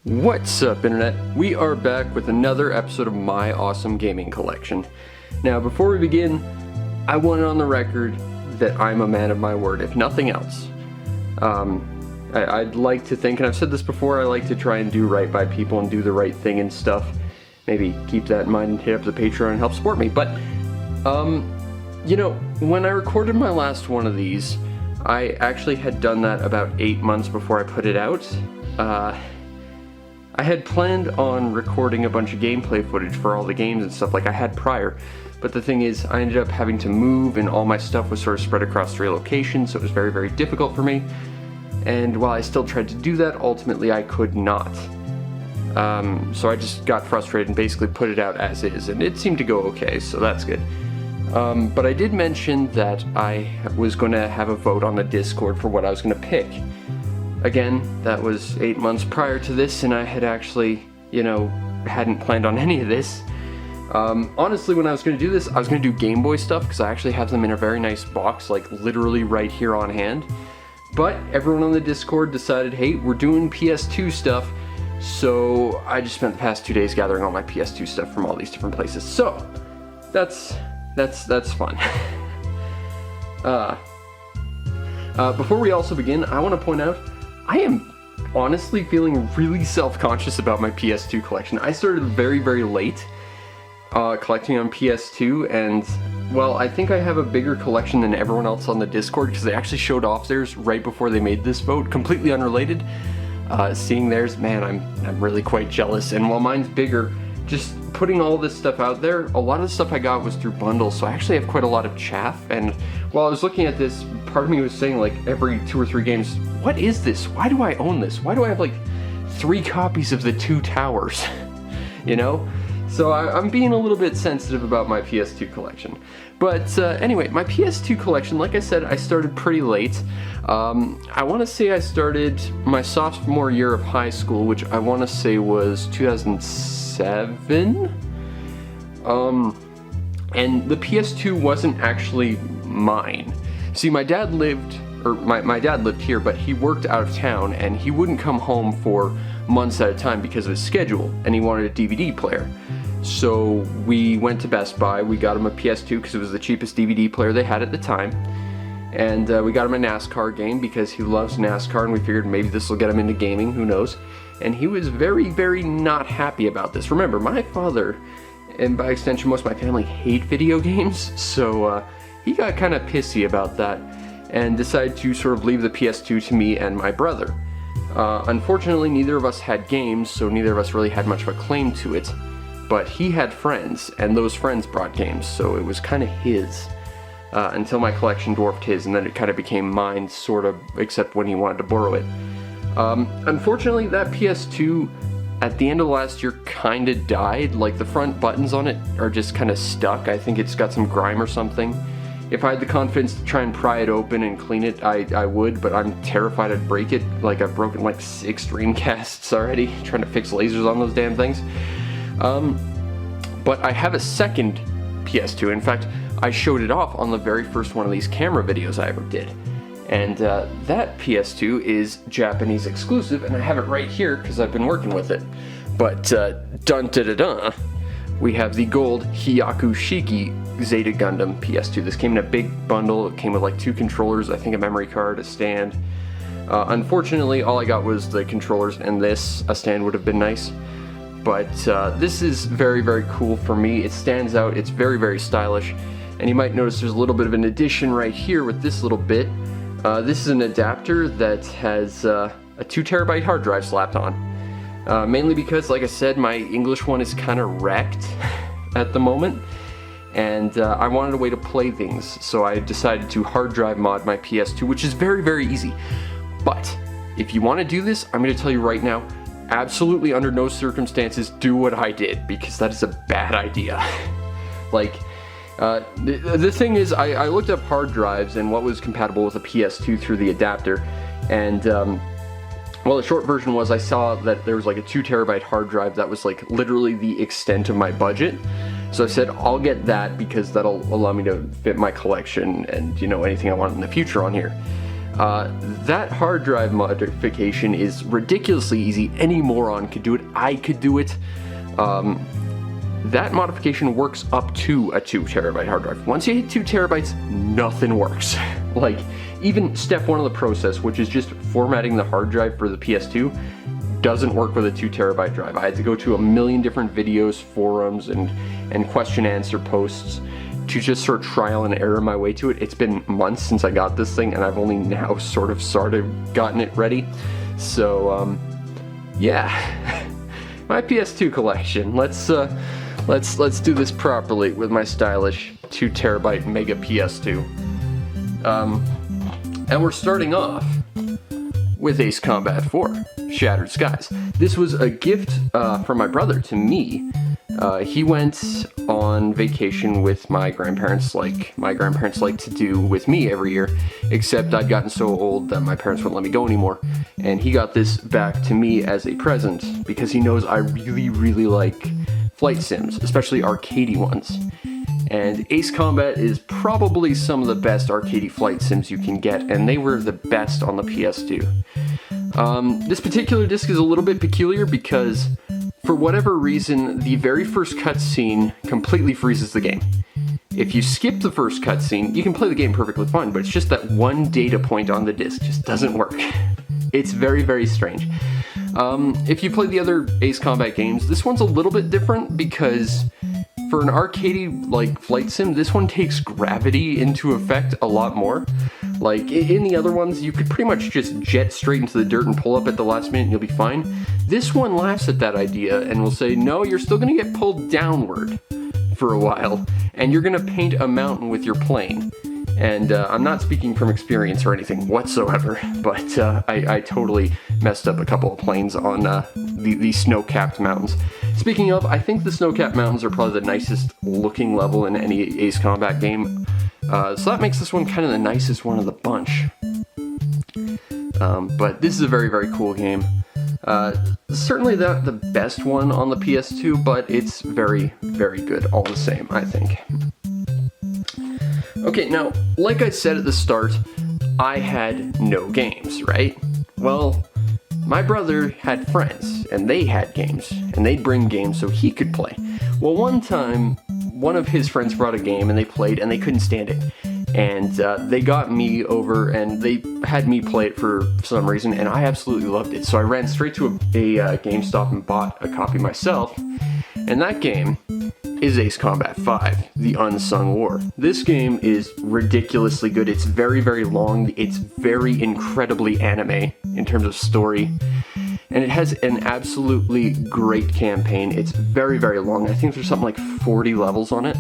What's up, Internet? We are back with another episode of my awesome gaming collection. Now, before we begin, I want it on the record that I'm a man of my word, if nothing else. I'd like to think, and I've said this before, I like to try and do right by people and do the right thing and stuff. Maybe keep that in mind and hit up the Patreon and help support me. But, you know, when I recorded my last one of these, I actually had done that about 8 months before I put it out. I had planned on recording a bunch of gameplay footage for all the games and stuff like I had prior, but the thing is, I ended up having to move and all my stuff was sort of spread across 3 locations, so it was very, very difficult for me. And while I still tried to do that, ultimately I could not. So I just got frustrated and basically put it out as is, and it seemed to go okay, so that's good. But I did mention that I was going to have a vote on the Discord for what I was going to pick. Again, that was 8 months prior to this, and I had actually, hadn't planned on any of this. Honestly, when I was going to do this, I was going to do Game Boy stuff, because I actually have them in a very nice box, like literally right here on hand. But everyone on the Discord decided, hey, we're doing PS2 stuff, so I just spent the past 2 days gathering all my PS2 stuff from all these different places. So, that's fun. Before we also begin, I want to point out, I am honestly feeling really self-conscious about my PS2 collection. I started very, very late collecting on PS2, and, well, I think I have a bigger collection than everyone else on the Discord, because they actually showed off theirs right before they made this vote, completely unrelated. Seeing theirs, man, I'm really quite jealous, and while mine's bigger, just putting all this stuff out there, a lot of the stuff I got was through bundles, so I actually have quite a lot of chaff, and while I was looking at this, part of me was saying, like, every 2 or 3 games, what is this? Why do I own this? Why do I have, like, 3 copies of the 2 Towers? So I'm being a little bit sensitive about my PS2 collection. But anyway, my PS2 collection, like I said, I started pretty late. I want to say I started my sophomore year of high school, which I want to say was 2007. And the PS2 wasn't actually mine. See, my dad lived here, but he worked out of town, and he wouldn't come home for months at a time because of his schedule, and he wanted a DVD player. So we went to Best Buy, we got him a PS2 because it was the cheapest DVD player they had at the time, and we got him a NASCAR game because he loves NASCAR, and we figured maybe this will get him into gaming, who knows. And he was very, very not happy about this. Remember, my father, and by extension most of my family, hate video games, so he got kind of pissy about that and decided to sort of leave the PS2 to me and my brother. Unfortunately, neither of us had games, so neither of us really had much of a claim to it. But he had friends, and those friends brought games, so it was kind of his, until my collection dwarfed his, and then it kind of became mine, sort of, except when he wanted to borrow it. Unfortunately, that PS2, at the end of last year, kind of died. Like, the front buttons on it are just kind of stuck. I think it's got some grime or something. If I had the confidence to try and pry it open and clean it, I would, but I'm terrified I'd break it. Like, I've broken like 6 Dreamcasts already, trying to fix lasers on those damn things. But I have a second PS2. In fact, I showed it off on the very first one of these camera videos I ever did. And that PS2 is Japanese exclusive, and I have it right here because I've been working with it. But dun-da-da-da, we have the gold Hyaku Shiki Zeta Gundam PS2. This came in a big bundle. It came with like 2 controllers, I think a memory card, a stand. Unfortunately, all I got was the controllers and this. A stand would have been nice. But this is very, very cool for me. It stands out, it's very, very stylish. And you might notice there's a little bit of an addition right here with this little bit. This is an adapter that has a 2 terabyte hard drive slapped on. Mainly because, like I said, my English one is kind of wrecked at the moment. And I wanted a way to play things, so I decided to hard drive mod my PS2, which is very, very easy. But if you want to do this, I'm going to tell you right now, absolutely under no circumstances do what I did, because that is a bad idea. Like, the thing is, I looked up hard drives and what was compatible with a PS2 through the adapter, and well, the short version was I saw that there was like a 2 terabyte hard drive that was like literally the extent of my budget. So I said, I'll get that because that'll allow me to fit my collection and, anything I want in the future on here. That hard drive modification is ridiculously easy. Any moron could do it. I could do it. That modification works up to a 2 terabyte hard drive. Once you hit 2 terabytes, nothing works. Like, even step 1 of the process, which is just formatting the hard drive for the PS2, doesn't work with a 2 terabyte drive. I had to go to a million different videos, forums, and question answer posts to just sort of trial and error my way to it. It's been months since I got this thing, and I've only now sort of gotten it ready. So, yeah. My PS2 collection. Let's do this properly with my stylish 2 terabyte mega PS2. And we're starting off with Ace Combat 4, Shattered Skies. This was a gift from my brother to me. He went on vacation with my grandparents, like my grandparents like to do with me every year, except I'd gotten so old that my parents wouldn't let me go anymore, and he got this back to me as a present because he knows I really, really like flight sims, especially arcadey ones. And Ace Combat is probably some of the best arcadey flight sims you can get, and they were the best on the PS2. This particular disc is a little bit peculiar because, for whatever reason, the very first cutscene completely freezes the game. If you skip the first cutscene, you can play the game perfectly fine, but it's just that one data point on the disc just doesn't work. It's very, very strange. If you play the other Ace Combat games, this one's a little bit different because for an arcadey like flight sim, this one takes gravity into effect a lot more. Like in the other ones, you could pretty much just jet straight into the dirt and pull up at the last minute and you'll be fine. This one laughs at that idea and will say, no, you're still gonna get pulled downward for a while, and you're gonna paint a mountain with your plane. And I'm not speaking from experience or anything whatsoever, but I totally messed up a couple of planes on the snow-capped mountains. Speaking of, I think the snow-capped mountains are probably the nicest looking level in any Ace Combat game. So that makes this one kind of the nicest one of the bunch. But this is a very, very cool game. Certainly not the best one on the PS2, but it's very, very good all the same, I think. Okay, now, like I said at the start, I had no games, right? Well, my brother had friends, and they had games, and they'd bring games so he could play. Well, one time, one of his friends brought a game, and they played, and they couldn't stand it. And they got me over, and they had me play it for some reason, and I absolutely loved it. So I ran straight to a GameStop and bought a copy myself, and that game is Ace Combat 5, The Unsung War. This game is ridiculously good. It's very, very long. It's very incredibly anime in terms of story. And it has an absolutely great campaign. It's very, very long. I think there's something like 40 levels on it.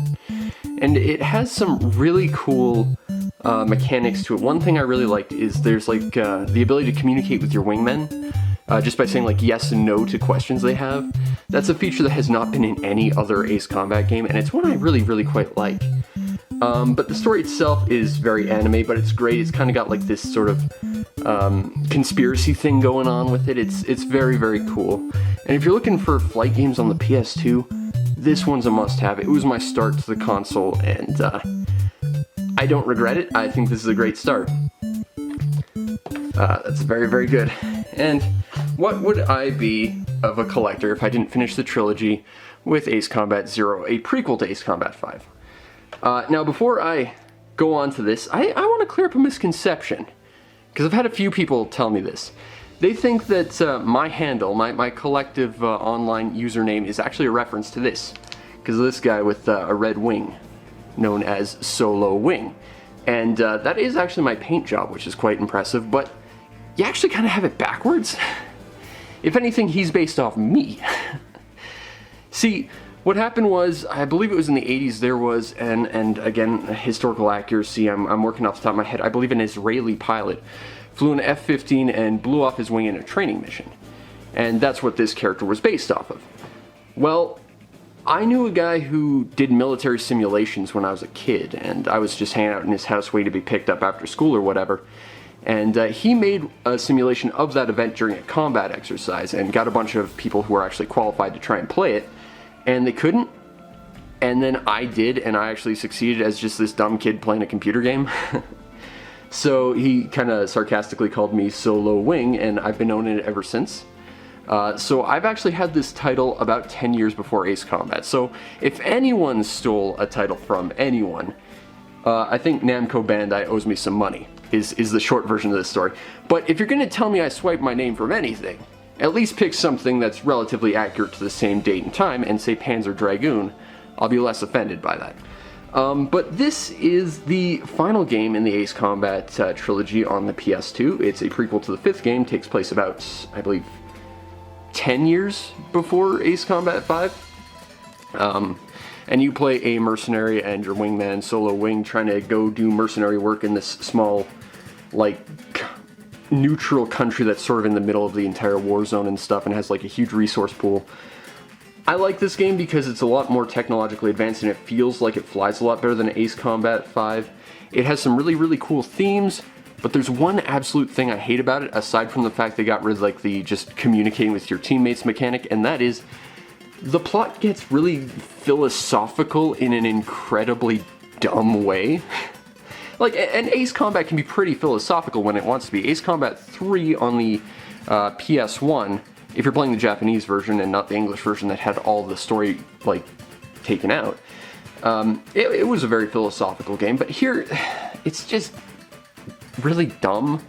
And it has some really cool mechanics to it. One thing I really liked is there's like the ability to communicate with your wingmen. Just by saying like yes and no to questions they have. That's a feature that has not been in any other Ace Combat game, and it's one I really, really quite like. But the story itself is very anime, but it's great. It's kind of got like this sort of conspiracy thing going on with it. It's very, very cool. And if you're looking for flight games on the PS2, this one's a must-have. It was my start to the console, and I don't regret it. I think this is a great start. That's very, very good. And what would I be of a collector if I didn't finish the trilogy with Ace Combat 0, a prequel to Ace Combat 5? Now, before I go on to this, I want to clear up a misconception, because I've had a few people tell me this. They think that my handle, my collective online username, is actually a reference to this, because of this guy with a red wing, known as Solo Wing. And that is actually my paint job, which is quite impressive, but you actually kind of have it backwards. If anything, he's based off me. See, what happened was, I believe it was in the 80s, there was, and again, historical accuracy, I'm working off the top of my head, I believe an Israeli pilot flew an F-15 and blew off his wing in a training mission. And that's what this character was based off of. Well, I knew a guy who did military simulations when I was a kid, and I was just hanging out in his house waiting to be picked up after school or whatever. And he made a simulation of that event during a combat exercise and got a bunch of people who were actually qualified to try and play it, and they couldn't. And then I did, and I actually succeeded as just this dumb kid playing a computer game. So he kind of sarcastically called me Solo Wing, and I've been owning it ever since. So I've actually had this title about 10 years before Ace Combat. So if anyone stole a title from anyone, I think Namco Bandai owes me some money, is the short version of this story. But if you're going to tell me I swiped my name from anything, at least pick something that's relatively accurate to the same date and time and say Panzer Dragoon. I'll be less offended by that. But this is the final game in the Ace Combat trilogy on the PS2. It's a prequel to the 5th game, takes place about, I believe, 10 years before Ace Combat 5. And you play a mercenary and your wingman, Solo Wing, trying to go do mercenary work in this small, like, neutral country that's sort of in the middle of the entire war zone and stuff and has, like, a huge resource pool. I like this game because it's a lot more technologically advanced and it feels like it flies a lot better than Ace Combat 5. It has some really, really cool themes, but there's one absolute thing I hate about it, aside from the fact they got rid of, like, the just communicating with your teammates mechanic, and that is the plot gets really philosophical in an incredibly dumb way. Like, and Ace Combat can be pretty philosophical when it wants to be. Ace Combat 3 on the PS1, if you're playing the Japanese version and not the English version that had all the story, like, taken out, it was a very philosophical game, but here, it's just really dumb.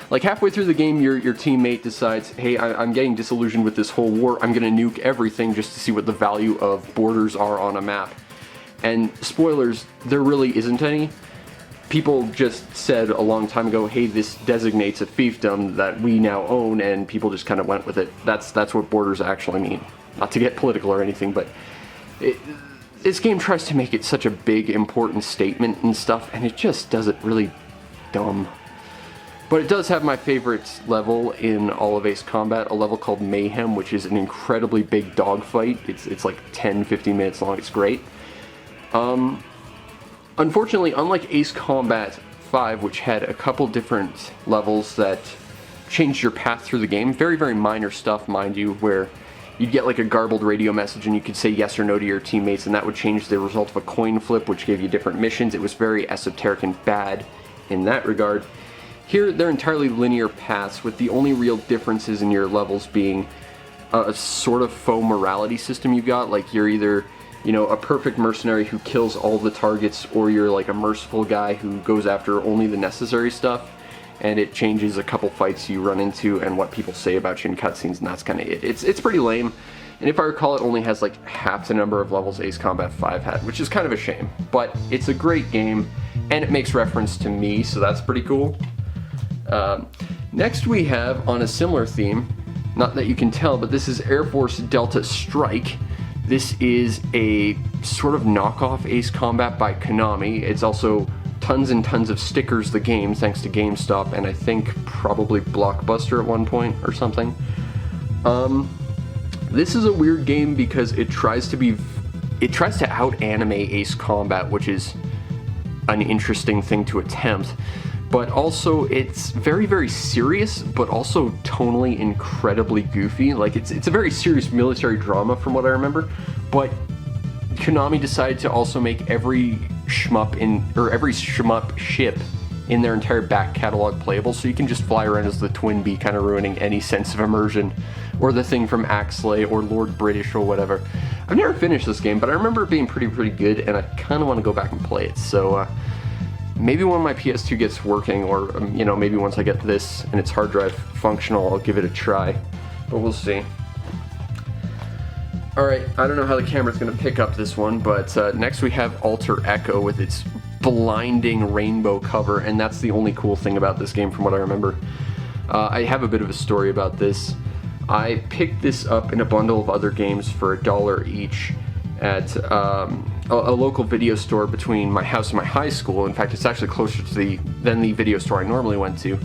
Like, halfway through the game, your teammate decides, hey, I'm getting disillusioned with this whole war, I'm gonna nuke everything just to see what the value of borders are on a map. And spoilers, there really isn't any. People just said a long time ago, hey, this designates a fiefdom that we now own, and people just kind of went with it. That's what borders actually mean. Not to get political or anything, but this game tries to make it such a big, important statement and stuff, and it just does it really dumb. But it does have my favorite level in all of Ace Combat, a level called Mayhem, which is an incredibly big dogfight. It's like 10-15 minutes long, it's great. Unfortunately, unlike Ace Combat 5, which had a couple different levels that changed your path through the game, very, very minor stuff, mind you, where you'd get like a garbled radio message and you could say yes or no to your teammates, and that would change the result of a coin flip, which gave you different missions. It was very esoteric and bad in that regard. Here, they're entirely linear paths, with the only real differences in your levels being a sort of faux morality system you've got. Like, you're either, you know, a perfect mercenary who kills all the targets, or you're like a merciful guy who goes after only the necessary stuff, and it changes a couple fights you run into and what people say about you in cutscenes, and that's kind of it. It's pretty lame, and if I recall, it only has like half the number of levels Ace Combat 5 had, which is kind of a shame, but it's a great game, and it makes reference to me, so that's pretty cool. Next we have, on a similar theme, not that you can tell, but this is Air Force Delta Strike. This is a sort of knockoff Ace Combat by Konami. It's also tons and tons of stickers, the game, thanks to GameStop, and I think probably Blockbuster at one point or something. This is a weird game because it tries to out-animate Ace Combat, which is an interesting thing to attempt. But also, it's very, very serious, but also tonally incredibly goofy. Like, it's a very serious military drama from what I remember, but Konami decided to also make every shmup ship in their entire back catalog playable, so you can just fly around as the Twin Bee, kind of ruining any sense of immersion, or the thing from Axley, or Lord British, or whatever. I've never finished this game, but I remember it being pretty good, and I kind of want to go back and play it, so maybe when my PS2 gets working, or, you know, maybe once I get this and its hard drive functional, I'll give it a try. But we'll see. Alright, I don't know how the camera's going to pick up this one, but next we have Alter Echo with its blinding rainbow cover, and that's the only cool thing about this game from what I remember. I have a bit of a story about this. I picked this up in a bundle of other games for $1 each at a local video store between my house and my high school. In fact, it's actually closer to than the video store I normally went to.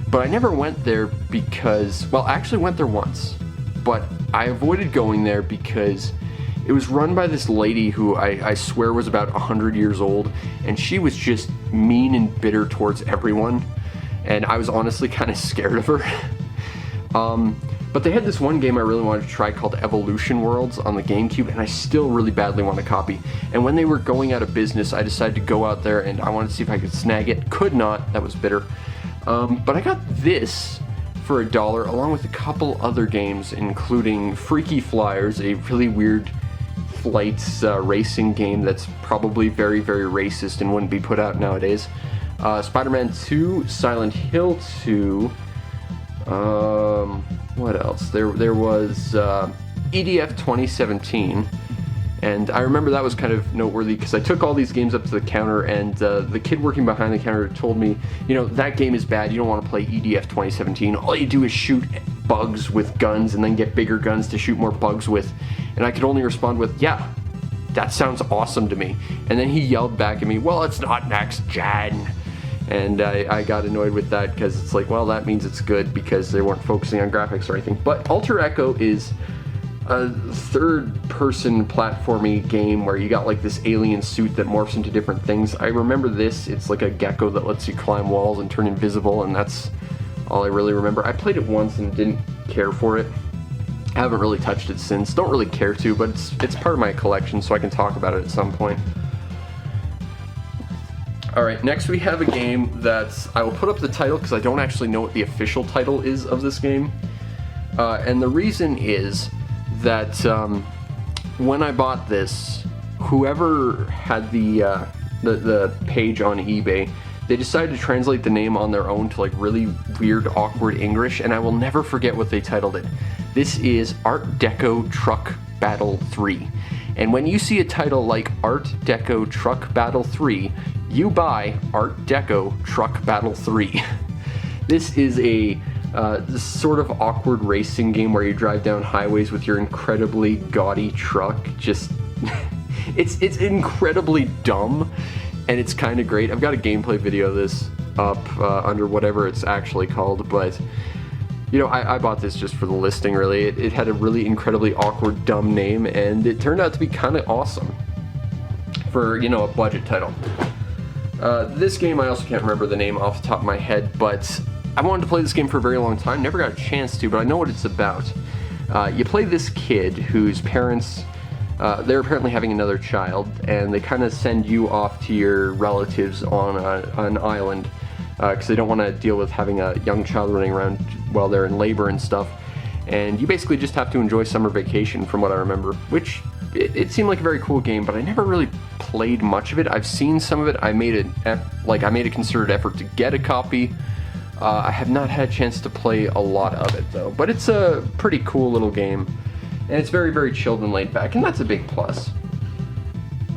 But I never went there because, well, I actually went there once, but I avoided going there because it was run by this lady who I swear was about 100 years old, and she was just mean and bitter towards everyone, and I was honestly kind of scared of her. But they had this one game I really wanted to try called Evolution Worlds on the GameCube, and I still really badly want a copy. And when they were going out of business, I decided to go out there and I wanted to see if I could snag it. Could not, that was bitter. But I got this for $1 along with a couple other games, including Freaky Flyers, a really weird flights racing game that's probably very, very racist and wouldn't be put out nowadays. Spider-Man 2, Silent Hill 2, what else? There was EDF 2017, and I remember that was kind of noteworthy because I took all these games up to the counter, and the kid working behind the counter told me, you know, that game is bad, you don't want to play EDF 2017, all you do is shoot bugs with guns and then get bigger guns to shoot more bugs with. And I could only respond with, yeah, that sounds awesome to me. And then he yelled back at me, well, it's not next gen. And I got annoyed with that because it's like, well, that means it's good because they weren't focusing on graphics or anything. But Alter Echo is a third-person platformy game where you got like this alien suit that morphs into different things. I remember this. It's like a gecko that lets you climb walls and turn invisible, and that's all I really remember. I played it once and didn't care for it. I haven't really touched it since. Don't really care to, but it's part of my collection, so I can talk about it at some point. Alright, next we have a game that I will put up the title because I don't actually know what the official title is of this game. And the reason is that when I bought this, whoever had the page on eBay, they decided to translate the name on their own to like really weird, awkward English, and I will never forget what they titled it. This is Art Deco Truck Battle 3. And when you see a title like Art Deco Truck Battle 3, you buy Art Deco Truck Battle 3. This is a this sort of awkward racing game where you drive down highways with your incredibly gaudy truck. Just, it's incredibly dumb, and it's kind of great. I've got a gameplay video of this up under whatever it's actually called, but you know, I bought this just for the listing, really. It had a really incredibly awkward, dumb name, and it turned out to be kind of awesome for, you know, a budget title. This game, I also can't remember the name off the top of my head, but I wanted to play this game for a very long time. Never got a chance to, but I know what it's about. You play this kid whose parents, they're apparently having another child, and they kind of send you off to your relatives on an island because they don't want to deal with having a young child running around while they're in labor and stuff. And you basically just have to enjoy summer vacation, from what I remember, which it seemed like a very cool game, but I never really played much of it. I've seen some of it. I made a concerted effort to get a copy. I have not had a chance to play a lot of it though, but it's a pretty cool little game, and it's very, very chilled and laid back, and that's a big plus.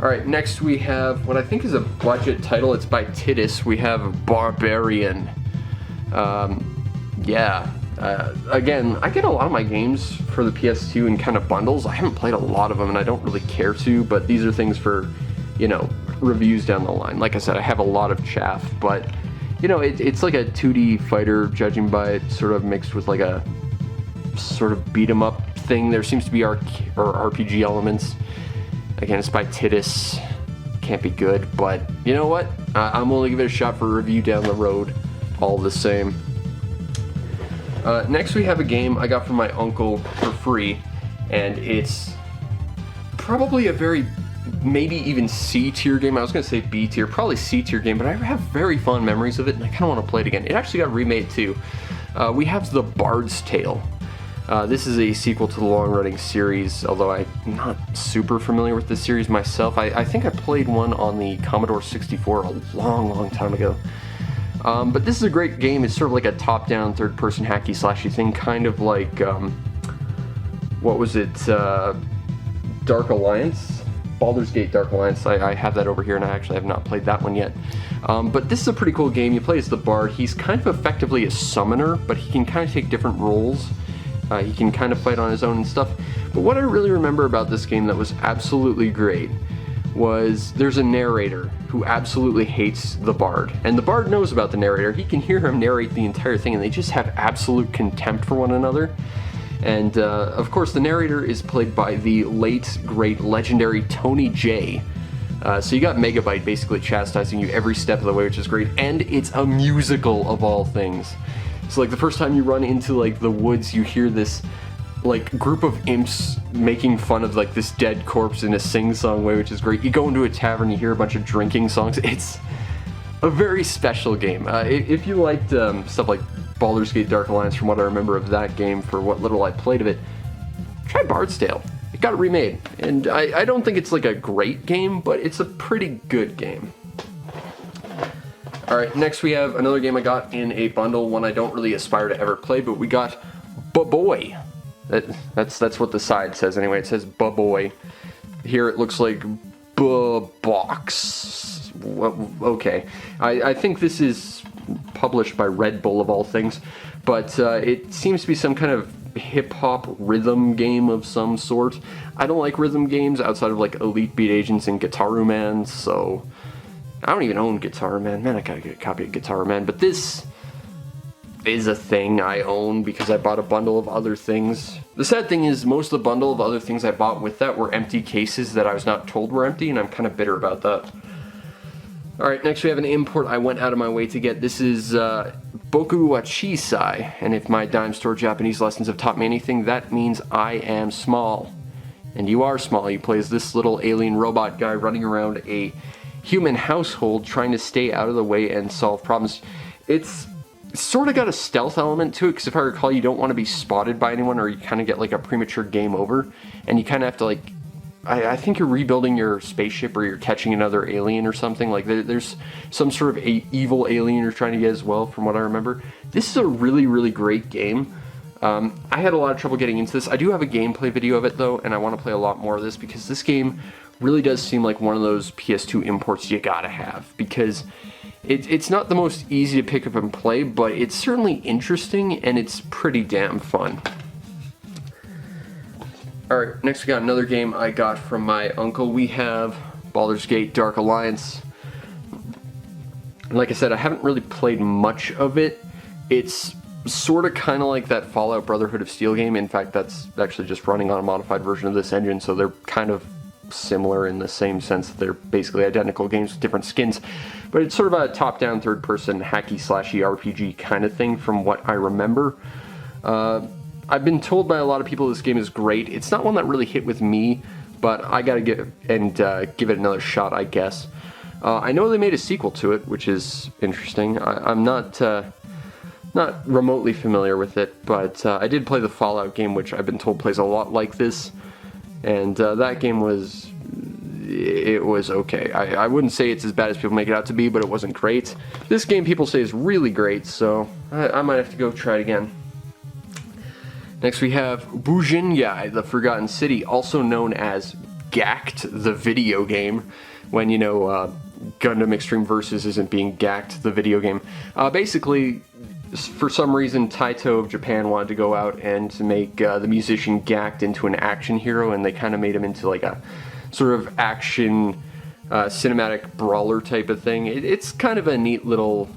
Alright, next we have what I think is a budget title. It's by Titus. We have Barbarian. Again, I get a lot of my games for the PS2 in kind of bundles. I haven't played a lot of them, and I don't really care to, but these are things for, you know, reviews down the line. Like I said, I have a lot of chaff, but, you know, it's like a 2D fighter, judging by it sort of mixed with like a sort of beat-em-up thing. There seems to be RPG elements. Again, it's by Titus. Can't be good, but you know what? I'm willing to give it a shot for a review down the road, all the same. Next we have a game I got from my uncle for free, and it's probably a very, maybe even C-tier game. I was going to say B-tier, probably C-tier game, but I have very fond memories of it, and I kind of want to play it again. It actually got remade too. We have the Bards Tale. This is a sequel to the long-running series, although I'm not super familiar with the series myself. I think I played one on the Commodore 64 a long time ago. But this is a great game. It's sort of like a top-down, third-person hacky-slashy thing, kind of like, what was it, Dark Alliance? Baldur's Gate Dark Alliance. I have that over here, and I actually have not played that one yet. But this is a pretty cool game. You play as the Bard. He's kind of effectively a summoner, but he can kind of take different roles. He can kind of fight on his own and stuff. But what I really remember about this game that was absolutely great was there's a narrator who absolutely hates the Bard. And the Bard knows about the narrator. He can hear him narrate the entire thing, and they just have absolute contempt for one another. And of course, the narrator is played by the late, great, legendary Tony J. So you got Megabyte basically chastising you every step of the way, which is great. And it's a musical of all things. So like the first time you run into like the woods, you hear this like group of imps making fun of like this dead corpse in a sing-song way, which is great. You go into a tavern, you hear a bunch of drinking songs. It's a very special game. If you liked stuff like Baldur's Gate Dark Alliance, from what I remember of that game, for what little I played of it, try Bards Tale. It got remade, and I don't think it's like a great game, but it's a pretty good game. Alright, next we have another game I got in a bundle, one I don't really aspire to ever play, but we got Baboy. That's what the side says anyway. It says Baboy. Here it looks like box. Okay. I think this is published by Red Bull of all things, but it seems to be some kind of hip-hop rhythm game of some sort. I don't like rhythm games outside of like Elite Beat Agents and Guitar Man, so I don't even own Guitar Man. Man, I gotta get a copy of Guitar Man, but this is a thing I own because I bought a bundle of other things. The sad thing is most of the bundle of other things I bought with that were empty cases that I was not told were empty, and I'm kind of bitter about that. Alright, next we have an import I went out of my way to get. This is Bakuchisai, and if my dime store Japanese lessons have taught me anything, that means I am small. And you are small. You play as this little alien robot guy running around a human household trying to stay out of the way and solve problems. It's sort of got a stealth element to it, because if I recall, you don't want to be spotted by anyone, or you kind of get like a premature game over, and you kind of have to like, I think you're rebuilding your spaceship, or you're catching another alien or something. Like there's some sort of evil alien you're trying to get as well, from what I remember. This is a really, really great game. I had a lot of trouble getting into this. I do have a gameplay video of it though, and I want to play a lot more of this, because this game really does seem like one of those PS2 imports you gotta have, because it's not the most easy to pick up and play, but it's certainly interesting, and it's pretty damn fun. Alright, next we got another game I got from my uncle. We have Baldur's Gate Dark Alliance. Like I said, I haven't really played much of it. It's sort of kind of like that Fallout Brotherhood of Steel game. In fact, that's actually just running on a modified version of this engine, so they're kind of similar in the same sense that they're basically identical games with different skins. But it's sort of a top-down, third-person, hacky-slashy RPG kind of thing from what I remember. I've been told by a lot of people this game is great. It's not one that really hit with me, but I gotta give it another shot, I guess. I know they made a sequel to it, which is interesting. I'm not remotely familiar with it, but I did play the Fallout game, which I've been told plays a lot like this, and that game was okay. I wouldn't say it's as bad as people make it out to be, but it wasn't great. This game people say is really great, so I might have to go try it again. Next we have Bujingai, the Forgotten City, also known as Gacked, the video game, when, you know, Gundam Extreme Versus isn't being Gacked, the video game. Basically, for some reason, Taito of Japan wanted to go out and make the musician Gacked into an action hero, and they kind of made him into like a sort of action cinematic brawler type of thing. It's kind of a neat little,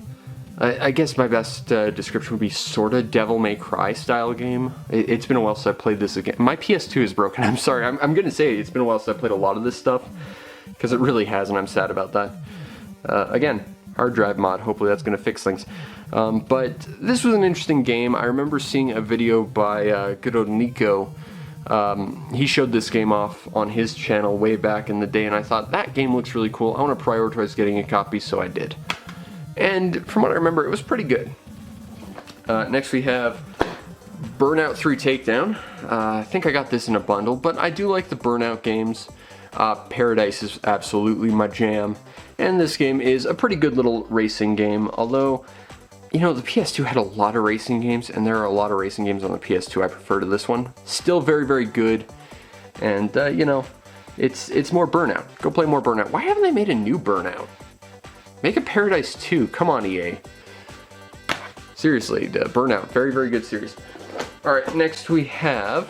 I guess my best description would be sort of Devil May Cry style game. It's been a while since I played this again. My PS2 is broken, I'm sorry. I'm going to say it's been a while since I played a lot of this stuff, because it really has, and I'm sad about that. Again, hard drive mod, hopefully that's going to fix things. But this was an interesting game. I remember seeing a video by good old Nico. He showed this game off on his channel way back in the day, and I thought, that game looks really cool. I want to prioritize getting a copy, so I did. And from what I remember, it was pretty good. Next we have Burnout III Takedown. I think I got this in a bundle, but I do like the Burnout games. Paradise is absolutely my jam. And this game is a pretty good little racing game, although, you know, the PS2 had a lot of racing games, and there are a lot of racing games on the PS2 I prefer to this one. Still very, very good, and, you know, it's more Burnout. Go play more Burnout. Why haven't they made a new Burnout? Make a Paradise 2. Come on, EA. Seriously, Burnout. Very, very good series. Alright, next we have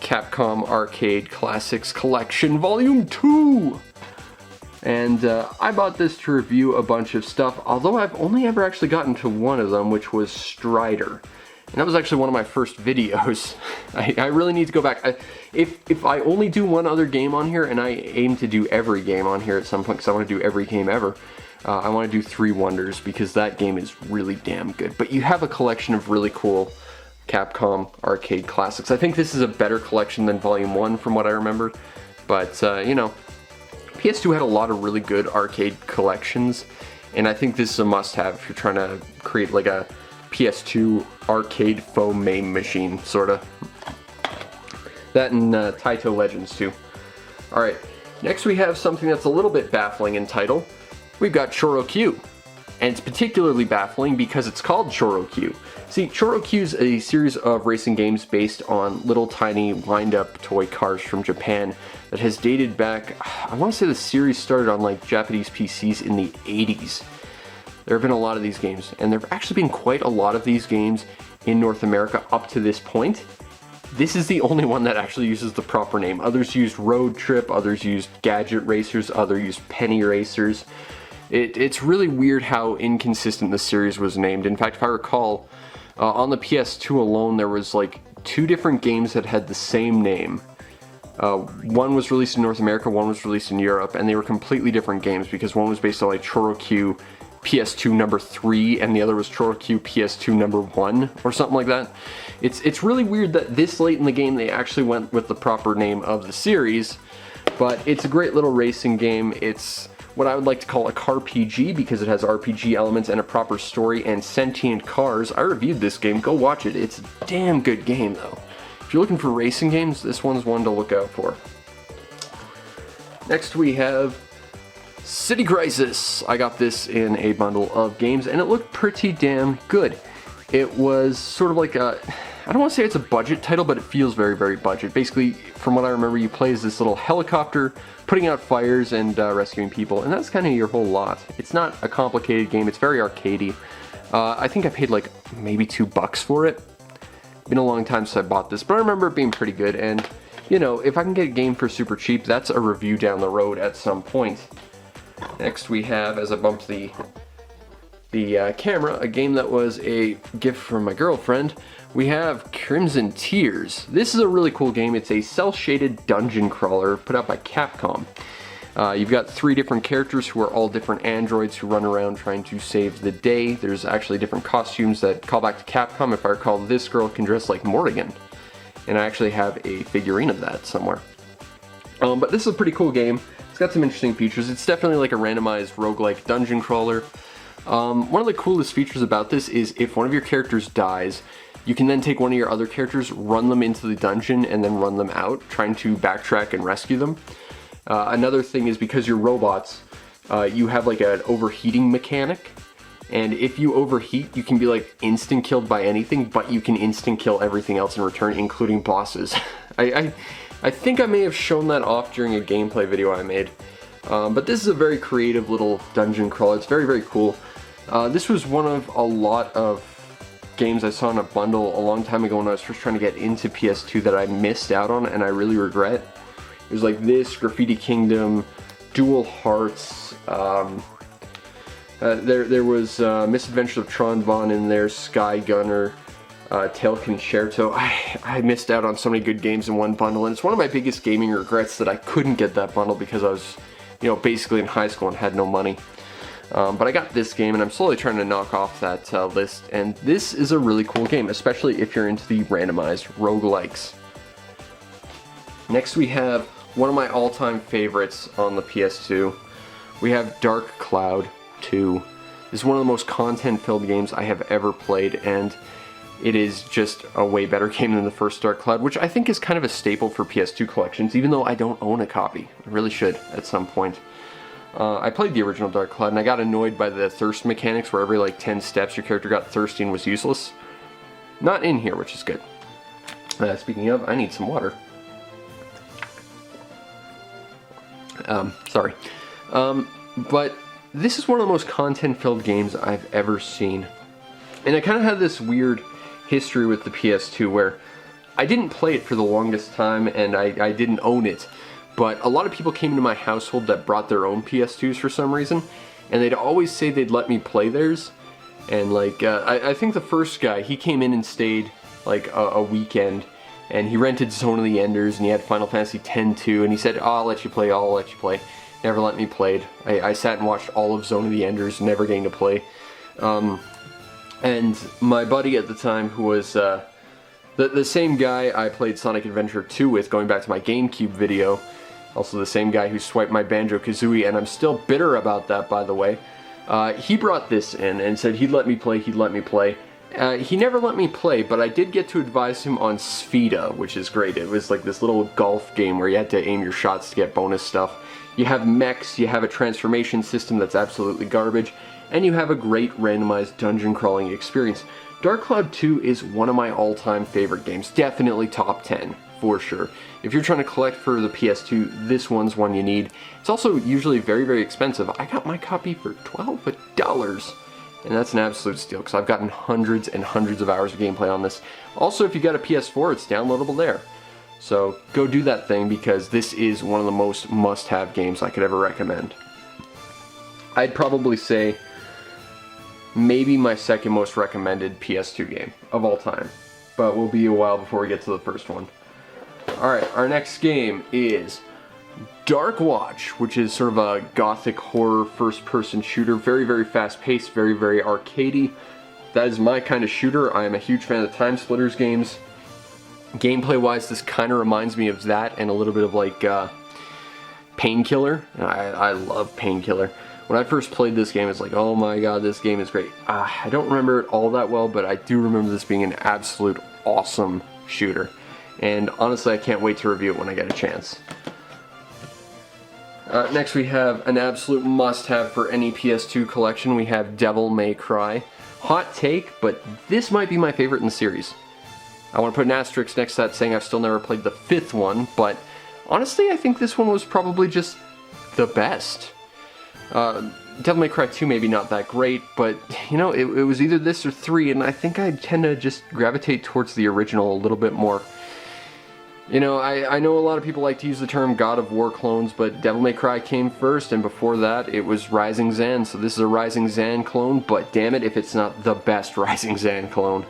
Capcom Arcade Classics Collection Volume 2! And I bought this to review a bunch of stuff, although I've only ever actually gotten to one of them, which was Strider. And that was actually one of my first videos. I really need to go back. If I only do one other game on here, and I aim to do every game on here at some point, because I want to do every game ever, I want to do Three Wonders because that game is really damn good. But you have a collection of really cool Capcom arcade classics. I think this is a better collection than Volume 1 from what I remember. But, you know, PS2 had a lot of really good arcade collections. And I think this is a must-have if you're trying to create like a PS2 arcade faux MAME machine, sorta. That and Taito Legends too. Alright, next we have something that's a little bit baffling in title. We've got Choro Q. And it's particularly baffling because it's called Choro Q. See, Choro Q is a series of racing games based on little tiny wind-up toy cars from Japan that has dated back, I want to say the series started on like Japanese PCs in the 80s. There have been a lot of these games, and there have actually been quite a lot of these games in North America up to this point. This is the only one that actually uses the proper name. Others used Road Trip, others used Gadget Racers, others used Penny Racers. It's really weird how inconsistent the series was named. In fact, if I recall, on the PS2 alone, there was like 2 different games that had the same name. One was released in North America, one was released in Europe, and they were completely different games because one was based on like Choro Q PS2 number 3 and the other was Choro Q PS2 number 1 or something like that. It's really weird that this late in the game they actually went with the proper name of the series, but it's a great little racing game. It's what I would like to call a CarPG because it has RPG elements and a proper story and sentient cars. I reviewed this game, go watch it. It's a damn good game though. If you're looking for racing games, this one's one to look out for. Next we have City Crisis. I got this in a bundle of games and it looked pretty damn good. It was sort of like a, I don't want to say it's a budget title, but it feels very, very budget. Basically, from what I remember, you play as this little helicopter, putting out fires and rescuing people, and that's kind of your whole lot. It's not a complicated game, it's very arcadey. I think I paid like maybe $2 for it. Been a long time since I bought this, but I remember it being pretty good, and you know, if I can get a game for super cheap, that's a review down the road at some point. Next we have, as I bumped the camera, a game that was a gift from my girlfriend. We have Crimson Tears. This is a really cool game. It's a cel-shaded dungeon crawler put out by Capcom. You've got 3 different characters who are all different androids who run around trying to save the day. There's actually different costumes that call back to Capcom. If I recall, this girl can dress like Morrigan, and I actually have a figurine of that somewhere. But this is a pretty cool game. It's got some interesting features. It's definitely like a randomized roguelike dungeon crawler. One of the coolest features about this is if one of your characters dies, you can then take one of your other characters, run them into the dungeon, and then run them out, trying to backtrack and rescue them. Another thing is because you're robots, you have like an overheating mechanic, and if you overheat, you can be like instant killed by anything, but you can instant kill everything else in return, including bosses. I think I may have shown that off during a gameplay video I made. But this is a very creative little dungeon crawler. It's very, very cool. This was one of a lot of games I saw in a bundle a long time ago when I was first trying to get into PS2 that I missed out on and I really regret. It was like this, Graffiti Kingdom, Dual Hearts, there was Misadventures of Tron Von in there, Sky Gunner, Tail Concerto. I missed out on so many good games in one bundle, and it's one of my biggest gaming regrets that I couldn't get that bundle because I was, you know, basically in high school and had no money. But I got this game and I'm slowly trying to knock off that list, and this is a really cool game, especially if you're into the randomized roguelikes. Next we have one of my all-time favorites on the PS2. We have Dark Cloud 2. This is one of the most content-filled games I have ever played, and it is just a way better game than the first Dark Cloud, which I think is kind of a staple for PS2 collections, even though I don't own a copy. I really should at some point. I played the original Dark Cloud and I got annoyed by the thirst mechanics where every like 10 steps your character got thirsty and was useless. Not in here, which is good. Speaking of, I need some water. Sorry. But this is one of the most content-filled games I've ever seen. And I kind of had this weird history with the PS2 where I didn't play it for the longest time and I didn't own it. But a lot of people came into my household that brought their own PS2s for some reason, and they'd always say they'd let me play theirs. And like, I think the first guy, he came in and stayed like a weekend, and he rented Zone of the Enders, and he had Final Fantasy X-2, and he said, oh, I'll let you play. never let me play. I sat and watched all of Zone of the Enders, never getting to play. And my buddy at the time, who was the same guy I played Sonic Adventure 2 with, going back to my GameCube video, also the same guy who swiped my Banjo-Kazooie, and I'm still bitter about that, by the way, he brought this in and said he'd let me play, he never let me play, but I did get to advise him on Sfida, which is great. It was like this little golf game where you had to aim your shots to get bonus stuff. You have mechs, you have a transformation system that's absolutely garbage, and you have a great randomized dungeon crawling experience. Dark Cloud 2 is one of my all-time favorite games, definitely top 10, for sure. If you're trying to collect for the PS2, this one's one you need. It's also usually very, very expensive. I got my copy for $12, and that's an absolute steal, because I've gotten hundreds and hundreds of hours of gameplay on this. Also, if you got a PS4, it's downloadable there. So go do that thing, because this is one of the most must-have games I could ever recommend. I'd probably say maybe my second most recommended PS2 game of all time, but we'll be a while before we get to the first one. Alright, our next game is Dark Watch, which is sort of a gothic horror first-person shooter, very, very fast-paced, very, very arcadey. That is my kind of shooter. I am a huge fan of the Time Splitters games. Gameplay-wise, this kind of reminds me of that and a little bit of like Painkiller. I love Painkiller. When I first played this game, it's like, oh my god, this game is great. I don't remember it all that well, but I do remember this being an absolute awesome shooter. And honestly, I can't wait to review it when I get a chance. Next we have an absolute must-have for any PS2 collection. We have Devil May Cry. Hot take, but this might be my favorite in the series. I want to put an asterisk next to that saying I've still never played the 5th one, but honestly I think this one was probably just the best. Devil May Cry 2 maybe not that great, but you know, it was either this or 3, and I think I tend to just gravitate towards the original a little bit more. You know, I know a lot of people like to use the term God of War clones, but Devil May Cry came first, and before that it was Rising Zan, so this is a Rising Zan clone, but damn it if it's not the best Rising Zan clone.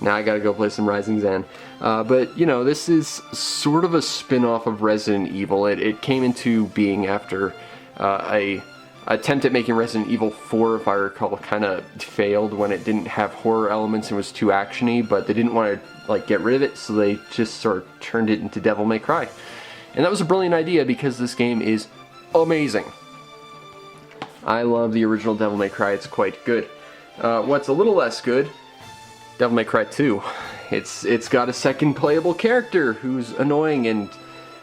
Now I gotta go play some Rising Zan. But, you know, this is sort of a spin-off of Resident Evil. It came into being after a attempt at making Resident Evil 4, if I recall, kind of failed when it didn't have horror elements and was too actiony, but they didn't want to like get rid of it, so they just sort of turned it into Devil May Cry. And that was a brilliant idea because this game is amazing. I love the original Devil May Cry, it's quite good. What's a little less good, Devil May Cry 2. It's got a second playable character who's annoying and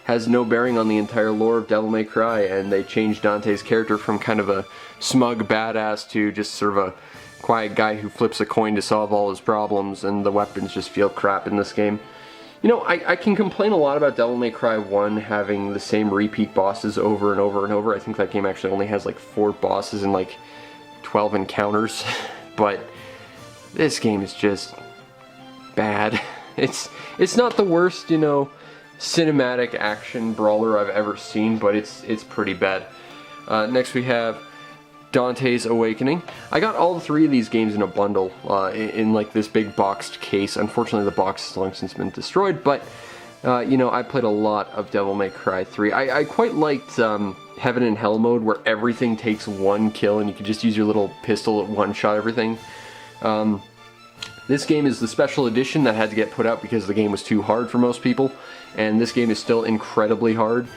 has no bearing on the entire lore of Devil May Cry, and they changed Dante's character from kind of a smug badass to just sort of a quiet guy who flips a coin to solve all his problems, and the weapons just feel crap in this game. You know, I can complain a lot about Devil May Cry 1 having the same repeat bosses over and over and over. I think that game actually only has like 4 bosses and like 12 encounters, but this game is just bad. It's not the worst, you know, cinematic action brawler I've ever seen, but it's pretty bad. Next we have Dantes Awakening. I got all 3 of these games in a bundle in like this big boxed case. Unfortunately the box has long since been destroyed, but you know, I played a lot of Devil May Cry 3. I quite liked Heaven and Hell mode, where everything takes 1 kill and you can just use your little pistol at one-shot everything. This game is the special edition that had to get put out because the game was too hard for most people, and this game is still incredibly hard,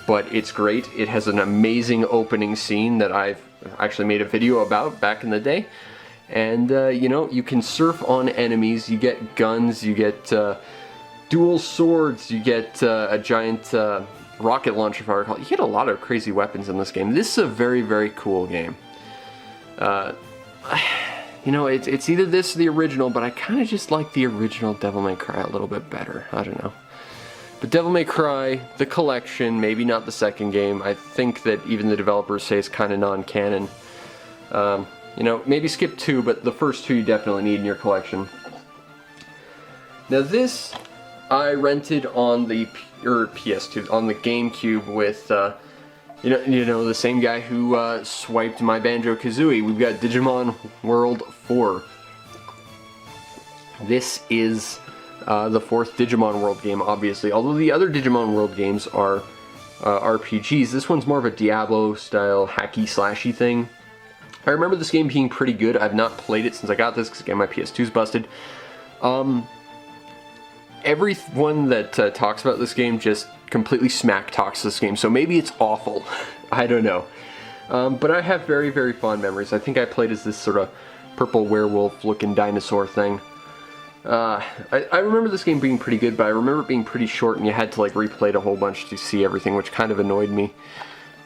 but it's great. It has an amazing opening scene that I've actually made a video about back in the day, and you know, you can surf on enemies, you get guns, you get dual swords, you get a giant rocket launcher, if I recall. You get a lot of crazy weapons in this game. This is a very, very cool game. You know, it's either this or the original, but I kind of just like the original Devil May Cry a little bit better. I don't know. But Devil May Cry, the collection, maybe not the second game. I think that even the developers say it's kind of non-canon. You know, maybe skip 2, but the first 2 you definitely need in your collection. Now this, I rented on the PS2, on the GameCube with, you know, the same guy who swiped my Banjo-Kazooie. We've got Digimon World 4. This is the 4th Digimon World game, obviously. Although the other Digimon World games are RPGs. This one's more of a Diablo-style hacky-slashy thing. I remember this game being pretty good. I've not played it since I got this, because again, my PS2's busted. Everyone that talks about this game just completely smack talks this game, so maybe it's awful. I don't know. But I have very, very fond memories. I think I played as this sort of purple werewolf-looking dinosaur thing. I remember this game being pretty good, but I remember it being pretty short, and you had to like replay it a whole bunch to see everything, which kind of annoyed me.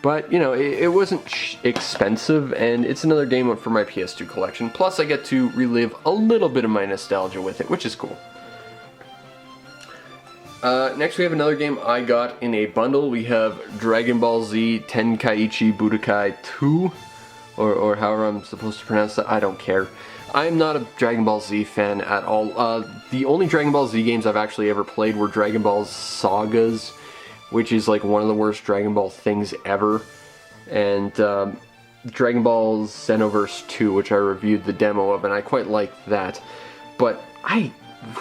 But, you know, it wasn't expensive, and it's another game for my PS2 collection. Plus, I get to relive a little bit of my nostalgia with it, which is cool. Next we have another game I got in a bundle. We have Dragon Ball Z Tenkaichi Budokai 2, or however I'm supposed to pronounce that, I don't care. I'm not a Dragon Ball Z fan at all. The only Dragon Ball Z games I've actually ever played were Dragon Ball Sagas, which is like one of the worst Dragon Ball things ever, and Dragon Ball Xenoverse 2, which I reviewed the demo of, and I quite liked that. But I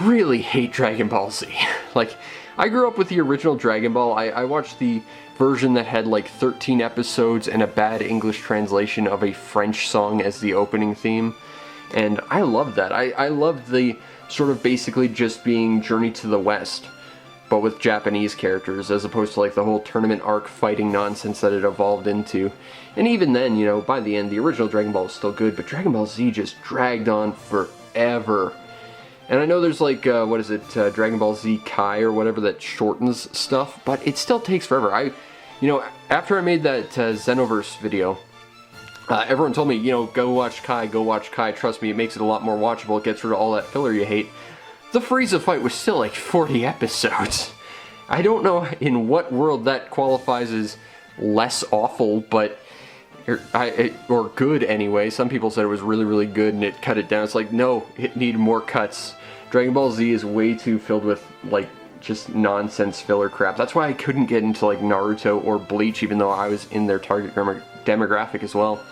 really hate Dragon Ball Z. Like, I grew up with the original Dragon Ball. I watched the version that had like 13 episodes and a bad English translation of a French song as the opening theme. And I loved that. I loved the sort of basically just being Journey to the West, but with Japanese characters, as opposed to like the whole tournament arc fighting nonsense that it evolved into. And even then, you know, by the end, the original Dragon Ball was still good, but Dragon Ball Z just dragged on forever. And I know there's like, what is it, Dragon Ball Z Kai or whatever that shortens stuff, but it still takes forever. You know, after I made that Xenoverse video, everyone told me, you know, go watch Kai, trust me, it makes it a lot more watchable, it gets rid of all that filler you hate. The Frieza fight was still like 40 episodes. I don't know in what world that qualifies as less awful, but or good anyway. Some people said it was really, really good and it cut it down. It's like, no, it needed more cuts. Dragon Ball Z is way too filled with like just nonsense filler crap. That's why I couldn't get into like Naruto or Bleach, even though I was in their target demographic as well.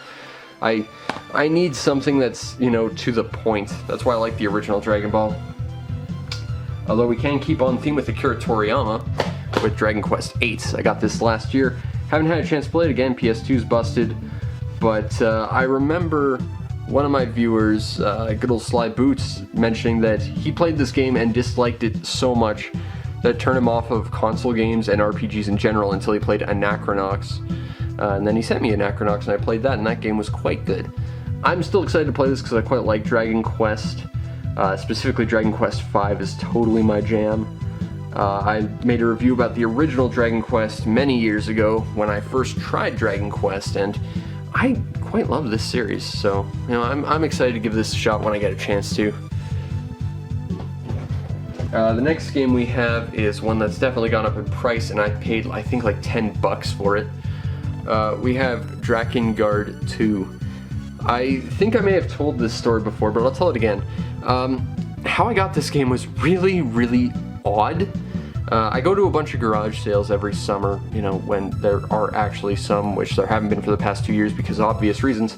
I need something that's, you know, to the point. That's why I like the original Dragon Ball. Although we can keep on theme with Akira Toriyama with Dragon Quest VIII. I got this last year. Haven't had a chance to play it again. PS2's busted. But I remember one of my viewers, good old Sly Boots, mentioning that he played this game and disliked it so much that it turned him off of console games and RPGs in general until he played Anachronox. And then he sent me Anachronox and I played that, and that game was quite good. I'm still excited to play this because I quite like Dragon Quest. Specifically Dragon Quest V is totally my jam. I made a review about the original Dragon Quest many years ago when I first tried Dragon Quest, and I quite love this series, so you know, I'm excited to give this a shot when I get a chance to. The next game we have is one that's definitely gone up in price, and I paid I think like $10 for it. We have Drakengard 2. I think I may have told this story before, but I'll tell it again. How I got this game was really, really odd. I go to a bunch of garage sales every summer, you know, when there are actually some, which there haven't been for the past 2 years because of obvious reasons.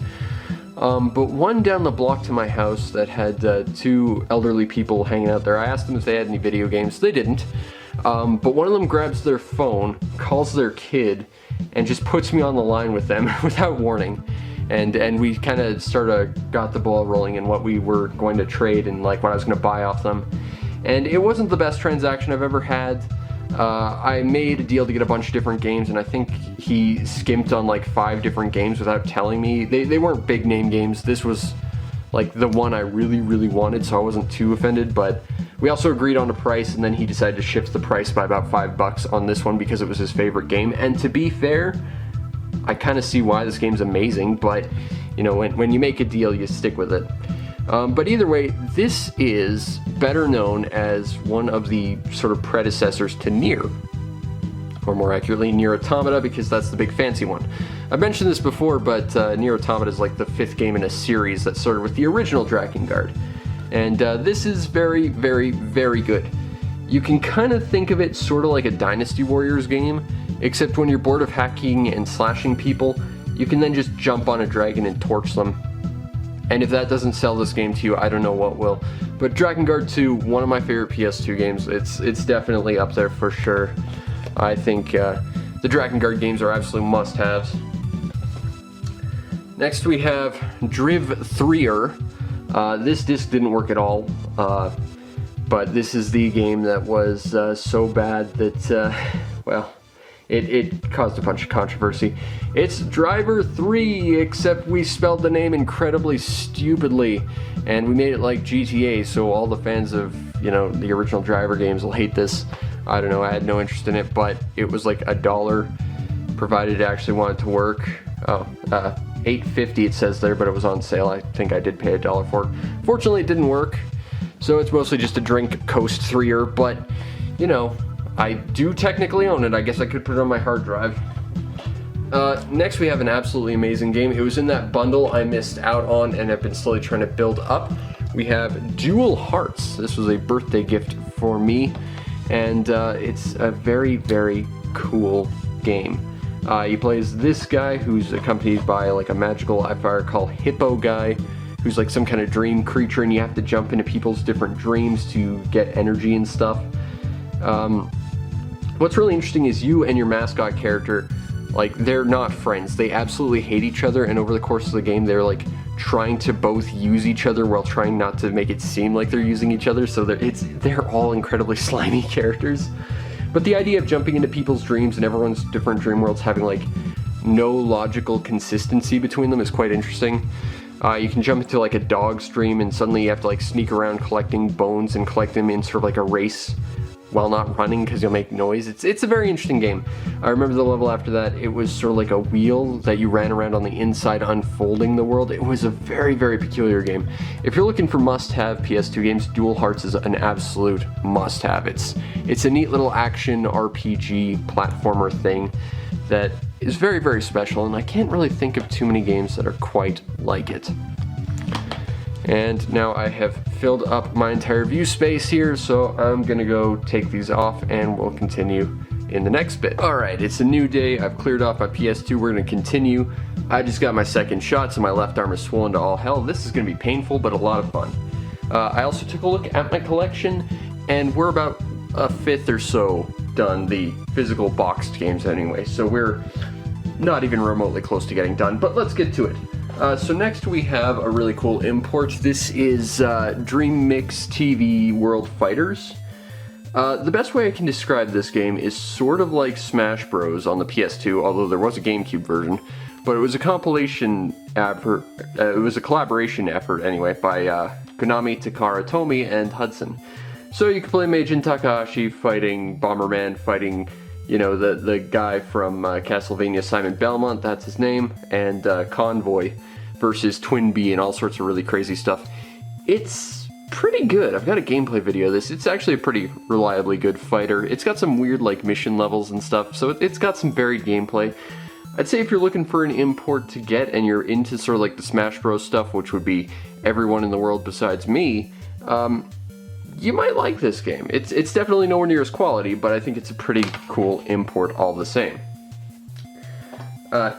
But one down the block to my house that had two elderly people hanging out there, I asked them if they had any video games. They didn't. But one of them grabs their phone, calls their kid, and just puts me on the line with them without warning. And we kind of got the ball rolling in what we were going to trade and like what I was going to buy off them. And it wasn't the best transaction I've ever had. I made a deal to get a bunch of different games, and I think he skimped on like 5 different games without telling me. They weren't big name games. This was like the one I really, really wanted, so I wasn't too offended, but we also agreed on a price, and then he decided to shift the price by about $5 on this one because it was his favorite game. And to be fair, I kind of see why. This game's amazing, but you know, when you make a deal, you stick with it. But either way, this is better known as one of the sort of predecessors to Nier, or more accurately, Nier Automata, because that's the big fancy one. I've mentioned this before, but Nier Automata is like the 5th game in a series that started with the original Drakengard. And this is very, very, very good. You can kind of think of it sort of like a Dynasty Warriors game, except when you're bored of hacking and slashing people, you can then just jump on a dragon and torch them. And if that doesn't sell this game to you, I don't know what will. But Drakengard 2, one of my favorite PS2 games. It's definitely up there for sure. I think The Drakengard games are absolute must-haves. Next we have Driv 3er. This disc didn't work at all, but this is the game that was so bad that, well, it caused a bunch of controversy. It's Driver 3, except we spelled the name incredibly stupidly, and we made it like GTA, so all the fans of, you know, the original Driver games will hate this. I don't know, I had no interest in it, but it was like $1, provided it actually wanted to work. Oh, $8.50 it says there, but it was on sale. I think I did pay $1 for it. Fortunately, it didn't work, so it's mostly just a drink Coast 3er, but, you know, I do technically own it. I guess I could put it on my hard drive. Next we have an absolutely amazing game. It was in that bundle I missed out on and have been slowly trying to build up. We have Dual Hearts. This was a birthday gift for me, and it's a very, very cool game. He plays this guy who's accompanied by like a magical, if I recall, hippo guy, who's like some kind of dream creature, and you have to jump into people's different dreams to get energy and stuff. What's really interesting is you and your mascot character, like, they're not friends. They absolutely hate each other, and over the course of the game, they're like trying to both use each other while trying not to make it seem like they're using each other. So they're all incredibly slimy characters. But the idea of jumping into people's dreams and everyone's different dream worlds having like no logical consistency between them is quite interesting. You can jump into like a dog's dream and suddenly you have to like sneak around collecting bones and collect them in sort of like a race while not running because you'll make noise. It's a very interesting game. I remember the level after that, it was sort of like a wheel that you ran around on the inside unfolding the world. It was a very, very peculiar game. If you're looking for must-have PS2 games, Dual Hearts is an absolute must-have. It's a neat little action RPG platformer thing that is very, very special, and I can't really think of too many games that are quite like it. And now I have filled up my entire view space here, so I'm gonna go take these off and we'll continue in the next bit. Alright, it's a new day. I've cleared off my PS2. We're gonna continue. I just got my second shot, so my left arm is swollen to all hell. This is gonna be painful, but a lot of fun. I also took a look at my collection, and we're about a fifth or so done, the physical boxed games anyway, so we're not even remotely close to getting done, but let's get to it. So next we have a really cool import. This is Dream Mix TV World Fighters. The best way I can describe this game is sort of like Smash Bros. On the PS2, although there was a GameCube version, but it was a compilation effort, it was a collaboration effort anyway, by Konami, Takara Tomy, and Hudson. So you can play Meijin Takahashi fighting Bomberman, fighting, you know, the guy from Castlevania, Simon Belmont, that's his name, and Convoy versus Twin Bee and all sorts of really crazy stuff. It's pretty good. I've got a gameplay video of this. It's actually a pretty reliably good fighter. It's got some weird like mission levels and stuff, so it's got some varied gameplay. I'd say if you're looking for an import to get and you're into sort of like the Smash Bros stuff, which would be everyone in the world besides me, you might like this game. It's definitely nowhere near as quality, but I think it's a pretty cool import all the same.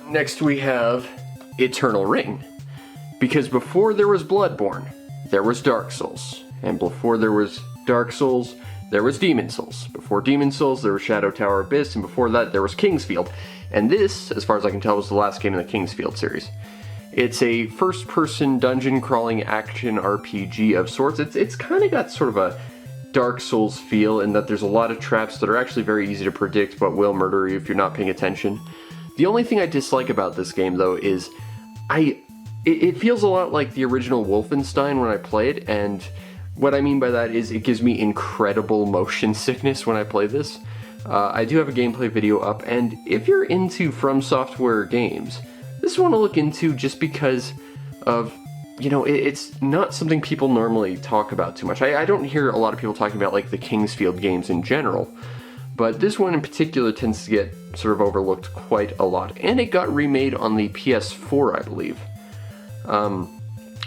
Next we have Eternal Ring. Because before there was Bloodborne, there was Dark Souls. And before there was Dark Souls, there was Demon Souls. Before Demon Souls, there was Shadow Tower Abyss, and before that, there was Kingsfield. And this, as far as I can tell, was the last game in the Kingsfield series. It's a first-person dungeon-crawling action RPG of sorts. It's kind of got sort of a Dark Souls feel in that there's a lot of traps that are actually very easy to predict but will murder you if you're not paying attention. The only thing I dislike about this game, though, is it feels a lot like the original Wolfenstein when I play it, and what I mean by that is it gives me incredible motion sickness when I play this. I do have a gameplay video up, and if you're into From Software games, this is one to look into just because of, you know, it's not something people normally talk about too much. I don't hear a lot of people talking about like the Kingsfield games in general, but this one in particular tends to get sort of overlooked quite a lot, and it got remade on the PS4, I believe.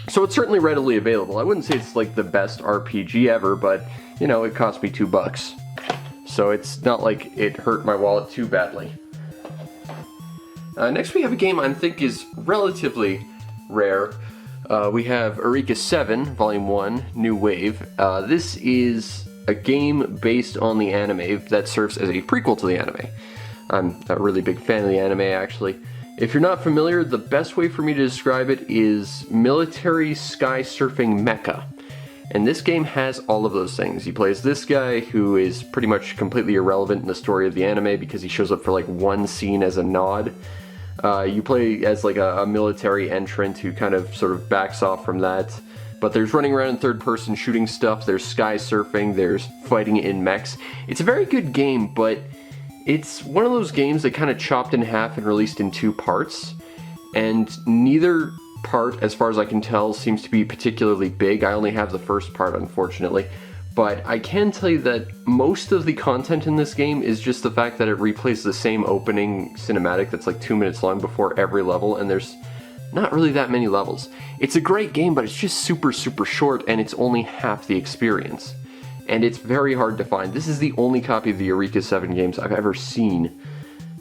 So it's certainly readily available. I wouldn't say it's like the best RPG ever, but, you know, it cost me $2. So it's not like it hurt my wallet too badly. Next we have a game I think is relatively rare. We have Eureka 7, Volume 1, New Wave. This is a game based on the anime that serves as a prequel to the anime. I'm a really big fan of the anime, actually. If you're not familiar, the best way for me to describe it is military sky surfing mecha. And this game has all of those things. You play as this guy who is pretty much completely irrelevant in the story of the anime because he shows up for like one scene as a nod. You play as like a military entrant who kind of sort of backs off from that. But there's running around in third person shooting stuff, there's sky surfing, there's fighting in mechs. It's a very good game, but it's one of those games that kind of chopped in half and released in 2 parts. And neither part, as far as I can tell, seems to be particularly big. I only have the first part, unfortunately. But I can tell you that most of the content in this game is just the fact that it replays the same opening cinematic that's like 2 minutes long before every level, and there's not really that many levels. It's a great game, but it's just super short, and it's only half the experience. And it's very hard to find. This is the only copy of the Eureka 7 games I've ever seen,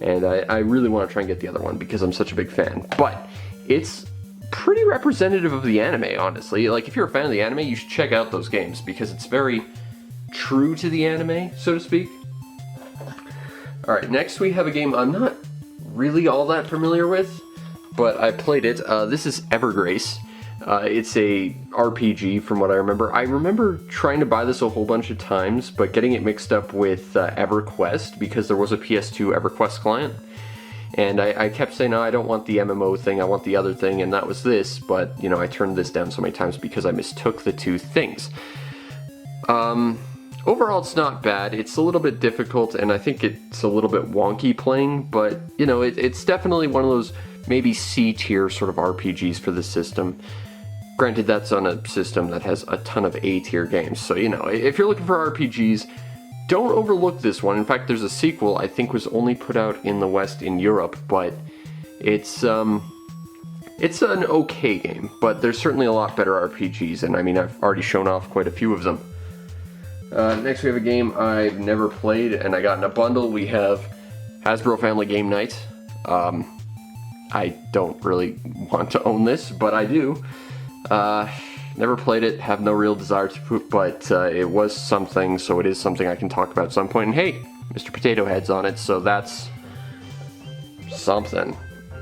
and I really want to try and get the other one because I'm such a big fan. But it's pretty representative of the anime, honestly. Like, if you're a fan of the anime, you should check out those games because it's very true to the anime, so to speak. Alright, next we have a game I'm not really all that familiar with, but I played it. This is Evergrace. It's a RPG from what I remember. I remember trying to buy this a whole bunch of times, but getting it mixed up with EverQuest because there was a PS2 EverQuest client. And I kept saying, no, I don't want the MMO thing, I want the other thing, and that was this, but, you know, I turned this down so many times because I mistook the 2 things. Overall, it's not bad. It's a little bit difficult, and I think it's a little bit wonky playing, but, you know, it's definitely one of those maybe C-tier sort of RPGs for the system. Granted, that's on a system that has a ton of A-tier games, so, you know, if you're looking for RPGs, don't overlook this one. In fact, there's a sequel I think was only put out in the West in Europe, but it's an okay game, but there's certainly a lot better RPGs, and I mean, I've already shown off quite a few of them. Next we have a game I've never played, and I got in a bundle. We have Hasbro Family Game Night. I don't really want to own this, but I do. Never played it, have no real desire to, but it was something, so it is something I can talk about at some point. And hey, Mr. Potato Head's on it, so that's something.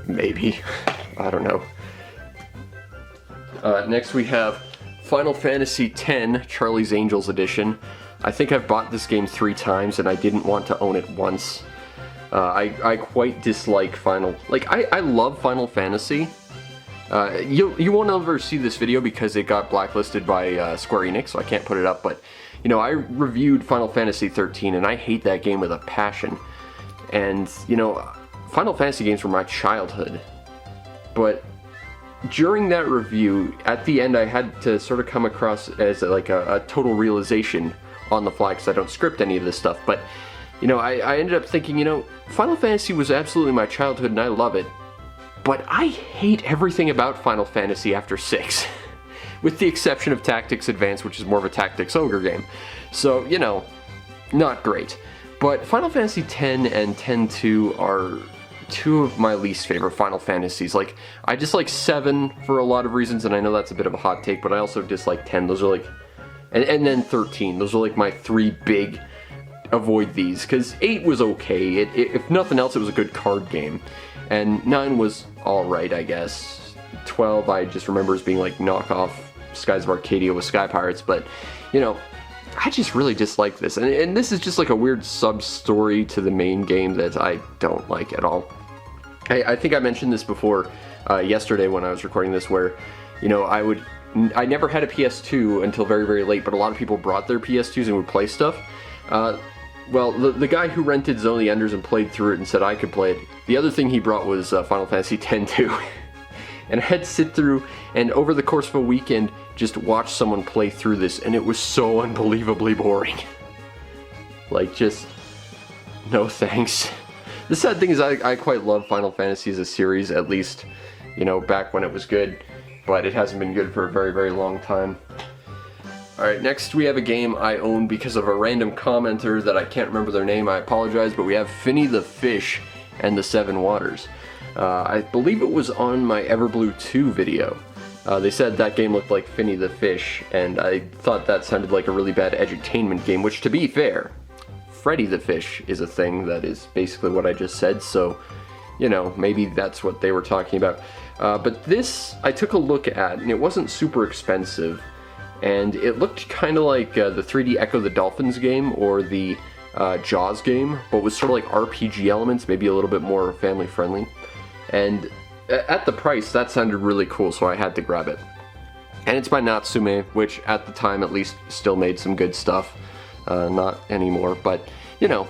Maybe. I don't know. Next we have Final Fantasy X, Charlie's Angels Edition. I think I've bought this game 3 times, and I didn't want to own it once. I quite dislike I love Final Fantasy. You won't ever see this video because it got blacklisted by Square Enix, so I can't put it up, but, you know, I reviewed Final Fantasy 13, and I hate that game with a passion. And, you know, Final Fantasy games were my childhood. But during that review, at the end, I had to sort of come across as like a total realization on the fly, because I don't script any of this stuff, but, you know, I ended up thinking, you know, Final Fantasy was absolutely my childhood, and I love it. But I hate everything about Final Fantasy after 6, with the exception of Tactics Advance, which is more of a Tactics Ogre game. So, you know, not great. But Final Fantasy X and X-2 are 2 of my least favorite Final Fantasies. Like, I dislike 7 for a lot of reasons, and I know that's a bit of a hot take, but I also dislike 10. Those are like, and then 13. Those are like my 3 big avoid these, because 8 was okay. If nothing else, it was a good card game. And 9 was alright, I guess. 12 I just remember as being like knockoff Skies of Arcadia with Sky Pirates, but, you know, I just really dislike this. And this is just like a weird sub-story to the main game that I don't like at all. I think I mentioned this before yesterday when I was recording this, where, you know, I never had a PS2 until very, very late, but a lot of people brought their PS2s and would play stuff. Well, the guy who rented Zone of the Enders and played through it and said I could play it, the other thing he brought was Final Fantasy X too. And I had to sit through, and over the course of a weekend, just watch someone play through this, and it was so unbelievably boring. Like, just, no thanks. The sad thing is I quite love Final Fantasy as a series, at least, you know, back when it was good, but it hasn't been good for a very, very long time. Alright, next we have a game I own because of a random commenter that I can't remember their name, I apologize, but we have Finny the Fish and the Seven Waters. I believe it was on my Everblue 2 video. They said that game looked like Finny the Fish, and I thought that sounded like a really bad edutainment game, which, to be fair, Freddy the Fish is a thing that is basically what I just said, so, you know, maybe that's what they were talking about. But this, I took a look at, and it wasn't super expensive, and it looked kind of like the 3D Echo the Dolphins game, or the Jaws game, but with sort of like RPG elements, maybe a little bit more family friendly. And at the price, that sounded really cool, so I had to grab it. And it's by Natsume, which at the time at least still made some good stuff. Not anymore, but you know,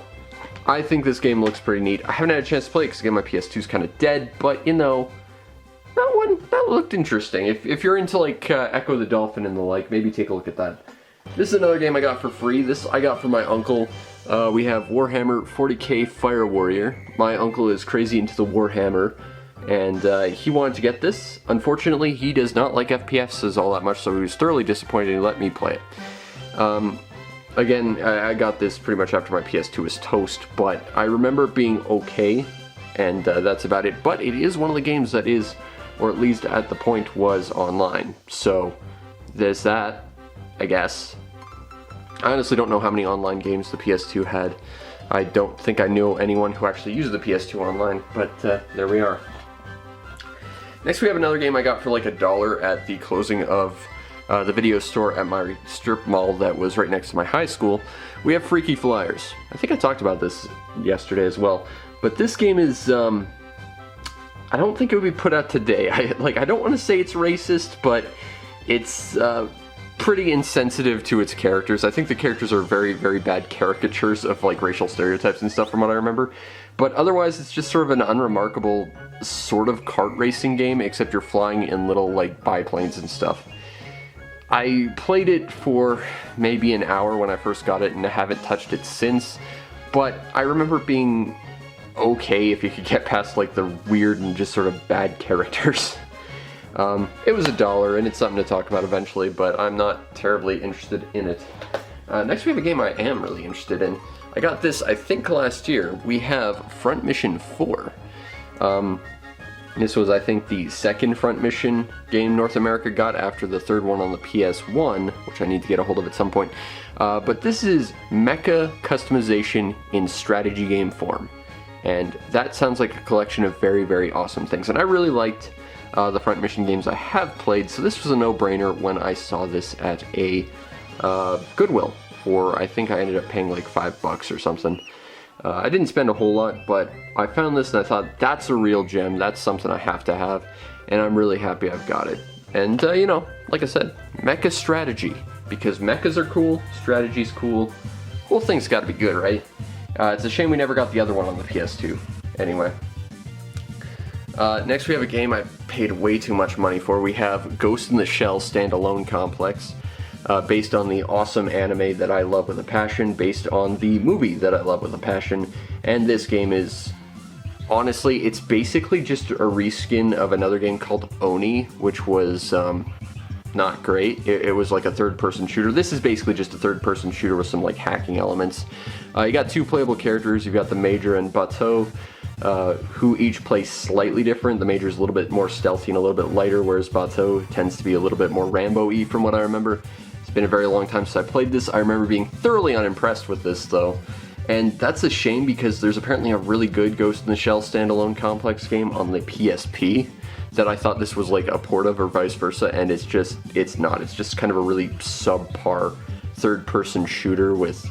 I think this game looks pretty neat. I haven't had a chance to play it because again my PS2 is kind of dead, but you know, that looked interesting. If you're into like Echo the Dolphin and the like, maybe take a look at that. This is another game I got for free. This I got from my uncle. We have Warhammer 40k Fire Warrior. My uncle is crazy into the Warhammer, and he wanted to get this. Unfortunately, he does not like FPSs all that much, so he was thoroughly disappointed and let me play it. Again, I got this pretty much after my PS2 was toast, but I remember it being okay, and that's about it. But it is one of the games that is, or at least at the point was, online. So there's that, I guess. I honestly don't know how many online games the PS2 had. I don't think I knew anyone who actually used the PS2 online, but there we are. Next we have another game I got for like $1 at the closing of the video store at my strip mall that was right next to my high school. We have Freaky Flyers. I think I talked about this yesterday as well, but this game is, I don't think it would be put out today. I don't want to say it's racist, but it's pretty insensitive to its characters. I think the characters are very, very bad caricatures of like racial stereotypes and stuff from what I remember. But otherwise, it's just sort of an unremarkable sort of kart racing game, except you're flying in little like biplanes and stuff. I played it for maybe an hour when I first got it, and I haven't touched it since, but I remember it being okay if you could get past like the weird and just sort of bad characters. It was $1, and it's something to talk about eventually, but I'm not terribly interested in it. Next we have a game I am really interested in. I got this, I think, last year. We have Front Mission 4. This was, I think, the second Front Mission game North America got after the third one on the PS1, which I need to get a hold of at some point. But this is mecha customization in strategy game form. And that sounds like a collection of very, very awesome things. And I really liked the Front Mission games I have played, so this was a no-brainer when I saw this at a Goodwill for, I think I ended up paying like $5 or something. I didn't spend a whole lot, but I found this and I thought, that's a real gem, that's something I have to have, and I'm really happy I've got it. And, you know, like I said, mecha strategy, because mechas are cool, strategy's cool, whole thing's gotta be good, right? It's a shame we never got the other one on the PS2. Anyway. Next we have a game I paid way too much money for. We have Ghost in the Shell Standalone Complex. Based on the awesome anime that I love with a passion, based on the movie that I love with a passion, and this game is, honestly, it's basically just a reskin of another game called Oni, which was not great. It was like a third-person shooter. This is basically just a third-person shooter with some like hacking elements. You got two playable characters. You've got the Major and Bateau, who each play slightly different. The Major is a little bit more stealthy and a little bit lighter, whereas Bateau tends to be a little bit more Rambo-y from what I remember. It's been a very long time since I played this. I remember being thoroughly unimpressed with this though, and that's a shame because there's apparently a really good Ghost in the Shell Standalone Complex game on the PSP that I thought this was like a port of or vice versa, and it's not. It's just kind of a really subpar third-person shooter with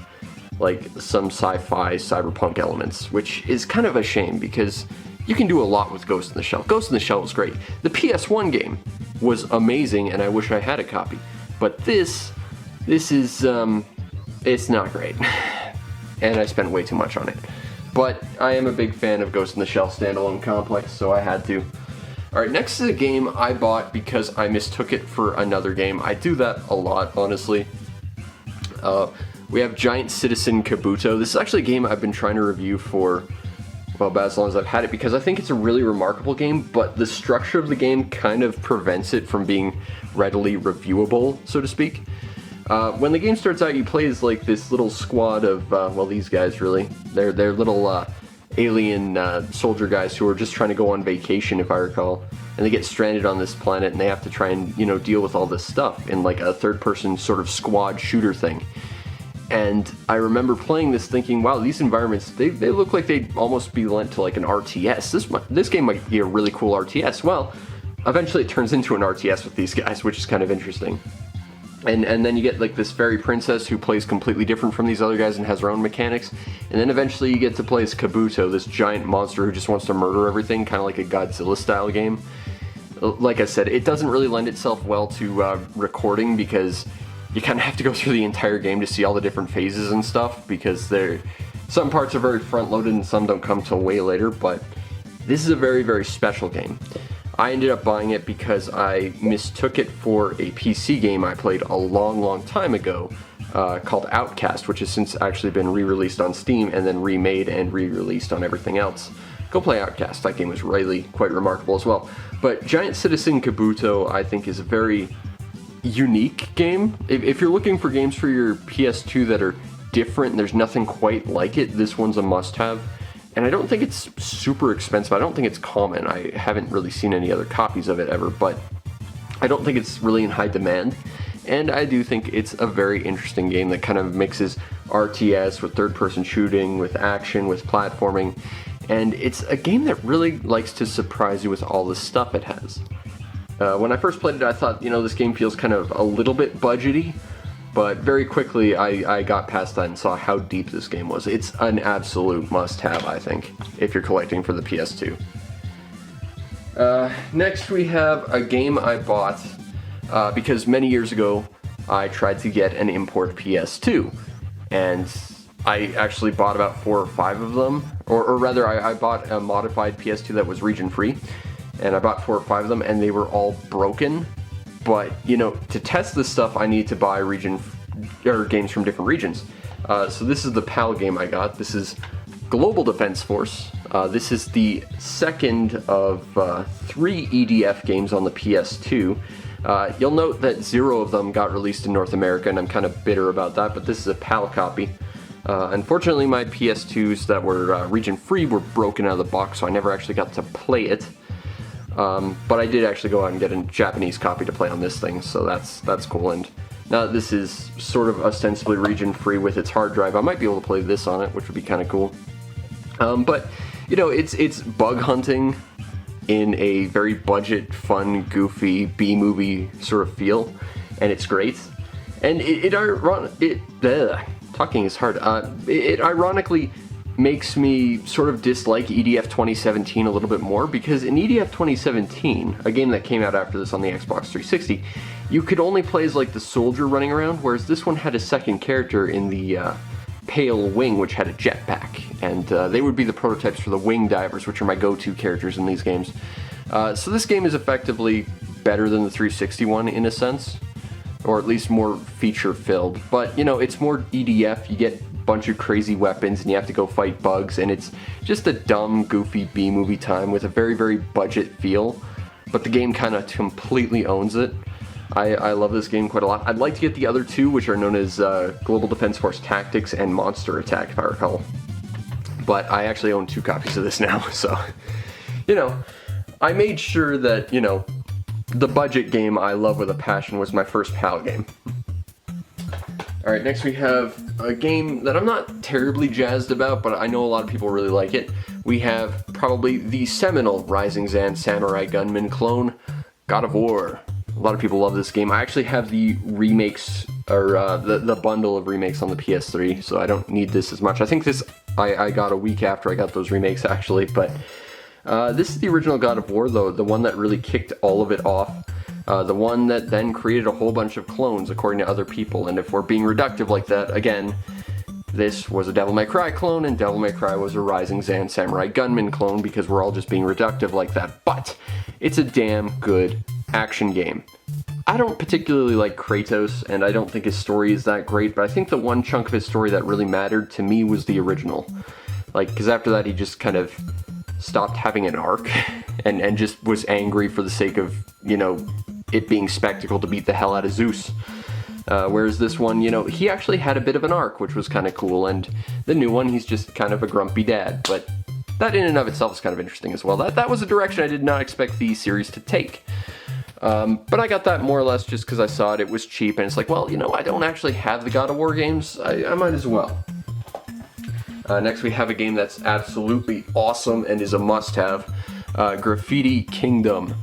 like some sci-fi cyberpunk elements, which is kind of a shame because you can do a lot with Ghost in the Shell. Ghost in the Shell was great. The PS1 game was amazing, and I wish I had a copy. But this is, it's not great. And I spent way too much on it. But I am a big fan of Ghost in the Shell Standalone Complex, so I had to. Alright, next is a game I bought because I mistook it for another game. I do that a lot, honestly. We have Giant Citizen Kabuto. This is actually a game I've been trying to review for, well, about as long as I've had it, because I think it's a really remarkable game, but the structure of the game kind of prevents it from being readily reviewable, so to speak. When the game starts out, you play as like this little squad of, well, these guys really. They're little alien soldier guys who are just trying to go on vacation, if I recall. And they get stranded on this planet, and they have to try and, you know, deal with all this stuff in like a third-person sort of squad shooter thing. And I remember playing this thinking, wow, these environments, they look like they'd almost be lent to like an RTS. This game might be a really cool RTS. Well, eventually it turns into an RTS with these guys, which is kind of interesting. And then you get like this fairy princess who plays completely different from these other guys and has her own mechanics. And then eventually you get to play as Kabuto, this giant monster who just wants to murder everything, kind of like a Godzilla style game. Like I said, it doesn't really lend itself well to recording because you kind of have to go through the entire game to see all the different phases and stuff, because some parts are very front loaded and some don't come till way later, but this is a very, very special game. I ended up buying it because I mistook it for a PC game I played a long, long time ago called Outcast, which has since actually been re-released on Steam and then remade and re-released on everything else. Go play Outcast, that game was really quite remarkable as well. But Giant Citizen Kabuto, I think, is a very unique game. If you're looking for games for your PS2 that are different and there's nothing quite like it, this one's a must-have. And I don't think it's super expensive. I don't think it's common. I haven't really seen any other copies of it ever, but I don't think it's really in high demand. And I do think it's a very interesting game that kind of mixes RTS with third-person shooting, with action, with platforming. And it's a game that really likes to surprise you with all the stuff it has. When I first played it, I thought, this game feels kind of a little bit budgety, but very quickly I got past that and saw how deep this game was. It's an absolute must-have, I think, if you're collecting for the PS2. Next we have a game I bought because many years ago I tried to get an import PS2, and I actually bought about 4 or 5 of them, or rather I bought a modified PS2 that was region-free, and I bought 4 or 5 of them, and they were all broken. But, to test this stuff, I need to buy games from different regions. So this is the PAL game I got. This is Global Defense Force. This is the second of 3 EDF games on the PS2. You'll note that 0 of them got released in North America, and I'm kind of bitter about that, but this is a PAL copy. Unfortunately, my PS2s that were region-free were broken out of the box, so I never actually got to play it. But I did actually go out and get a Japanese copy to play on this thing, so that's cool. And now that this is sort of ostensibly region-free with its hard drive, I might be able to play this on it, which would be kind of cool. But, it's bug hunting in a very budget, fun, goofy, B-movie sort of feel, and it's great. And talking is hard. It ironically makes me sort of dislike EDF 2017 a little bit more, because in EDF 2017, a game that came out after this on the Xbox 360, you could only play as like the soldier running around, whereas this one had a second character in the Pale Wing, which had a jetpack, and they would be the prototypes for the Wing Divers, which are my go-to characters in these games. So this game is effectively better than the 360 one in a sense, or at least more feature-filled, but it's more EDF. You get bunch of crazy weapons and you have to go fight bugs, and it's just a dumb, goofy B-movie time with a very, very budget feel, but the game kind of completely owns it. I love this game quite a lot. I'd like to get the other 2, which are known as Global Defense Force Tactics and Monster Attack, if I recall, but I actually own 2 copies of this now, so I made sure that the budget game I love with a passion was my first PAL game. Alright, next we have a game that I'm not terribly jazzed about, but I know a lot of people really like it. We have probably the seminal Rising Zan Samurai Gunman clone, God of War. A lot of people love this game. I actually have the remakes, or the bundle of remakes on the PS3, so I don't need this as much. I think this I got a week after I got those remakes, actually, but this is the original God of War, though, the one that really kicked all of it off. The one that then created a whole bunch of clones, according to other people, and if we're being reductive like that, again, this was a Devil May Cry clone, and Devil May Cry was a Rising Zan Samurai Gunman clone, because we're all just being reductive like that, but it's a damn good action game. I don't particularly like Kratos, and I don't think his story is that great, but I think the one chunk of his story that really mattered to me was the original. Because after that he just kind of stopped having an arc, and just was angry for the sake of, it being spectacle to beat the hell out of Zeus. Whereas this one, he actually had a bit of an arc, which was kind of cool, and the new one, he's just kind of a grumpy dad, but that in and of itself is kind of interesting as well. That was a direction I did not expect the series to take. But I got that more or less just because I saw it was cheap, and it's like, well, you know, I don't actually have the God of War games, I might as well. Next we have a game that's absolutely awesome and is a must-have, Graffiti Kingdom.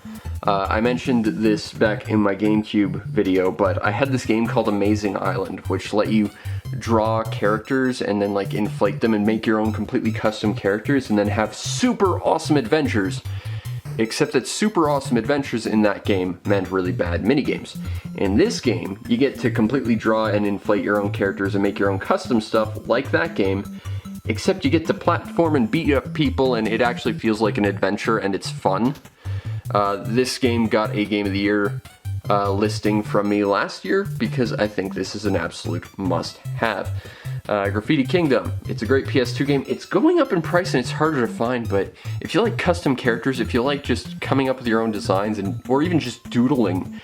I mentioned this back in my GameCube video, but I had this game called Amazing Island, which let you draw characters and then like inflate them and make your own completely custom characters and then have super awesome adventures. Except that super awesome adventures in that game meant really bad minigames. In this game, you get to completely draw and inflate your own characters and make your own custom stuff like that game, except you get to platform and beat up people, and it actually feels like an adventure and it's fun. This game got a Game of the Year listing from me last year because I think this is an absolute must-have. Graffiti Kingdom, it's a great PS2 game. It's going up in price and it's harder to find, but if you like custom characters, if you like just coming up with your own designs, or even just doodling,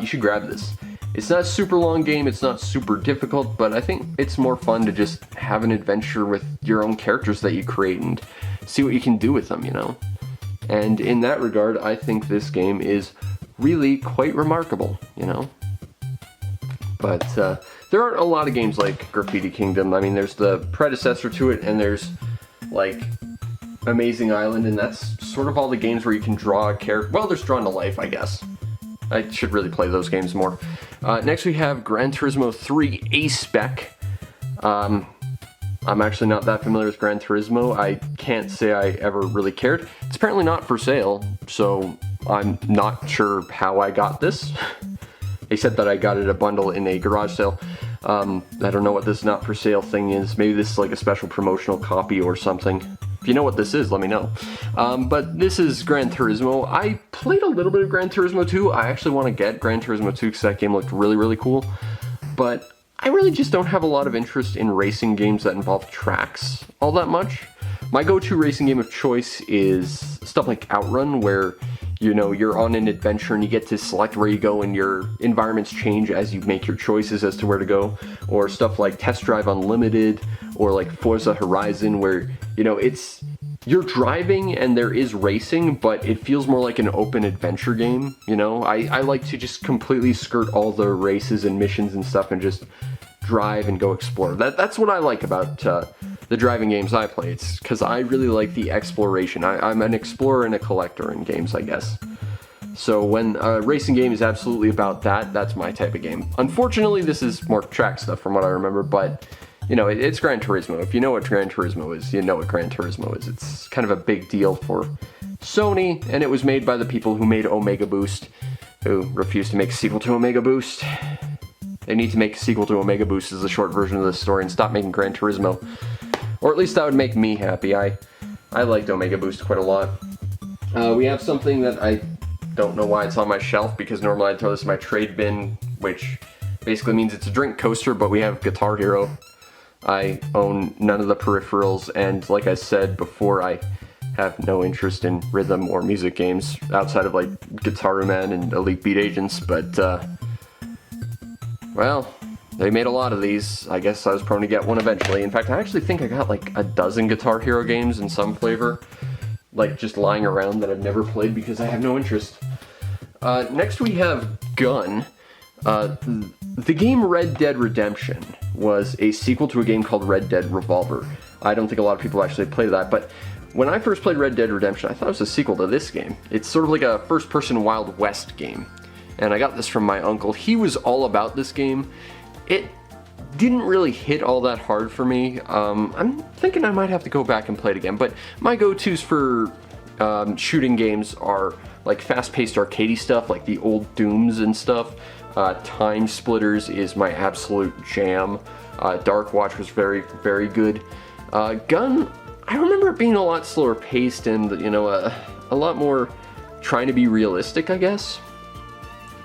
you should grab this. It's not a super long game, it's not super difficult, but I think it's more fun to just have an adventure with your own characters that you create and see what you can do with them, you know? And in that regard, I think this game is really quite remarkable, you know? But there aren't a lot of games like Graffiti Kingdom. I mean, there's the predecessor to it, and there's, like, Amazing Island, and that's sort of all the games where you can draw a character. Well, there's Drawn to Life, I guess. I should really play those games more. Next we have Gran Turismo 3 A-Spec. I'm actually not that familiar with Gran Turismo. I can't say I ever really cared. It's apparently not for sale, so I'm not sure how I got this. Except that I got it at a bundle in a garage sale. I don't know what this not for sale thing is. Maybe this is like a special promotional copy or something. If you know what this is, let me know. But this is Gran Turismo. I played a little bit of Gran Turismo 2. I actually want to get Gran Turismo 2 because that game looked really, really cool. But I really just don't have a lot of interest in racing games that involve tracks all that much. My go-to racing game of choice is stuff like Outrun, where, you know, you're on an adventure and you get to select where you go and your environments change as you make your choices as to where to go. Or stuff like Test Drive Unlimited, or like Forza Horizon, where, you know, you're driving and there is racing, but it feels more like an open adventure game, you know? I like to just completely skirt all the races and missions and stuff and just drive and go explore. That's what I like about the driving games I play. It's because I really like the exploration. I'm an explorer and a collector in games, I guess. So when a racing game is absolutely about that, that's my type of game. Unfortunately, this is more track stuff from what I remember, but, you know, it's Gran Turismo. If you know what Gran Turismo is, you know what Gran Turismo is. It's kind of a big deal for Sony, and it was made by the people who made Omega Boost, who refused to make a sequel to Omega Boost. They need to make a sequel to Omega Boost as the short version of this story and stop making Gran Turismo. Or at least that would make me happy. I liked Omega Boost quite a lot. We have something that I don't know why it's on my shelf, because normally I'd throw this in my trade bin, which basically means it's a drink coaster, but we have Guitar Hero. I own none of the peripherals, and like I said before, I have no interest in rhythm or music games outside of like Guitar Man and Elite Beat Agents, but well, they made a lot of these. I guess I was prone to get one eventually. In fact, I actually think I got like a dozen Guitar Hero games in some flavor, like just lying around that I've never played because I have no interest. Next we have Gun. The game Red Dead Redemption was a sequel to a game called Red Dead Revolver. I don't think a lot of people actually played that, but when I first played Red Dead Redemption, I thought it was a sequel to this game. It's sort of like a first-person Wild West game. And I got this from my uncle. He was all about this game. It didn't really hit all that hard for me. I'm thinking I might have to go back and play it again, but my go-tos for shooting games are like fast-paced arcadey stuff, like the old Dooms and stuff. Time Splitters is my absolute jam. Dark Watch was very, very good. Gun, I remember it being a lot slower paced and, you know, a lot more trying to be realistic, I guess.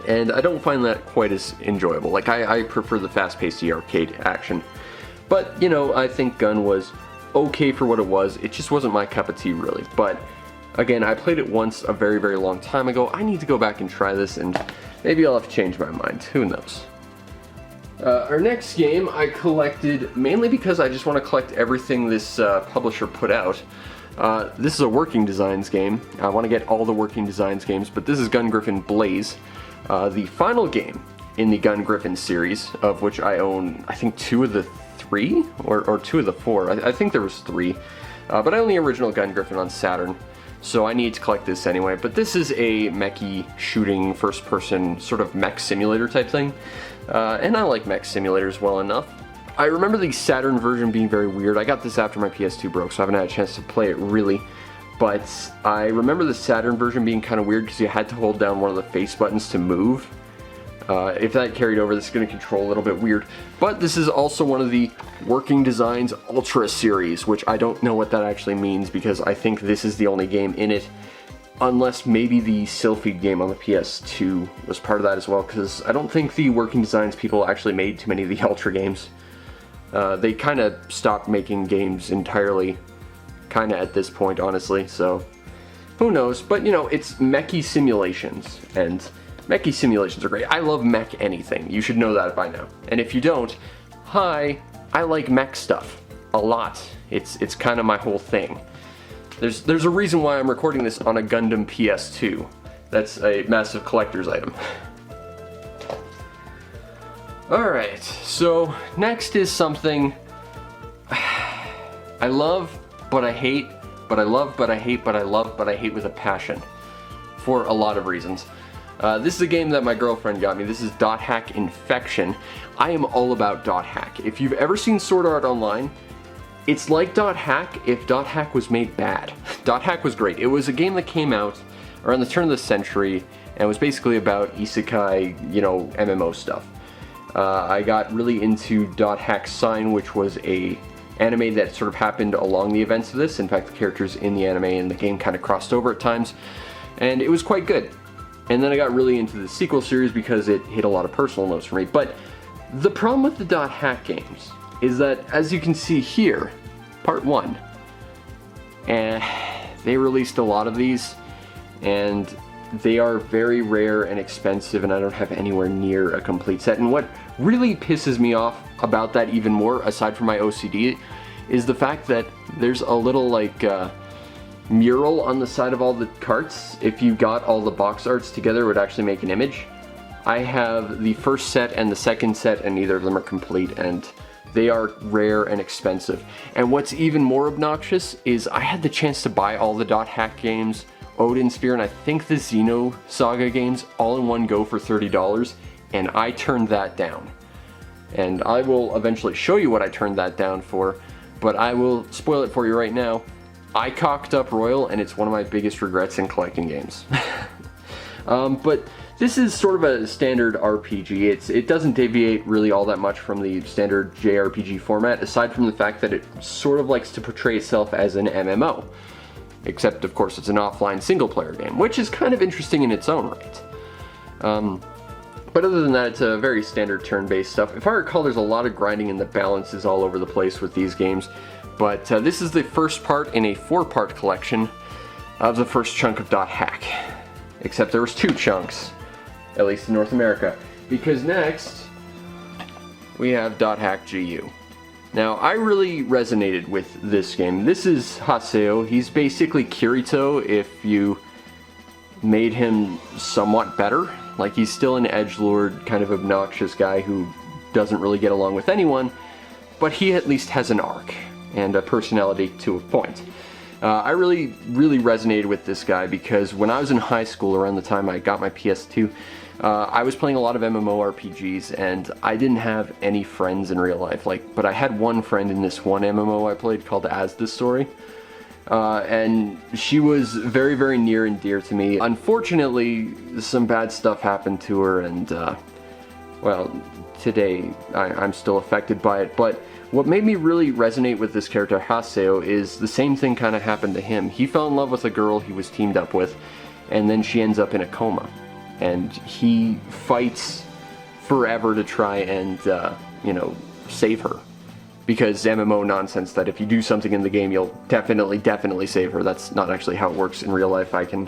And I don't find that quite as enjoyable. Like, I prefer the fast-paced arcade action. But, you know, I think Gun was okay for what it was. It just wasn't my cup of tea, really. But, again, I played it once a very, very long time ago. I need to go back and try this, and maybe I'll have to change my mind. Who knows? Our next game I collected mainly because I just want to collect everything this publisher put out. This is a Working Designs game. I want to get all the Working Designs games, but this is Gun Griffin Blaze, the final game in the Gun Griffin series, of which I own, I think, 2 of the 3, or 2 of the 4. I think there was 3, but I own the original Gun Griffin on Saturn, so I need to collect this anyway. But this is a mechy shooting first-person sort of mech simulator type thing, and I like mech simulators well enough. I remember the Saturn version being very weird. I got this after my PS2 broke, so I haven't had a chance to play it really. But I remember the Saturn version being kind of weird because you had to hold down one of the face buttons to move. If that carried over, this is going to control a little bit weird. But this is also one of the Working Designs Ultra series, which I don't know what that actually means because I think this is the only game in it. Unless maybe the Sylphid game on the PS2 was part of that as well, because I don't think the Working Designs people actually made too many of the Ultra games. They kind of stopped making games entirely, kind of at this point, honestly, so who knows. But, you know, it's mechy simulations, and mechy simulations are great. I love mech anything. You should know that by now. And if you don't, hi, I like mech stuff a lot. It's kind of my whole thing. There's a reason why I'm recording this on a Gundam PS2. That's a massive collector's item. Alright, so next is something I love, but I hate, but I love, but I hate, but I love, but I hate with a passion. For a lot of reasons. This is a game that my girlfriend got me. This is Dot Hack Infection. I am all about Dot Hack. If you've ever seen Sword Art Online, it's like Dot Hack if Dot Hack was made bad. Dot Hack was great. It was a game that came out around the turn of the century and was basically about isekai, you know, MMO stuff. I got really into Dot Hack Sign, which was a anime that sort of happened along the events of this. In fact, the characters in the anime and the game kind of crossed over at times, and it was quite good. And then I got really into the sequel series because it hit a lot of personal notes for me. But the problem with the Dot Hack games is that, as you can see here, Part 1, they released a lot of these, and they are very rare and expensive, and I don't have anywhere near a complete set. And what really pisses me off about that even more, aside from my OCD, is the fact that there's a little, like, mural on the side of all the carts. If you got all the box arts together, it would actually make an image. I have the first set and the second set, and neither of them are complete, and they are rare and expensive. And what's even more obnoxious is I had the chance to buy all the Dot Hack games, Odin Sphere, and I think the Xeno Saga games all in one go for $30, and I turned that down. And I will eventually show you what I turned that down for, but I will spoil it for you right now. I cocked up Royal, and it's one of my biggest regrets in collecting games. But this is sort of a standard RPG. It doesn't deviate really all that much from the standard JRPG format, aside from the fact that it sort of likes to portray itself as an MMO. Except, of course, it's an offline single-player game, which is kind of interesting in its own right. But other than that, it's a very standard turn-based stuff. If I recall, there's a lot of grinding and the balance is all over the place with these games. But this is the first part in a 4-part collection of the first chunk of Dot Hack. Except there was 2 chunks, at least in North America. Because next, we have Dot Hack GU. Now, I really resonated with this game. This is Haseo. He's basically Kirito if you made him somewhat better. Like, he's still an edgelord, kind of obnoxious guy who doesn't really get along with anyone, but he at least has an arc and a personality to a point. I really resonated with this guy because when I was in high school, around the time I got my PS2, I was playing a lot of MMORPGs, and I didn't have any friends in real life. But I had one friend in this one MMO I played called As This Story, and she was very, very near and dear to me. Unfortunately, some bad stuff happened to her, and well, today I'm still affected by it. But what made me really resonate with this character, Haseo, is the same thing kind of happened to him. He fell in love with a girl he was teamed up with, and then she ends up in a coma. And he fights forever to try and, you know, save her. Because MMO nonsense that if you do something in the game, you'll definitely save her. That's not actually how it works in real life. I can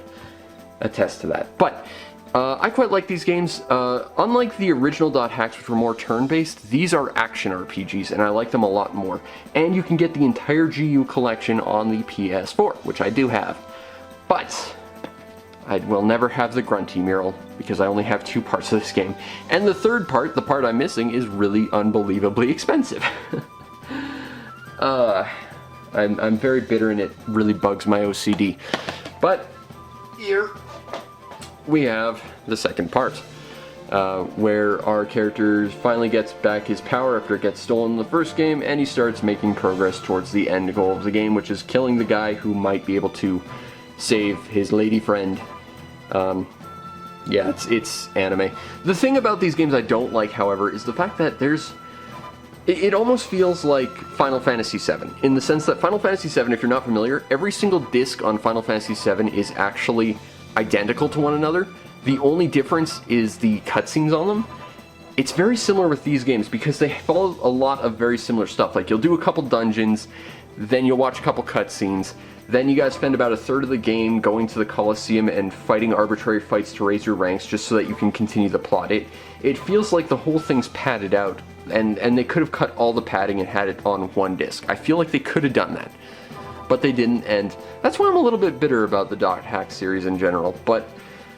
attest to that. But I quite like these games. Unlike the original Dot Hacks, which were more turn-based, these are action RPGs, and I like them a lot more. And you can get the entire GU collection on the PS4, which I do have. But I will never have the Grunty mural, because I only have 2 parts of this game. And the third part, the part I'm missing, is really unbelievably expensive. I'm very bitter, and it really bugs my OCD. But here we have the second part, where our character finally gets back his power after it gets stolen in the first game, and he starts making progress towards the end goal of the game, which is killing the guy who might be able to save his lady friend. Yeah, it's anime. The thing about these games I don't like, however, is the fact that it almost feels like Final Fantasy VII, in the sense that Final Fantasy VII, if you're not familiar, every single disc on Final Fantasy VII is actually identical to one another. The only difference is the cutscenes on them. It's very similar with these games because they follow a lot of very similar stuff. Like, you'll do a couple dungeons, then you'll watch a couple cutscenes, then you guys spend about a third of the game going to the Colosseum and fighting arbitrary fights to raise your ranks just so that you can continue the plot. It feels like the whole thing's padded out, and they could have cut all the padding and had it on one disc. I feel like they could have done that, but they didn't, and that's why I'm a little bit bitter about the Dot Hack series in general. But,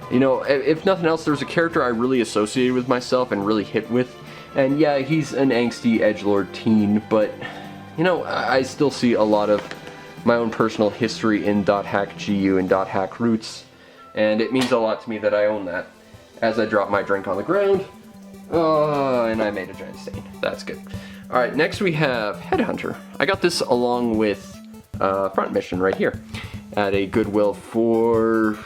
you know, if nothing else, there's a character I really associated with myself and really hit with, and yeah, he's an angsty edgelord teen, but, you know, I still see a lot of my own personal history in Dot Hack GU and Dot Hack Roots, and it means a lot to me that I own that. As I drop my drink on the ground, and I made a giant stain. That's good. Alright, next we have Headhunter. I got this along with Front Mission right here at a Goodwill for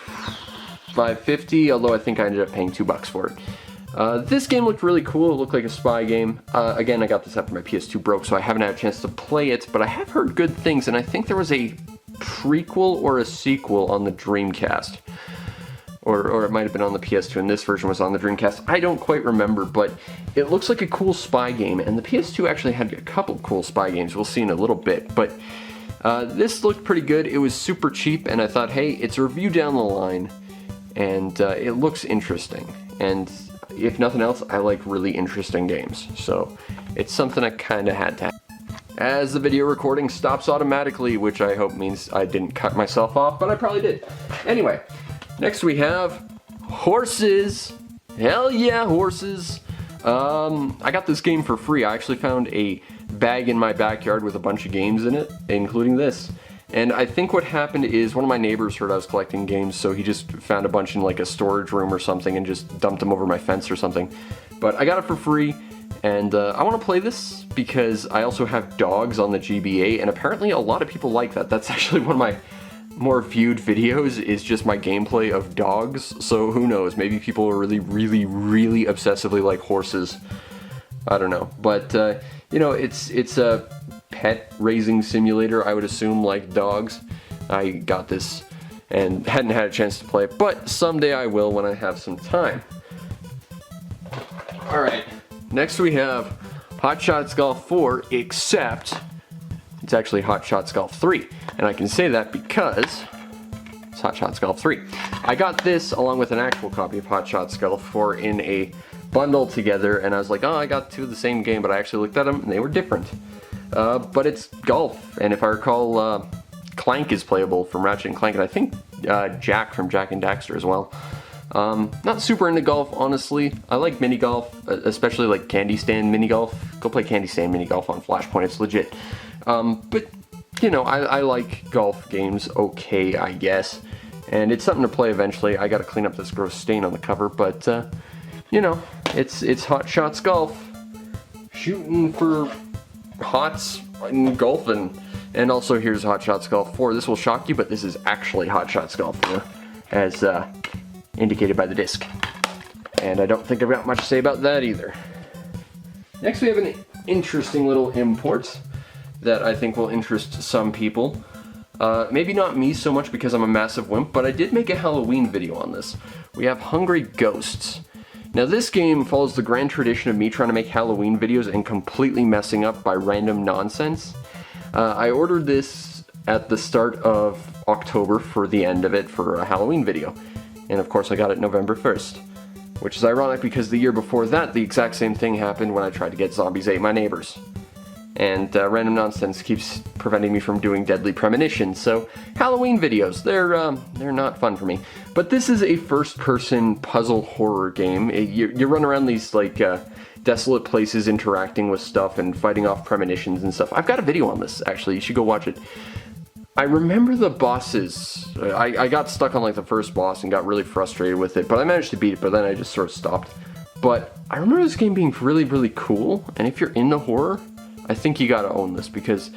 $5.50, although I think I ended up paying $2 for it. This game looked really cool. It looked like a spy game. Again, I got this after my PS2 broke, so I haven't had a chance to play it, but I have heard good things, and I think there was a prequel or a sequel on the Dreamcast. Or it might have been on the PS2, and this version was on the Dreamcast. I don't quite remember, but it looks like a cool spy game, and the PS2 actually had a couple cool spy games. We'll see in a little bit, but this looked pretty good. It was super cheap, and I thought, hey, it's a review down the line, and it looks interesting. And if nothing else, I like really interesting games, so it's something I kind of had to have. As the video recording stops automatically, which I hope means I didn't cut myself off, but I probably did. Anyway. Next we have horses. Hell yeah, horses. I got this game for free. I actually found a bag in my backyard with a bunch of games in it, including this. And I think what happened is one of my neighbors heard I was collecting games, so he just found a bunch in like a storage room or something and just dumped them over my fence or something. But I got it for free, and I want to play this because I also have dogs on the GBA, and apparently a lot of people like that. That's actually one of my more viewed videos, is just my gameplay of dogs, so who knows, maybe people are really obsessively like horses. I don't know, but you know, it's a pet raising simulator, I would assume, like dogs. I got this and hadn't had a chance to play it, but someday I will when I have some time. Alright, next we have Hot Shots Golf 4, except it's actually Hot Shots Golf 3. And I can say that because it's Hot Shots Golf 3. I got this along with an actual copy of Hot Shots Golf 4 in a bundle together, and I was like, oh, I got 2 of the same game, but I actually looked at them and they were different. But it's golf, and if I recall, Clank is playable from Ratchet & Clank, and I think Jack from Jak and Daxter as well. Not super into golf, honestly. I like mini golf, especially like Candy Stand mini golf. Go play Candy Stand mini golf on Flashpoint, it's legit. But you know, I like golf games okay, I guess. And it's something to play eventually. I gotta clean up this gross stain on the cover, but, you know, it's Hot Shots Golf. Shooting for hots and golfing. And also here's Hot Shots Golf 4. This will shock you, but this is actually Hot Shots Golf 4, as indicated by the disc. And I don't think I've got much to say about that either. Next we have an interesting little import that I think will interest some people. Maybe not me so much because I'm a massive wimp, but I did make a Halloween video on this. We have Hungry Ghosts. Now this game follows the grand tradition of me trying to make Halloween videos and completely messing up by random nonsense. I ordered this at the start of October for the end of it for a Halloween video. And of course I got it November 1st. Which is ironic because the year before that, the exact same thing happened when I tried to get Zombies Ate My Neighbors. And random nonsense keeps preventing me from doing Deadly Premonition, so Halloween videos, they're not fun for me. But this is a first-person puzzle horror game. You run around these, like, desolate places interacting with stuff and fighting off premonitions and stuff. I've got a video on this, actually, you should go watch it. I remember the bosses. I got stuck on, like, the first boss and got really frustrated with it, but I managed to beat it, but then I just sort of stopped. But I remember this game being really, really cool, and if you're into horror, I think you gotta own this, because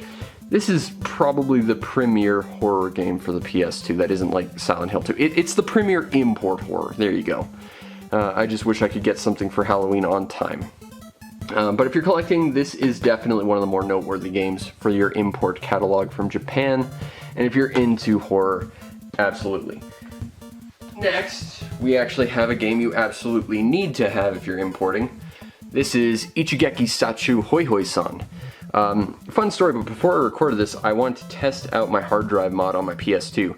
this is probably the premier horror game for the PS2 that isn't like Silent Hill 2. It's the premier import horror, there you go. I just wish I could get something for Halloween on time. But if you're collecting, this is definitely one of the more noteworthy games for your import catalog from Japan, and if you're into horror, absolutely. Next, we actually have a game you absolutely need to have if you're importing. This is Ichigeki Sachu Hoi Hoi-san. Fun story, but before I recorded this, I wanted to test out my hard drive mod on my PS2.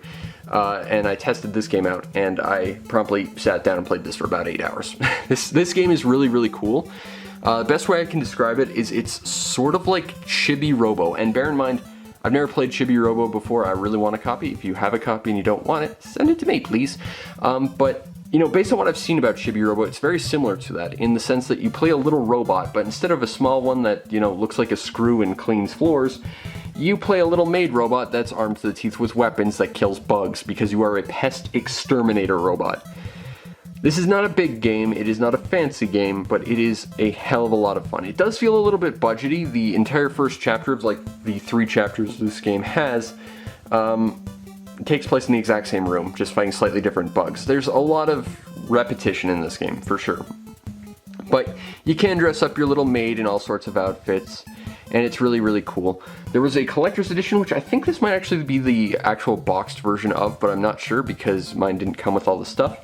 And I tested this game out, and I promptly sat down and played this for about 8 hours. This game is really, really cool. The best way I can describe it is it's sort of like Chibi Robo. And bear in mind, I've never played Chibi Robo before. I really want a copy. If you have a copy and you don't want it, send it to me, please. But you know, based on what I've seen about Chibi Robo, it's very similar to that in the sense that you play a little robot, but instead of a small one that, you know, looks like a screw and cleans floors, you play a little maid robot that's armed to the teeth with weapons that kills bugs because you are a pest exterminator robot. This is not a big game, it is not a fancy game, but it is a hell of a lot of fun. It does feel a little bit budgety. The entire first chapter of like the 3 chapters this game has, takes place in the exact same room, just fighting slightly different bugs. There's a lot of repetition in this game, for sure. But you can dress up your little maid in all sorts of outfits, and it's really, really cool. There was a collector's edition, which I think this might actually be the actual boxed version of, but I'm not sure because mine didn't come with all the stuff.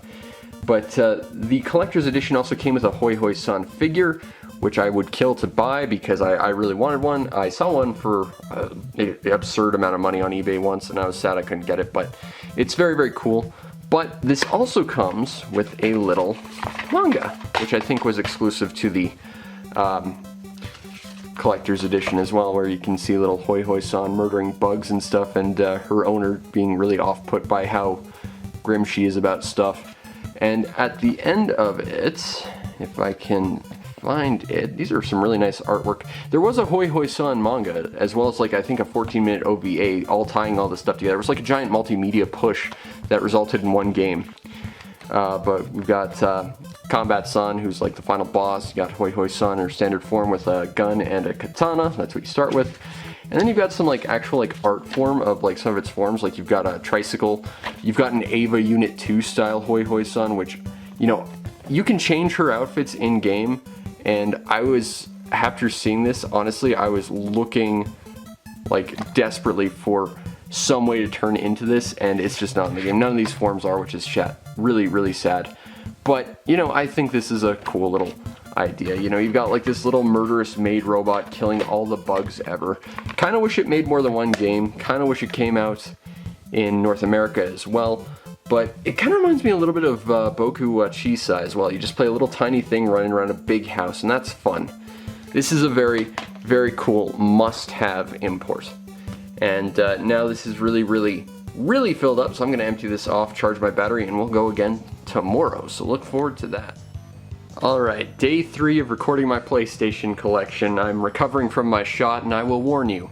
But the collector's edition also came with a Hoi Hoi-san figure, which I would kill to buy because I really wanted one. I saw one for an absurd amount of money on eBay once, and I was sad I couldn't get it, but it's very, very cool. But this also comes with a little manga, which I think was exclusive to the collector's edition as well, where you can see little Hoi Hoi-san murdering bugs and stuff, and her owner being really off-put by how grim she is about stuff. And at the end of it, if I can find it, these are some really nice artwork. There was a Hoi Hoi-san manga, as well as like I think a 14-minute OVA, all tying all this stuff together. It was like a giant multimedia push that resulted in one game. But we've got Combat-san, who's like the final boss. You got Hoi Hoi-san in her standard form with a gun and a katana. That's what you start with. And then you've got some like actual like art form of like some of its forms. Like you've got a tricycle. You've got an Ava Unit 2 style Hoi Hoi-san, which, you know, you can change her outfits in game. And I was, after seeing this, honestly, I was looking like desperately for some way to turn into this, and it's just not in the game. None of these forms are, which is really, really sad. But, you know, I think this is a cool little idea. You know, you've got like this little murderous maid robot killing all the bugs ever. Kind of wish it made more than one game. Kind of wish it came out in North America as well. But it kind of reminds me a little bit of Bakuchisai as well. You just play a little tiny thing running around a big house, and that's fun. This is a very, very cool must-have import. And now this is really, really, really filled up, so I'm going to empty this off, charge my battery, and we'll go again tomorrow. So look forward to that. Alright, day 3 of recording my PlayStation collection. I'm recovering from my shot, and I will warn you,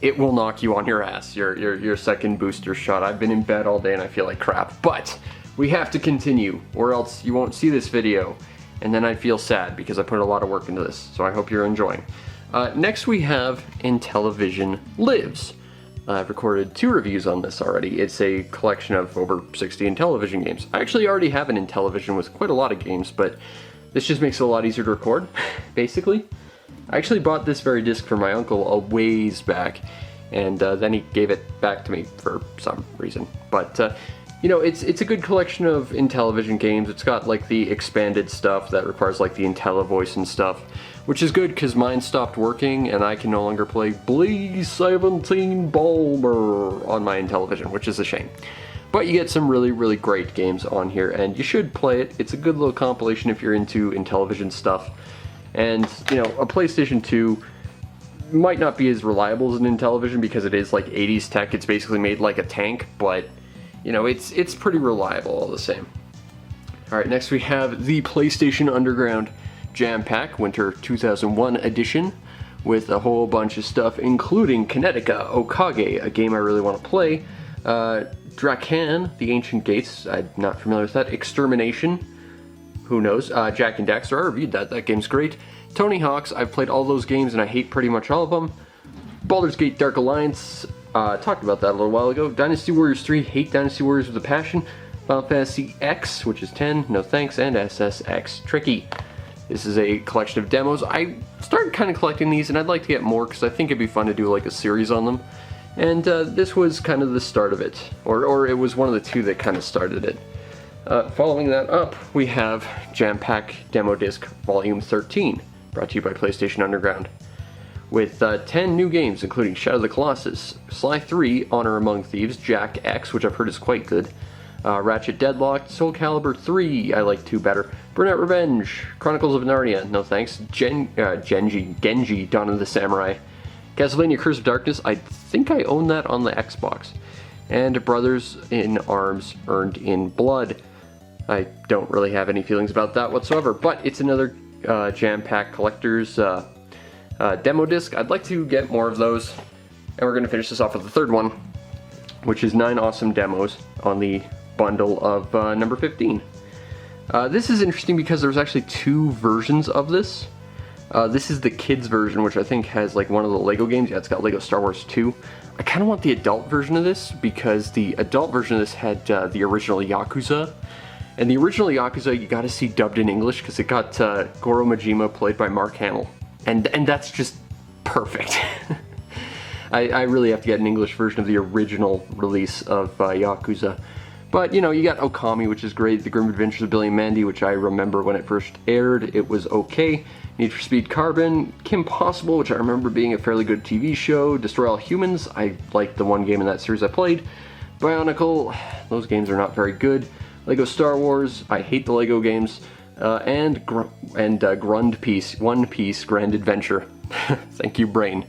it will knock you on your ass, your second booster shot. I've been in bed all day and I feel like crap, but we have to continue, or else you won't see this video, and then I feel sad because I put a lot of work into this, so I hope you're enjoying. Next we have Intellivision Lives. I've recorded 2 reviews on this already. It's a collection of over 60 Intellivision games. I actually already have an Intellivision with quite a lot of games, but this just makes it a lot easier to record, basically. I actually bought this very disc for my uncle a ways back, and then he gave it back to me for some reason. But, you know, it's a good collection of Intellivision games. It's got, like, the expanded stuff that requires, like, the IntelliVoice and stuff, which is good because mine stopped working, and I can no longer play Blaze 17 Balmer on my Intellivision, which is a shame. But you get some really, really great games on here, and you should play it. It's a good little compilation if you're into Intellivision stuff. And, you know, a PlayStation 2 might not be as reliable as an Intellivision because it is like 80s tech. It's basically made like a tank, but, you know, it's pretty reliable all the same. Alright, next we have the PlayStation Underground Jam Pack Winter 2001 edition with a whole bunch of stuff, including Kinetica Okage, a game I really want to play, Drakan, The Ancient Gates, I'm not familiar with that, Extermination, who knows, Jak and Daxter, I reviewed that, that game's great, Tony Hawk's, I've played all those games and I hate pretty much all of them, Baldur's Gate Dark Alliance, talked about that a little while ago, Dynasty Warriors 3, hate Dynasty Warriors with a passion, Final Fantasy X, which is 10, no thanks, and SSX Tricky. This is a collection of demos. I started kind of collecting these, and I'd like to get more because I think it'd be fun to do like a series on them. And this was kind of the start of it, or it was one of the two that kind of started it. Following that up, we have Jam Pack Demo Disc Volume 13, brought to you by PlayStation Underground, with 10 new games, including Shadow of the Colossus, Sly 3, Honor Among Thieves, Jak X, which I've heard is quite good, Ratchet Deadlocked, Soul Calibur 3, I like 2 better, Burnout Revenge, Chronicles of Narnia, no thanks, Genji, Dawn of the Samurai, Castlevania Curse of Darkness, I think I own that on the Xbox, and Brothers in Arms Earned in Blood. I don't really have any feelings about that whatsoever, but it's another Jam Pack Collector's demo disc. I'd like to get more of those, and we're going to finish this off with the third one, which is 9 awesome demos on the bundle of number 15. This is interesting because there's actually 2 versions of this. This is the kids version, which I think has like one of the Lego games. Yeah, it's got Lego Star Wars 2. I kind of want the adult version of this because the adult version of this had the original Yakuza. And the original Yakuza you got to see dubbed in English because it got Goro Majima played by Mark Hamill. And that's just perfect. I really have to get an English version of the original release of Yakuza. But, you know, you got Okami, which is great, The Grim Adventures of Billy and Mandy, which I remember when it first aired, it was okay, Need for Speed Carbon, Kim Possible, which I remember being a fairly good TV show, Destroy All Humans, I liked the one game in that series I played, Bionicle, those games are not very good, Lego Star Wars, I hate the Lego games, and Grund Piece, One Piece Grand Adventure, thank you brain.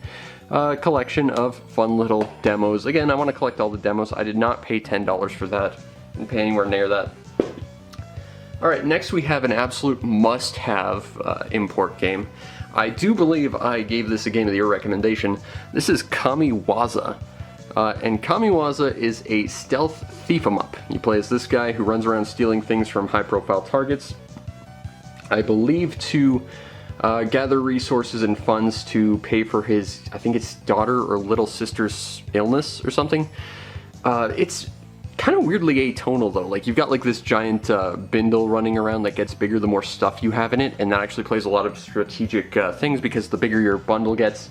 Collection of fun little demos. Again, I want to collect all the demos. I did not pay $10 for that. I didn't pay anywhere near that. Alright, next we have an absolute must-have import game. I do believe I gave this a Game of the Year recommendation. This is Kamiwaza. And Kamiwaza is a stealth thief-em-up. You play as this guy who runs around stealing things from high-profile targets. I believe to gather resources and funds to pay for his, I think it's daughter or little sister's illness or something. It's kind of weirdly atonal though, like you've got like this giant bindle running around that gets bigger the more stuff you have in it, and that actually plays a lot of strategic things because the bigger your bundle gets,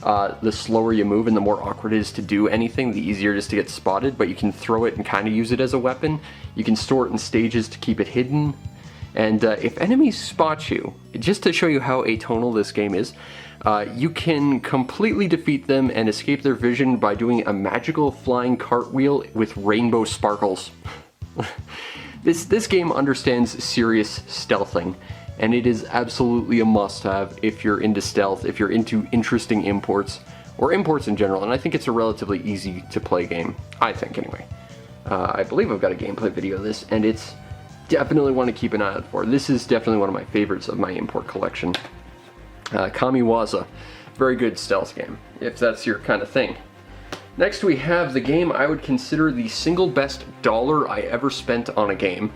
the slower you move and the more awkward it is to do anything, the easier it is to get spotted, but you can throw it and kind of use it as a weapon. You can store it in stages to keep it hidden. And if enemies spot you, just to show you how atonal this game is, you can completely defeat them and escape their vision by doing a magical flying cartwheel with rainbow sparkles. This game understands serious stealthing, and it is absolutely a must-have if you're into stealth, if you're into interesting imports, or imports in general, and I think it's a relatively easy to play game, I think anyway. I believe I've got a gameplay video of this, and it's definitely one to keep an eye out for. This is definitely one of my favorites of my import collection. Kamiwaza, very good stealth game, if that's your kind of thing. Next we have the game I would consider the single best dollar I ever spent on a game.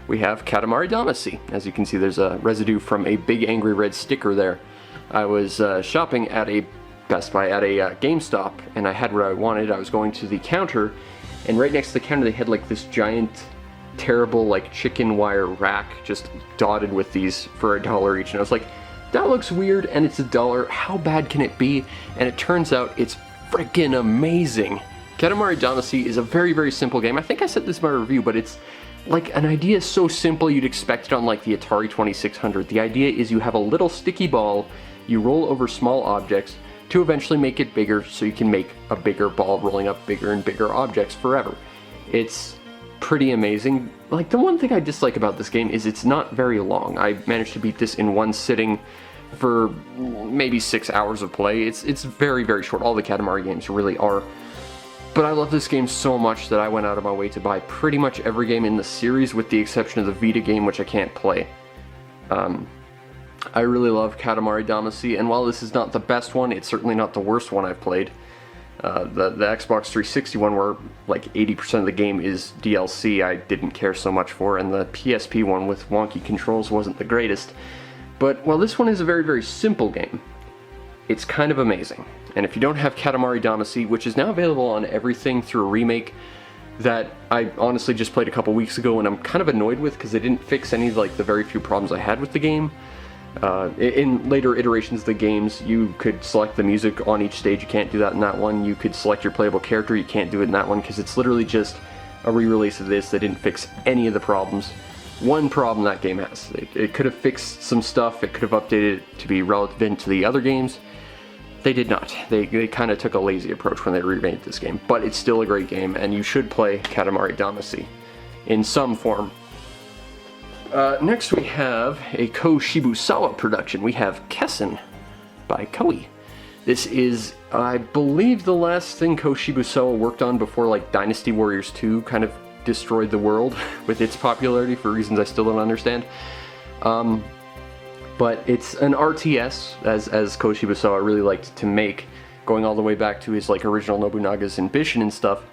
We have Katamari Damacy. As you can see, there's a residue from a big angry red sticker there. I was shopping at a Best Buy, at a GameStop, and I had what I wanted. I was going to the counter, and right next to the counter they had like this giant terrible like chicken wire rack just dotted with these for $1 each, and I was like, that looks weird and it's $1, how bad can it be? And it turns out it's freaking amazing. Katamari Damacy is a very, very simple game. I think I said this in my review, but it's like an idea so simple you'd expect it on like the Atari 2600. The idea is you have a little sticky ball, you roll over small objects to eventually make it bigger so you can make a bigger ball rolling up bigger and bigger objects forever. It's pretty amazing. Like, the one thing I dislike about this game is it's not very long. I managed to beat this in one sitting for maybe 6 hours of play. It's very, very short. All the Katamari games really are. But I love this game so much that I went out of my way to buy pretty much every game in the series, with the exception of the Vita game, which I can't play. I really love Katamari Damacy, and while this is not the best one, it's certainly not the worst one I've played. The Xbox 360 one, where like 80% of the game is DLC, I didn't care so much for, and the PSP one with wonky controls wasn't the greatest. But while this one is a very, very simple game, it's kind of amazing. And if you don't have Katamari Damacy, which is now available on everything through a remake that I honestly just played a couple weeks ago and I'm kind of annoyed with because they didn't fix any of like the very few problems I had with the game. In later iterations of the games, you could select the music on each stage. You can't do that in that one. You could select your playable character. You can't do it in that one because it's literally just a re-release of this. They didn't fix any of the problems. One problem that game has. It could have fixed some stuff. It could have updated it to be relevant to the other games. They did not. They kind of took a lazy approach when they remade this game. But it's still a great game, and you should play Katamari Damacy in some form. Next we have a Ko Shibusawa production. We have Kessen by Koei. This is, I believe, the last thing Ko Shibusawa worked on before like Dynasty Warriors 2 kind of destroyed the world with its popularity for reasons I still don't understand. But it's an RTS, as Ko Shibusawa really liked to make, going all the way back to his like original Nobunaga's Ambition and stuff.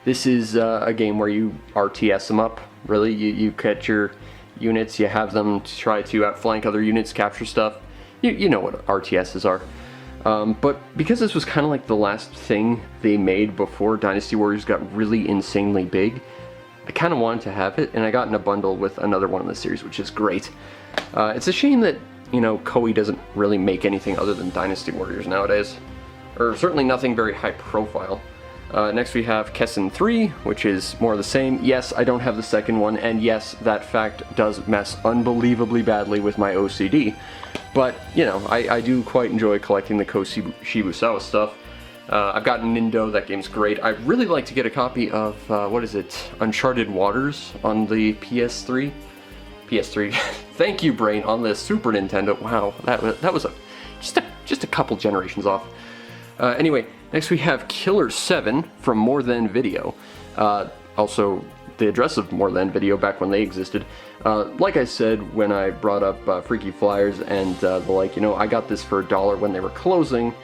This is a game where you RTS them up, really. You catch your units, you have them try to outflank other units, capture stuff. You know what RTSs are. But because this was kind of like the last thing they made before Dynasty Warriors got really insanely big, I kind of wanted to have it, and I got in a bundle with another one in the series, which is great. It's a shame that, you know, Koei doesn't really make anything other than Dynasty Warriors nowadays. Or certainly nothing very high profile. Next we have Kessen 3, which is more of the same. Yes, I don't have the second one, and yes, that fact does mess unbelievably badly with my OCD. But, you know, I do quite enjoy collecting the Ko Shibusawa stuff. I've got Nindo, that game's great. I'd really like to get a copy of, what is it, Uncharted Waters on the PS3? PS3. Thank you, Brain, on the Super Nintendo. Wow, that was just a couple generations off. Anyway, next we have Killer 7 from More Than Video. Also, the address of More Than Video back when they existed. Like I said when I brought up Freaky Flyers and the like, you know, I got this for $1 when they were closing,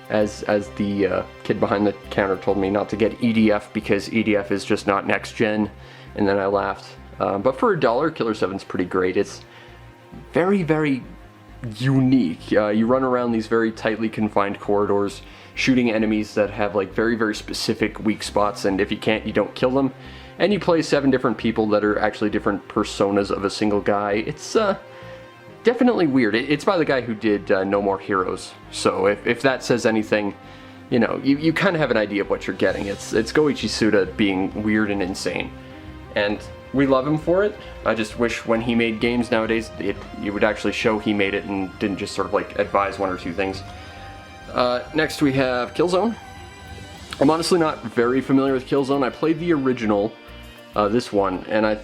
as the kid behind the counter told me not to get EDF because EDF is just not next gen, and then I laughed. But for $1, Killer 7's pretty great. It's very, very unique. You run around these very tightly confined corridors, shooting enemies that have like very, very specific weak spots, and if you can't, you don't kill them. And you play 7 different people that are actually different personas of a single guy. It's definitely weird. It's by the guy who did No More Heroes, so if that says anything, you know, you kind of have an idea of what you're getting. It's Goichi Suda being weird and insane, and we love him for it. I just wish when he made games nowadays, you would actually show he made it and didn't just sort of like advise 1 or 2 things. Next we have Killzone. I'm honestly not very familiar with Killzone. I played the original, this one, and I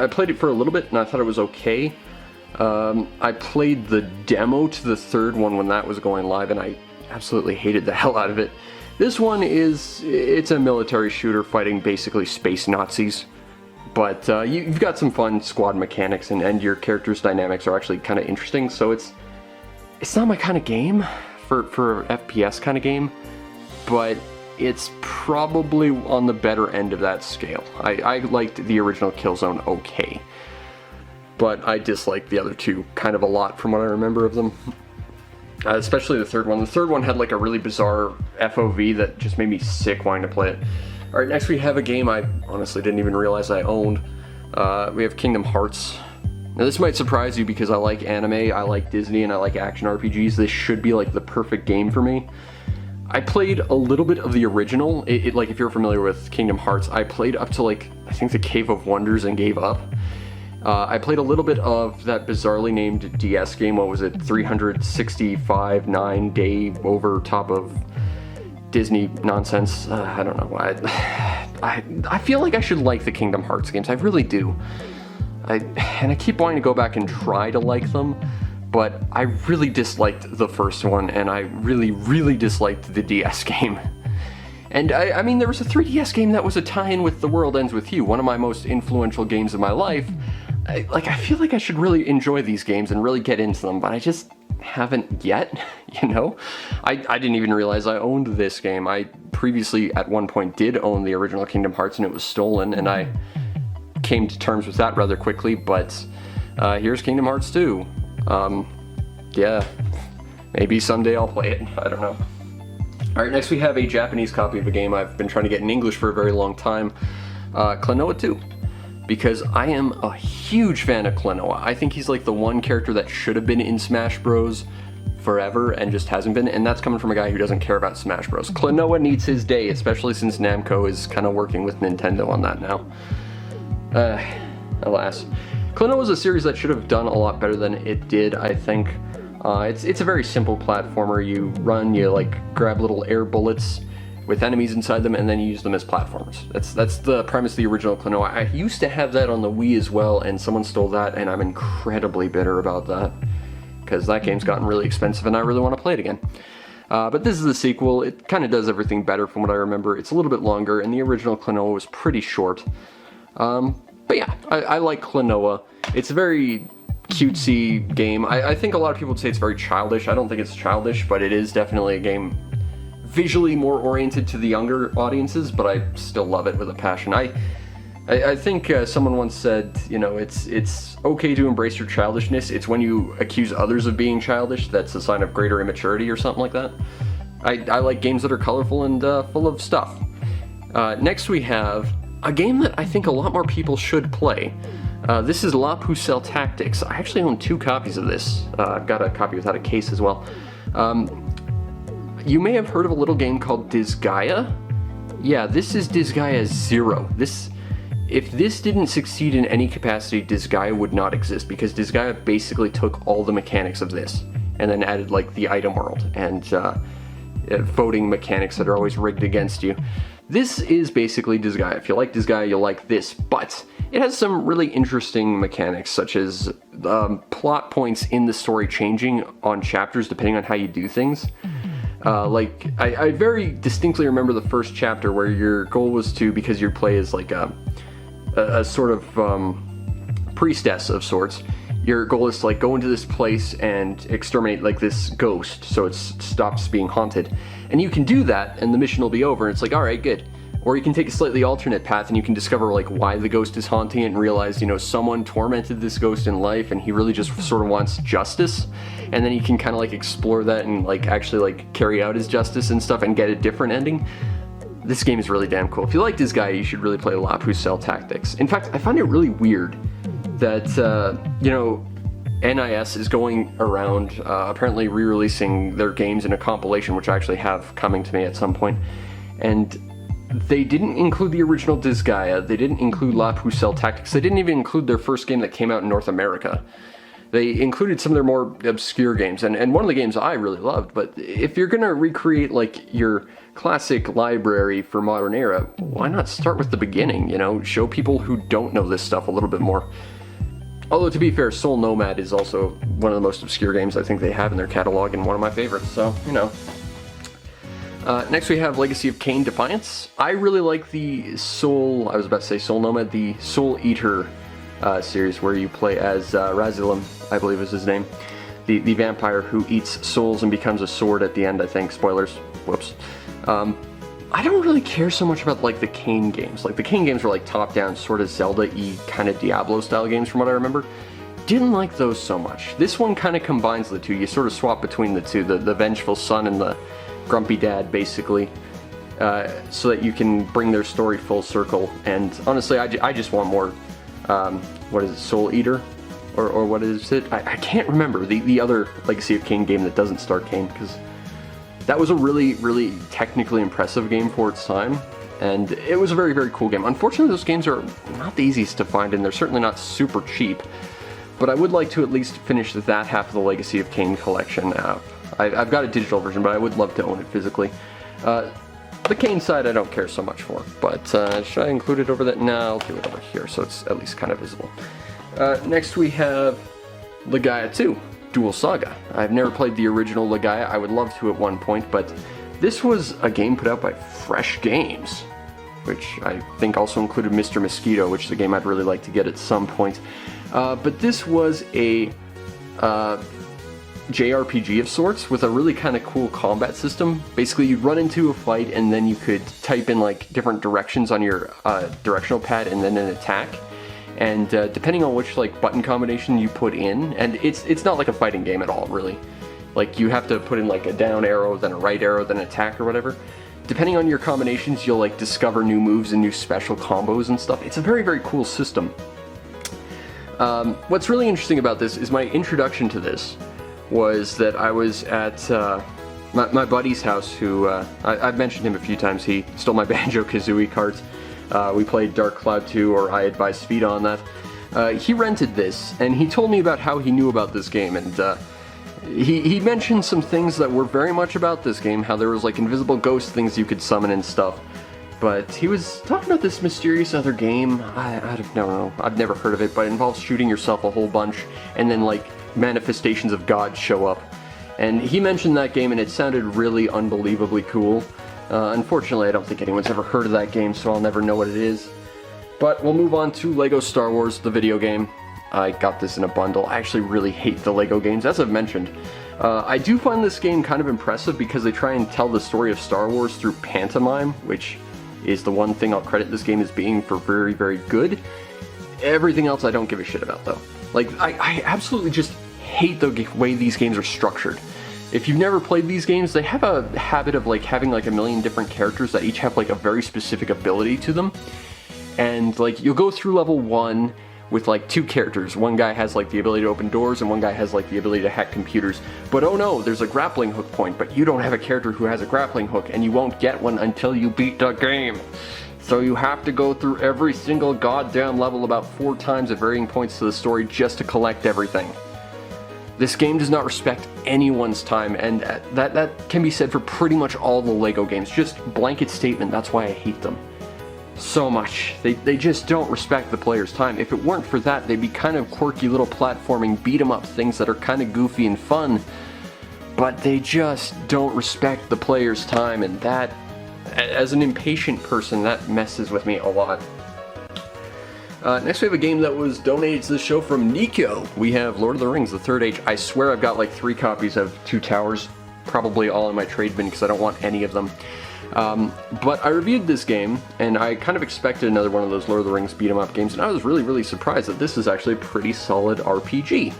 played it for a little bit and I thought it was okay. I played the demo to the third one when that was going live, and I absolutely hated the hell out of it. This one it's a military shooter fighting basically space Nazis. But you've got some fun squad mechanics, and your character's dynamics are actually kind of interesting, so it's not my kind of game for FPS kind of game, but it's probably on the better end of that scale. I liked the original Killzone okay, but I disliked the other two kind of a lot from what I remember of them. Especially the third one. The third one had like a really bizarre FOV that just made me sick wanting to play it. Alright, next we have a game I honestly didn't even realize I owned. We have Kingdom Hearts. Now this might surprise you because I like anime, I like Disney, and I like action RPGs. This should be like the perfect game for me. I played a little bit of the original. Like if you're familiar with Kingdom Hearts, I played up to like, I think the Cave of Wonders and gave up. I played a little bit of that bizarrely named DS game, what was it, 365 9-day over top of Disney nonsense. I don't know. I feel like I should like the Kingdom Hearts games. I really do. I keep wanting to go back and try to like them, but I really disliked the first one, and I really, really disliked the DS game. And I mean, there was a 3DS game that was a tie-in with The World Ends With You, one of my most influential games of my life. I feel like I should really enjoy these games and really get into them, but I just haven't yet, you know? I didn't even realize I owned this game. I previously, at one point, did own the original Kingdom Hearts, and it was stolen, and I came to terms with that rather quickly, but here's Kingdom Hearts 2. Yeah, maybe someday I'll play it, I don't know. Alright, next we have a Japanese copy of a game I've been trying to get in English for a very long time, Klonoa 2. Because I am a huge fan of Klonoa. I think he's like the one character that should have been in Smash Bros. Forever and just hasn't been, and that's coming from a guy who doesn't care about Smash Bros. Klonoa needs his day, especially since Namco is kind of working with Nintendo on that now. Alas. Klonoa is a series that should have done a lot better than it did, I think. It's a very simple platformer. You run, you like grab little air bullets with enemies inside them, and then you use them as platformers. That's the premise of the original Klonoa. I used to have that on the Wii as well, and someone stole that, and I'm incredibly bitter about that, because that game's gotten really expensive, and I really want to play it again. But this is the sequel. It kind of does everything better from what I remember. It's a little bit longer, and the original Klonoa was pretty short. But yeah, I like Klonoa. It's a very cutesy game. I think a lot of people would say it's very childish. I don't think it's childish, but it is definitely a game visually more oriented to the younger audiences, but I still love it with a passion. I think someone once said, you know, it's okay to embrace your childishness. It's when you accuse others of being childish that's a sign of greater immaturity or something like that. I like games that are colorful and full of stuff. Next we have a game that I think a lot more people should play. This is La Pucelle Tactics. I actually own 2 copies of this. I've got a copy without a case as well. You may have heard of a little game called Disgaea. Yeah, this is Disgaea 0. If this didn't succeed in any capacity, Disgaea would not exist, because Disgaea basically took all the mechanics of this and then added like the item world and voting mechanics that are always rigged against you. This is basically Disgaea. If you like Disgaea, you'll like this, but it has some really interesting mechanics, such as plot points in the story changing on chapters depending on how you do things. I very distinctly remember the first chapter where your goal was to, because your play is like a sort of priestess of sorts, your goal is to like go into this place and exterminate like this ghost so it stops being haunted. And you can do that and the mission will be over, and it's like, alright, good. Or you can take a slightly alternate path and you can discover like why the ghost is haunting it and realize, you know, someone tormented this ghost in life and he really just sort of wants justice. And then you can kind of like explore that and like actually like carry out his justice and stuff and get a different ending. This game is really damn cool. If you like this guy, you should really play La Pucelle Tactics. In fact, I find it really weird that, you know, NIS is going around apparently re-releasing their games in a compilation, which I actually have coming to me at some point. And they didn't include the original Disgaea, they didn't include La Pucelle Tactics, they didn't even include their first game that came out in North America. They included some of their more obscure games, and one of the games I really loved, but if you're gonna recreate like your classic library for modern era, why not start with the beginning, you know? Show people who don't know this stuff a little bit more. Although, to be fair, Soul Nomad is also one of the most obscure games I think they have in their catalog, and one of my favorites, so, you know. Next we have Legacy of Kain Defiance. I really like the Soul Nomad, the Soul Eater series, where you play as Razilim, I believe is his name. The vampire who eats souls and becomes a sword at the end, I think. Spoilers. Whoops. I don't really care so much about like the Kain games. Like the Kain games were like top-down, sort of Zelda-y, kind of Diablo-style games from what I remember. Didn't like those so much. This one kind of combines the two. You sort of swap between the two, the vengeful son and the grumpy dad, basically, so that you can bring their story full circle. And honestly, I just want more, what is it, Soul Eater? Or what is it? I can't remember the other Legacy of Kain game that doesn't star Kain, because that was a really, really technically impressive game for its time, and it was a very, very cool game. Unfortunately, those games are not the easiest to find, and they're certainly not super cheap, but I would like to at least finish that half of the Legacy of Kain collection. I've got a digital version, but I would love to own it physically. The cane side I don't care so much for, but should I include it over that? No, I'll do it over here so it's at least kind of visible. Next we have Legaia 2, Dual Saga. I've never played the original Legaia. I would love to at one point, but this was a game put out by Fresh Games, which I think also included Mr. Mosquito, which is a game I'd really like to get at some point. But this was a JRPG of sorts with a really kind of cool combat system. Basically, you'd run into a fight and then you could type in like different directions on your directional pad and then an attack. And depending on which like button combination you put in, and it's not like a fighting game at all, really. Like you have to put in like a down arrow, then a right arrow, then an attack or whatever. Depending on your combinations, you'll like discover new moves and new special combos and stuff. It's a very, very cool system. What's really interesting about this is my introduction to this was that I was at my buddy's house, who I've mentioned him a few times. He stole my Banjo-Kazooie cards. We played Dark Cloud 2, or I advised Feet on that. He rented this, and he told me about how he knew about this game, and he mentioned some things that were very much about this game, how there was like invisible ghost things you could summon and stuff. But he was talking about this mysterious other game. I don't know, I've never heard of it, but it involves shooting yourself a whole bunch, and then like manifestations of God show up. And he mentioned that game, and it sounded really unbelievably cool. Unfortunately, I don't think anyone's ever heard of that game, so I'll never know what it is. But we'll move on to LEGO Star Wars, the video game. I got this in a bundle. I actually really hate the LEGO games, as I've mentioned. I do find this game kind of impressive because they try and tell the story of Star Wars through pantomime, which is the one thing I'll credit this game as being for very, very good. Everything else I don't give a shit about, though. Like, I absolutely just hate the way these games are structured. If you've never played these games, they have a habit of like having like a million different characters that each have like a very specific ability to them. And like you'll go through level 1 with like 2 characters. One guy has like the ability to open doors and one guy has like the ability to hack computers. But oh no, there's a grappling hook point, but you don't have a character who has a grappling hook, and you won't get one until you beat the game. So you have to go through every single goddamn level about 4 times at varying points to the story just to collect everything. This game does not respect anyone's time, and that can be said for pretty much all the LEGO games. Just blanket statement, that's why I hate them so much. They just don't respect the player's time. If it weren't for that, they'd be kind of quirky little platforming beat-em-up things that are kind of goofy and fun, but they just don't respect the player's time, and that, as an impatient person, that messes with me a lot. Next we have a game that was donated to the show from Nico. We have Lord of the Rings, The Third Age. I swear I've got like 3 copies of Two Towers, probably all in my trade bin because I don't want any of them. But I reviewed this game, and I kind of expected another one of those Lord of the Rings beat-em-up games, and I was really, really surprised that this is actually a pretty solid RPG.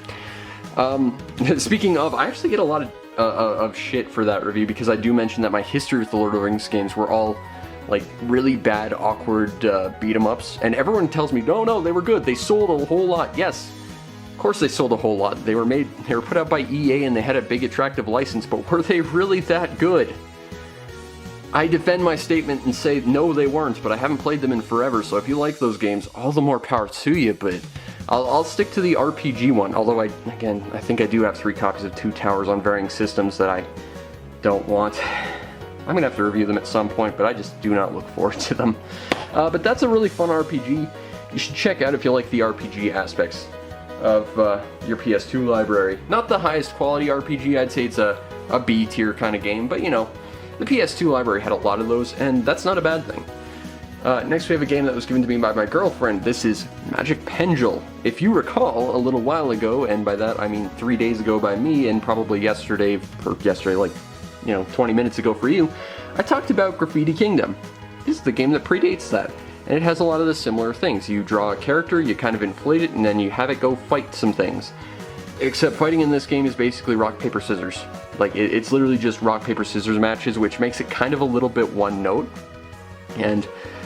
Speaking of, I actually get a lot of shit for that review because I do mention that my history with the Lord of the Rings games were all like really bad, awkward beat-em-ups, and everyone tells me, no, they were good, they sold a whole lot. Yes, of course they sold a whole lot. They were put out by EA and they had a big attractive license, but were they really that good? I defend my statement and say no, they weren't, but I haven't played them in forever, so if you like those games, all the more power to you, but I'll stick to the RPG one, although I think I do have 3 copies of Two Towers on varying systems that I don't want. I'm going to have to review them at some point, but I just do not look forward to them. But that's a really fun RPG. You should check out if you like the RPG aspects of your PS2 library. Not the highest quality RPG, I'd say it's a B tier kind of game, but you know, the PS2 library had a lot of those, and that's not a bad thing. Next we have a game that was given to me by my girlfriend. This is Magic Pendule. If you recall, a little while ago, and by that I mean 3 days ago by me, and probably yesterday, like, 20 minutes ago for you, I talked about Graffiti Kingdom. This is the game that predates that, and it has a lot of the similar things. You draw a character, you kind of inflate it, and then you have it go fight some things. Except fighting in this game is basically rock, paper, scissors. Like, it's literally just rock, paper, scissors matches, which makes it kind of a little bit one note. And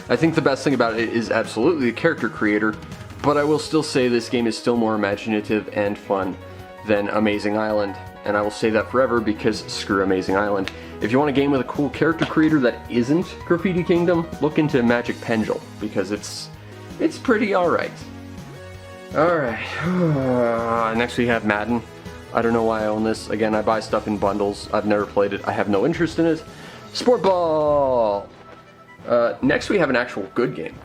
I think the best thing about it is absolutely the character creator, but I will still say this game is still more imaginative and fun than Amazing Island. And I will say that forever because screw Amazing Island. If you want a game with a cool character creator that isn't Graffiti Kingdom, look into Magic Pendule, because it's pretty alright. Alright, next we have Madden. I don't know why I own this. Again, I buy stuff in bundles. I've never played it. I have no interest in it. Sport Ball! Next we have an actual good game.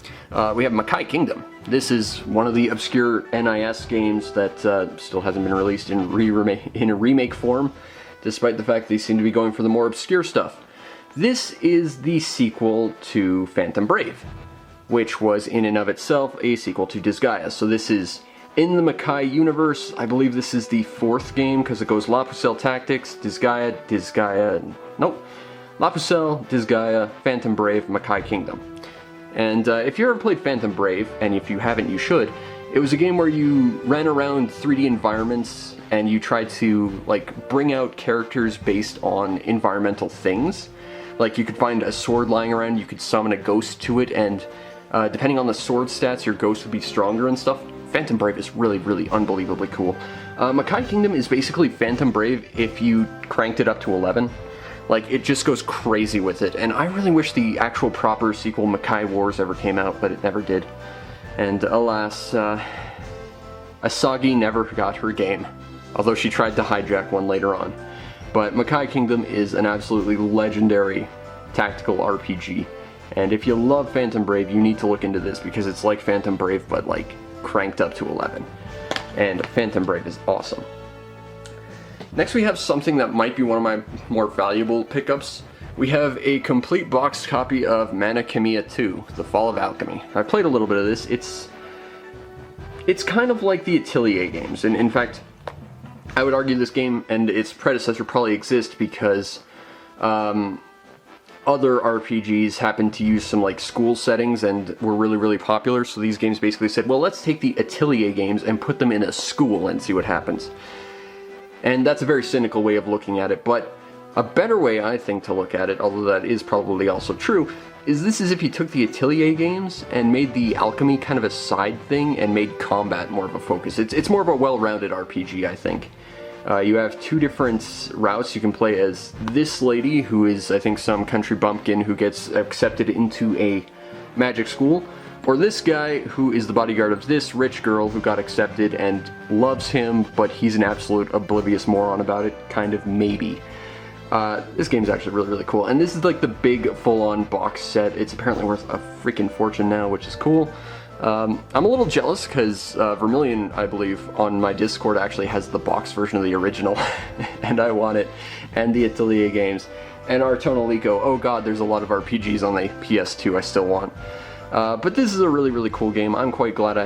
We have Makai Kingdom. This is one of the obscure NIS games that still hasn't been released in a remake form, despite the fact they seem to be going for the more obscure stuff. This is the sequel to Phantom Brave, which was in and of itself a sequel to Disgaea. So this is in the Makai universe. I believe this is the 4th game because it goes La Pucelle Tactics, Disgaea, nope. La Pucelle, Disgaea, Phantom Brave, Makai Kingdom. And if you ever played Phantom Brave, and if you haven't, you should, it was a game where you ran around 3D environments and you tried to like bring out characters based on environmental things. Like you could find a sword lying around, you could summon a ghost to it, and depending on the sword stats, your ghost would be stronger and stuff. Phantom Brave is really, really unbelievably cool. Makai Kingdom is basically Phantom Brave if you cranked it up to 11. Like, it just goes crazy with it, and I really wish the actual proper sequel, Makai Wars, ever came out, but it never did. And alas, Asagi never got her game, although she tried to hijack one later on. But Makai Kingdom is an absolutely legendary tactical RPG, and if you love Phantom Brave, you need to look into this, because it's like Phantom Brave, but like, cranked up to 11. And Phantom Brave is awesome. Next we have something that might be one of my more valuable pickups. We have a complete box copy of Mana Khemia 2, The Fall of Alchemy. I played a little bit of this. It's kind of like the Atelier games, and in fact, I would argue this game and its predecessor probably exist because other RPGs happened to use some like school settings and were really, really popular, so these games basically said, well, let's take the Atelier games and put them in a school and see what happens. And that's a very cynical way of looking at it, but a better way, I think, to look at it, although that is probably also true, is this is if you took the Atelier games and made the alchemy kind of a side thing and made combat more of a focus. It's more of a well-rounded RPG, I think. You have 2 different routes. You can play as this lady, who is, I think, some country bumpkin who gets accepted into a magic school, or this guy who is the bodyguard of this rich girl who got accepted and loves him, but he's an absolute oblivious moron about it, kind of, maybe. This game is actually really, really cool, and this is like the big full-on box set. It's apparently worth a freaking fortune now, which is cool. I'm a little jealous because Vermilion, I believe, on my Discord actually has the box version of the original, and I want it, and the Atelier games, and Artona Lico. Oh god, there's a lot of RPGs on the PS2 I still want. But this is a really, really cool game. I'm quite glad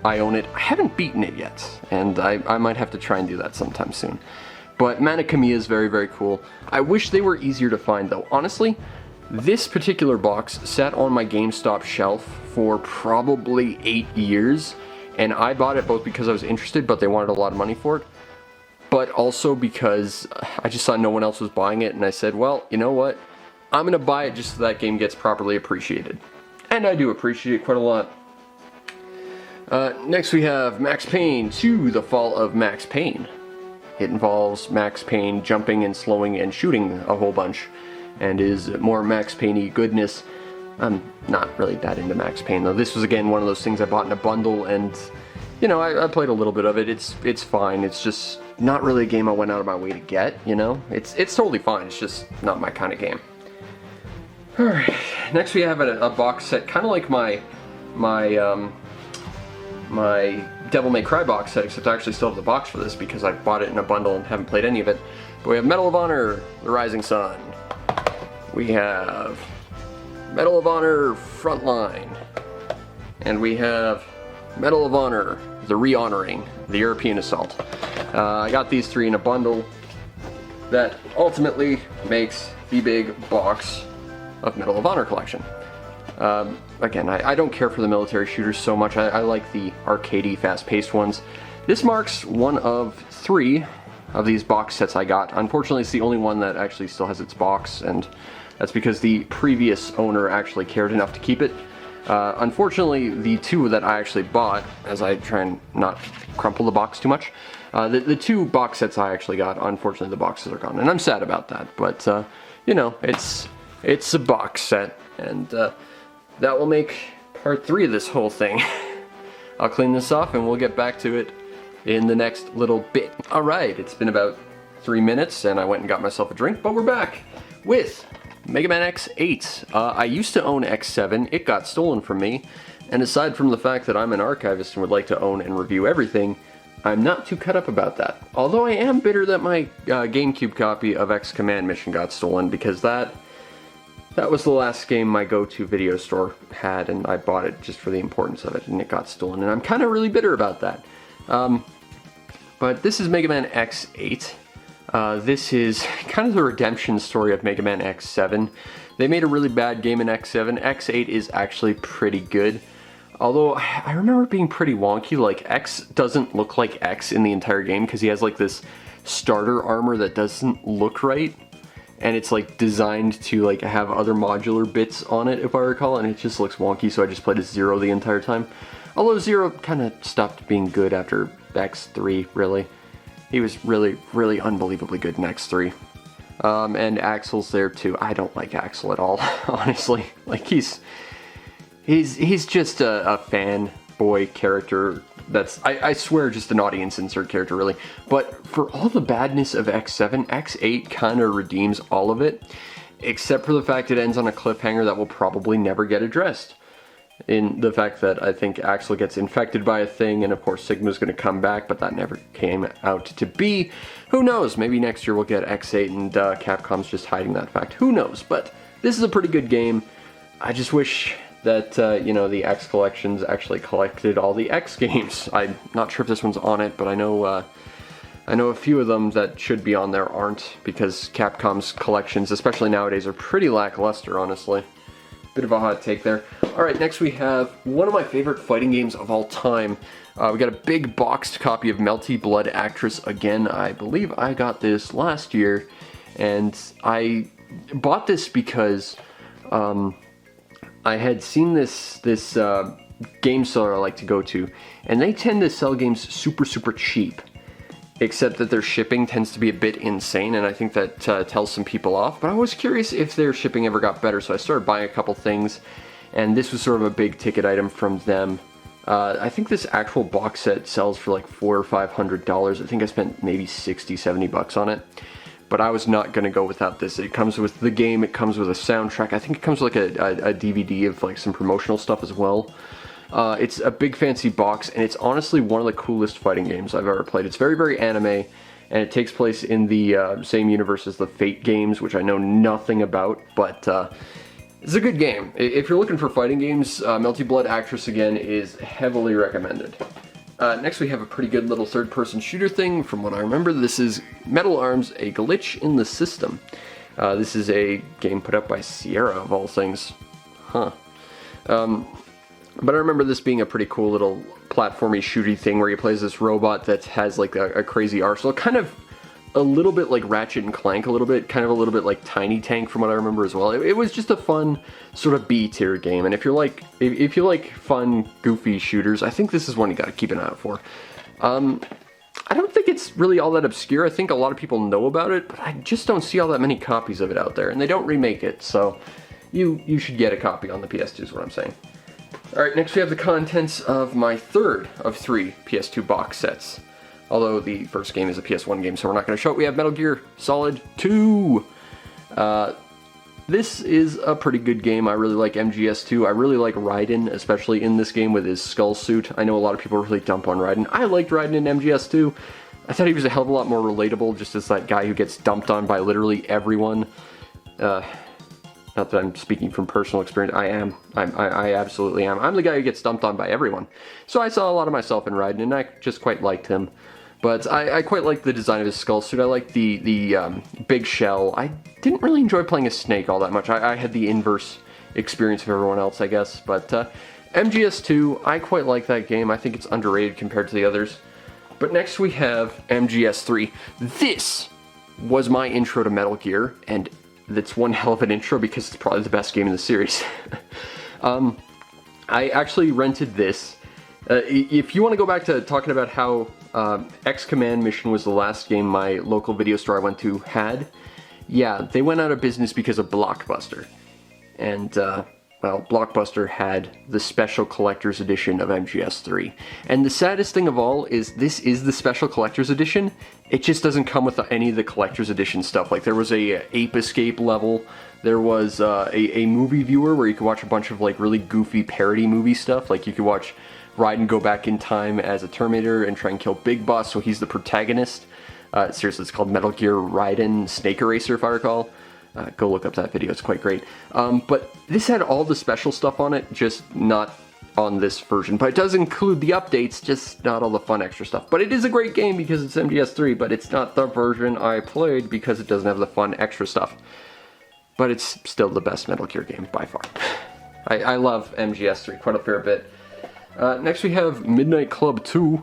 I own it. I haven't beaten it yet, and I might have to try and do that sometime soon. But Mana Khemia is very, very cool. I wish they were easier to find, though. Honestly, this particular box sat on my GameStop shelf for probably 8 years, and I bought it both because I was interested, but they wanted a lot of money for it, but also because I just saw no one else was buying it, and I said, well, you know what? I'm gonna buy it just so that game gets properly appreciated. And I do appreciate it quite a lot. Next we have Max Payne 2, The Fall of Max Payne. It involves Max Payne jumping and slowing and shooting a whole bunch, and is more Max Payne-y goodness. I'm not really that into Max Payne, though. This was, again, one of those things I bought in a bundle, and, you know, I played a little bit of it. It's fine. It's just not really a game I went out of my way to get, you know? It's totally fine. It's just not my kind of game. Alright, next we have a box set, kind of like my Devil May Cry box set, except I actually still have the box for this because I bought it in a bundle and haven't played any of it. But we have Medal of Honor, The Rising Sun. We have Medal of Honor, Frontline. And we have Medal of Honor, The Re-Honoring, The European Assault. I got these 3 in a bundle that ultimately makes the big box of Medal of Honor collection. Again, I don't care for the military shooters so much. I like the arcadey, fast-paced ones. This marks one of 3 of these box sets I got. Unfortunately, it's the only one that actually still has its box, and that's because the previous owner actually cared enough to keep it. Unfortunately, the 2 that I actually bought, as I try and not crumple the box too much, the 2 box sets I actually got, unfortunately the boxes are gone, and I'm sad about that, but, you know, it's a box set, and that will make part 3 of this whole thing. I'll clean this off and we'll get back to it in the next little bit. Alright, it's been about 3 minutes and I went and got myself a drink, but we're back with Mega Man X8. I used to own X7, it got stolen from me, and aside from the fact that I'm an archivist and would like to own and review everything, I'm not too cut up about that. Although I am bitter that my GameCube copy of X Command Mission got stolen, because that was the last game my go-to video store had, and I bought it just for the importance of it, and it got stolen, and I'm kind of really bitter about that. But this is Mega Man X8. This is kind of the redemption story of Mega Man X7. They made a really bad game in X7. X8 is actually pretty good. Although, I remember it being pretty wonky. Like, X doesn't look like X in the entire game because he has like this starter armor that doesn't look right. And it's like designed to like have other modular bits on it, if I recall, and it just looks wonky, so I just played as Zero the entire time. Although Zero kind of stopped being good after X3, really. He was really, really unbelievably good in X3. And Axel's there too. I don't like Axel at all, honestly. Like, he's just a fanboy character that's, I swear, just an audience insert character, really. But for all the badness of X7, X8 kind of redeems all of it, except for the fact it ends on a cliffhanger that will probably never get addressed. In the fact that I think Axel gets infected by a thing, and of course Sigma's going to come back, but that never came out to be. Who knows? Maybe next year we'll get X8 and Capcom's just hiding that fact. Who knows? But this is a pretty good game. I just wish that, you know, the X collections actually collected all the X games. I'm not sure if this one's on it, but I know a few of them that should be on there aren't, because Capcom's collections, especially nowadays, are pretty lackluster, honestly. Bit of a hot take there. Alright, next we have one of my favorite fighting games of all time. We got a big boxed copy of Melty Blood Actress again. I believe I got this last year, and I bought this because I had seen this game seller I like to go to, and they tend to sell games super, super cheap. Except that their shipping tends to be a bit insane, and I think that tells some people off. But I was curious if their shipping ever got better, so I started buying a couple things, and this was sort of a big ticket item from them. I think this actual box set sells for like $400 or $500. I think I spent maybe 60, 70 bucks on it. But I was not going to go without this. It comes with the game, it comes with a soundtrack. I think it comes with like a DVD of like some promotional stuff as well. It's a big fancy box, and it's honestly one of the coolest fighting games I've ever played. It's very, very anime, and it takes place in the same universe as the Fate games, which I know nothing about, but it's a good game. If you're looking for fighting games, Melty Blood Actress, again, is heavily recommended. Next we have a pretty good little third-person shooter thing. From what I remember, this is Metal Arms, A Glitch in the System. This is a game put up by Sierra, of all things. Huh. But I remember this being a pretty cool little platformy shooty thing where you play as this robot that has like a crazy arsenal. Kind of a little bit like Ratchet and Clank, a little bit like Tiny Tank from what I remember as well. It was just a fun sort of B-tier game, and if you like fun, goofy shooters, I think this is one you gotta keep an eye out for. I don't think it's really all that obscure. I think a lot of people know about it, but I just don't see all that many copies of it out there, and they don't remake it, so you should get a copy on the PS2 is what I'm saying. Alright, next we have the contents of my third of 3 PS2 box sets. Although the first game is a PS1 game, so we're not going to show it. We have Metal Gear Solid 2. This is a pretty good game. I really like MGS2. I really like Raiden, especially in this game with his skull suit. I know a lot of people really dump on Raiden. I liked Raiden in MGS2. I thought he was a hell of a lot more relatable, just as that guy who gets dumped on by literally everyone. Not that I'm speaking from personal experience. I absolutely am. I'm the guy who gets dumped on by everyone. So I saw a lot of myself in Raiden, and I just quite liked him. But I quite like the design of his skull suit. I like the big shell. I didn't really enjoy playing as Snake all that much. I had the inverse experience of everyone else, I guess. But MGS2, I quite like that game. I think it's underrated compared to the others. But next we have MGS3. This was my intro to Metal Gear, and that's one hell of an intro because it's probably the best game in the series. I actually rented this. If you want to go back to talking about how X Command Mission was the last game my local video store I went to had, yeah, they went out of business because of Blockbuster. And, well, Blockbuster had the special collector's edition of MGS3. And the saddest thing of all is this is the special collector's edition. It just doesn't come with any of the collector's edition stuff. Like, there was a Ape Escape level There was a movie viewer where you could watch a bunch of like really goofy parody movie stuff. Like you could watch Raiden go back in time as a Terminator and try and kill Big Boss, so he's the protagonist. Seriously, it's called Metal Gear Raiden Snake Eraser, if I recall. Go look up that video, it's quite great. But this had all the special stuff on it, just not on this version. But it does include the updates, just not all the fun extra stuff. But it is a great game because it's MGS3, but it's not the version I played because it doesn't have the fun extra stuff. But it's still the best Metal Gear game by far. I love MGS3 quite a fair bit. Next we have Midnight Club 2.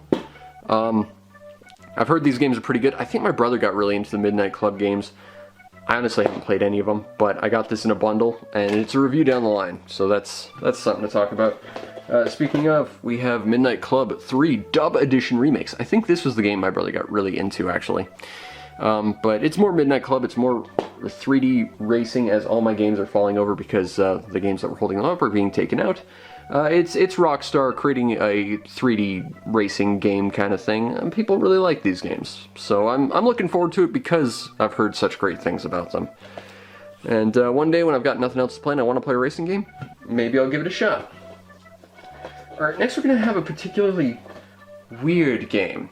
I've heard these games are pretty good. I think my brother got really into the Midnight Club games. I honestly haven't played any of them, but I got this in a bundle, and it's a review down the line, so that's something to talk about. Speaking of, we have Midnight Club 3 Dub Edition Remix. I think this was the game my brother got really into, actually. But it's more Midnight Club, it's more 3D racing, as all my games are falling over because the games that were holding them up are being taken out. It's Rockstar creating a 3D racing game kind of thing, and people really like these games. So I'm looking forward to it because I've heard such great things about them. And one day when I've got nothing else to play and I want to play a racing game, maybe I'll give it a shot. Alright, next we're going to have a particularly weird game.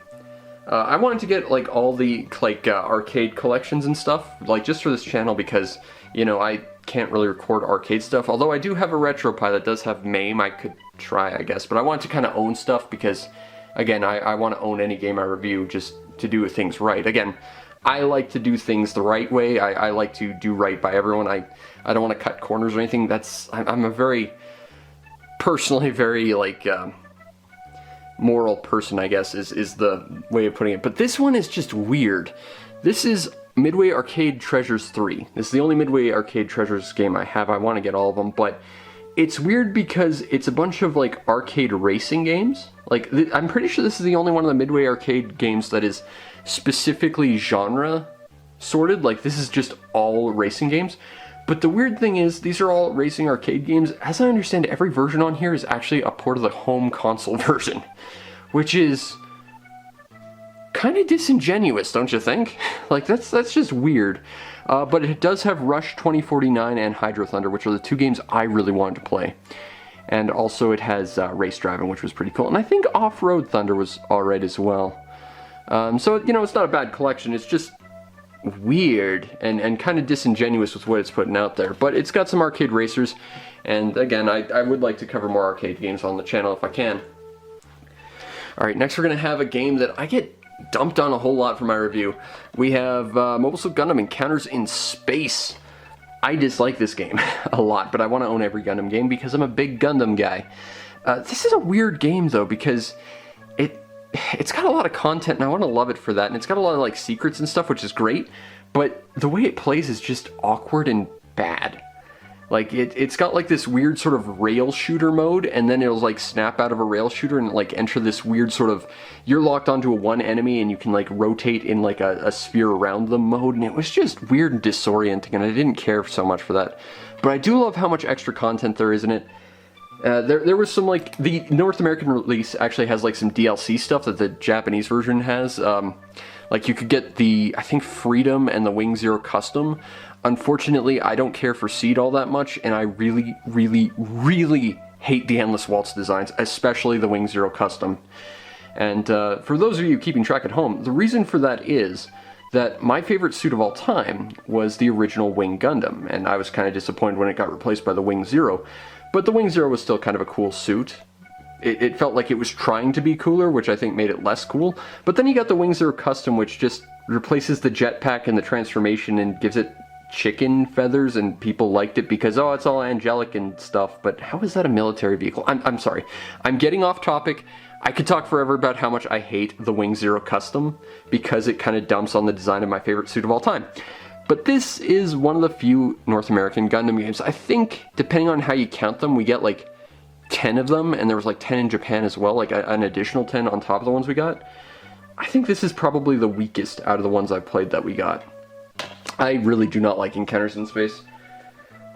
I wanted to get like all the arcade collections and stuff, like just for this channel because, you know, I can't really record arcade stuff, although I do have a RetroPie that does have MAME I could try, I guess, but I want to kind of own stuff because, again, I want to own any game I review just to do things right. Again, I like to do things the right way. I like to do right by everyone. I don't want to cut corners or anything. I'm a very, personally very, like, moral person, I guess, is the way of putting it. But this one is just weird. This is Midway Arcade Treasures 3. This is the only Midway Arcade Treasures game I have. I want to get all of them, but it's weird because it's a bunch of like arcade racing games. Like, I'm pretty sure this is the only one of the Midway Arcade games that is specifically genre sorted. Like, this is just all racing games. But the weird thing is, these are all racing arcade games. As I understand, every version on here is actually a port of the home console version, which is kind of disingenuous, don't you think? Like, that's just weird. But it does have Rush 2049 and Hydro Thunder, which are the two games I really wanted to play. And also it has Race Driving, which was pretty cool. And I think Off-Road Thunder was alright as well. So, you know, it's not a bad collection. It's just weird and kind of disingenuous with what it's putting out there. But it's got some arcade racers. And again, I would like to cover more arcade games on the channel if I can. Alright, next we're going to have a game that I get dumped on a whole lot for my review. We have Mobile Suit Gundam Encounters in Space. I dislike this game a lot, but I want to own every Gundam game because I'm a big Gundam guy. This is a weird game though because it's got a lot of content and I want to love it for that, and it's got a lot of like secrets and stuff, which is great, but the way it plays is just awkward and bad. Like, it's got like this weird sort of rail shooter mode, and then it'll like snap out of a rail shooter and like enter this weird sort of, you're locked onto a one enemy and you can like rotate in like a sphere around them mode, and it was just weird and disorienting, and I didn't care so much for that. But I do love how much extra content there is in it. There was some, like, the North American release actually has like some DLC stuff that the Japanese version has. Like, you could get the, I think, Freedom and the Wing Zero Custom. Unfortunately, I don't care for Seed all that much, and I really, really, really hate the Endless Waltz designs, especially the Wing Zero Custom. And for those of you keeping track at home, the reason for that is that my favorite suit of all time was the original Wing Gundam, and I was kind of disappointed when it got replaced by the Wing Zero. But the Wing Zero was still kind of a cool suit. It felt like it was trying to be cooler, which I think made it less cool. But then you got the Wing Zero Custom, which just replaces the jetpack and the transformation and gives it chicken feathers, and people liked it because, oh, it's all angelic and stuff. But how is that a military vehicle? I'm sorry. I'm getting off topic. I could talk forever about how much I hate the Wing Zero Custom because it kind of dumps on the design of my favorite suit of all time. But this is one of the few North American Gundam games. I think, depending on how you count them, we get like 10 of them, and there was like 10 in Japan as well, like an additional 10 on top of the ones we got. I think this is probably the weakest out of the ones I've played that we got. I really do not like Encounters in Space.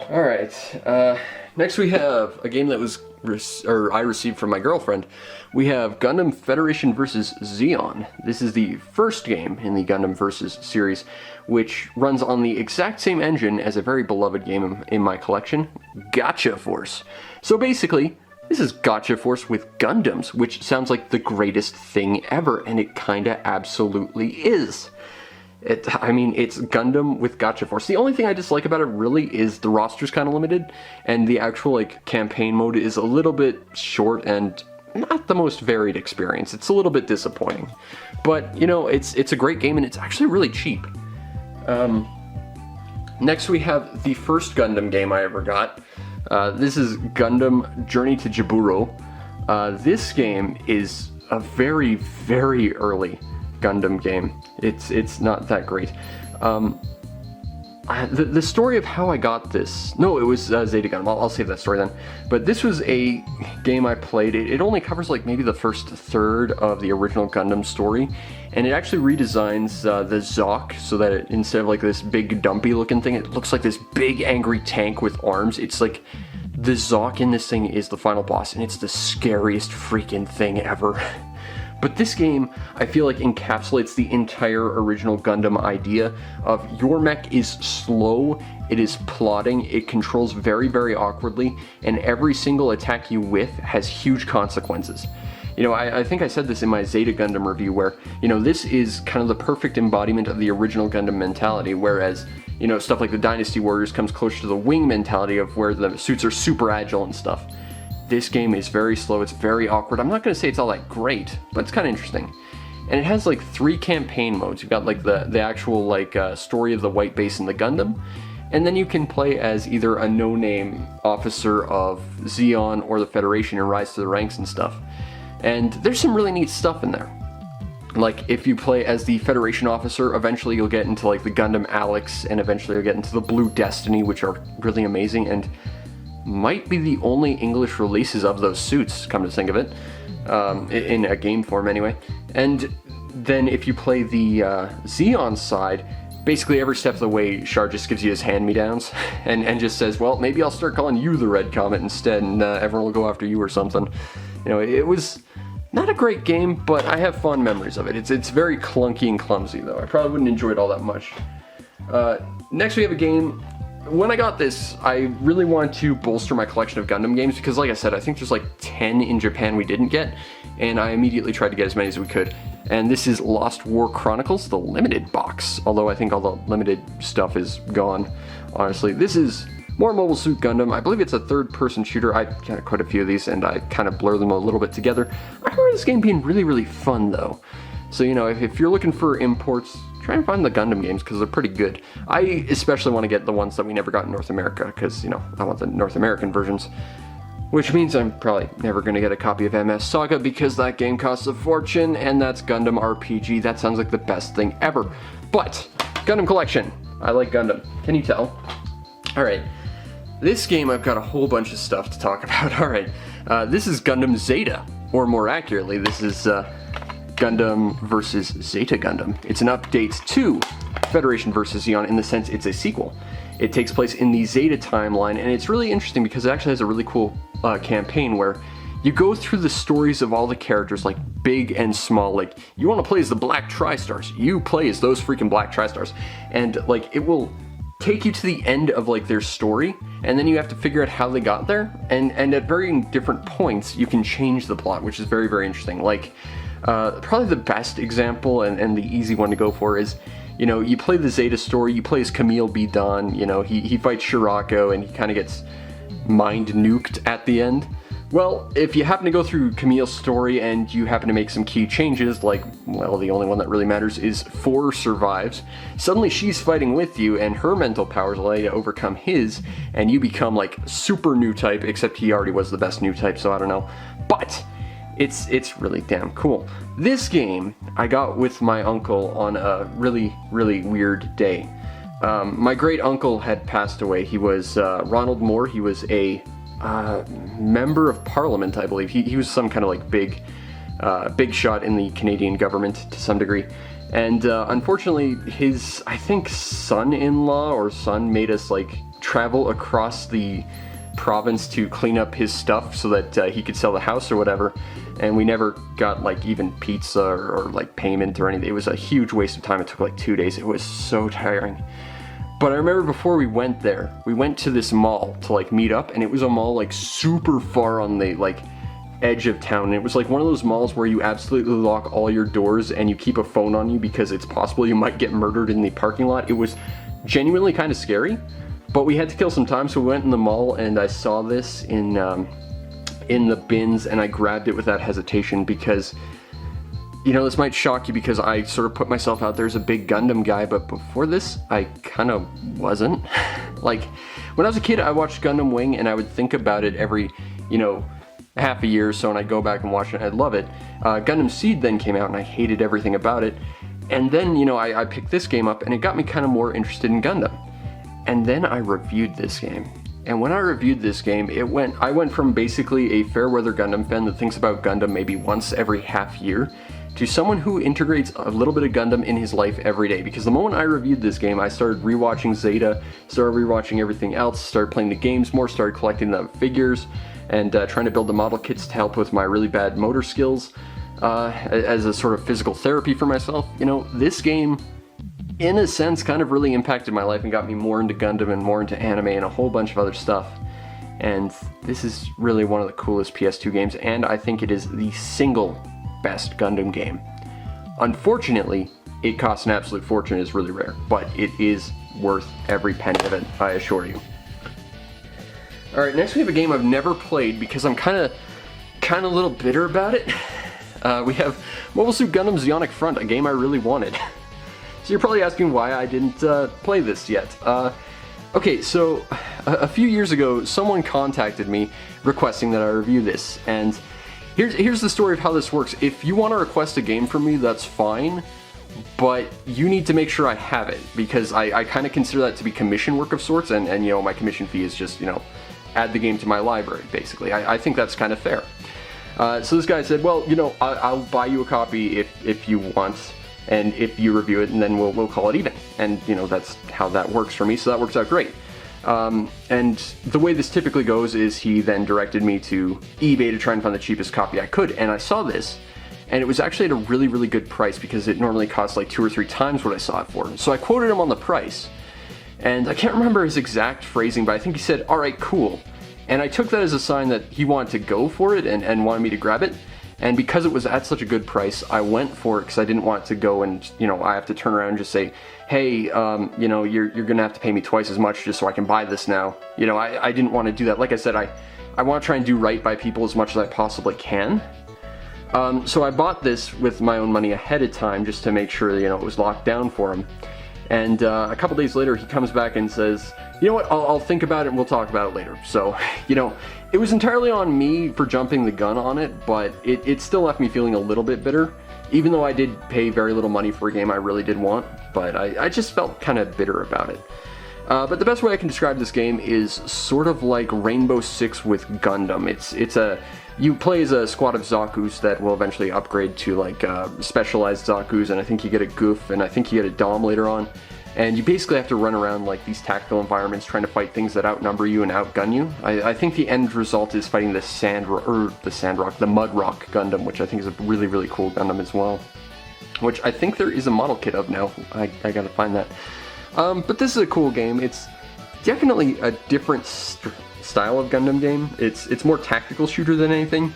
Alright, next we have a game that was I received from my girlfriend, we have Gundam Federation vs. Zeon. This is the first game in the Gundam vs. series, which runs on the exact same engine as a very beloved game in my collection, Gotcha Force. So basically, this is Gotcha Force with Gundams, which sounds like the greatest thing ever, and it kinda absolutely is. It's Gundam with Gotcha Force. The only thing I dislike about it really is the roster's kind of limited, and the actual like campaign mode is a little bit short and not the most varied experience. It's a little bit disappointing, but you know, it's a great game and it's actually really cheap. Next we have the first Gundam game I ever got. This is Gundam Journey to Jaburo. This game is a very, very early Gundam game. It's not that great. The story of how I got this... No, it was Zeta Gundam. I'll save that story then. But this was a game I played. It only covers like maybe the first third of the original Gundam story. And it actually redesigns the Zoc so that instead of like this big dumpy looking thing, it looks like this big angry tank with arms. It's like the Zoc in this thing is the final boss, and it's the scariest freaking thing ever. But this game, I feel like, encapsulates the entire original Gundam idea of your mech is slow, it is plodding, it controls very, very awkwardly, and every single attack you with has huge consequences. You know, I think I said this in my Zeta Gundam review where, you know, this is kind of the perfect embodiment of the original Gundam mentality, whereas, you know, stuff like the Dynasty Warriors comes closer to the Wing mentality of where the suits are super agile and stuff. This game is very slow, it's very awkward. I'm not going to say it's all that great, but it's kind of interesting. And it has like 3 campaign modes. You've got like the actual like story of the White Base and the Gundam, and then you can play as either a no-name officer of Zeon or the Federation and rise to the ranks and stuff. And there's some really neat stuff in there. Like if you play as the Federation officer, eventually you'll get into like the Gundam Alex, and eventually you'll get into the Blue Destiny, which are really amazing and might be the only English releases of those suits, come to think of it, in a game form anyway. And then if you play the Zeon side, basically every step of the way, Char just gives you his hand-me-downs and just says, well, maybe I'll start calling you the Red Comet instead, and everyone will go after you or something. You know, it was not a great game, but I have fond memories of it. It's very clunky and clumsy, though. I probably wouldn't enjoy it all that much. Next we have a game. When I got this, I really wanted to bolster my collection of Gundam games because, like I said, I think there's like 10 in Japan we didn't get, and I immediately tried to get as many as we could. And this is Lost War Chronicles, the limited box, although I think all the limited stuff is gone, honestly. This is more Mobile Suit Gundam. I believe it's a third-person shooter. I got quite a few of these, and I kind of blur them a little bit together. I remember this game being really, really fun, though. So, you know, if you're looking for imports, try and find the Gundam games because they're pretty good. I especially want to get the ones that we never got in North America because, you know, I want the North American versions. Which means I'm probably never going to get a copy of MS Saga because that game costs a fortune, and that's Gundam RPG. That sounds like the best thing ever. But, Gundam Collection. I like Gundam. Can you tell? Alright. This game I've got a whole bunch of stuff to talk about. Alright. This is Gundam Zeta. Or more accurately, this is Gundam vs. Zeta Gundam. It's an update to Federation vs. Zeon in the sense it's a sequel. It takes place in the Zeta timeline, and it's really interesting because it actually has a really cool campaign where you go through the stories of all the characters, like big and small. Like, you want to play as the Black Tri-Stars, you play as those freaking Black Tri-Stars. And, like, it will take you to the end of, like, their story, and then you have to figure out how they got there, and at very different points, you can change the plot, which is very, very interesting. Like, probably the best example and the easy one to go for is, you know, you play the Zeta story, you play as Camille B. Dawn, you know, he fights Shirako and he kind of gets mind nuked at the end. Well, if you happen to go through Camille's story and you happen to make some key changes, like, well, the only one that really matters is 4 survives, suddenly she's fighting with you and her mental powers allow you to overcome his, and you become, like, super new type, except he already was the best new type, so I don't know. But it's really damn cool. This game I got with my uncle on a really, really weird day. My great uncle had passed away. He was Ronald Moore. He was a member of Parliament, I believe. He was some kind of like big shot in the Canadian government to some degree. And unfortunately, his, I think, son-in-law or son made us like travel across the province to clean up his stuff so that he could sell the house or whatever, and we never got like even pizza or like payment or anything. It was a huge waste of time. It took like 2 days. It was so tiring. But I remember before we went there, we went to this mall to like meet up, and it was a mall like super far on the like edge of town. And it was like one of those malls where you absolutely lock all your doors and you keep a phone on you because it's possible you might get murdered in the parking lot. It was genuinely kind of scary, but we had to kill some time, so we went in the mall and I saw this in the bins, and I grabbed it without hesitation because, you know, this might shock you because I sort of put myself out there as a big Gundam guy, but before this, I kind of wasn't. Like, when I was a kid, I watched Gundam Wing, and I would think about it every, you know, half a year or so, and I'd go back and watch it, and I'd love it. Gundam Seed then came out, and I hated everything about it. And then, you know, I picked this game up, and it got me kind of more interested in Gundam. And then I reviewed this game. And when I reviewed this game, I went from basically a fair weather Gundam fan that thinks about Gundam maybe once every half year, to someone who integrates a little bit of Gundam in his life every day. Because the moment I reviewed this game, I started rewatching Zeta, started rewatching everything else, started playing the games more, started collecting the figures, and trying to build the model kits to help with my really bad motor skills as a sort of physical therapy for myself. You know, this game, in a sense, kind of really impacted my life and got me more into Gundam and more into anime and a whole bunch of other stuff. And this is really one of the coolest PS2 games, and I think it is the single best Gundam game. Unfortunately, it costs an absolute fortune, is really rare, but it is worth every penny of it, I assure you. Alright, next we have a game I've never played because I'm kind of a little bitter about it. We have Mobile Suit Gundam Zeonic Front, a game I really wanted. So you're probably asking why I didn't play this yet. Okay, so a few years ago, someone contacted me requesting that I review this, and here's the story of how this works. If you want to request a game from me, that's fine, but you need to make sure I have it, because I kind of consider that to be commission work of sorts, and you know, my commission fee is just, you know, add the game to my library, basically. I think that's kind of fair. So this guy said, well, you know, I'll buy you a copy if you want, and if you review it, and then we'll call it even. And, you know, that's how that works for me, so that works out great. And the way this typically goes is he then directed me to eBay to try and find the cheapest copy I could, and I saw this, and it was actually at a really, really good price because it normally costs like 2 or 3 times what I saw it for. So I quoted him on the price, and I can't remember his exact phrasing, but I think he said, "Alright, cool." And I took that as a sign that he wanted to go for it and wanted me to grab it. And because it was at such a good price, I went for it because I didn't want it to go and, you know, I have to turn around and just say, hey, you know, you're gonna have to pay me twice as much just so I can buy this now. You know, I didn't want to do that. Like I said, I want to try and do right by people as much as I possibly can. So I bought this with my own money ahead of time just to make sure, you know, it was locked down for him. And a couple days later, he comes back and says, you know what, I'll think about it and we'll talk about it later. So, you know, it was entirely on me for jumping the gun on it, but it still left me feeling a little bit bitter, even though I did pay very little money for a game I really did want, but I just felt kind of bitter about it. But the best way I can describe this game is sort of like Rainbow Six with Gundam. You play as a squad of Zaku's that will eventually upgrade to like specialized Zaku's, and I think you get a Goof, and I think you get a Dom later on. And you basically have to run around like these tactical environments trying to fight things that outnumber you and outgun you. I think the end result is fighting the Mudrock Gundam, which I think is a really, really cool Gundam as well. Which I think there is a model kit of now. I gotta find that. But this is a cool game. It's definitely a different style of Gundam game. It's more tactical shooter than anything.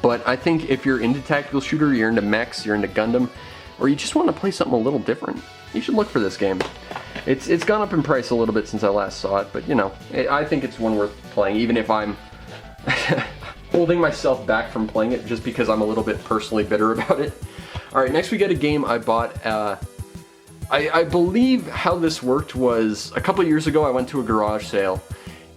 But I think if you're into tactical shooter, you're into mechs, you're into Gundam, or you just want to play something a little different, you should look for this game. It's gone up in price a little bit since I last saw it, but you know, I think it's one worth playing, even if I'm holding myself back from playing it just because I'm a little bit personally bitter about it. Alright, next we get a game I bought. I believe how this worked was a couple of years ago I went to a garage sale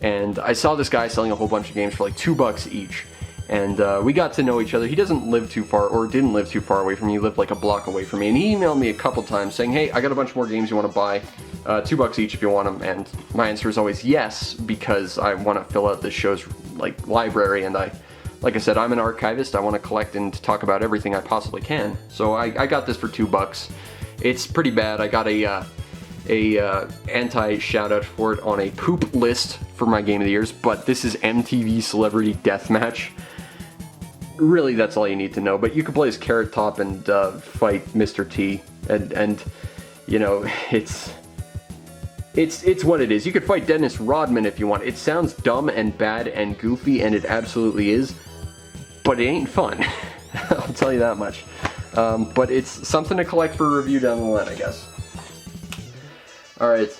and I saw this guy selling a whole bunch of games for like $2 each. And we got to know each other. He doesn't live too far, or didn't live too far away from me. He lived like a block away from me. And he emailed me a couple times saying, hey, I got a bunch more games you want to buy. $2 each if you want them. And my answer is always yes, because I want to fill out this show's like library. And like I said, I'm an archivist. I want to collect and talk about everything I possibly can. So I got this for $2. It's pretty bad. I got a anti-shoutout for it on a poop list for my game of the years, but this is MTV Celebrity Deathmatch. Really, that's all you need to know. But you can play as Carrot Top and fight Mr. T, and you know, it's what it is. You could fight Dennis Rodman if you want. It sounds dumb and bad and goofy, and it absolutely is, but it ain't fun. I'll tell you that much. But it's something to collect for a review down the line, I guess. Alright,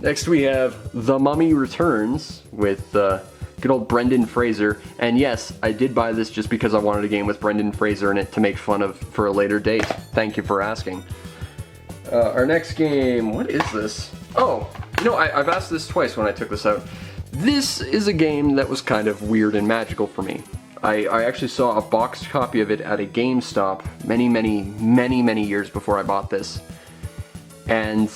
next we have The Mummy Returns with good old Brendan Fraser. And yes, I did buy this just because I wanted a game with Brendan Fraser in it to make fun of for a later date. Thank you for asking. Our next game, what is this? Oh, you know, I've asked this twice when I took this out. This is a game that was kind of weird and magical for me. I actually saw a boxed copy of it at a GameStop many years before I bought this. And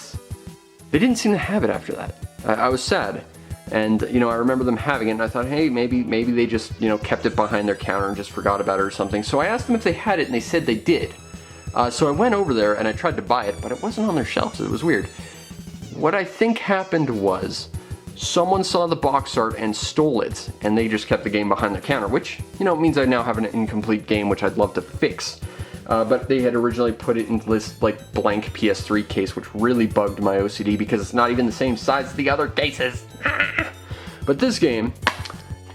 they didn't seem to have it after that. I was sad. And, you know, I remember them having it, and I thought, hey, maybe they just, you know, kept it behind their counter and just forgot about it or something. So I asked them if they had it, and they said they did. So I went over there, and I tried to buy it, but it wasn't on their shelves. It was weird. What I think happened was someone saw the box art and stole it, and they just kept the game behind their counter, which, you know, means I now have an incomplete game, which I'd love to fix. But they had originally put it in this, like, blank PS3 case, which really bugged my OCD because it's not even the same size as the other cases. But this game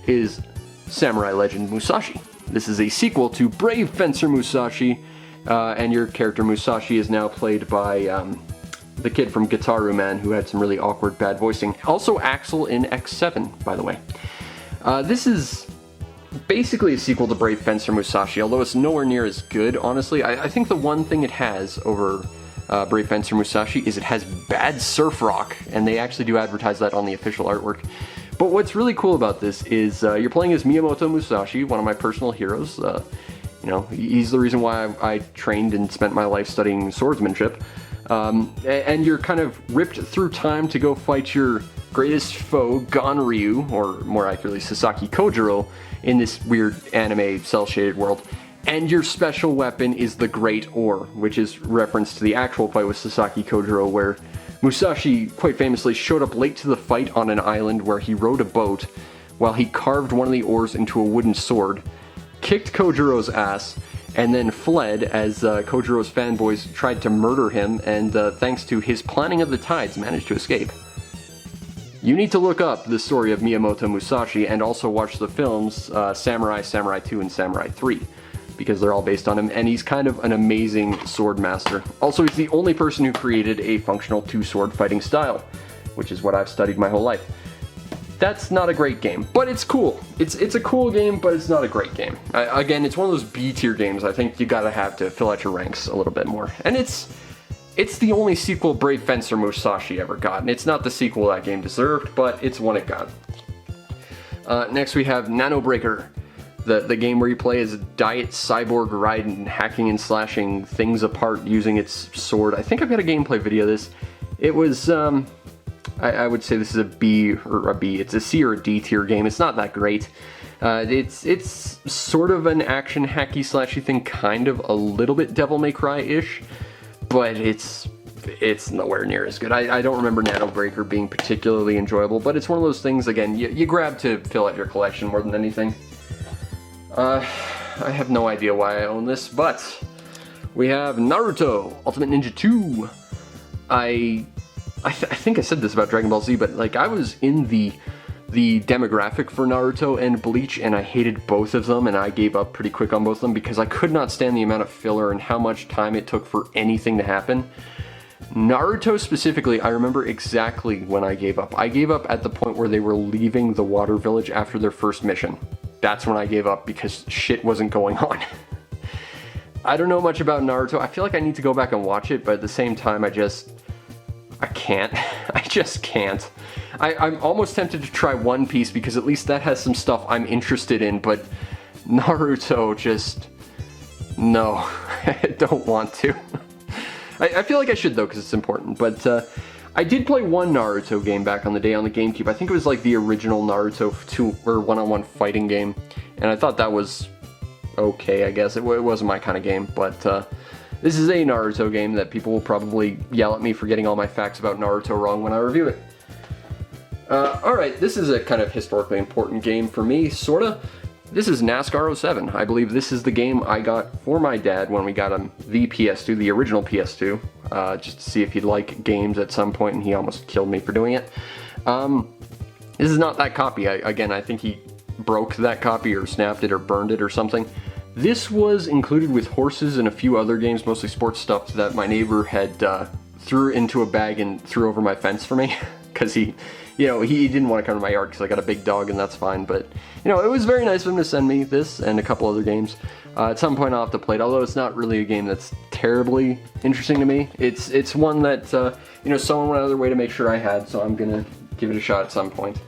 is Samurai Legend Musashi. This is a sequel to Brave Fencer Musashi, and your character Musashi is now played by the kid from Gitaru Man, who had some really awkward bad voicing. Also Axel in X7, by the way. This is basically a sequel to Brave Fencer Musashi, although it's nowhere near as good, honestly. I think the one thing it has over Brave Fencer Musashi is it has bad surf rock, and they actually do advertise that on the official artwork. But what's really cool about this is you're playing as Miyamoto Musashi, one of my personal heroes. You know, he's the reason why I trained and spent my life studying swordsmanship. And you're kind of ripped through time to go fight your greatest foe, Ganryu, or more accurately Sasaki Kojiro, in this weird anime cel-shaded world. And your special weapon is the Great Oar, which is reference to the actual fight with Sasaki Kojiro, where Musashi quite famously showed up late to the fight on an island where he rowed a boat while he carved one of the oars into a wooden sword, kicked Kojiro's ass, and then fled as Kojiro's fanboys tried to murder him, and thanks to his planning of the tides, managed to escape. You need to look up the story of Miyamoto Musashi and also watch the films Samurai, Samurai 2, and Samurai 3, because they're all based on him, and he's kind of an amazing sword master. Also, he's the only person who created a functional two-sword fighting style, which is what I've studied my whole life. That's not a great game, but it's cool. It's a cool game, but it's not a great game. Again, it's one of those B-tier games I think you gotta have to fill out your ranks a little bit more. And it's the only sequel Brave Fencer Musashi ever got, and it's not the sequel that game deserved, but it's one it got. Next we have Nano Breaker, the game where you play as a diet cyborg Raiden, hacking and slashing things apart using its sword. I think I've got a gameplay video of this. It was, I would say this is a B or a B. It's a C or a D tier game. It's not that great. It's sort of an action hacky slashy thing, kind of a little bit Devil May Cry-ish, but it's nowhere near as good. I don't remember Nano Breaker being particularly enjoyable, but it's one of those things, again, you grab to fill out your collection more than anything. I have no idea why I own this, but we have Naruto Ultimate Ninja 2. I think I said this about Dragon Ball Z, but like I was in the demographic for Naruto and Bleach, and I hated both of them, and I gave up pretty quick on both of them because I could not stand the amount of filler and how much time it took for anything to happen. Naruto specifically, I remember exactly when I gave up. I gave up at the point where they were leaving the water village after their first mission. That's when I gave up because shit wasn't going on. I don't know much about Naruto. I feel like I need to go back and watch it, but at the same time, I can't. I just can't. I'm almost tempted to try One Piece because at least that has some stuff I'm interested in, but Naruto just... no. I don't want to. I feel like I should though because it's important, but I did play one Naruto game back on the day on the GameCube. I think it was like the original Naruto 2 or one-on-one fighting game, and I thought that was okay, I guess. It wasn't my kind of game, but this is a Naruto game that people will probably yell at me for getting all my facts about Naruto wrong when I review it. Alright, this is a kind of historically important game for me, sorta. This is NASCAR 07. I believe this is the game I got for my dad when we got him the PS2, the original PS2, just to see if he'd like games at some point, and he almost killed me for doing it. This is not that copy. I think he broke that copy or snapped it or burned it or something. This was included with horses and a few other games, mostly sports stuff, that my neighbor had threw into a bag and threw over my fence for me, because he didn't want to come to my yard because I got a big dog, and that's fine. But, it was very nice of him to send me this and a couple other games. At some point I'll have to play it, although it's not really a game that's terribly interesting to me. It's one that, someone went out of their way to make sure I had, so I'm going to give it a shot at some point.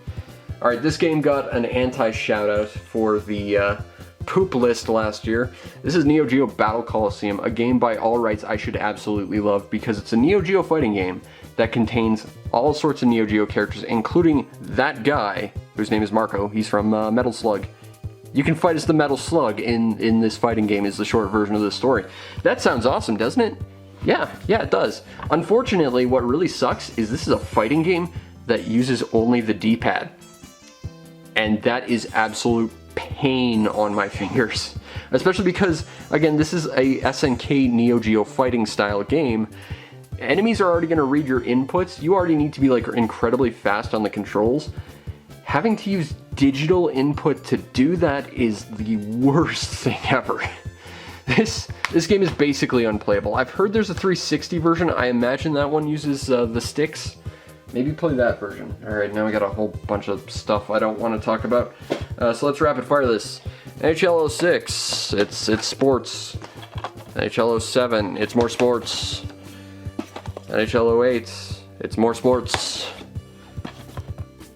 Alright, this game got an anti-shoutout for the poop list last year. This is Neo Geo Battle Coliseum, a game by all rights I should absolutely love, because it's a Neo Geo fighting game that contains all sorts of Neo Geo characters, including that guy, whose name is Marco. He's from Metal Slug. You can fight as the Metal Slug in this fighting game, is the short version of the story. That sounds awesome, doesn't it? Yeah, it does. Unfortunately, what really sucks is this is a fighting game that uses only the D-pad. And that is absolute pain on my fingers. Especially because, again, this is a SNK Neo Geo fighting style game. Enemies are already going to read your inputs. You already need to be incredibly fast on the controls. Having to use digital input to do that is the worst thing ever. This game is basically unplayable. I've heard there's a 360 version. I imagine that one uses the sticks. Maybe play that version. Alright, now we got a whole bunch of stuff I don't want to talk about. So let's rapid fire this. NHL 06, it's sports. NHL 07, it's more sports. NHL 08, it's more sports.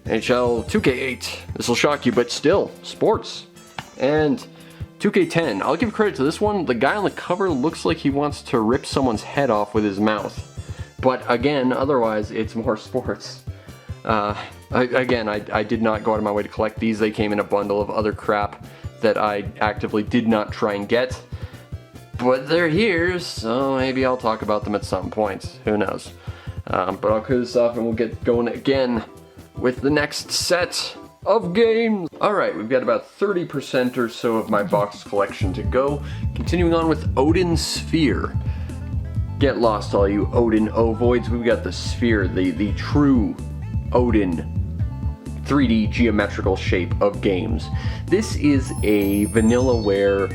NHL 2K8, this will shock you, but still, sports. And 2K10, I'll give credit to this one. The guy on the cover looks like he wants to rip someone's head off with his mouth. But again, otherwise, it's more sports. I did not go out of my way to collect these. They came in a bundle of other crap that I actively did not try and get. But they're here, so maybe I'll talk about them at some point. Who knows? But I'll clear this off and we'll get going again with the next set of games. Alright, we've got about 30% or so of my box collection to go. Continuing on with Odin Sphere. Get lost, all you Odin ovoids. We've got the Sphere, the true Odin 3D geometrical shape of games. This is a vanillaware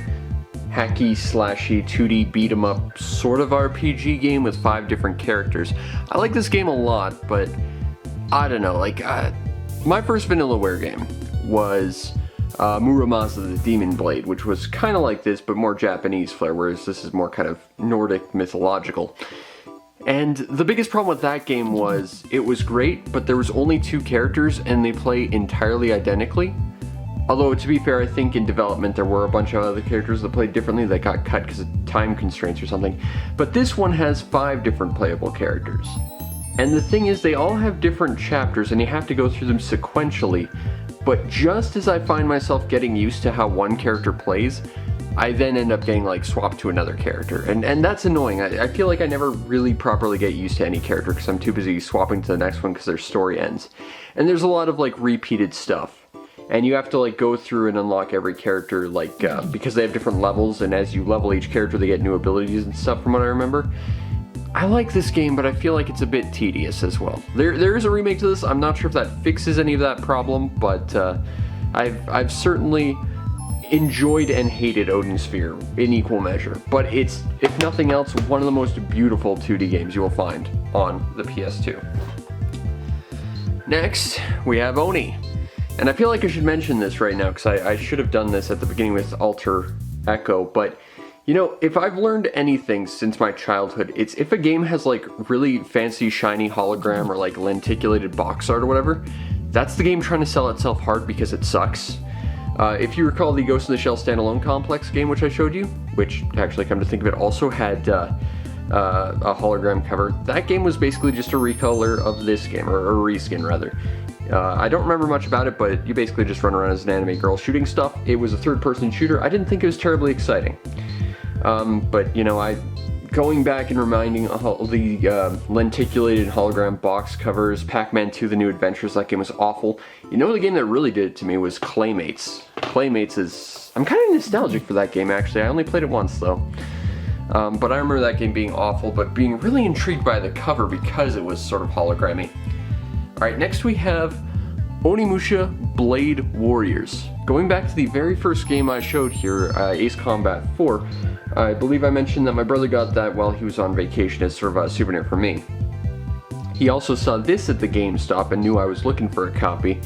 hacky slashy 2D beat 'em up sort of RPG game with 5 different characters. I like this game a lot, but I don't know, my first vanillaware game was Muramasa the Demon Blade, which was kind of like this, but more Japanese flair, whereas this is more kind of Nordic mythological. And the biggest problem with that game was, it was great, but there was only 2 characters and they play entirely identically. Although, to be fair, I think in development there were a bunch of other characters that played differently that got cut because of time constraints or something. But this one has 5 different playable characters. And the thing is, they all have different chapters and you have to go through them sequentially. But just as I find myself getting used to how one character plays, I then end up getting swapped to another character. And that's annoying. I feel like I never really properly get used to any character because I'm too busy swapping to the next one because their story ends. And there's a lot of repeated stuff. And you have to go through and unlock every character because they have different levels, and as you level each character they get new abilities and stuff from what I remember. I like this game, but I feel like it's a bit tedious as well. There is a remake to this. I'm not sure if that fixes any of that problem, but I've certainly enjoyed and hated Odin Sphere in equal measure. But it's, if nothing else, one of the most beautiful 2D games you will find on the PS2. Next, we have Oni. And I feel like I should mention this right now, because I should have done this at the beginning with Alter Echo, but if I've learned anything since my childhood, it's if a game has really fancy shiny hologram or lenticulated box art or whatever, that's the game trying to sell itself hard because it sucks. If you recall the Ghost in the Shell standalone complex game which I showed you, which actually come to think of it also had a hologram cover, that game was basically just a recolor of this game, or a reskin rather. I don't remember much about it, but you basically just run around as an anime girl shooting stuff. It was a third-person shooter. I didn't think it was terribly exciting. But, I going back and reminding all the lenticulated hologram box covers, Pac-Man 2 The New Adventures, that game was awful. You know, the game that really did it to me was Claymates. Claymates is... I'm kind of nostalgic for that game, actually. I only played it once, though. But I remember that game being awful, but being really intrigued by the cover because it was sort of hologrammy. Alright, next we have Onimusha Blade Warriors. Going back to the very first game I showed here, Ace Combat 4, I believe I mentioned that my brother got that while he was on vacation as sort of a souvenir for me. He also saw this at the GameStop and knew I was looking for a copy,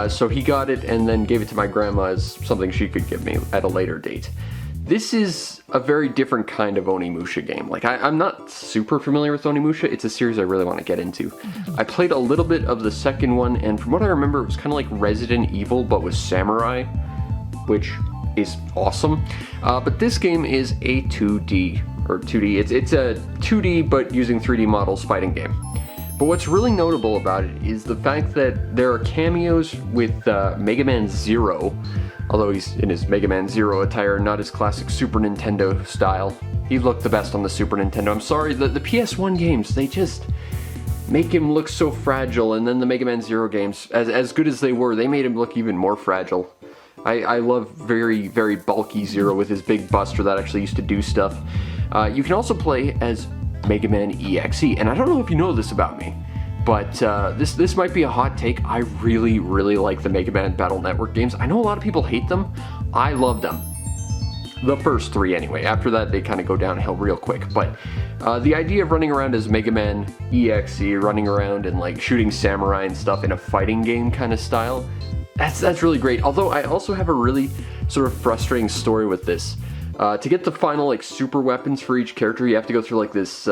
so he got it and then gave it to my grandma as something she could give me at a later date. This is a very different kind of Onimusha game. Like, I'm not super familiar with Onimusha. It's a series I really want to get into. I played a little bit of the second one, and from what I remember, it was kind of like Resident Evil, but with samurai, which is awesome. But this game is a 2D, or 2D. It's a 2D, but using 3D models fighting game. But what's really notable about it is the fact that there are cameos with Mega Man Zero, although he's in his Mega Man Zero attire, not his classic Super Nintendo style. He looked the best on the Super Nintendo. I'm sorry, the PS1 games, they just make him look so fragile, and then the Mega Man Zero games, as good as they were, they made him look even more fragile. I love very, very bulky Zero with his big buster that actually used to do stuff. You can also play as Mega Man EXE, and I don't know if you know this about me, but this might be a hot take. I really, really like the Mega Man Battle Network games. I know a lot of people hate them. I love them. The first three, anyway. After that, they kind of go downhill real quick. But the idea of running around as Mega Man EXE, running around and like shooting samurai and stuff in a fighting game kind of style, that's really great. Although I also have a really sort of frustrating story with this. To get the final like super weapons for each character, you have to go through like this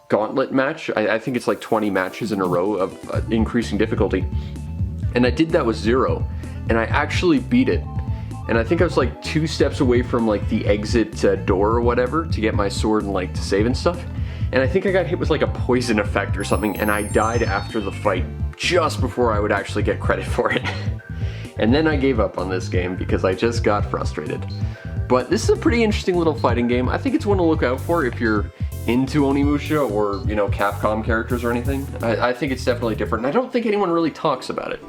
gauntlet match. I think it's like 20 matches in a row of increasing difficulty. And I did that with Zero, and I actually beat it. And I think I was like 2 steps away from like the exit door or whatever to get my sword and like to save and stuff. And I think I got hit with like a poison effect or something, and I died after the fight just before I would actually get credit for it. And then I gave up on this game because I just got frustrated. But this is a pretty interesting little fighting game. I think it's one to look out for if you're into Onimusha or, you know, Capcom characters or anything. I think it's definitely different, and I don't think anyone really talks about it.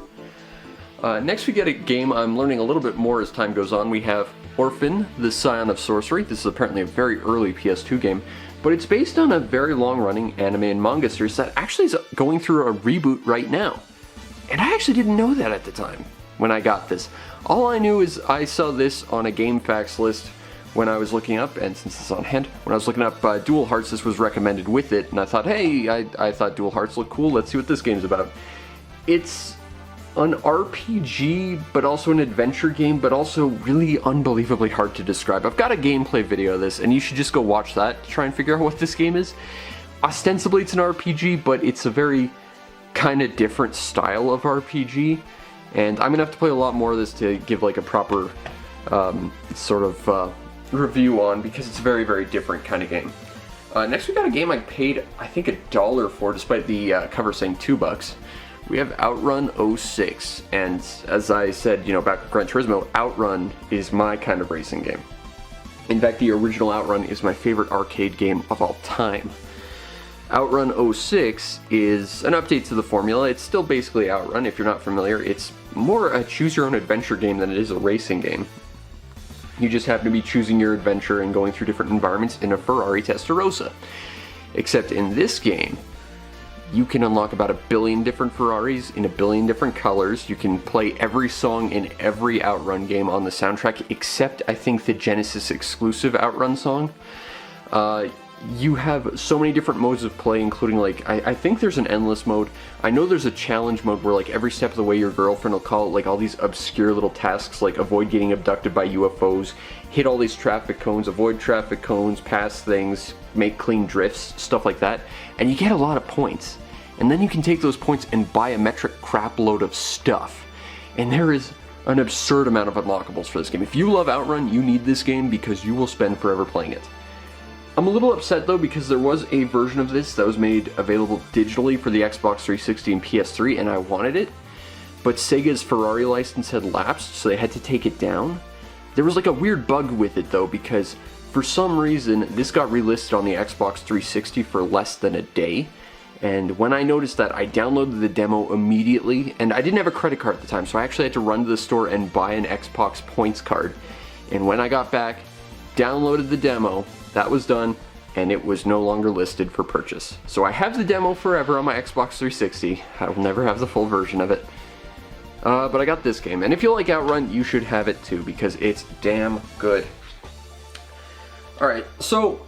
Next we get a game I'm learning a little bit more as time goes on. We have Orphan, the Scion of Sorcery. This is apparently a very early PS2 game, but it's based on a very long-running anime and manga series that actually is going through a reboot right now. And I actually didn't know that at the time when I got this. All I knew is I saw this on a GameFAQs list when I was looking up, and since it's on hand, when I was looking up Dual Hearts, this was recommended with it, and I thought, hey, I thought Dual Hearts looked cool, let's see what this game's about. It's an RPG, but also an adventure game, but also really unbelievably hard to describe. I've got a gameplay video of this, and you should just go watch that to try and figure out what this game is. Ostensibly it's an RPG, but it's a very kind of different style of RPG, and I'm gonna have to play a lot more of this to give like a proper sort of review on, because it's a very, very different kind of game. Next we got a game I paid, I think, $1 for, despite the cover saying $2. We have Outrun 06, and as I said, you know, back with Gran Turismo, Outrun is my kind of racing game. In fact, the original Outrun is my favorite arcade game of all time. Outrun 06 is an update to the formula. It's still basically Outrun, if you're not familiar. It's more a choose-your-own-adventure game than it is a racing game. You just happen to be choosing your adventure and going through different environments in a Ferrari Testarossa. Except in this game, you can unlock about 1 billion different Ferraris in 1 billion different colors. You can play every song in every Outrun game on the soundtrack, except I think the Genesis exclusive Outrun song. You have so many different modes of play, including like, I think there's an endless mode. I know there's a challenge mode where like every step of the way your girlfriend will call like all these obscure little tasks, like avoid getting abducted by UFOs, hit all these traffic cones, avoid traffic cones, pass things, make clean drifts, stuff like that. And you get a lot of points. And then you can take those points and buy a metric crap load of stuff. And there is an absurd amount of unlockables for this game. If you love Outrun, you need this game because you will spend forever playing it. I'm a little upset though because there was a version of this that was made available digitally for the Xbox 360 and PS3, and I wanted it, but Sega's Ferrari license had lapsed, so they had to take it down. There was like a weird bug with it though, because for some reason, this got relisted on the Xbox 360 for less than a day. And when I noticed that, I downloaded the demo immediately, and I didn't have a credit card at the time, so I actually had to run to the store and buy an Xbox points card. And when I got back, downloaded the demo, that was done, and it was no longer listed for purchase. So I have the demo forever on my Xbox 360. I will never have the full version of it. But I got this game, and if you like Outrun, you should have it too, because it's damn good. Alright, so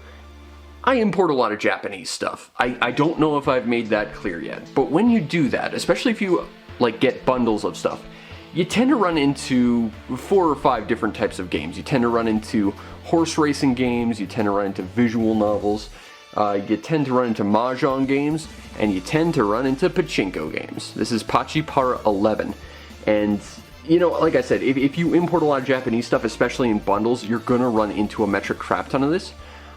I import a lot of Japanese stuff. I don't know if I've made that clear yet, but when you do that, especially if you like get bundles of stuff, you tend to run into 4 or 5 different types of games. You tend to run into horse racing games, you tend to run into visual novels, you tend to run into mahjong games, and you tend to run into pachinko games. This is Pachipara 11, and you know, like I said, if you import a lot of Japanese stuff, especially in bundles, you're gonna run into a metric crap ton of this.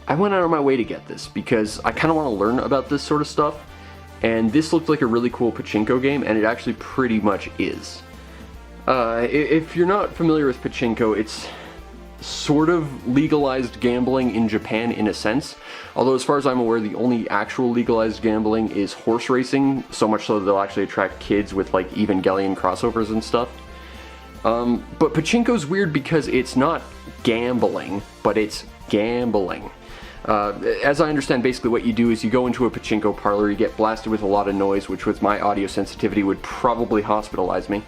I went out of my way to get this because I kind of want to learn about this sort of stuff, and this looked like a really cool pachinko game, and it actually pretty much is. If you're not familiar with pachinko, it's sort of legalized gambling in Japan in a sense, although as far as I'm aware, the only actual legalized gambling is horse racing, so much so that they'll actually attract kids with like Evangelion crossovers and stuff. But pachinko's weird because it's not gambling, but it's gambling. As I understand, basically what you do is you go into a pachinko parlor, you get blasted with a lot of noise, which with my audio sensitivity would probably hospitalize me.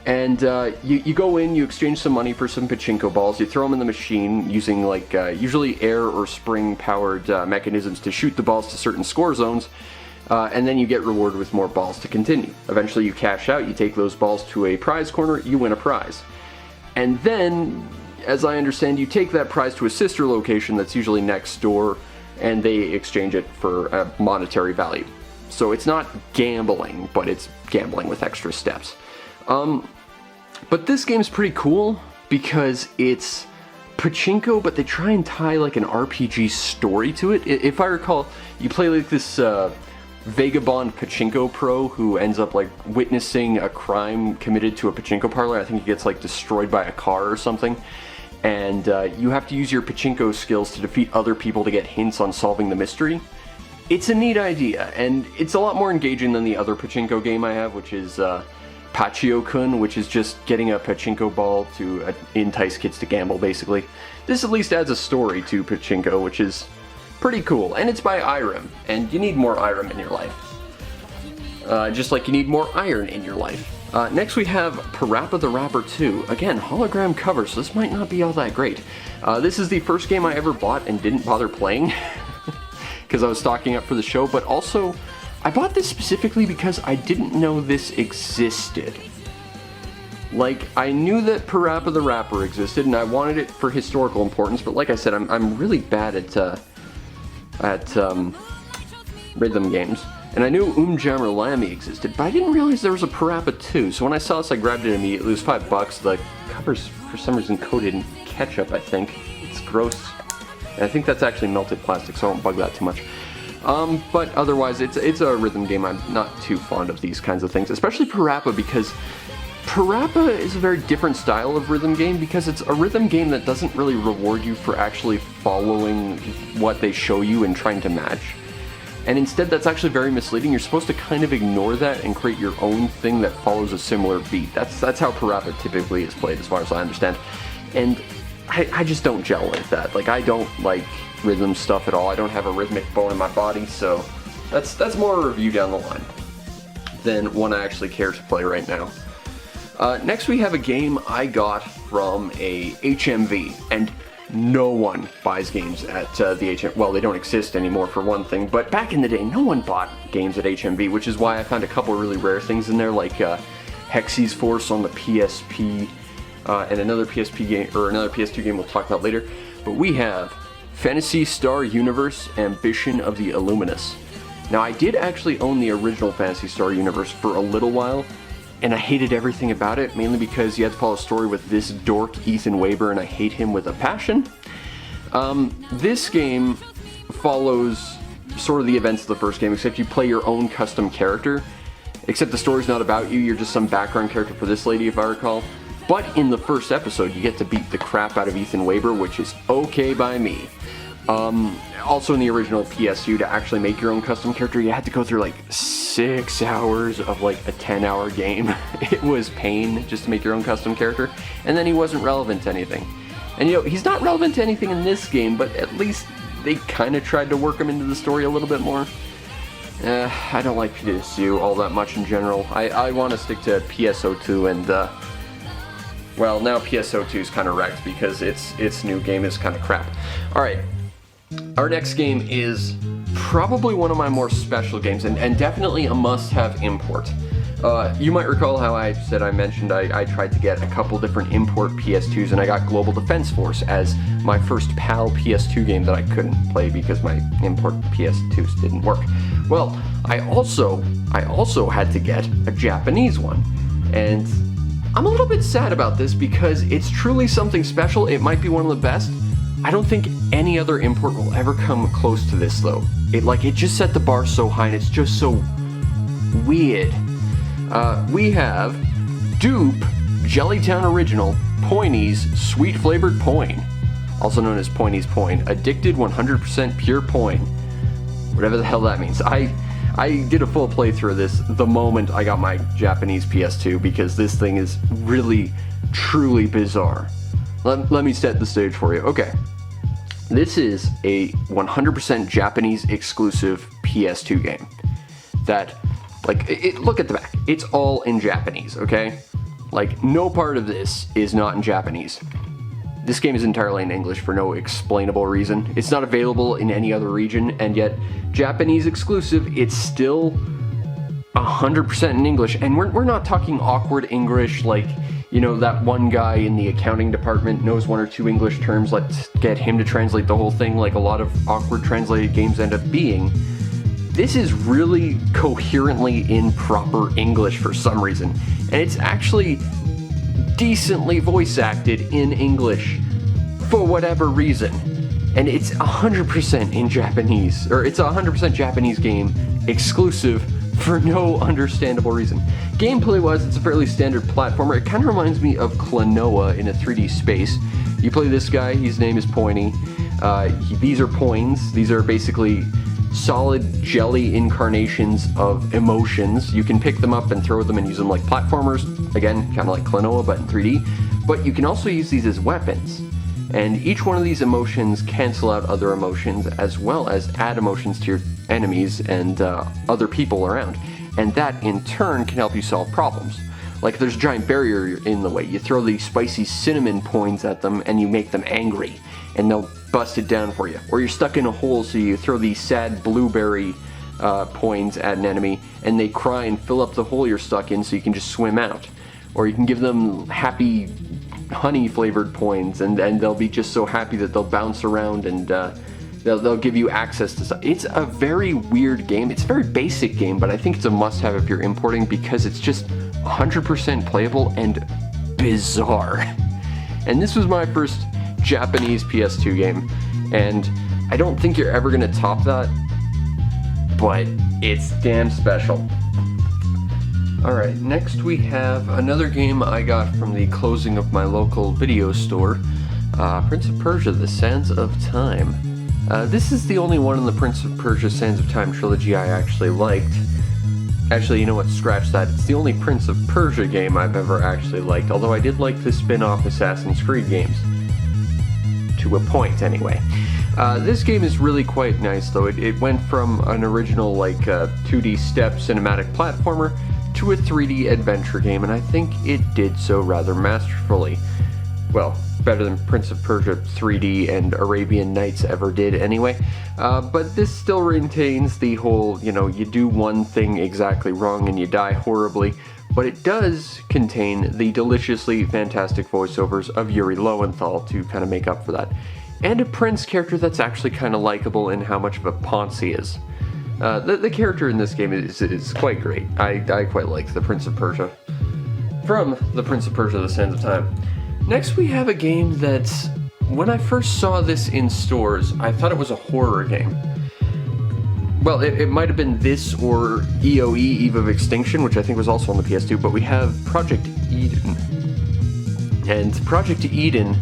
And you go in, you exchange some money for some pachinko balls, you throw them in the machine using like usually air or spring powered mechanisms to shoot the balls to certain score zones, and then you get rewarded with more balls to continue. Eventually you cash out, you take those balls to a prize corner, you win a prize. And then, as I understand, you take that prize to a sister location that's usually next door, and they exchange it for a monetary value. So it's not gambling, but it's gambling with extra steps. But this game's pretty cool because it's pachinko, but they try and tie like an RPG story to it. If I recall, you play like this vagabond pachinko pro who ends up like witnessing a crime committed to a pachinko parlor. I think he gets like destroyed by a car or something. And you have to use your pachinko skills to defeat other people to get hints on solving the mystery. It's a neat idea, and it's a lot more engaging than the other pachinko game I have, which is Pachio-kun, which is just getting a pachinko ball to entice kids to gamble, basically. This at least adds a story to pachinko, which is pretty cool, and it's by Irem, and you need more Irem in your life. Just like you need more iron in your life. Next we have Parappa the Rapper 2. Again, hologram cover, so this might not be all that great. This is the first game I ever bought and didn't bother playing, because I was stocking up for the show, but also I bought this specifically because I didn't know this existed. Like, I knew that Parappa the Rapper existed, and I wanted it for historical importance, but like I said, I'm really bad at rhythm games. And I knew Jammerlami existed, but I didn't realize there was a Parappa 2, so when I saw this, I grabbed it immediately. It was $5. The cover's, for some reason, coated in ketchup, I think. It's gross. And I think that's actually melted plastic, so I won't bug that too much. But otherwise, it's a rhythm game. I'm not too fond of these kinds of things, especially Parappa, because Parappa is a very different style of rhythm game, because it's a rhythm game that doesn't really reward you for actually following what they show you and trying to match. And instead, that's actually very misleading. You're supposed to kind of ignore that and create your own thing that follows a similar beat. That's how Parappa typically is played, as far as I understand. And I just don't gel with that. Like, I don't like rhythm stuff at all. I don't have a rhythmic bone in my body, so that's more a review down the line than one I actually care to play right now. Next we have a game I got from a HMV, and no one buys games at the HMV. Well, they don't exist anymore for one thing, but back in the day, no one bought games at HMV, which is why I found a couple really rare things in there, like Hexy's Force on the PSP, and another PSP game, or another PS2 game we'll talk about later. But we have Phantasy Star Universe Ambition of the Illuminous. Now, I did actually own the original Phantasy Star Universe for a little while, and I hated everything about it, mainly because you had to follow a story with this dork, Ethan Weber, and I hate him with a passion. This game follows sort of the events of the first game, except you play your own custom character. Except the story's not about you, you're just some background character for this lady, if I recall. But in the first episode, you get to beat the crap out of Ethan Weber, which is okay by me. Also in the original PS2, to actually make your own custom character, you had to go through like 6 hours of like a 10-hour game. It was pain just to make your own custom character, and then he wasn't relevant to anything. And you know, he's not relevant to anything in this game, but at least they kind of tried to work him into the story a little bit more. I don't like PSU all that much in general. I want to stick to PSO2 and, well, now PSO2 is kind of wrecked because its new game is kind of crap. Alright. Our next game is probably one of my more special games, and definitely a must-have import. You might recall how I said I tried to get a couple different import PS2s, and I got Global Defense Force as my first PAL PS2 game that I couldn't play because my import PS2s didn't work. Well, I also had to get a Japanese one, and I'm a little bit sad about this because it's truly something special. It might be one of the best. I don't think any other import will ever come close to this though. It just set the bar so high, and it's just so weird. We have Dupe Jellytown Original Pointy's Sweet Flavored Poin, also known as Pointy's Poin, Addicted 100% Pure Poin, whatever the hell that means. I did a full playthrough of this the moment I got my Japanese PS2 because this thing is really, truly bizarre. Let me set the stage for you. Okay. This is a 100% Japanese exclusive PS2 game that, look at the back. It's all in Japanese, okay? Like, no part of this is not in Japanese. This game is entirely in English for no explainable reason. It's not available in any other region, and yet, Japanese exclusive, it's still 100% in English. And we're not talking awkward English like, you know, that one guy in the accounting department knows 1 or 2 English terms, let's get him to translate the whole thing like a lot of awkward translated games end up being. This is really coherently in proper English for some reason, and it's actually decently voice acted in English for whatever reason. And it's 100% in Japanese, or it's a 100% Japanese game, exclusive for no understandable reason. Gameplay-wise, it's a fairly standard platformer. It kind of reminds me of Klonoa in a 3D space. You play this guy, his name is Pointy. These are poins. These are basically solid jelly incarnations of emotions. You can pick them up and throw them and use them like platformers. Again, kind of like Klonoa, but in 3D. But you can also use these as weapons. And each one of these emotions cancel out other emotions, as well as add emotions to your enemies and other people around. And that, in turn, can help you solve problems. Like, if there's a giant barrier in the way, you throw these spicy cinnamon points at them and you make them angry, and they'll bust it down for you. Or you're stuck in a hole, so you throw these sad blueberry points at an enemy, and they cry and fill up the hole you're stuck in so you can just swim out. Or you can give them happy honey flavored points, and they'll be just so happy that they'll bounce around, and they'll give you access to stuff. It's a very weird game. It's a very basic game, but I think it's a must-have if you're importing because it's just 100% playable and bizarre. And this was my first Japanese PS2 game, and I don't think you're ever gonna top that, but it's damn special. Alright, next we have another game I got from the closing of my local video store, Prince of Persia: The Sands of Time. This is the only one in the Prince of Persia Sands of Time trilogy I actually liked. Actually, you know what, scratch that. It's the only Prince of Persia game I've ever actually liked, although I did like the spin-off Assassin's Creed games. To a point, anyway. This game is really quite nice, though. It went from an original, 2D step cinematic platformer to a 3D adventure game, and I think it did so rather masterfully. Well, better than Prince of Persia 3D and Arabian Nights ever did anyway. But this still retains the whole, you do one thing exactly wrong and you die horribly, but it does contain the deliciously fantastic voiceovers of Yuri Lowenthal to kind of make up for that. And a Prince character that's actually kind of likable in how much of a ponce he is. The character in this game is quite great. I quite like the Prince of Persia. From the Prince of Persia: The Sands of Time. Next we have a game that, when I first saw this in stores, I thought it was a horror game. Well, it might have been this or EOE, Eve of Extinction, which I think was also on the PS2, but we have Project Eden. And Project Eden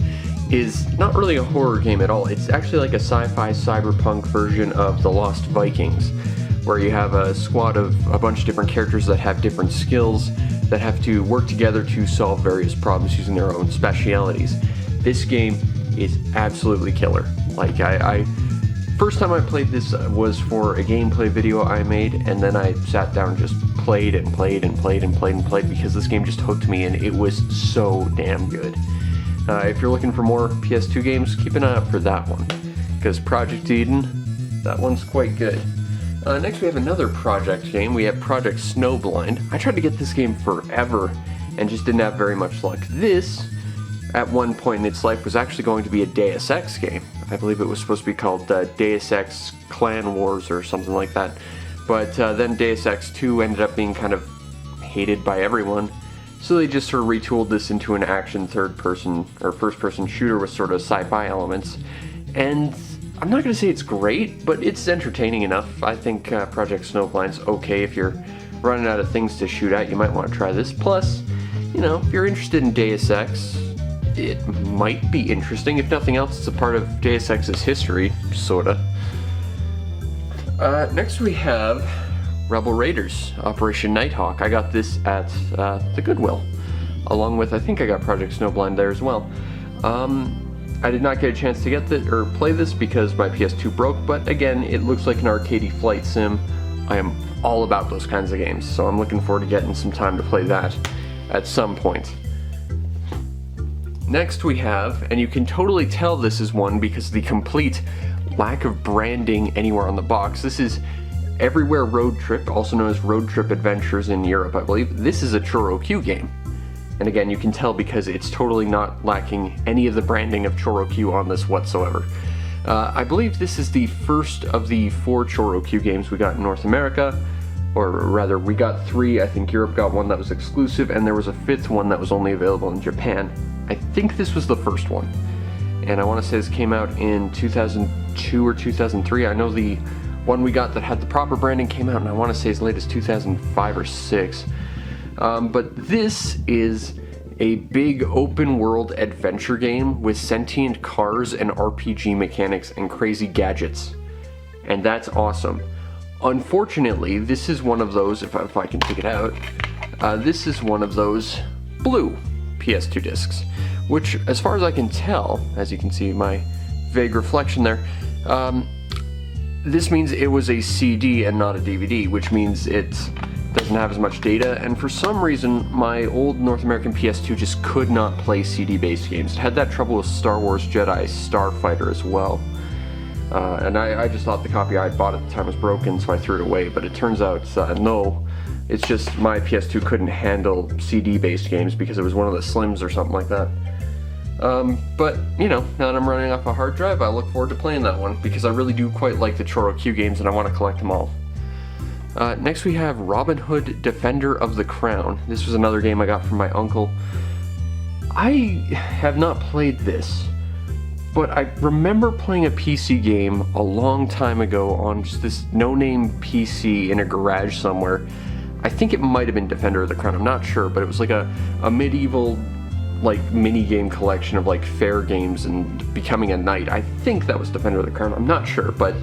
is not really a horror game at all. It's actually like a sci-fi cyberpunk version of The Lost Vikings, where you have a squad of a bunch of different characters that have different skills that have to work together to solve various problems using their own specialities. This game is absolutely killer. Like, first time I played this was for a gameplay video I made, and then I sat down and just played and played and played and played and played because this game just hooked me and it was so damn good. If you're looking for more PS2 games, keep an eye out for that one, because Project Eden, that one's quite good. Next we have another Project game. We have Project Snowblind. I tried to get this game forever and just didn't have very much luck. This, at one point in its life, was actually going to be a Deus Ex game. I believe it was supposed to be called Deus Ex Clan Wars or something like that. But then Deus Ex 2 ended up being kind of hated by everyone, so they just sort of retooled this into an action third-person or first-person shooter with sort of sci-fi elements. And I'm not going to say it's great, but it's entertaining enough. I think Project Snowblind's okay. If you're running out of things to shoot at, you might want to try this. Plus, you know, if you're interested in Deus Ex, it might be interesting. If nothing else, it's a part of Deus Ex's history, sorta. Next we have Rebel Raiders, Operation Nighthawk. I got this at the Goodwill, along with, I think I got Project Snowblind there as well. I did not get a chance to get this or play this because my PS2 broke, but again, it looks like an arcadey flight sim. I am all about those kinds of games, so I'm looking forward to getting some time to play that at some point. Next we have, and you can totally tell this is one because of the complete lack of branding anywhere on the box. This is Everywhere Road Trip, also known as Road Trip Adventures in Europe, I believe. This is a Choro Q game. And again, you can tell because it's totally not lacking any of the branding of Choro Q on this whatsoever. I believe this is the first of the 4 Choro Q games we got in North America, or rather, we got 3. I think Europe got one that was exclusive, and there was a 5th one that was only available in Japan. I think this was the first one, and I want to say this came out in 2002 or 2003. I know the one we got that had the proper branding came out, and I want to say as late as 2005 or 6. But this is a big open world adventure game with sentient cars and RPG mechanics and crazy gadgets. And that's awesome. Unfortunately, this is one of those, if I can take it out, this is one of those blue PS2 discs, which, as far as I can tell, as you can see my vague reflection there, this means it was a CD and not a DVD, which means it doesn't have as much data, and for some reason my old North American PS2 just could not play CD-based games. It had that trouble with Star Wars Jedi Starfighter as well. And I just thought the copy I bought at the time was broken, so I threw it away, but it turns out, no, it's just my PS2 couldn't handle CD-based games because it was one of the Slims or something like that. But, you know, now that I'm running off a hard drive, I look forward to playing that one, because I really do quite like the Choro Q games and I want to collect them all. Next we have Robin Hood Defender of the Crown. This was another game I got from my uncle. I have not played this, but I remember playing a PC game a long time ago on just this no-name PC in a garage somewhere. I think it might have been Defender of the Crown, I'm not sure, but it was like a medieval like mini-game collection of like fair games and becoming a knight. I think that was Defender of the Crown, I'm not sure, but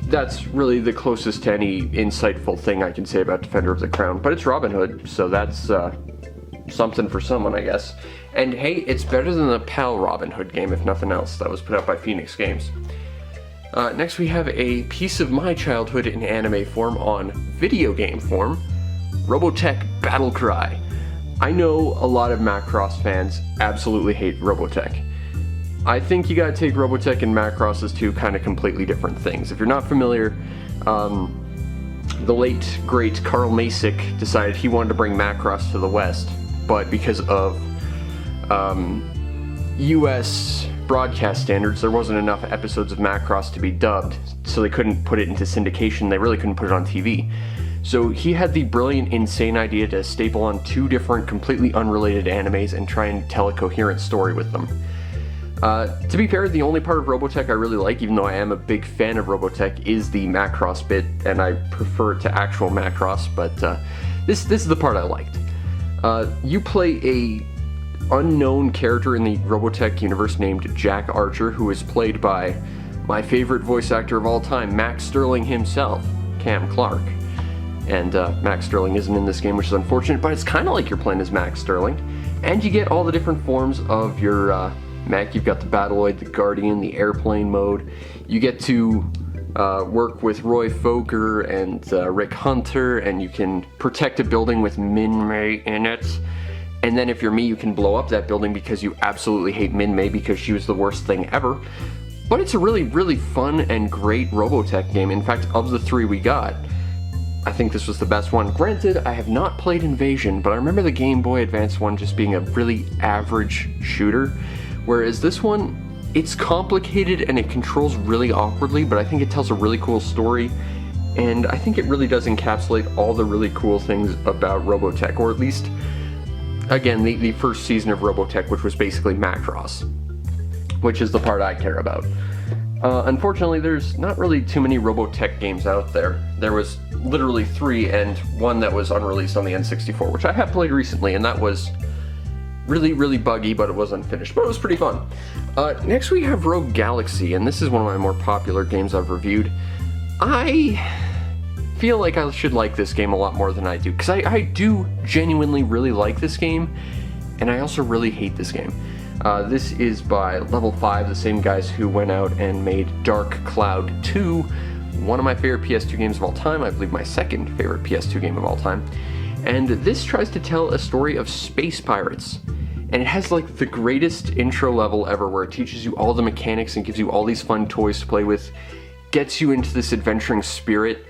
that's really the closest to any insightful thing I can say about Defender of the Crown. But it's Robin Hood, so that's something for someone, I guess. And hey, it's better than the PAL Robin Hood game, if nothing else, that was put out by Phoenix Games. Next we have a piece of my childhood in anime form on video game form, Robotech Battle Cry. I know a lot of Macross fans absolutely hate Robotech. I think you gotta take Robotech and Macross as two kind of completely different things. If you're not familiar, the late, great Carl Masick decided he wanted to bring Macross to the West, but because of US broadcast standards, there wasn't enough episodes of Macross to be dubbed, so they couldn't put it into syndication, they really couldn't put it on TV. So he had the brilliant, insane idea to staple on two different, completely unrelated animes and try and tell a coherent story with them. To be fair, the only part of Robotech I really like, even though I am a big fan of Robotech, is the Macross bit, and I prefer it to actual Macross, but this is the part I liked. You play a unknown character in the Robotech universe named Jack Archer, who is played by my favorite voice actor of all time, Max Sterling himself, Cam Clark. And Max Sterling isn't in this game, which is unfortunate, but it's kind of like you're playing as Max Sterling. And you get all the different forms of your mech. You've got the Battloid, the Guardian, the airplane mode. You get to work with Roy Fokker and Rick Hunter, and you can protect a building with Min-Mei in it. And then if you're me, you can blow up that building because you absolutely hate Min-Mei because she was the worst thing ever. But it's a really, really fun and great Robotech game. In fact, of the three we got, I think this was the best one. Granted, I have not played Invasion, but I remember the Game Boy Advance one just being a really average shooter. Whereas this one, it's complicated and it controls really awkwardly, but I think it tells a really cool story. And I think it really does encapsulate all the really cool things about Robotech, or at least, again, the first season of Robotech, which was basically Macross, which is the part I care about. Unfortunately, there's not really too many Robotech games out there. There was literally 3, and one that was unreleased on the N64, which I have played recently, and that was really, really buggy, but it was unfinished, but it was pretty fun. Next we have Rogue Galaxy, and this is one of my more popular games I've reviewed. I feel like I should like this game a lot more than I do, because I do genuinely really like this game, and I also really hate this game. This is by Level 5, the same guys who went out and made Dark Cloud 2, one of my favorite PS2 games of all time, I believe my second favorite PS2 game of all time. And this tries to tell a story of space pirates. And it has like the greatest intro level ever, where it teaches you all the mechanics and gives you all these fun toys to play with, gets you into this adventuring spirit.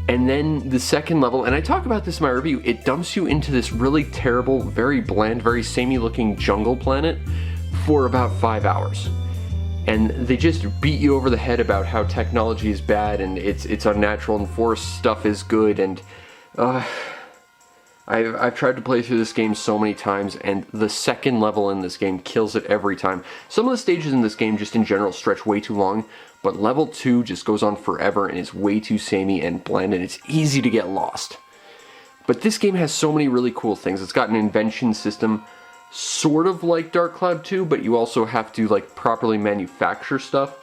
And then the second level, and I talk about this in my review, it dumps you into this really terrible, very bland, very samey looking jungle planet for about 5 hours. And they just beat you over the head about how technology is bad and it's unnatural and forest stuff is good, and I've tried to play through this game so many times, and the second level in this game kills it every time. Some of the stages in this game just in general stretch way too long, but level 2 just goes on forever and is way too samey and bland, and it's easy to get lost. But this game has so many really cool things. It's got an invention system, sort of like Dark Cloud 2, but you also have to like properly manufacture stuff.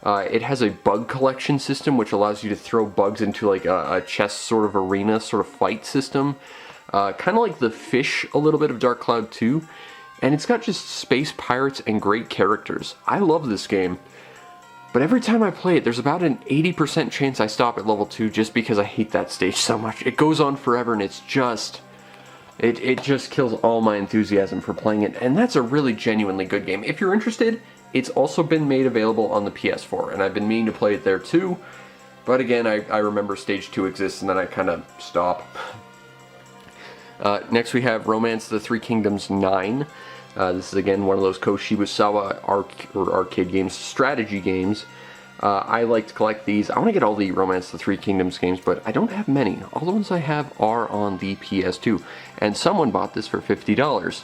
It has a bug collection system, which allows you to throw bugs into like a chess sort of arena, sort of fight system. Kind of like the Fish, a little bit of Dark Cloud 2. And it's got just space pirates and great characters. I love this game. But every time I play it, there's about an 80% chance I stop at level 2 just because I hate that stage so much. It goes on forever and it's just... It just kills all my enthusiasm for playing it, and that's a really genuinely good game. If you're interested, it's also been made available on the PS4, and I've been meaning to play it there too, but again, I remember Stage 2 exists, and then I kind of stop. Next we have Romance of the Three Kingdoms 9. This is again one of those Koshibusawa arcade games, strategy games. I like to collect these. I want to get all the Romance of the Three Kingdoms games, but I don't have many. All the ones I have are on the PS2, and someone bought this for $50.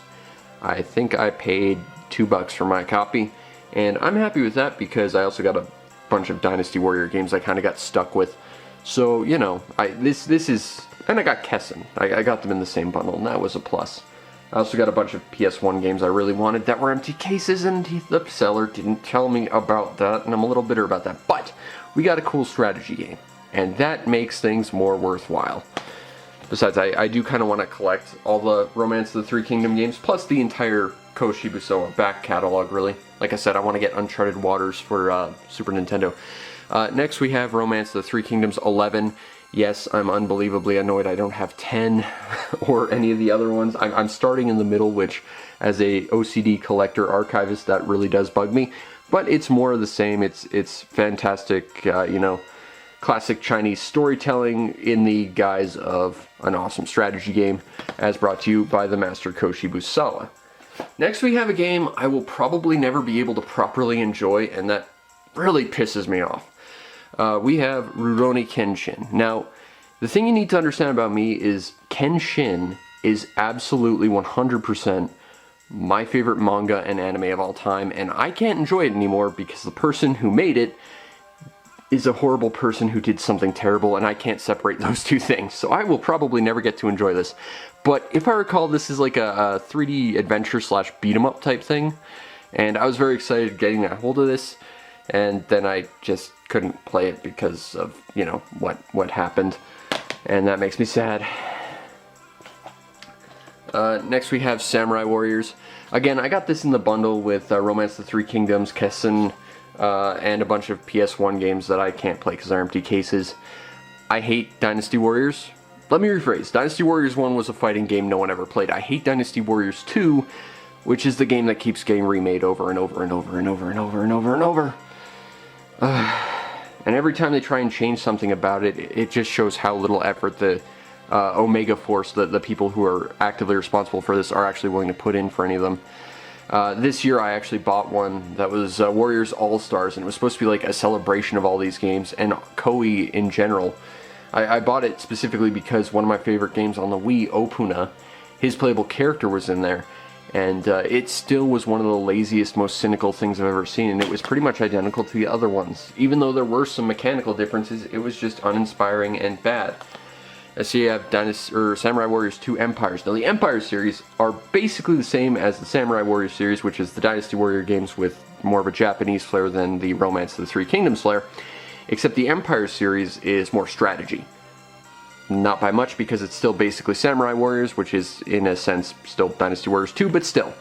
I think I paid $2 for my copy, and I'm happy with that because I also got a bunch of Dynasty Warrior games I kind of got stuck with. So, you know, this is... And I got Kessen. I got them in the same bundle, and that was a plus. I also got a bunch of PS1 games I really wanted that were empty cases, and the seller didn't tell me about that, and I'm a little bitter about that. But we got a cool strategy game, and that makes things more worthwhile. Besides, I do kind of want to collect all the Romance of the Three Kingdom games, plus the entire Koshibusawa back catalog, really. Like I said, I want to get Uncharted Waters for Super Nintendo. Next we have Romance of the Three Kingdoms 11. Yes, I'm unbelievably annoyed I don't have 10 or any of the other ones. I'm starting in the middle, which as a OCD collector archivist, that really does bug me. But it's more of the same. It's fantastic, you know, classic Chinese storytelling in the guise of an awesome strategy game, as brought to you by the master Koshibusawa. Next we have a game I will probably never be able to properly enjoy, and that really pisses me off. We have Rurouni Kenshin. Now, the thing you need to understand about me is Kenshin is absolutely 100% my favorite manga and anime of all time, and I can't enjoy it anymore because the person who made it is a horrible person who did something terrible, and I can't separate those two things, so I will probably never get to enjoy this. But if I recall, this is like a 3D adventure slash beat 'em up type thing, and I was very excited getting a hold of this, and then I just couldn't play it because of, you know, what happened, and that makes me sad. Next we have Samurai Warriors. Again, I got this in the bundle with Romance of the Three Kingdoms, Kessen, and a bunch of PS1 games that I can't play because they're empty cases. I hate Dynasty Warriors. Let me rephrase. Dynasty Warriors 1 was a fighting game no one ever played. I hate Dynasty Warriors 2, which is the game that keeps getting remade over and over and over and over and over and over and over. And every time they try and change something about it, it just shows how little effort the Omega Force, the people who are actively responsible for this, are actually willing to put in for any of them. This year I actually bought one that was Warriors All-Stars, and it was supposed to be like a celebration of all these games, and Koei in general. I bought it specifically because one of my favorite games on the Wii, Opuna, his playable character was in there, and it still was one of the laziest, most cynical things I've ever seen, and it was pretty much identical to the other ones. Even though there were some mechanical differences, it was just uninspiring and bad. So you have Samurai Warriors 2 Empires. Now the Empire series are basically the same as the Samurai Warriors series, which is the Dynasty Warrior games with more of a Japanese flair than the Romance of the Three Kingdoms flair, except the Empire series is more strategy. Not by much, because it's still basically Samurai Warriors, which is in a sense still Dynasty Warriors 2, but still.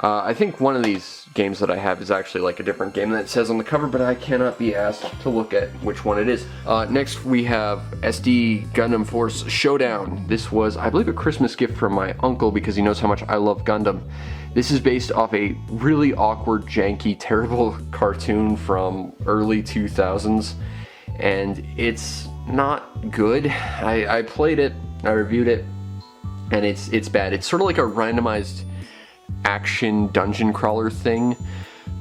I think one of these games that I have is actually like a different game that it says on the cover, but I cannot be asked to look at which one it is. Next we have SD Gundam Force Showdown. This was, I believe, a Christmas gift from my uncle because he knows how much I love Gundam. This is based off a really awkward, janky, terrible cartoon from early 2000s, and it's not good. I played it, I reviewed it, and it's bad. It's sort of like a randomized action dungeon crawler thing,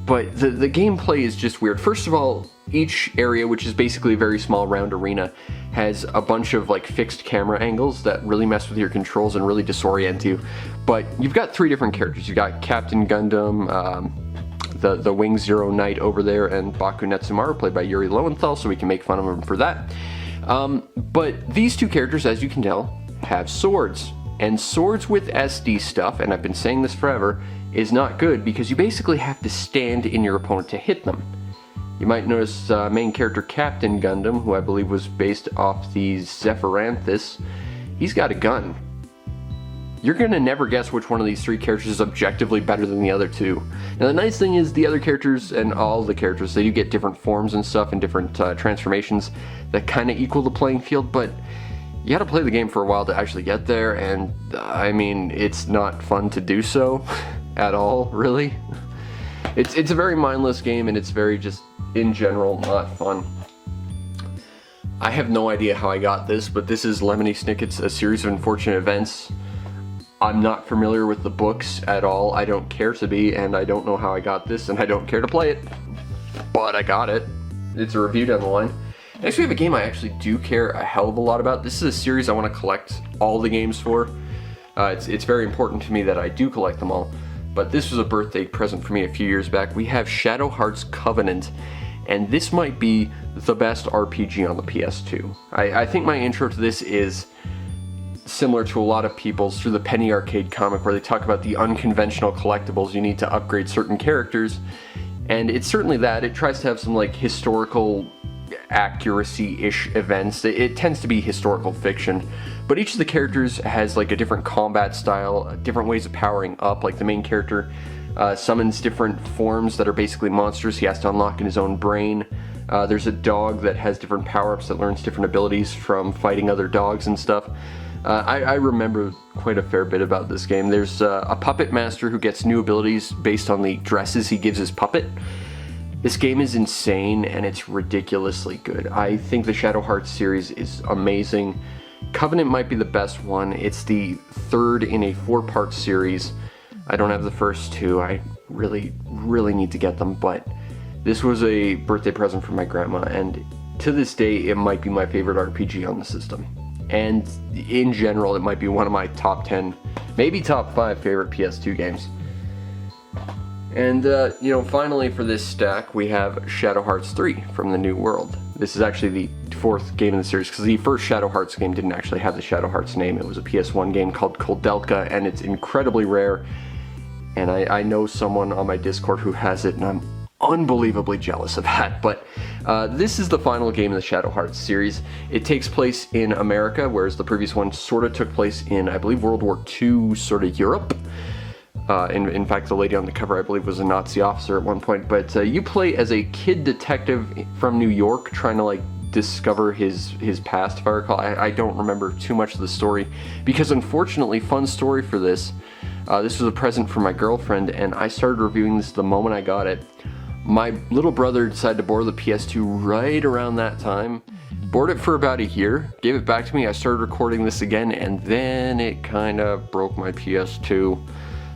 but the gameplay is just weird. First of all, each area, which is basically a very small round arena, has a bunch of like fixed camera angles that really mess with your controls and really disorient you. But you've got three different characters. You've got Captain Gundam, the Wing Zero Knight over there, and Baku Netsumaru, played by Yuri Lowenthal, so we can make fun of him for that. But these two characters, as you can tell, have swords. And swords with SD stuff, and I've been saying this forever, is not good because you basically have to stand in your opponent to hit them. You might notice main character Captain Gundam, who I believe was based off the Zephyranthus, he's got a gun. You're gonna never guess which one of these three characters is objectively better than the other two. Now the nice thing is the other characters, and all the characters, they do get different forms and stuff and different transformations that kind of equal the playing field, but you gotta play the game for a while to actually get there, and I mean, it's not fun to do so at all, really. It's a very mindless game, and it's very just, in general, not fun. I have no idea how I got this, but this is Lemony Snicket's A Series of Unfortunate Events. I'm not familiar with the books at all, I don't care to be, and I don't know how I got this, and I don't care to play it. But I got it. It's a review down the line. Next we have a game I actually do care a hell of a lot about. This is a series I want to collect all the games for. It's very important to me that I do collect them all. But this was a birthday present for me a few years back. We have Shadow Hearts Covenant, and this might be the best RPG on the PS2. I think my intro to this is similar to a lot of people's through the Penny Arcade comic, where they talk about the unconventional collectibles you need to upgrade certain characters. And it's certainly that. It tries to have some like historical accuracy-ish events. It tends to be historical fiction, but each of the characters has like a different combat style, different ways of powering up. Like the main character summons different forms that are basically monsters he has to unlock in his own brain. There's a dog that has different power-ups that learns different abilities from fighting other dogs and stuff. I remember quite a fair bit about this game. There's a puppet master who gets new abilities based on the dresses he gives his puppet. This game is insane, and it's ridiculously good. I think the Shadow Hearts series is amazing. Covenant might be the best one. It's the third in a 4-part series. I don't have the first two. I really need to get them, but this was a birthday present from my grandma, and to this day, it might be my favorite RPG on the system. And in general, it might be one of my top 10, maybe top 5 favorite PS2 games. Next we have Digimon World. This is a 2D RPG. I think this is the best RPG on the system. And in general, it might be one of my top 10, maybe top 5 favorite PS2 games. And in general, it might be one of my top 10, maybe top 5 favorite PS2 games. And, finally for this stack, we have Shadow Hearts 3 from the New World. This is actually the 4th game in the series, because the first Shadow Hearts game didn't actually have the Shadow Hearts name. It was a PS1 game called Koldelka, and it's incredibly rare. And I know someone on my Discord who has it, and I'm unbelievably jealous of that. But this is the final game in the Shadow Hearts series. It takes place in America, whereas the previous one sort of took place in, I believe, World War II, sort of Europe. In fact, the lady on the cover, I believe, was a Nazi officer at one point. But you play as a kid detective from New York trying to, like, discover his past, if I recall. I don't remember too much of the story, because unfortunately, fun story for this, this was a present for my girlfriend, and I started reviewing this the moment I got it. My little brother decided to borrow the PS2 right around that time, borrowed it for about a year, gave it back to me, I started recording this again, and then it kind of broke my PS2.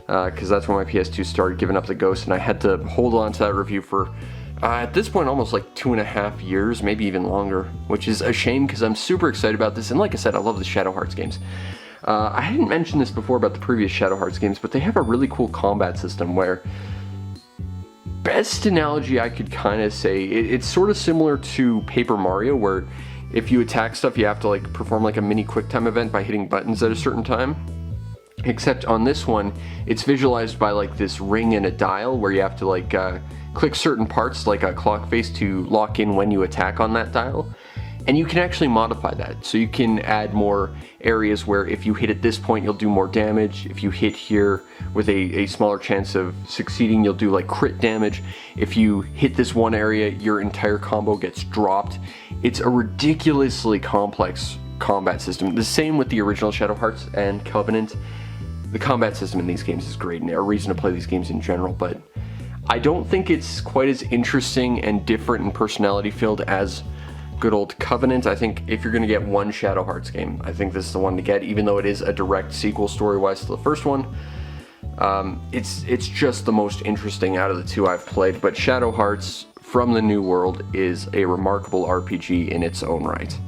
Because that's when my PS2 started giving up the ghost, and I had to hold on to that review for, at this point, almost like 2.5 years, maybe even longer, which is a shame because I'm super excited about this, and like I said, I love the Shadow Hearts games. I hadn't mentioned this before about the previous Shadow Hearts games, but they have a really cool combat system where, best analogy I could kind of say, it's sort of similar to Paper Mario, where if you attack stuff, you have to like perform like a mini QuickTime event by hitting buttons at a certain time. Except on this one, it's visualized by like this ring and a dial where you have to like click certain parts like a clock face to lock in when you attack on that dial. And you can actually modify that. So you can add more areas where if you hit at this point, you'll do more damage. If you hit here with a smaller chance of succeeding, you'll do like crit damage. If you hit this one area, your entire combo gets dropped. It's a ridiculously complex combat system. The same with the original Shadow Hearts and Covenant. The combat system in these games is great and a reason to play these games in general, but I don't think it's quite as interesting and different and personality filled as good old Covenant. I think if you're going to get one Shadow Hearts game, I think this is the one to get, even though it is a direct sequel story-wise to the first one. It's just the most interesting out of the two I've played, but Shadow Hearts from the New World is a remarkable RPG in its own right.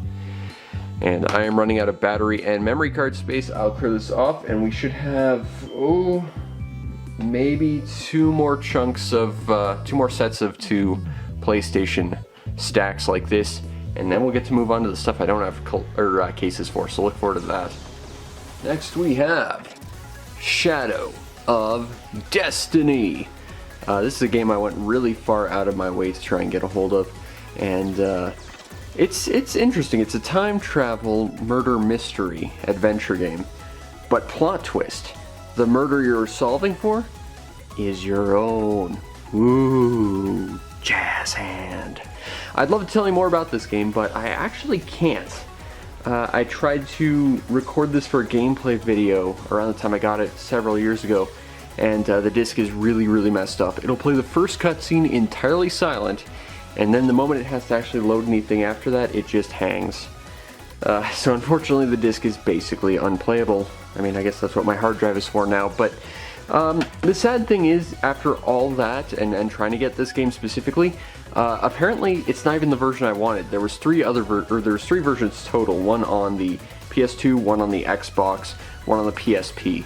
And I am running out of battery and memory card space. I'll clear this off, and we should have, maybe two more sets of 2 PlayStation stacks like this, and then we'll get to move on to the stuff I don't have cases for, so look forward to that. Next we have Shadow of Destiny. This is a game I went really far out of my way to try and get a hold of, and it's interesting. It's a time travel murder mystery adventure game, but plot twist, the murder you're solving for is your own. Ooh, jazz hand. I'd love to tell you more about this game, but I actually can't. I tried to record this for a gameplay video around the time I got it several years ago, and the disc is really messed up. It'll play the first cutscene entirely silent, and then the moment it has to actually load anything after that, it just hangs. So unfortunately the disc is basically unplayable. I mean, I guess that's what my hard drive is for now, but the sad thing is, after all that, and trying to get this game specifically, apparently it's not even the version I wanted. There was three versions total, one on the PS2, one on the Xbox, one on the PSP,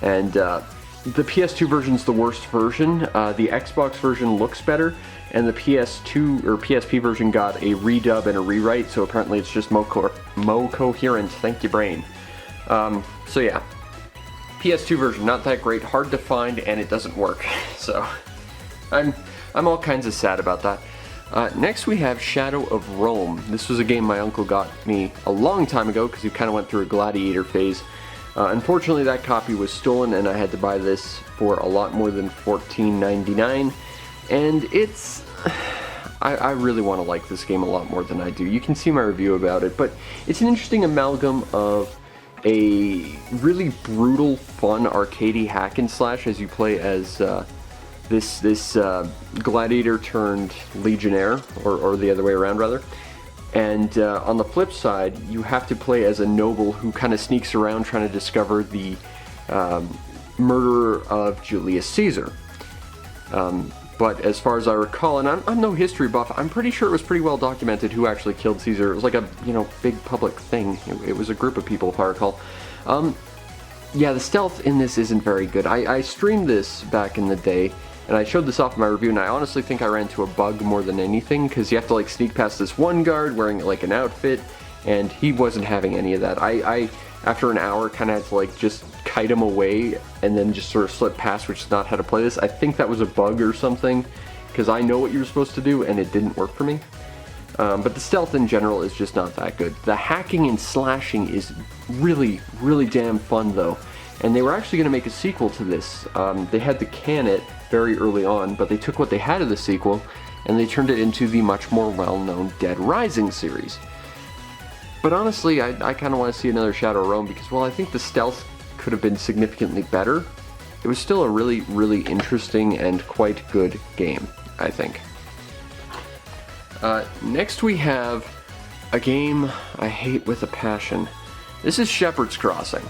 and the PS2 version's the worst version. The Xbox version looks better, and the PS2 or PSP version got a redub and a rewrite, so apparently it's just more coherent. Thank you, brain. So yeah, PS2 version not that great, hard to find, and it doesn't work. So I'm all kinds of sad about that. Next we have Shadow of Rome. This was a game my uncle got me a long time ago because he kind of went through a Gladiator phase. Unfortunately, that copy was stolen, and I had to buy this for a lot more than $14.99. And it's... I really want to like this game a lot more than I do. You can see my review about it, but it's an interesting amalgam of a really brutal, fun, arcadey hack and slash as you play as this gladiator turned legionnaire, or the other way around rather. And on the flip side, you have to play as a noble who kind of sneaks around trying to discover the murderer of Julius Caesar. But as far as I recall, and I'm no history buff, I'm pretty sure it was pretty well documented who actually killed Caesar. It was like a, big public thing. It was a group of people, if I recall. Yeah, the stealth in this isn't very good. I streamed this back in the day, And I showed this off in my review, and I honestly think I ran into a bug more than anything, because you have to like sneak past this one guard wearing like an outfit, and he wasn't having any of that. I after an hour, kind of had to like just kite him away, and then just sort of slip past, which is not how to play this. I think that was a bug or something, because I know what you're supposed to do, and it didn't work for me. But the stealth in general is just not that good. The hacking and slashing is really, really damn fun though. And they were actually going to make a sequel to this. They had to can it very early on, but they took what they had of the sequel and they turned it into the much more well-known Dead Rising series. But honestly, I kind of want to see another Shadow Realm because while I think the stealth could have been significantly better, it was still a really, really interesting and quite good game, I think. Next we have a game I hate with a passion. This is Shepherd's Crossing.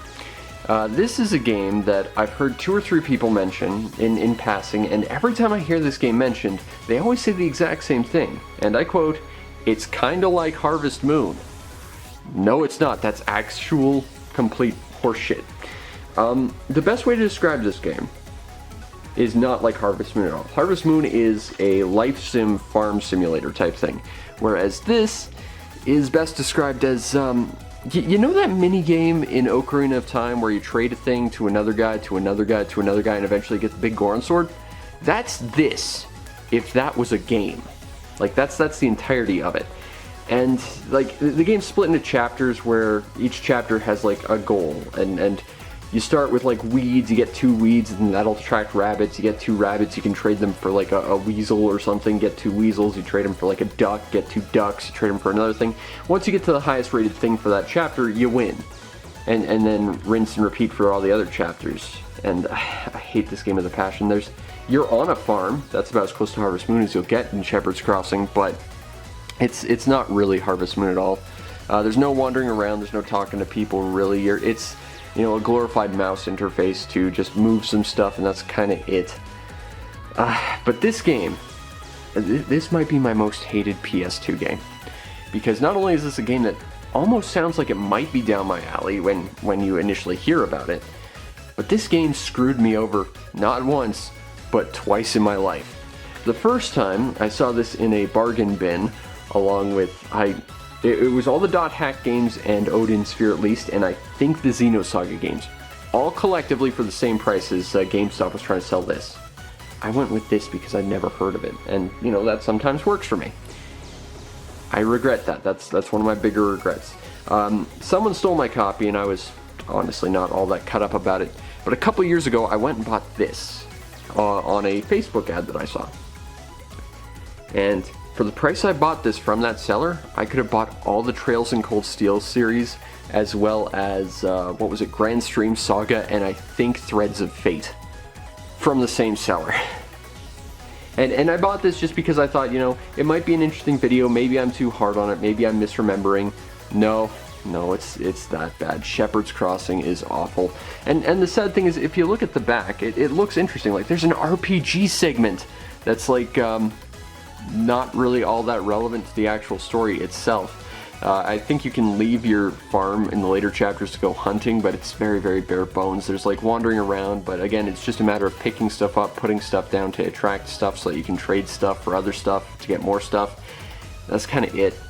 This is a game that I've heard 2 or 3 people mention in passing, and every time I hear this game mentioned, they always say the exact same thing. And I quote, "It's kinda like Harvest Moon." No, it's not. That's actual complete horseshit. The best way to describe this game is not like Harvest Moon at all. Harvest Moon is a life sim farm simulator type thing, whereas this is best described as, you know that mini game in Ocarina of Time where you trade a thing to another guy, to another guy, to another guy, and eventually get the big Goron sword? That's this, if that was a game. Like, that's the entirety of it. And, like, the game's split into chapters where each chapter has, like, a goal, and you start with like weeds, you get 2 weeds and that'll attract rabbits, you get 2 rabbits, you can trade them for like a weasel or something, get 2 weasels, you trade them for like a duck, get 2 ducks, you trade them for another thing. Once you get to the highest rated thing for that chapter, you win. And then rinse and repeat for all the other chapters. And I hate this game with a passion. You're on a farm, that's about as close to Harvest Moon as you'll get in Shepherd's Crossing, but it's not really Harvest Moon at all. There's no wandering around, there's no talking to people really, it's a glorified mouse interface to just move some stuff, and that's kind of it. But this game, this might be my most hated PS2 game. Because not only is this a game that almost sounds like it might be down my alley when you initially hear about it, but this game screwed me over not once, but twice in my life. The first time, I saw this in a bargain bin, along with, it was all the Dot Hack games and Odin Sphere at least, and I think the Xenosaga games. All collectively for the same price as GameStop was trying to sell this. I went with this because I'd never heard of it, and that sometimes works for me. I regret that. That's one of my bigger regrets. Someone stole my copy and I was honestly not all that cut up about it, but a couple years ago I went and bought this on a Facebook ad that I saw. And for the price I bought this from that seller, I could have bought all the Trails in Cold Steel series, as well as, Grand Stream Saga, and I think Threads of Fate, from the same seller. And I bought this just because I thought, it might be an interesting video, maybe I'm too hard on it, maybe I'm misremembering. No, it's that bad. Shepherd's Crossing is awful. And the sad thing is, if you look at the back, it looks interesting. Like, there's an RPG segment that's like, not really all that relevant to the actual story itself. I think you can leave your farm in the later chapters to go hunting, but it's very, very bare bones. There's like wandering around, but again, it's just a matter of picking stuff up, putting stuff down to attract stuff so that you can trade stuff for other stuff to get more stuff. That's kind of it.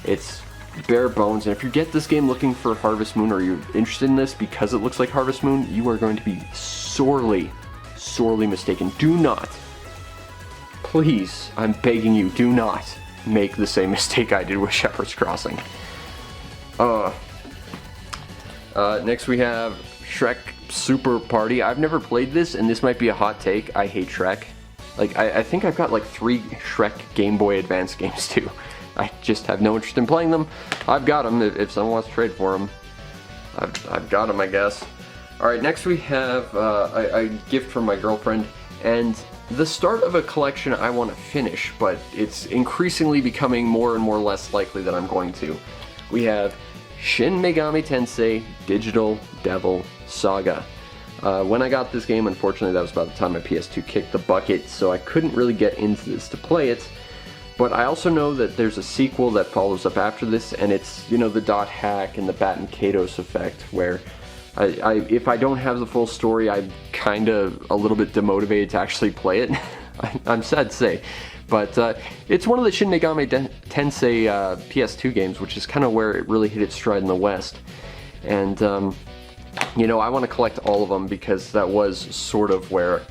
It's bare bones, and if you get this game looking for Harvest Moon, or you're interested in this because it looks like Harvest Moon, you are going to be sorely, sorely mistaken. Do not, please, I'm begging you, do not make the same mistake I did with Shepherd's Crossing. Next we have Shrek Super Party. I've never played this, and this might be a hot take. I hate Shrek. Like, I think I've got like 3 Shrek Game Boy Advance games too. I just have no interest in playing them. I've got them. If someone wants to trade for them, I've got them, I guess. Alright, next we have a gift from my girlfriend, and the start of a collection I want to finish, but it's increasingly becoming more and more less likely that I'm going to. We have Shin Megami Tensei Digital Devil Saga. When I got this game, unfortunately, that was about the time my PS2 kicked the bucket, so I couldn't really get into this to play it. But I also know that there's a sequel that follows up after this, and it's, the Dot Hack and the Batten Kaitos effect, where if I don't have the full story, I kind of a little bit demotivated to actually play it. I'm sad to say. But it's one of the Shin Megami Tensei PS2 games, which is kind of where it really hit its stride in the West. And, you know, I want to collect all of them because that was sort of where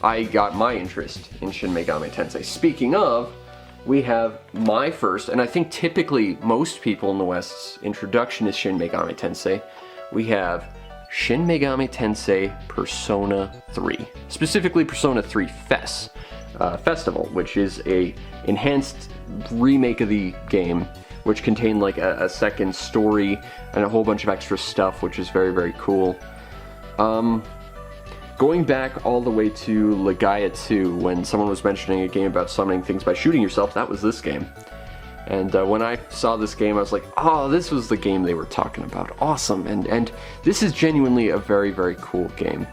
I got my interest in Shin Megami Tensei. Speaking of, we have my first, and I think typically most people in the West's introduction to Shin Megami Tensei, we have Shin Megami Tensei Persona 3. Specifically Persona 3 FES. Festival, which is a enhanced remake of the game, which contained like a second story and a whole bunch of extra stuff, which is very, very cool. Going back all the way to Legaia 2, when someone was mentioning a game about summoning things by shooting yourself, that was this game. And when I saw this game, I was like, oh, this was the game they were talking about. Awesome. And this is genuinely a very, very cool game.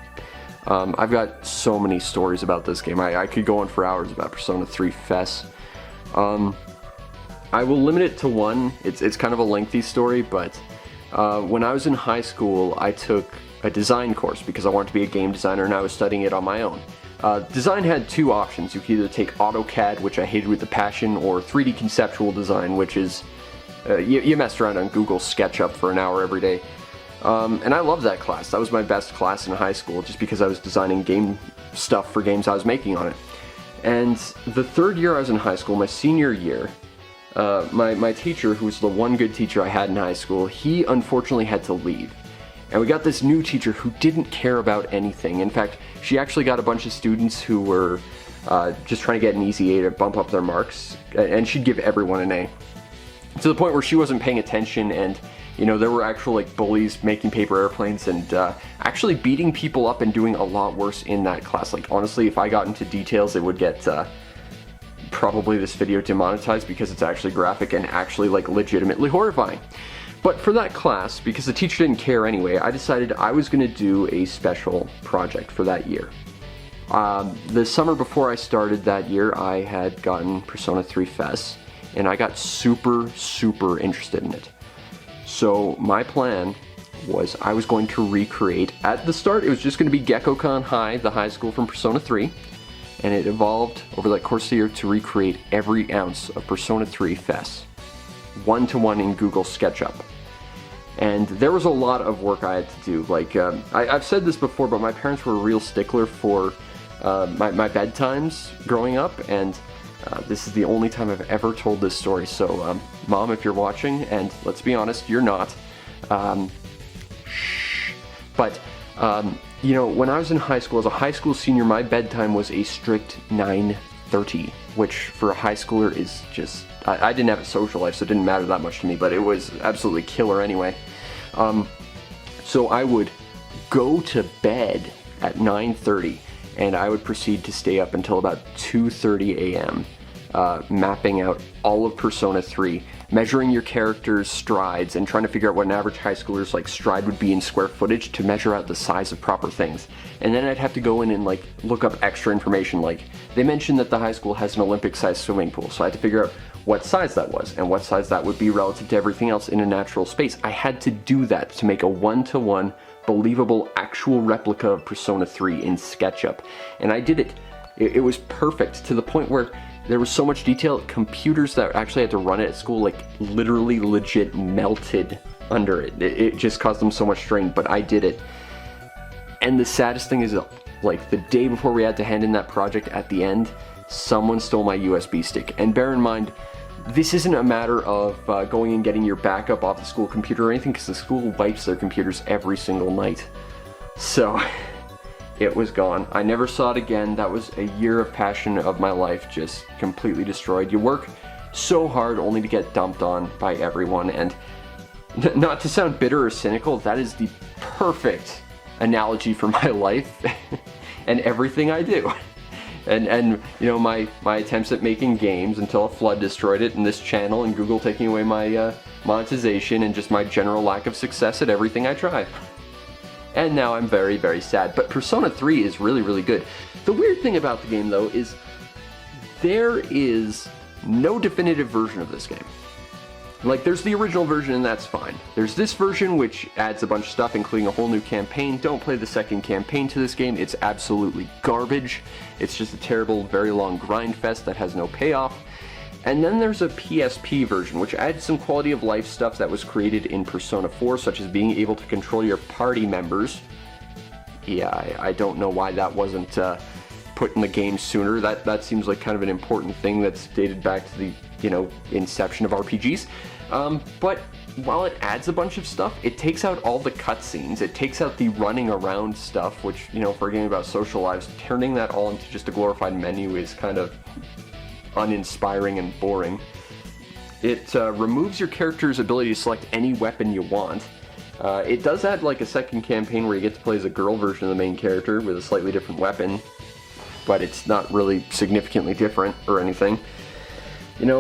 I've got so many stories about this game. I could go on for hours about Persona 3 FES. I will limit it to one. It's kind of a lengthy story, but when I was in high school, I took a design course because I wanted to be a game designer and I was studying it on my own. Design had two options. You could either take AutoCAD, which I hated with a passion, or 3D conceptual design, which is, you messed around on Google SketchUp for an hour every day. And I loved that class. That was my best class in high school just because I was designing game stuff for games I was making on it. And the third year I was in high school, my senior year, my teacher, who was the one good teacher I had in high school, he unfortunately had to leave. And we got this new teacher who didn't care about anything. In fact, she actually got a bunch of students who were just trying to get an easy A to bump up their marks, and she'd give everyone an A. To the point where she wasn't paying attention, and you know, there were actual like bullies making paper airplanes and actually beating people up and doing a lot worse in that class. Like honestly, if I got into details, it would get probably this video demonetized because it's actually graphic and actually like legitimately horrifying. But for that class, because the teacher didn't care anyway, I decided I was going to do a special project for that year. The summer before I started that year, I had gotten Persona 3 FES, and I got super, super interested in it. So my plan was I was going to recreate, at the start it was just going to be Gekkoukan High, the high school from Persona 3, and it evolved over that course of the year to recreate every ounce of Persona 3 FES, one-to-one in Google SketchUp. And there was a lot of work I had to do. Like, I've said this before, but my parents were a real stickler for my bedtimes growing up, and this is the only time I've ever told this story, so Mom, if you're watching, and let's be honest, you're not, shh. But, you know, when I was in high school, as a high school senior, my bedtime was a strict 9:30, which for a high schooler is just, I didn't have a social life, so it didn't matter that much to me, but it was absolutely killer anyway. So I would go to bed at 9:30, and I would proceed to stay up until about 2:30 a.m., mapping out all of Persona 3, measuring your character's strides, and trying to figure out what an average high schooler's like stride would be in square footage to measure out the size of proper things. And then I'd have to go in and like look up extra information, like they mentioned that the high school has an Olympic-sized swimming pool, so I had to figure out what size that was and what size that would be relative to everything else in a natural space. I had to do that to make a one-to-one believable actual replica of Persona 3 in SketchUp, and I did it. It was perfect to the point where there was so much detail, computers that actually had to run it at school like literally legit melted under it. It just caused them so much strain, but I did it. And the saddest thing is, like the day before we had to hand in that project at the end, someone stole my USB stick. And bear in mind, this isn't a matter of going and getting your backup off the school computer or anything, because the school wipes their computers every single night. So it was gone. I never saw it again. That was a year of passion of my life just completely destroyed. You work so hard only to get dumped on by everyone, and not to sound bitter or cynical, that is the perfect analogy for my life and everything I do. And you know, my attempts at making games until a flood destroyed it, and this channel and Google taking away my monetization, and just my general lack of success at everything I try. And now I'm very, very sad. But Persona 3 is really, really good. The weird thing about the game, though, is there is no definitive version of this game. Like, there's the original version, and that's fine. There's this version, which adds a bunch of stuff, including a whole new campaign. Don't play the second campaign to this game. It's absolutely garbage. It's just a terrible, very long grind fest that has no payoff. And then there's a PSP version, which adds some quality of life stuff that was created in Persona 4, such as being able to control your party members. Yeah, I don't know why that wasn't put in the game sooner. That seems like kind of an important thing that's dated back to the, inception of RPGs. But while it adds a bunch of stuff, it takes out all the cutscenes. It takes out the running around stuff, which, for a game about social lives, turning that all into just a glorified menu is kind of uninspiring and boring. It removes your character's ability to select any weapon you want. It does add like a second campaign where you get to play as a girl version of the main character with a slightly different weapon, but it's not really significantly different or anything. And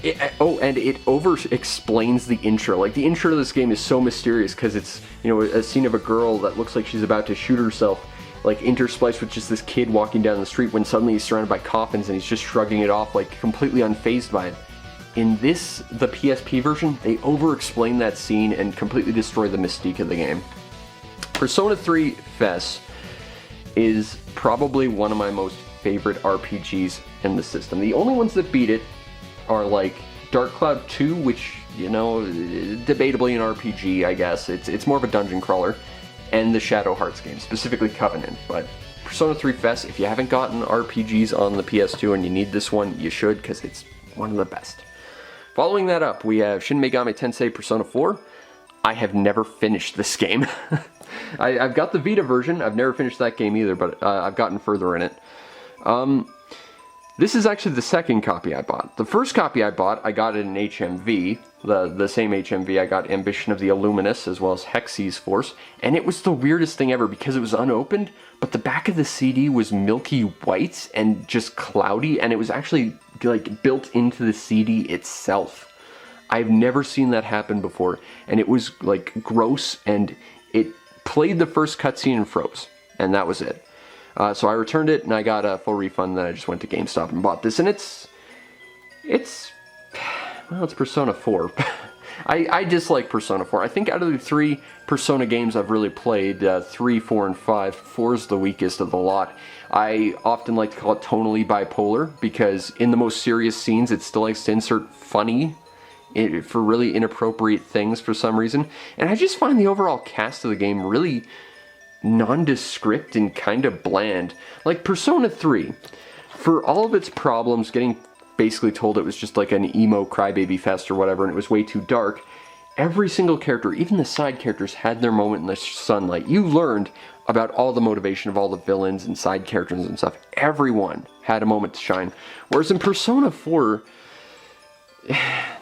it over-explains the intro. Like, the intro to this game is so mysterious because it's, a scene of a girl that looks like she's about to shoot herself, like, interspliced with just this kid walking down the street when suddenly he's surrounded by coffins and he's just shrugging it off, like, completely unfazed by it. In this, the PSP version, they over-explain that scene and completely destroy the mystique of the game. Persona 3 FES is probably one of my most favorite RPGs in the system. The only ones that beat it are like Dark Cloud 2, which, debatably an RPG, I guess. It's more of a dungeon crawler, and the Shadow Hearts game, specifically Covenant. But Persona 3 FES, if you haven't gotten RPGs on the PS2 and you need this one, you should, because it's one of the best. Following that up, we have Shin Megami Tensei Persona 4. I have never finished this game. I've got the Vita version. I've never finished that game either, but I've gotten further in it. This is actually the second copy I bought. The first copy I bought, I got it in HMV, the same HMV I got Ambition of the Illuminous, as well as Hexy's Force, and it was the weirdest thing ever because it was unopened, but the back of the CD was milky white and just cloudy, and it was actually, like, built into the CD itself. I've never seen that happen before, and it was, like, gross, and it played the first cutscene and froze, and that was it. So I returned it, and I got a full refund, then I just went to GameStop and bought this, and it's Persona 4. I dislike Persona 4. I think out of the 3 Persona games I've really played, 3, 4, and 5, 4 is the weakest of the lot. I often like to call it tonally bipolar, because in the most serious scenes, it still likes to insert funny for really inappropriate things for some reason, and I just find the overall cast of the game really nondescript and kind of bland. Like Persona 3, for all of its problems, getting basically told it was just like an emo crybaby fest or whatever, and it was way too dark, every single character, even the side characters, had their moment in the sunlight. You learned about all the motivation of all the villains and side characters and stuff. Everyone had a moment to shine. Whereas in Persona 4,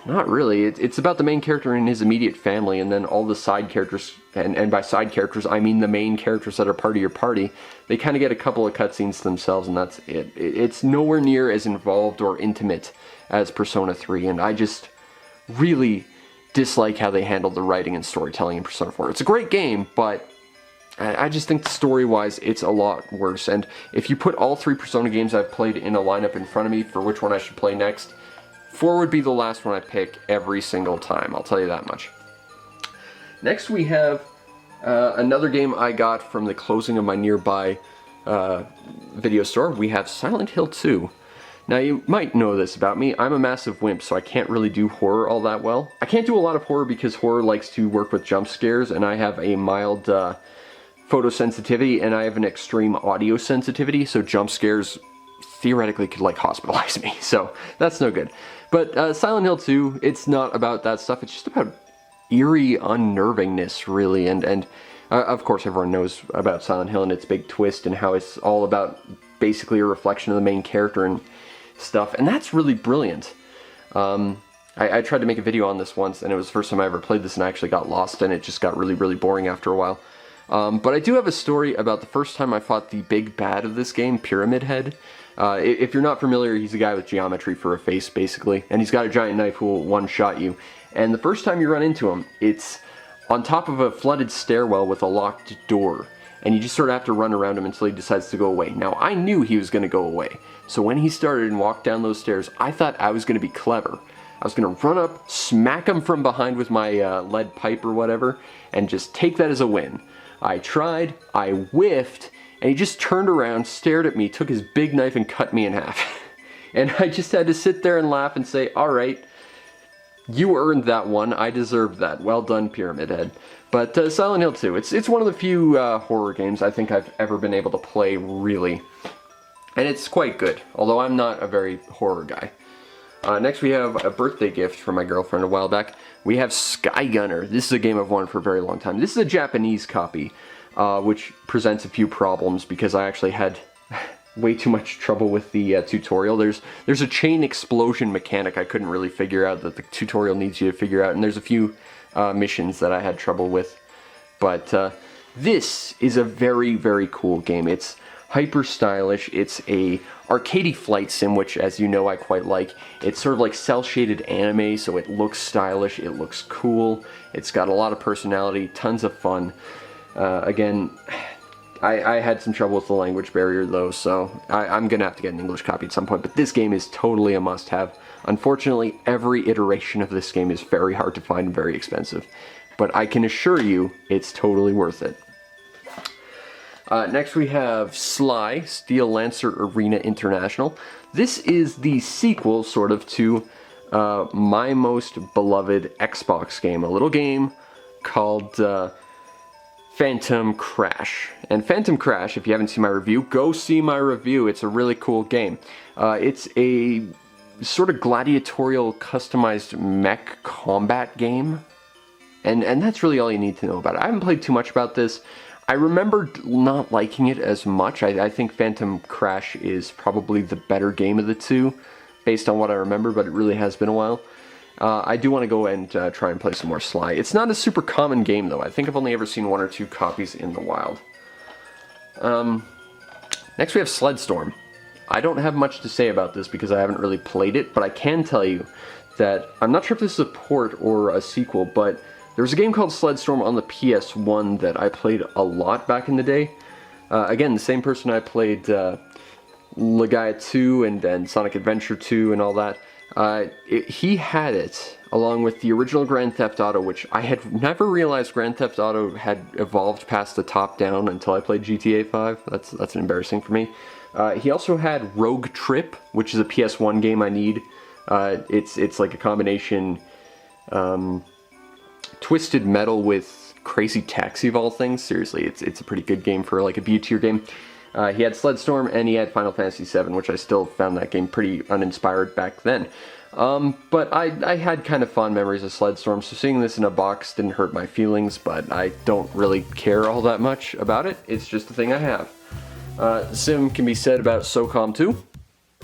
not really. It's about the main character and his immediate family, and then all the side characters, and by side characters, I mean the main characters that are part of your party. They kind of get a couple of cutscenes to themselves, and that's it. It's nowhere near as involved or intimate as Persona 3, and I just really dislike how they handled the writing and storytelling in Persona 4. It's a great game, but I just think story-wise, it's a lot worse. And if you put all 3 Persona games I've played in a lineup in front of me for which one I should play next, 4 would be the last one I pick every single time, I'll tell you that much. Next we have another game I got from the closing of my nearby video store. We have Silent Hill 2. Now you might know this about me, I'm a massive wimp, so I can't really do horror all that well. I can't do a lot of horror because horror likes to work with jump scares, and I have a mild photosensitivity, and I have an extreme audio sensitivity, so jump scares theoretically could, like, hospitalize me, so that's no good. But Silent Hill 2, it's not about that stuff, it's just about eerie unnervingness, really, and of course everyone knows about Silent Hill and its big twist and how it's all about basically a reflection of the main character and stuff, and that's really brilliant. I tried to make a video on this once, and it was the first time I ever played this, and I actually got lost, and it just got really, really boring after a while. But I do have a story about the first time I fought the big bad of this game, Pyramid Head. If you're not familiar, he's a guy with geometry for a face, basically, and he's got a giant knife who will one-shot you. And the first time you run into him, it's on top of a flooded stairwell with a locked door, and you just sort of have to run around him until he decides to go away. Now, I knew he was going to go away, so when he started and walked down those stairs, I thought I was going to be clever. I was going to run up, smack him from behind with my lead pipe or whatever, and just take that as a win. I tried, I whiffed, and he just turned around, stared at me, took his big knife and cut me in half. And I just had to sit there and laugh and say, alright, you earned that one, I deserved that. Well done, Pyramid Head. But Silent Hill 2, it's one of the few horror games I think I've ever been able to play, really. And it's quite good, although I'm not a very horror guy. Next we have a birthday gift from my girlfriend a while back. We have Sky Gunner. This is a game I've wanted for a very long time. This is a Japanese copy, which presents a few problems because I actually had way too much trouble with the tutorial. There's a chain explosion mechanic I couldn't really figure out that the tutorial needs you to figure out, and there's a few missions that I had trouble with. But this is a very, very cool game. It's hyper stylish. It's a arcadey flight sim, which, as you know, I quite like. It's sort of like cel-shaded anime, so it looks stylish, it looks cool, it's got a lot of personality, tons of fun. Again, I had some trouble with the language barrier though, so I'm gonna have to get an English copy at some point, but this game is totally a must-have. Unfortunately, every iteration of this game is very hard to find and very expensive, but I can assure you it's totally worth it. Next we have Sly, Steel Lancer Arena International. This is the sequel, sort of, to my most beloved Xbox game, a little game called Phantom Crash. And Phantom Crash, if you haven't seen my review, go see my review. It's a really cool game. It's a sort of gladiatorial customized mech combat game. And that's really all you need to know about it. I haven't played too much about this. I remember not liking it as much. I think Phantom Crash is probably the better game of the two, based on what I remember, but it really has been a while. I do want to go and try and play some more Sly. It's not a super common game, though. I think I've only ever seen 1 or 2 copies in the wild. Next we have Sledstorm. I don't have much to say about this because I haven't really played it, but I can tell you that I'm not sure if this is a port or a sequel, but there was a game called Sledstorm on the PS1 that I played a lot back in the day. Again, the same person I played Legaia 2 and Sonic Adventure 2 and all that. He had it, along with the original Grand Theft Auto, which I had never realized Grand Theft Auto had evolved past the top-down until I played GTA 5. That's embarrassing for me. He also had Rogue Trip, which is a PS1 game I need. It's like a combination Twisted Metal with Crazy Taxi of all things. Seriously, it's a pretty good game for like a B-tier game. He had Sledstorm, and he had Final Fantasy VII, which I still found that game pretty uninspired back then. But I had kind of fond memories of Sledstorm, so seeing this in a box didn't hurt my feelings, but I don't really care all that much about it. It's just a thing I have. Sim can be said about SOCOM 2.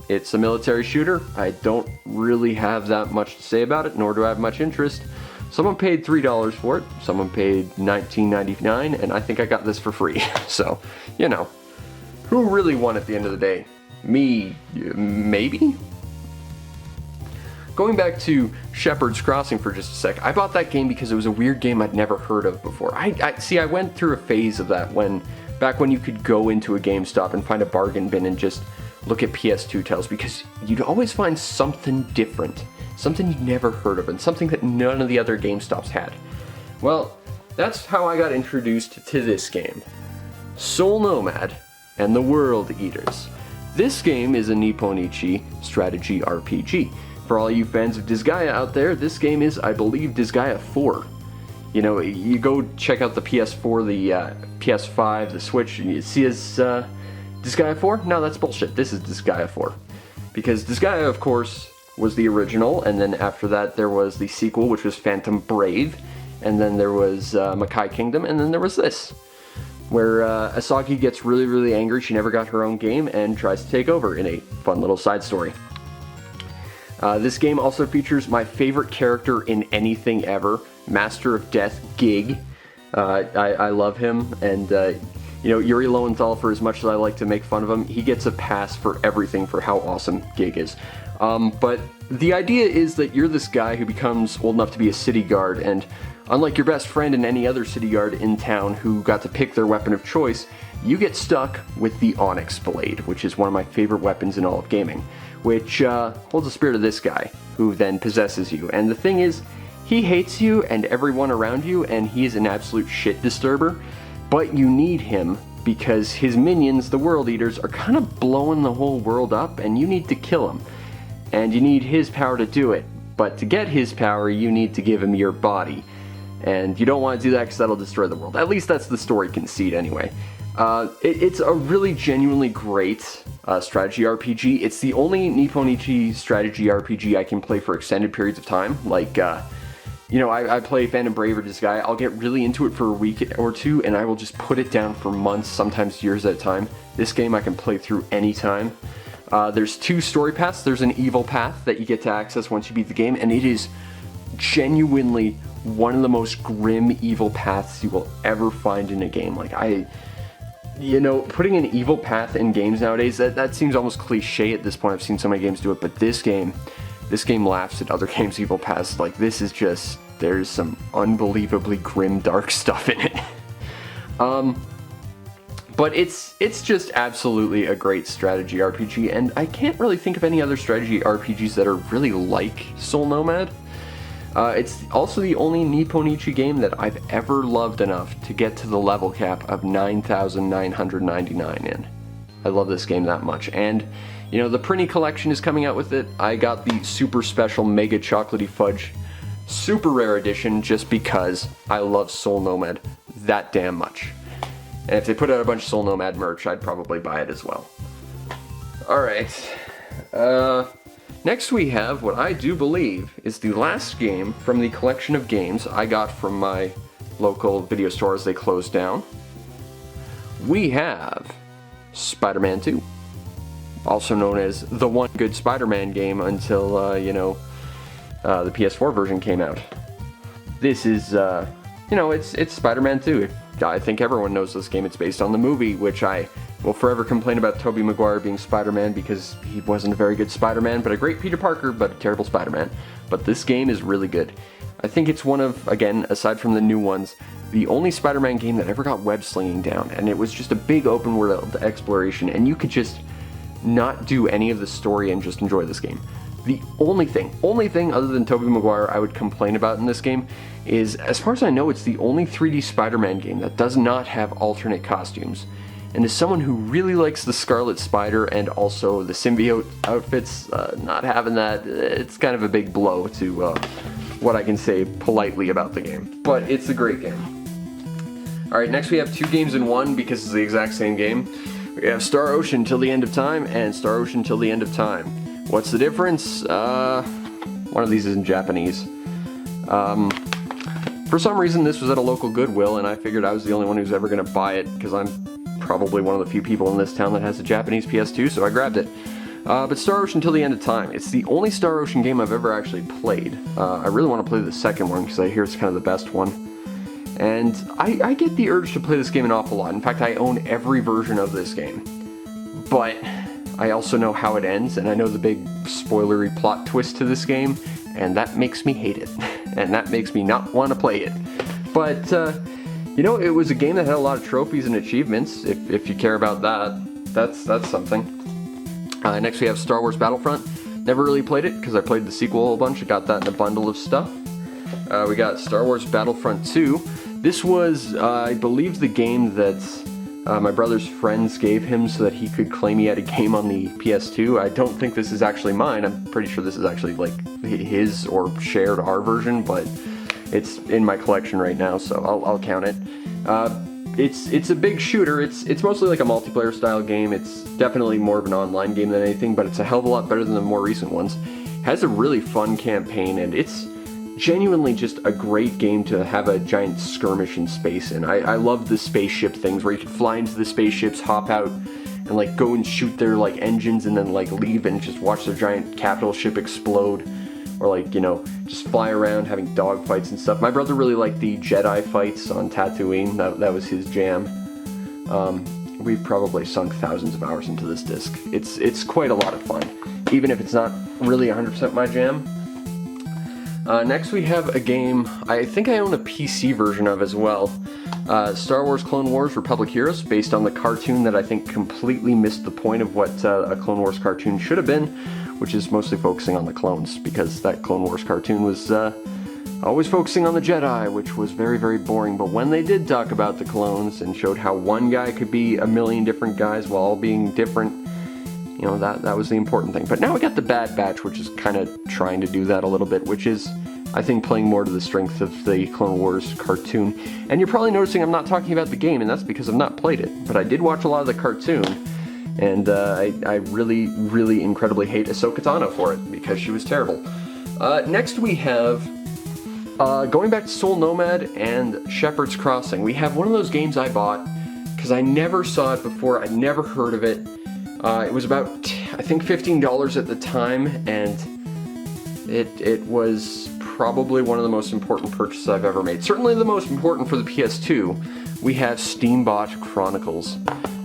It's a military shooter. I don't really have that much to say about it, nor do I have much interest. Someone paid $3 for it, someone paid $19.99, and I think I got this for free. So, you know. Who really won at the end of the day? Me, maybe? Going back to Shepherd's Crossing for just a sec, I bought that game because it was a weird game I'd never heard of before. I went through a phase of that back when you could go into a GameStop and find a bargain bin and just look at PS2 titles, because you'd always find something different, something you'd never heard of, and something that none of the other GameStops had. Well, that's how I got introduced to this game. Soul Nomad and the World Eaters. This game is a Nipponichi strategy RPG. For all you fans of Disgaea out there, this game is, I believe, Disgaea 4. You know, you go check out the PS4, the PS5, the Switch, and you see as Disgaea 4? No, that's bullshit. This is Disgaea 4. Because Disgaea, of course, was the original, and then after that there was the sequel, which was Phantom Brave, and then there was Makai Kingdom, and then there was this, where Asagi gets really, really angry she never got her own game and tries to take over in a fun little side story. This game also features my favorite character in anything ever, Master of Death, Gig. I love him, and you know, Yuri Lowenthal, for as much as I like to make fun of him, he gets a pass for everything for how awesome Gig is. But the idea is that you're this guy who becomes old enough to be a city guard, and unlike your best friend and any other city guard in town who got to pick their weapon of choice, you get stuck with the Onyx Blade, which is one of my favorite weapons in all of gaming, which holds the spirit of this guy, who then possesses you. And the thing is, he hates you and everyone around you, and he is an absolute shit disturber, but you need him because his minions, the World Eaters, are kind of blowing the whole world up, and you need to kill him. And you need his power to do it, but to get his power, you need to give him your body. And you don't want to do that because that'll destroy the world. At least that's the story conceit anyway. It's a really genuinely great strategy RPG. It's the only Nipponichi strategy RPG I can play for extended periods of time. Like, you know, I play Phantom Brave or this guy. I'll get really into it for a week or two, and I will just put it down for months, sometimes years at a time. This game I can play through anytime. There's 2 story paths. There's an evil path that you get to access once you beat the game, and it is genuinely one of the most grim evil paths you will ever find in a game. Like, you know, putting an evil path in games nowadays, that seems almost cliche at this point. I've seen so many games do it, but this game laughs at other games' evil paths. Like, this is just, there's some unbelievably grim, dark stuff in it. But it's just absolutely a great strategy RPG, and I can't really think of any other strategy RPGs that are really like Soul Nomad. It's also the only Nipponichi game that I've ever loved enough to get to the level cap of 9,999 in. I love this game that much, and you know, the Prinny Collection is coming out with it. I got the super special Mega Chocolatey Fudge super rare edition just because I love Soul Nomad that damn much. And if they put out a bunch of Soul Nomad merch, I'd probably buy it as well. Alright, next we have what I do believe is the last game from the collection of games I got from my local video store as they closed down. We have Spider-Man 2, also known as the one good Spider-Man game until, you know, the PS4 version came out. This is, you know, it's Spider-Man 2. I think everyone knows this game. It's based on the movie, which I will forever complain about Tobey Maguire being Spider-Man because he wasn't a very good Spider-Man, but a great Peter Parker, but a terrible Spider-Man. But this game is really good. I think it's one of, again, aside from the new ones, the only Spider-Man game that ever got web slinging down, and it was just a big open world exploration, and you could just not do any of the story and just enjoy this game. The only thing other than Tobey Maguire I would complain about in this game is, as far as I know, it's the only 3D Spider-Man game that does not have alternate costumes. And as someone who really likes the Scarlet Spider and also the symbiote outfits, not having that, it's kind of a big blow to what I can say politely about the game. But it's a great game. Alright, next we have 2 games in one because it's the exact same game. We have Star Ocean Till the End of Time and Star Ocean Till the End of Time. What's the difference? One of these is in Japanese. For some reason this was at a local Goodwill, and I figured I was the only one who's ever going to buy it because I'm probably one of the few people in this town that has a Japanese PS2, so I grabbed it. But Star Ocean Till the End of Time. It's the only Star Ocean game I've ever actually played. I really want to play the second one because I hear it's kind of the best one. And I get the urge to play this game an awful lot. In fact, I own every version of this game. But I also know how it ends, and I know the big spoilery plot twist to this game, and that makes me hate it. And that makes me not want to play it. But, you know, it was a game that had a lot of trophies and achievements. If you care about that, that's something. Next we have Star Wars Battlefront. Never really played it because I played the sequel a bunch. I got that in a bundle of stuff. We got Star Wars Battlefront 2. This was, I believe, the game that my brother's friends gave him so that he could claim he had a game on the PS2. I don't think this is actually mine. I'm pretty sure this is actually like his or shared our version, but it's in my collection right now, so I'll count it. It's a big shooter. It's mostly like a multiplayer style game. It's definitely more of an online game than anything, but it's a hell of a lot better than the more recent ones. It has a really fun campaign, and it's genuinely just a great game to have a giant skirmish in space in. I love the spaceship things where you can fly into the spaceships, hop out, and like go and shoot their like engines and then like leave and just watch their giant capital ship explode. Or like, you know, just fly around having dogfights and stuff. My brother really liked the Jedi fights on Tatooine. That was his jam. we've probably sunk thousands of hours into this disc. It's quite a lot of fun, even if it's not really 100% my jam. Next we have a game I think I own a PC version of as well. Star Wars Clone Wars Republic Heroes, based on the cartoon that I think completely missed the point of what a Clone Wars cartoon should have been, which is mostly focusing on the clones, because that Clone Wars cartoon was always focusing on the Jedi, which was very, very boring. But when they did talk about the clones and showed how one guy could be a million different guys while all being different, you know, that was the important thing. But now we got the Bad Batch, which is kind of trying to do that a little bit, which is, I think, playing more to the strength of the Clone Wars cartoon. And you're probably noticing I'm not talking about the game, and that's because I've not played it. But I did watch a lot of the cartoon, and I really, really incredibly hate Ahsoka Tano for it, because she was terrible. Next we have, going back to Soul Nomad and Shepherd's Crossing, we have one of those games I bought, because I never saw it before, I'd never heard of it. It was about, I think, $15 at the time, and it was probably one of the most important purchases I've ever made. Certainly the most important for the PS2. We have Steambot Chronicles.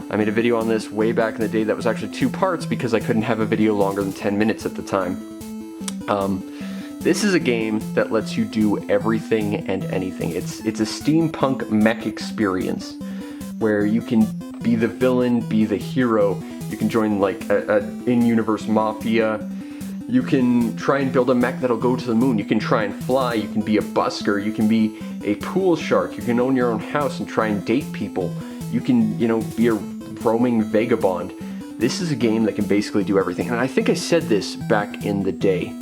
I made a video on this way back in the day that was actually 2 parts because I couldn't have a video longer than 10 minutes at the time. This is a game that lets you do everything and anything. It's a steampunk mech experience where you can be the villain, be the hero. You can join like a in-universe mafia. You can try and build a mech that'll go to the moon. You can try and fly. You can be a busker. You can be a pool shark. You can own your own house and try and date people. You can, you know, be a roaming vagabond. This is a game that can basically do everything. And I think I said this back in the day,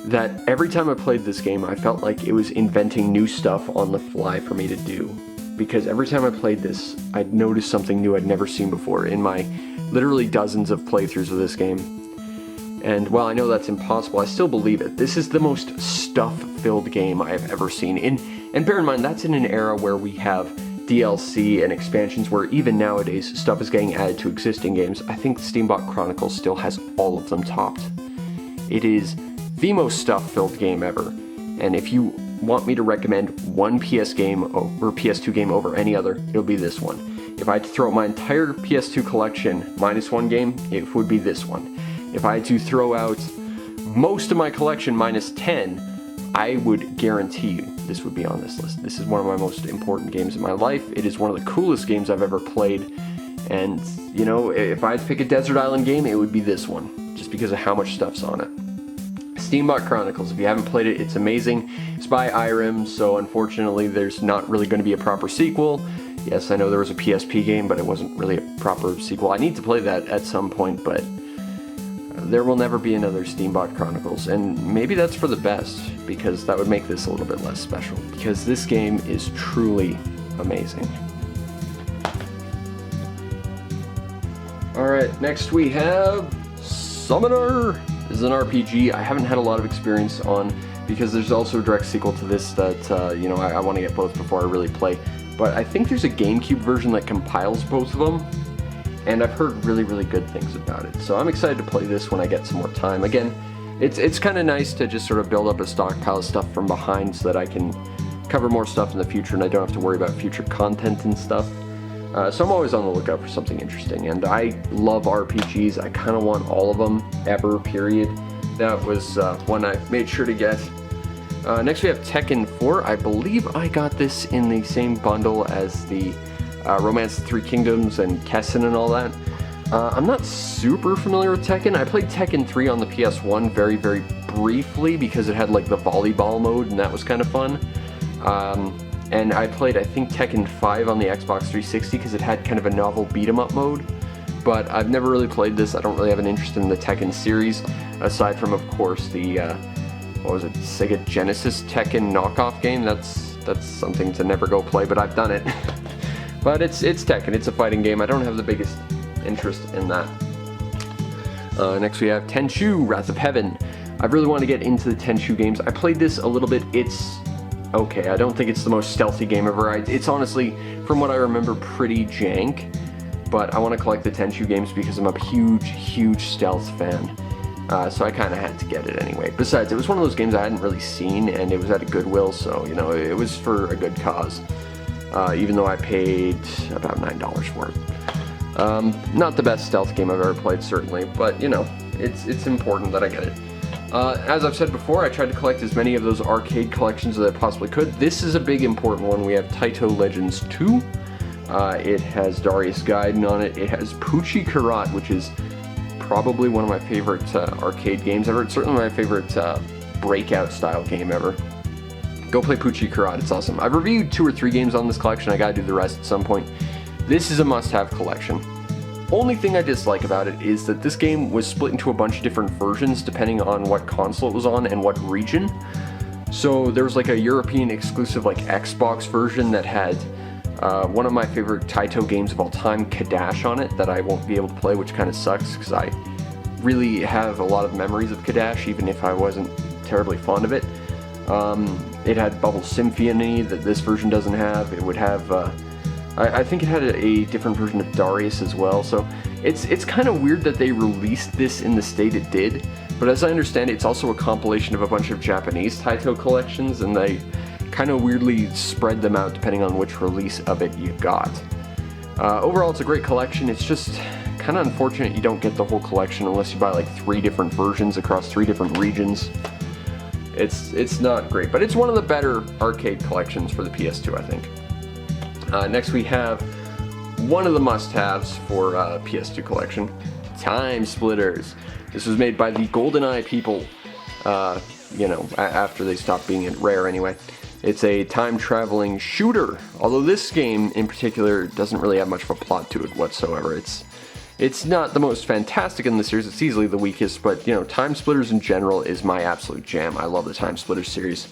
that every time I played this game, I felt like it was inventing new stuff on the fly for me to do. Because every time I played this, I'd noticed something new I'd never seen before in my literally dozens of playthroughs of this game. And while I know that's impossible, I still believe it. This is the most stuff-filled game I have ever seen. And bear in mind, that's in an era where we have DLC and expansions where even nowadays stuff is getting added to existing games. I think Steambot Chronicles still has all of them topped. It is the most stuff-filled game ever. And if you want me to recommend one PS game or PS2 game over any other, it'll be this one. If I had to throw out my entire PS2 collection minus one game, it would be this one. If I had to throw out most of my collection minus 10, I would guarantee you this would be on this list. This is one of my most important games in my life. It is one of the coolest games I've ever played. And, you know, if I had to pick a Desert Island game, it would be this one, just because of how much stuff's on it. Steambot Chronicles, if you haven't played it, it's amazing. It's by Irem, so unfortunately there's not really going to be a proper sequel. Yes, I know there was a PSP game, but it wasn't really a proper sequel. I need to play that at some point, but there will never be another Steambot Chronicles, and maybe that's for the best, because that would make this a little bit less special, because this game is truly amazing. Alright, next we have Summoner. This is an RPG I haven't had a lot of experience on, because there's also a direct sequel to this that, you know, I want to get both before I really play. But I think there's a GameCube version that compiles both of them, and I've heard really, really good things about it. So I'm excited to play this when I get some more time. Again, it's kind of nice to just sort of build up a stockpile of stuff from behind so that I can cover more stuff in the future and I don't have to worry about future content and stuff. So I'm always on the lookout for something interesting, and I love RPGs. I kind of want all of them, ever, period. That was one I made sure to get. Next we have Tekken 4. I believe I got this in the same bundle as the Romance of the Three Kingdoms and Kessen and all that. I'm not super familiar with Tekken. I played Tekken 3 on the PS1 very, very briefly because it had like the volleyball mode and that was kind of fun. And I played, I think, Tekken 5 on the Xbox 360 because it had kind of a novel beat-em-up mode. But I've never really played this. I don't really have an interest in the Tekken series, aside from, of course, the, what was it, Sega Genesis Tekken knockoff game. That's something to never go play, but I've done it. But it's Tekken, it's a fighting game. I don't have the biggest interest in that. Next we have Tenchu, Wrath of Heaven. I really want to get into the Tenchu games. I played this a little bit. It's okay. I don't think it's the most stealthy game ever. It's honestly, from what I remember, pretty jank. But I want to collect the Tenchu games because I'm a huge, huge stealth fan. So I kind of had to get it anyway. Besides, it was one of those games I hadn't really seen, and it was at a Goodwill, so, you know, it was for a good cause. even though I paid about $9 for it. Not the best stealth game I've ever played, certainly, but you know, it's important that I get it. As I've said before, I tried to collect as many of those arcade collections as I possibly could. This is a big important one. We have Taito Legends 2. It has Darius Gaiden on it. It has Pucci Karat, which is probably one of my favorite arcade games ever. It's certainly my favorite breakout style game ever. Go play Pucci Karat, it's awesome. I've reviewed 2 or 3 games on this collection. I gotta do the rest at some point. This is a must-have collection. Only thing I dislike about it is that this game was split into a bunch of different versions depending on what console it was on and what region. So there was like a European exclusive like Xbox version that had one of my favorite Taito games of all time, Kadash, on it that I won't be able to play, which kind of sucks because I really have a lot of memories of Kadash even if I wasn't terribly fond of it. It had Bubble Symphony that this version doesn't have. It would have I think it had a different version of Darius as well, so it's kind of weird that they released this in the state it did, but as I understand it, it's also a compilation of a bunch of Japanese Taito collections, and they kind of weirdly spread them out depending on which release of it you got. Overall, it's a great collection. It's just kind of unfortunate you don't get the whole collection unless you buy like 3 different versions across 3 different regions. It's not great, but it's one of the better arcade collections for the PS2, I think. Next we have one of the must-haves for PS2 collection, Time Splitters. This was made by the GoldenEye people, you know, after they stopped being rare anyway. It's a time-traveling shooter, although this game in particular doesn't really have much of a plot to it whatsoever. It's not the most fantastic in the series, it's easily the weakest, but you know, Time Splitters in general is my absolute jam. I love the Time Splitters series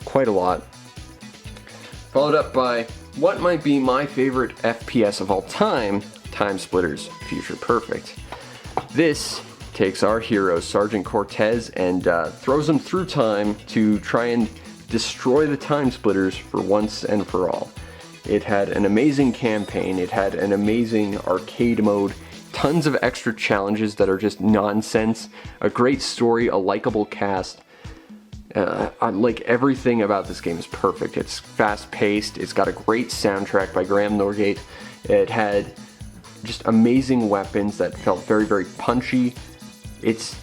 quite a lot. Followed up by what might be my favorite FPS of all time, Time Splitters Future Perfect. This takes our hero, Sergeant Cortez, and throws him through time to try and destroy the Time Splitters for once and for all. It had an amazing campaign, it had an amazing arcade mode, tons of extra challenges that are just nonsense, a great story, a likable cast. Like everything about this game is perfect. It's fast-paced, it's got a great soundtrack by Graham Norgate, it had just amazing weapons that felt very, very punchy. It's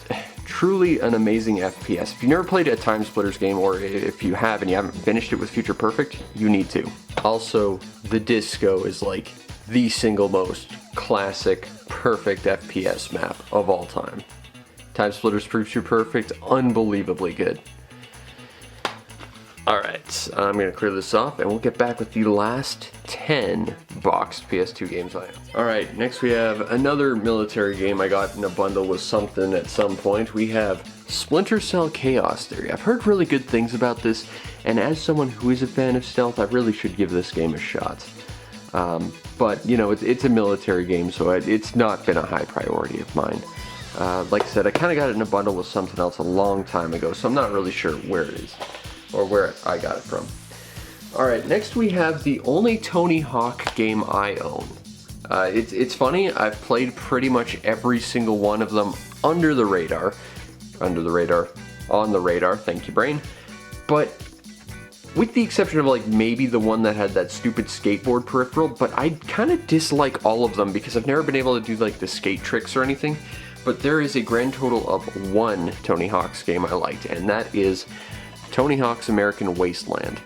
truly an amazing FPS. If you've never played a Time Splitters game, or if you have and you haven't finished it with Future Perfect, you need to. Also, the disco is like the single most classic, perfect FPS map of all time. Time Splitters Future Perfect, unbelievably good. Alright, I'm going to clear this off and we'll get back with the last 10 boxed PS2 games I have. Alright, next we have another military game I got in a bundle with something at some point. We have Splinter Cell Chaos Theory. I've heard really good things about this, and as someone who is a fan of stealth, I really should give this game a shot. But, you know, it's a military game, so it's not been a high priority of mine. Like I said, I kind of got it in a bundle with something else a long time ago, so I'm not really sure where it is, or where I got it from. Alright, next we have the only Tony Hawk game I own. It's funny, I've played pretty much every single one of them on the radar, thank you brain, but with the exception of like maybe the one that had that stupid skateboard peripheral, but I kind of dislike all of them because I've never been able to do like the skate tricks or anything. But there is a grand total of one Tony Hawk's game I liked, and that is Tony Hawk's American Wasteland.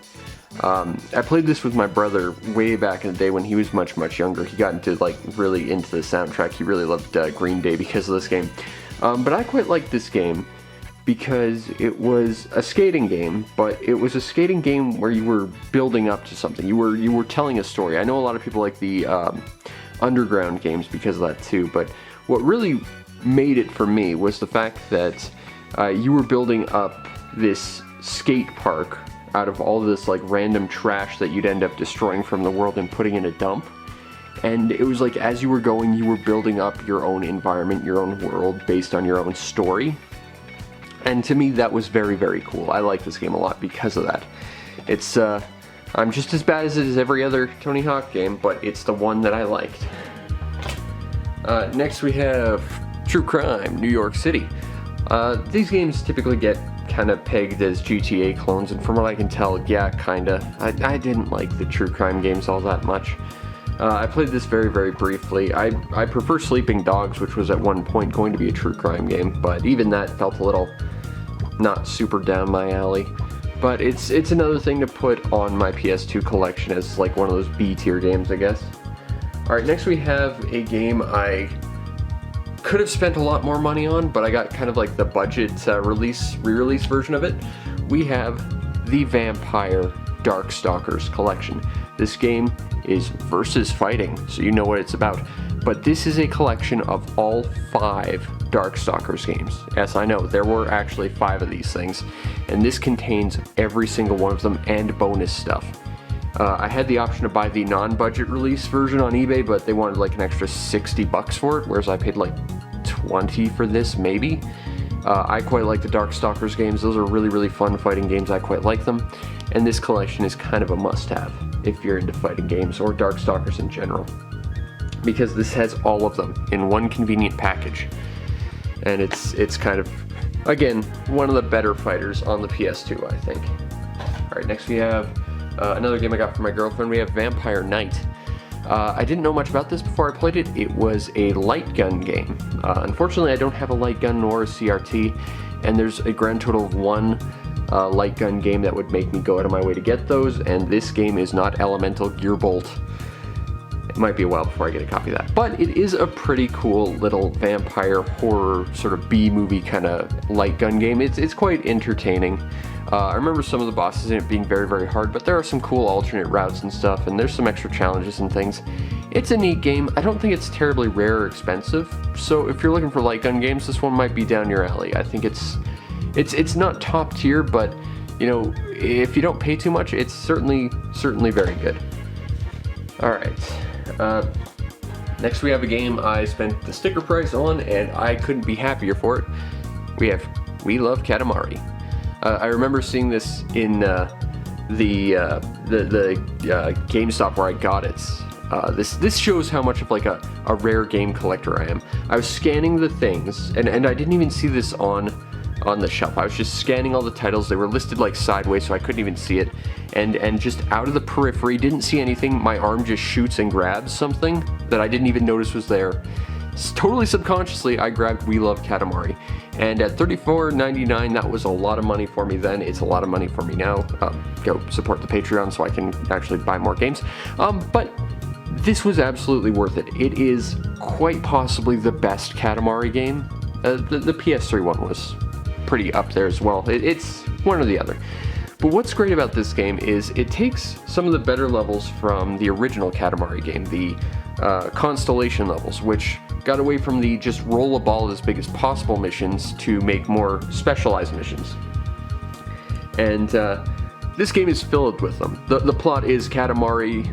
I played this with my brother way back in the day when he was much, much younger. He got into really into the soundtrack. He really loved Green Day because of this game. But I quite liked this game because it was a skating game, but it was a skating game where you were building up to something. You were telling a story. I know a lot of people like the Underground games because of that too, but what really made it for me was the fact that you were building up this skate park out of all this like random trash that you'd end up destroying from the world and putting in a dump. And it was like as you were going, you were building up your own environment, your own world based on your own story. And to me, that was very, very cool. I like this game a lot because of that. It's, I'm just as bad as it is every other Tony Hawk game, but it's the one that I liked. Next we have True Crime, New York City. These games typically get kind of pegged as GTA clones, and from what I can tell, yeah, kinda. I didn't like the true crime games all that much. I played this very, very briefly. I prefer Sleeping Dogs, which was at one point going to be a true crime game, but even that felt a little not super down my alley. But it's another thing to put on my PS2 collection as like one of those B-tier games, I guess. Alright, next we have a game I could have spent a lot more money on, but I got kind of like the budget re-release version of it. We have the Vampire Darkstalkers collection. This game is versus fighting, so you know what it's about. But this is a collection of all 5 Darkstalkers games. Yes, I know, there were actually 5 of these things, and this contains every single one of them and bonus stuff. I had the option to buy the non-budget release version on eBay, but they wanted like an extra $60 for it, whereas I paid like $20 for this, maybe. I quite like the Darkstalkers games. Those are really, really fun fighting games. I quite like them. And this collection is kind of a must-have if you're into fighting games or Darkstalkers in general, because this has all of them in one convenient package. And it's kind of, again, one of the better fighters on the PS2, I think. Alright, next we have another game I got from my girlfriend. We have Vampire Knight. I didn't know much about this before I played it. It was a light gun game. Unfortunately, I don't have a light gun nor a CRT, and there's a grand total of 1 light gun game that would make me go out of my way to get those, and this game is not Elemental Gearbolt. It might be a while before I get a copy of that, but it is a pretty cool little vampire horror sort of B-movie kind of light gun game. It's quite entertaining. I remember some of the bosses in it being very, very hard, but there are some cool alternate routes and stuff, and there's some extra challenges and things. It's a neat game. I don't think it's terribly rare or expensive, so if you're looking for light gun games, this one might be down your alley. I think it's not top tier, but you know, if you don't pay too much, it's certainly very good. Alright, next we have a game I spent the sticker price on, and I couldn't be happier for it. We have We Love Katamari. I remember seeing this in the GameStop where I got it. This shows how much of like a rare game collector I am. I was scanning the things, and I didn't even see this on the shelf. I was just scanning all the titles. They were listed like sideways, so I couldn't even see it. And just out of the periphery, didn't see anything. My arm just shoots and grabs something that I didn't even notice was there. Totally subconsciously, I grabbed We Love Katamari. And at $34.99, that was a lot of money for me then. It's a lot of money for me now. Go support the Patreon so I can actually buy more games. But this was absolutely worth it. It is quite possibly the best Katamari game. The PS3 one was pretty up there as well. It's one or the other. But what's great about this game is it takes some of the better levels from the original Katamari game, the Constellation levels, which got away from the just roll a ball as big as possible missions to make more specialized missions. And this game is filled with them. The plot is Katamari,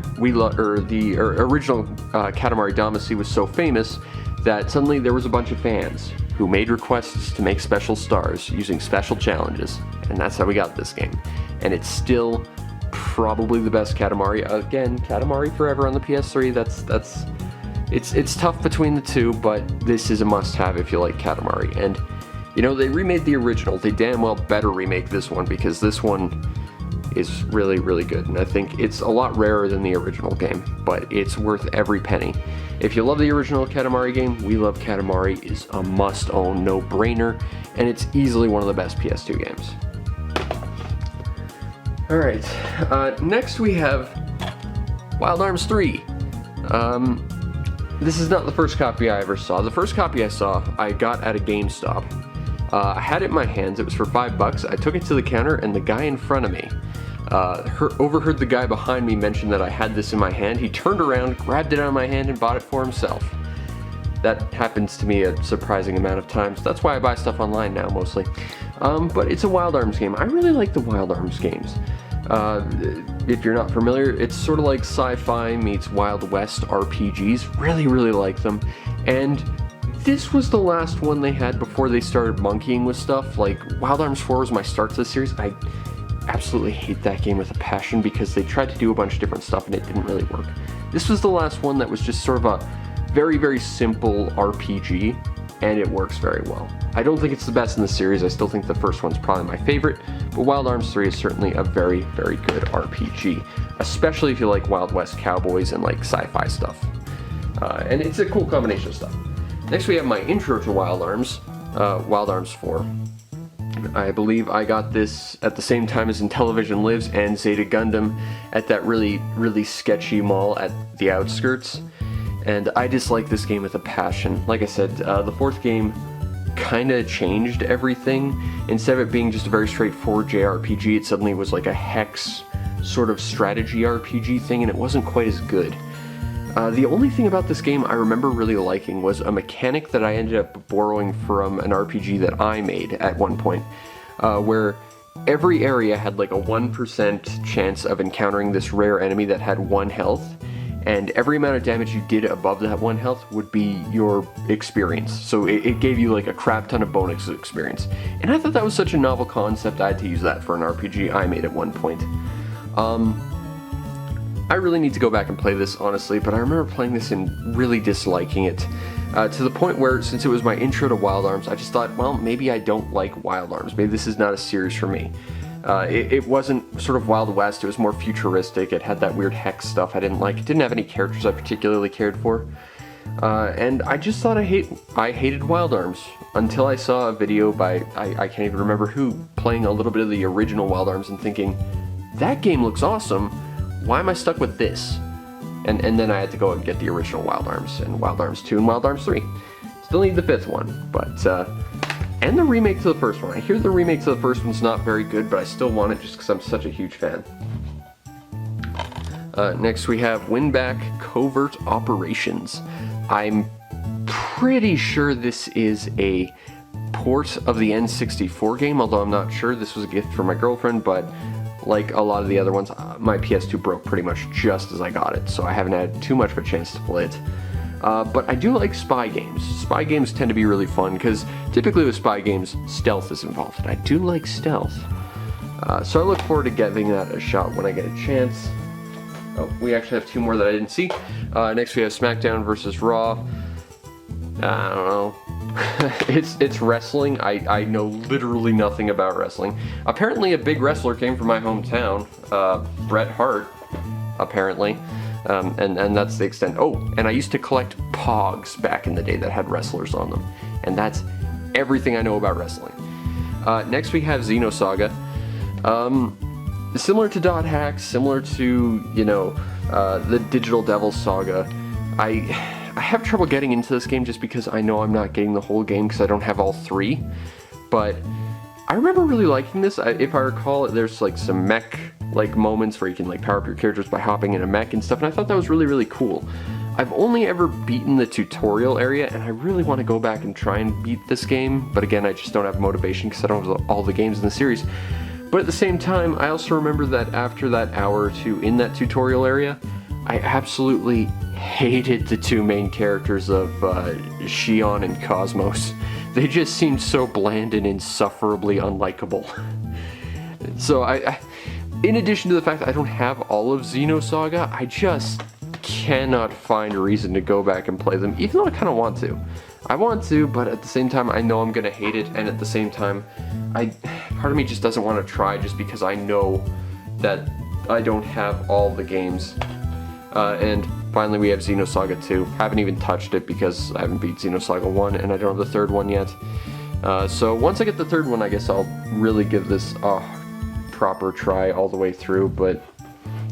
the original Katamari Damacy was so famous that suddenly there was a bunch of fans who made requests to make special stars using special challenges, and that's how we got this game. And it's still probably the best Katamari. Again, Katamari forever on the PS3. It's tough between the two, but this is a must-have if you like Katamari. And you know, they remade the original. They damn well better remake this one, because this one is really, really good, and I think it's a lot rarer than the original game, but it's worth every penny. If you love the original Katamari game, We Love Katamari is a must-own, no-brainer, and it's easily one of the best PS2 games. Alright, next we have Wild Arms 3. This is not the first copy I ever saw. The first copy I saw, I got at a GameStop. I had it in my hands. It was for $5. I took it to the counter, and the guy in front of me overheard the guy behind me mention that I had this in my hand. He turned around, grabbed it out of my hand, and bought it for himself. That happens to me a surprising amount of times. That's why I buy stuff online now, mostly. But it's a Wild Arms game. I really like the Wild Arms games. If you're not familiar, it's sort of like sci-fi meets Wild West RPGs. Really, really like them. And this was the last one they had before they started monkeying with stuff. Like, Wild Arms 4 was my start to the series. I absolutely hate that game with a passion because they tried to do a bunch of different stuff and it didn't really work. This was the last one that was just sort of a very, very simple RPG and it works very well. I don't think it's the best in the series. I still think the first one's probably my favorite, but Wild Arms 3 is certainly a very, very good RPG, especially if you like Wild West cowboys and like sci-fi stuff. And it's a cool combination of stuff. Next we have my intro to Wild Arms 4. I believe I got this at the same time as Intellivision Lives and Zeta Gundam at that really, really sketchy mall at the outskirts. And I dislike this game with a passion. Like I said, the fourth game kind of changed everything. Instead of it being just a very straightforward JRPG, it suddenly was like a hex sort of strategy RPG thing, and it wasn't quite as good. The only thing about this game I remember really liking was a mechanic that I ended up borrowing from an RPG that I made at one point, where every area had like a 1% chance of encountering this rare enemy that had 1 health, and every amount of damage you did above that 1 health would be your experience. So it gave you like a crap ton of bonus experience. And I thought that was such a novel concept, I had to use that for an RPG I made at one point. I really need to go back and play this, honestly, but I remember playing this and really disliking it. To the point where, since it was my intro to Wild Arms, I just thought, well, maybe I don't like Wild Arms. Maybe this is not a series for me. It wasn't sort of Wild West, it was more futuristic, it had that weird hex stuff I didn't like, it didn't have any characters I particularly cared for. And I just thought I hated Wild Arms, until I saw a video by, I can't even remember who, playing a little bit of the original Wild Arms and thinking, that game looks awesome, why am I stuck with this? And then I had to go and get the original Wild Arms, and Wild Arms 2 and Wild Arms 3. Still need the 5th one, but, and the remake to the first one. I hear the remake to the first one's not very good, but I still want it just because I'm such a huge fan. Next we have Winback Covert Operations. I'm pretty sure this is a port of the N64 game, although I'm not sure. This was a gift from my girlfriend, but like a lot of the other ones, my PS2 broke pretty much just as I got it, so I haven't had too much of a chance to play it. But I do like spy games. Spy games tend to be really fun, because typically with spy games, stealth is involved, and I do like stealth. So I look forward to giving that a shot when I get a chance. Oh, we actually have 2 more that I didn't see. Next we have SmackDown vs. Raw. I don't know. It's wrestling. I know literally nothing about wrestling. Apparently a big wrestler came from my hometown, Bret Hart, apparently. And that's the extent. Oh, and I used to collect Pogs back in the day that had wrestlers on them. And that's everything I know about wrestling. Next we have Xenosaga. Similar to Dot Hack, similar to, you know, the Digital Devil Saga, I have trouble getting into this game just because I know I'm not getting the whole game because I don't have all 3, but I remember really liking this. If I recall, there's like some mech-like moments where you can like power up your characters by hopping in a mech and stuff, and I thought that was really, really cool. I've only ever beaten the tutorial area, and I really want to go back and try and beat this game, but again, I just don't have motivation because I don't have all the games in the series. But at the same time, I also remember that after that hour or 2 in that tutorial area, I absolutely hated the 2 main characters of Shion and Cosmos. They just seemed so bland and insufferably unlikable. So in addition to the fact that I don't have all of Xenosaga, I just cannot find a reason to go back and play them, even though I kind of want to. I want to, but at the same time I know I'm gonna hate it, and at the same time, part of me just doesn't want to try just because I know that I don't have all the games. And finally we have Xenosaga 2. Haven't even touched it because I haven't beat Xenosaga 1 and I don't have the 3rd one yet. So once I get the 3rd one, I guess I'll really give this a proper try all the way through, but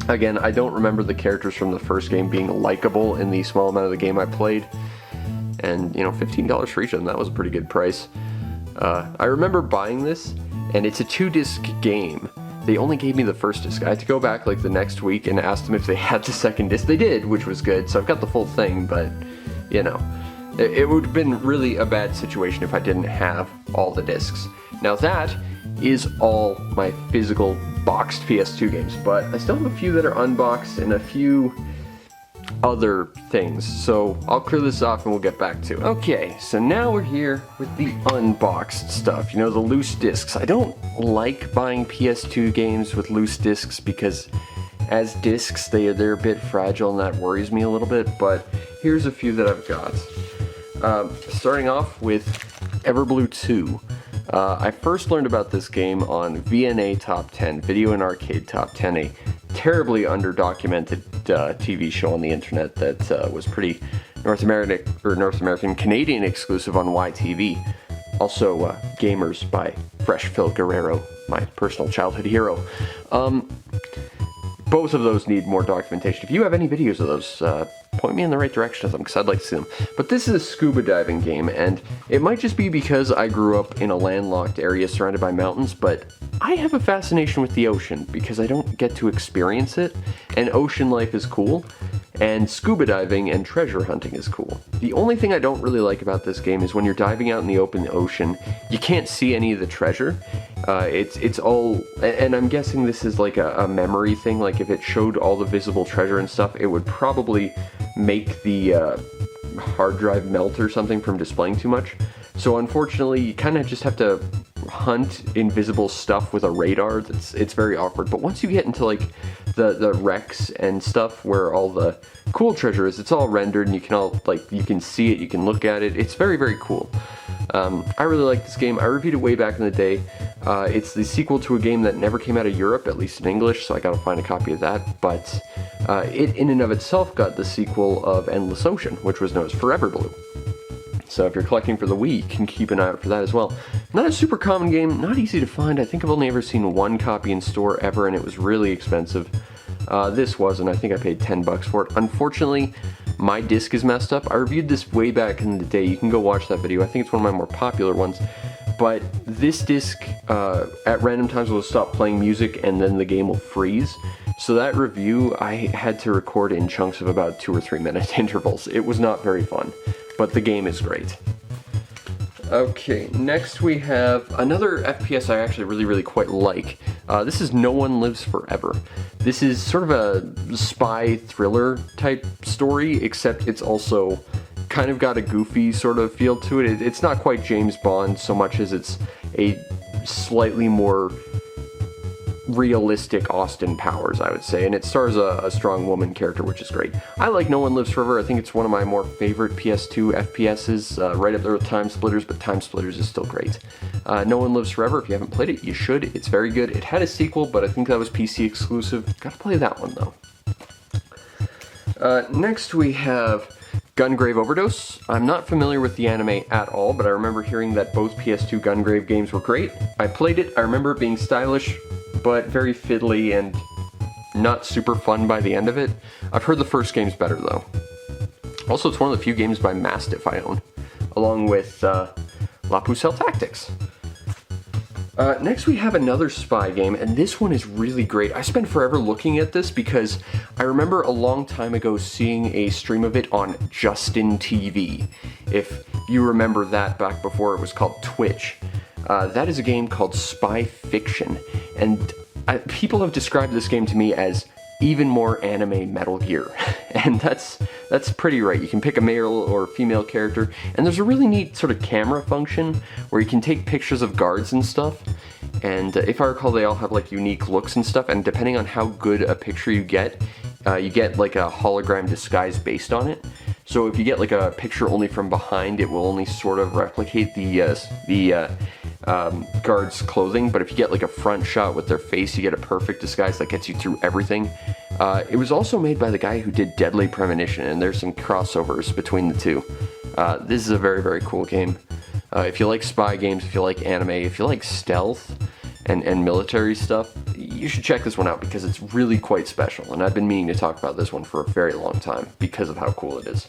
again, I don't remember the characters from the first game being likable in the small amount of the game I played. And, you know, $15 for each of them, that was a pretty good price. I remember buying this, and it's a 2-disc game. They only gave me the first disc. I had to go back like the next week and ask them if they had the 2nd disc. They did, which was good, so I've got the full thing, but, you know, it would have been really a bad situation if I didn't have all the discs. Now that is all my physical boxed PS2 games, but I still have a few that are unboxed and a few other things, so I'll clear this off and we'll get back to it. Okay, so now we're here with the unboxed stuff, you know, the loose discs. I don't like buying PS2 games with loose discs because as discs they're a bit fragile and that worries me a little bit, but here's a few that I've got. Starting off with Everblue 2. I first learned about this game on VNA Top 10, Video and Arcade Top 10, a terribly underdocumented TV show on the internet that was pretty North American, Canadian exclusive on YTV. Also, Gamers by Fresh Phil Guerrero, my personal childhood hero. Both of those need more documentation. If you have any videos of those, point me in the right direction of them, because I'd like to see them. But this is a scuba diving game, and it might just be because I grew up in a landlocked area surrounded by mountains, but I have a fascination with the ocean, because I don't get to experience it, and ocean life is cool, and scuba diving and treasure hunting is cool. The only thing I don't really like about this game is when you're diving out in the open ocean, you can't see any of the treasure. It's all, and I'm guessing this is like a memory thing, like if it showed all the visible treasure and stuff, it would probably make the hard drive melt or something from displaying too much. So unfortunately, you kind of just have to hunt invisible stuff with a radar. It's very awkward. But once you get into like the wrecks and stuff where all the cool treasure is, it's all rendered and you can see it, you can look at it. It's very, very cool. I really like this game. I reviewed it way back in the day. It's the sequel to a game that never came out of Europe, at least in English, so I gotta find a copy of that. But it in and of itself got the sequel of Endless Ocean, which was known as Forever Blue. So if you're collecting for the Wii, you can keep an eye out for that as well. Not a super common game, not easy to find. I think I've only ever seen one copy in store ever, and it was really expensive. This wasn't. I think I paid 10 bucks for it. Unfortunately, my disc is messed up. I reviewed this way back in the day. You can go watch that video. I think it's one of my more popular ones. But this disc, at random times, will stop playing music, and then the game will freeze. So that review, I had to record in chunks of about 2 or 3 minute intervals. It was not very fun, but the game is great. Okay, next we have another FPS I actually really quite like. This is No One Lives Forever. This is sort of a spy thriller type story, except it's also kind of got a goofy sort of feel to it. It's not quite James Bond so much as it's a slightly more realistic Austin Powers, I would say, and it stars a strong woman character, which is great. I like No One Lives Forever. I think it's one of my more favorite PS2 FPSs, right up there with Time Splitters, but Time Splitters is still great. No One Lives Forever, if you haven't played it, you should. It's very good. It had a sequel, but I think that was PC exclusive. Gotta play that one, though. Next we have Gungrave Overdose. I'm not familiar with the anime at all, but I remember hearing that both PS2 Gungrave games were great. I played it. I remember it being stylish, but very fiddly and not super fun by the end of it. I've heard the first game's better, though. Also, it's one of the few games by Mastiff I own, along with La Pucelle Tactics. Next we have another spy game, and this one is really great. I spent forever looking at this because I remember a long time ago seeing a stream of it on Justin TV. If you remember that back before it was called Twitch. That is a game called Spy Fiction, and people have described this game to me as even more anime Metal Gear, and that's pretty right. You can pick a male or female character, and there's a really neat sort of camera function where you can take pictures of guards and stuff, and if I recall, they all have like unique looks and stuff, and depending on how good a picture you get like a hologram disguise based on it. So if you get like a picture only from behind, it will only sort of replicate the guard's clothing, but if you get like a front shot with their face, you get a perfect disguise that gets you through everything. It was also made by the guy who did Deadly Premonition, and there's some crossovers between the two. This is a very cool game. If you like spy games, if you like anime, if you like stealth and military stuff, you should check this one out because it's really quite special, and I've been meaning to talk about this one for a very long time because of how cool it is.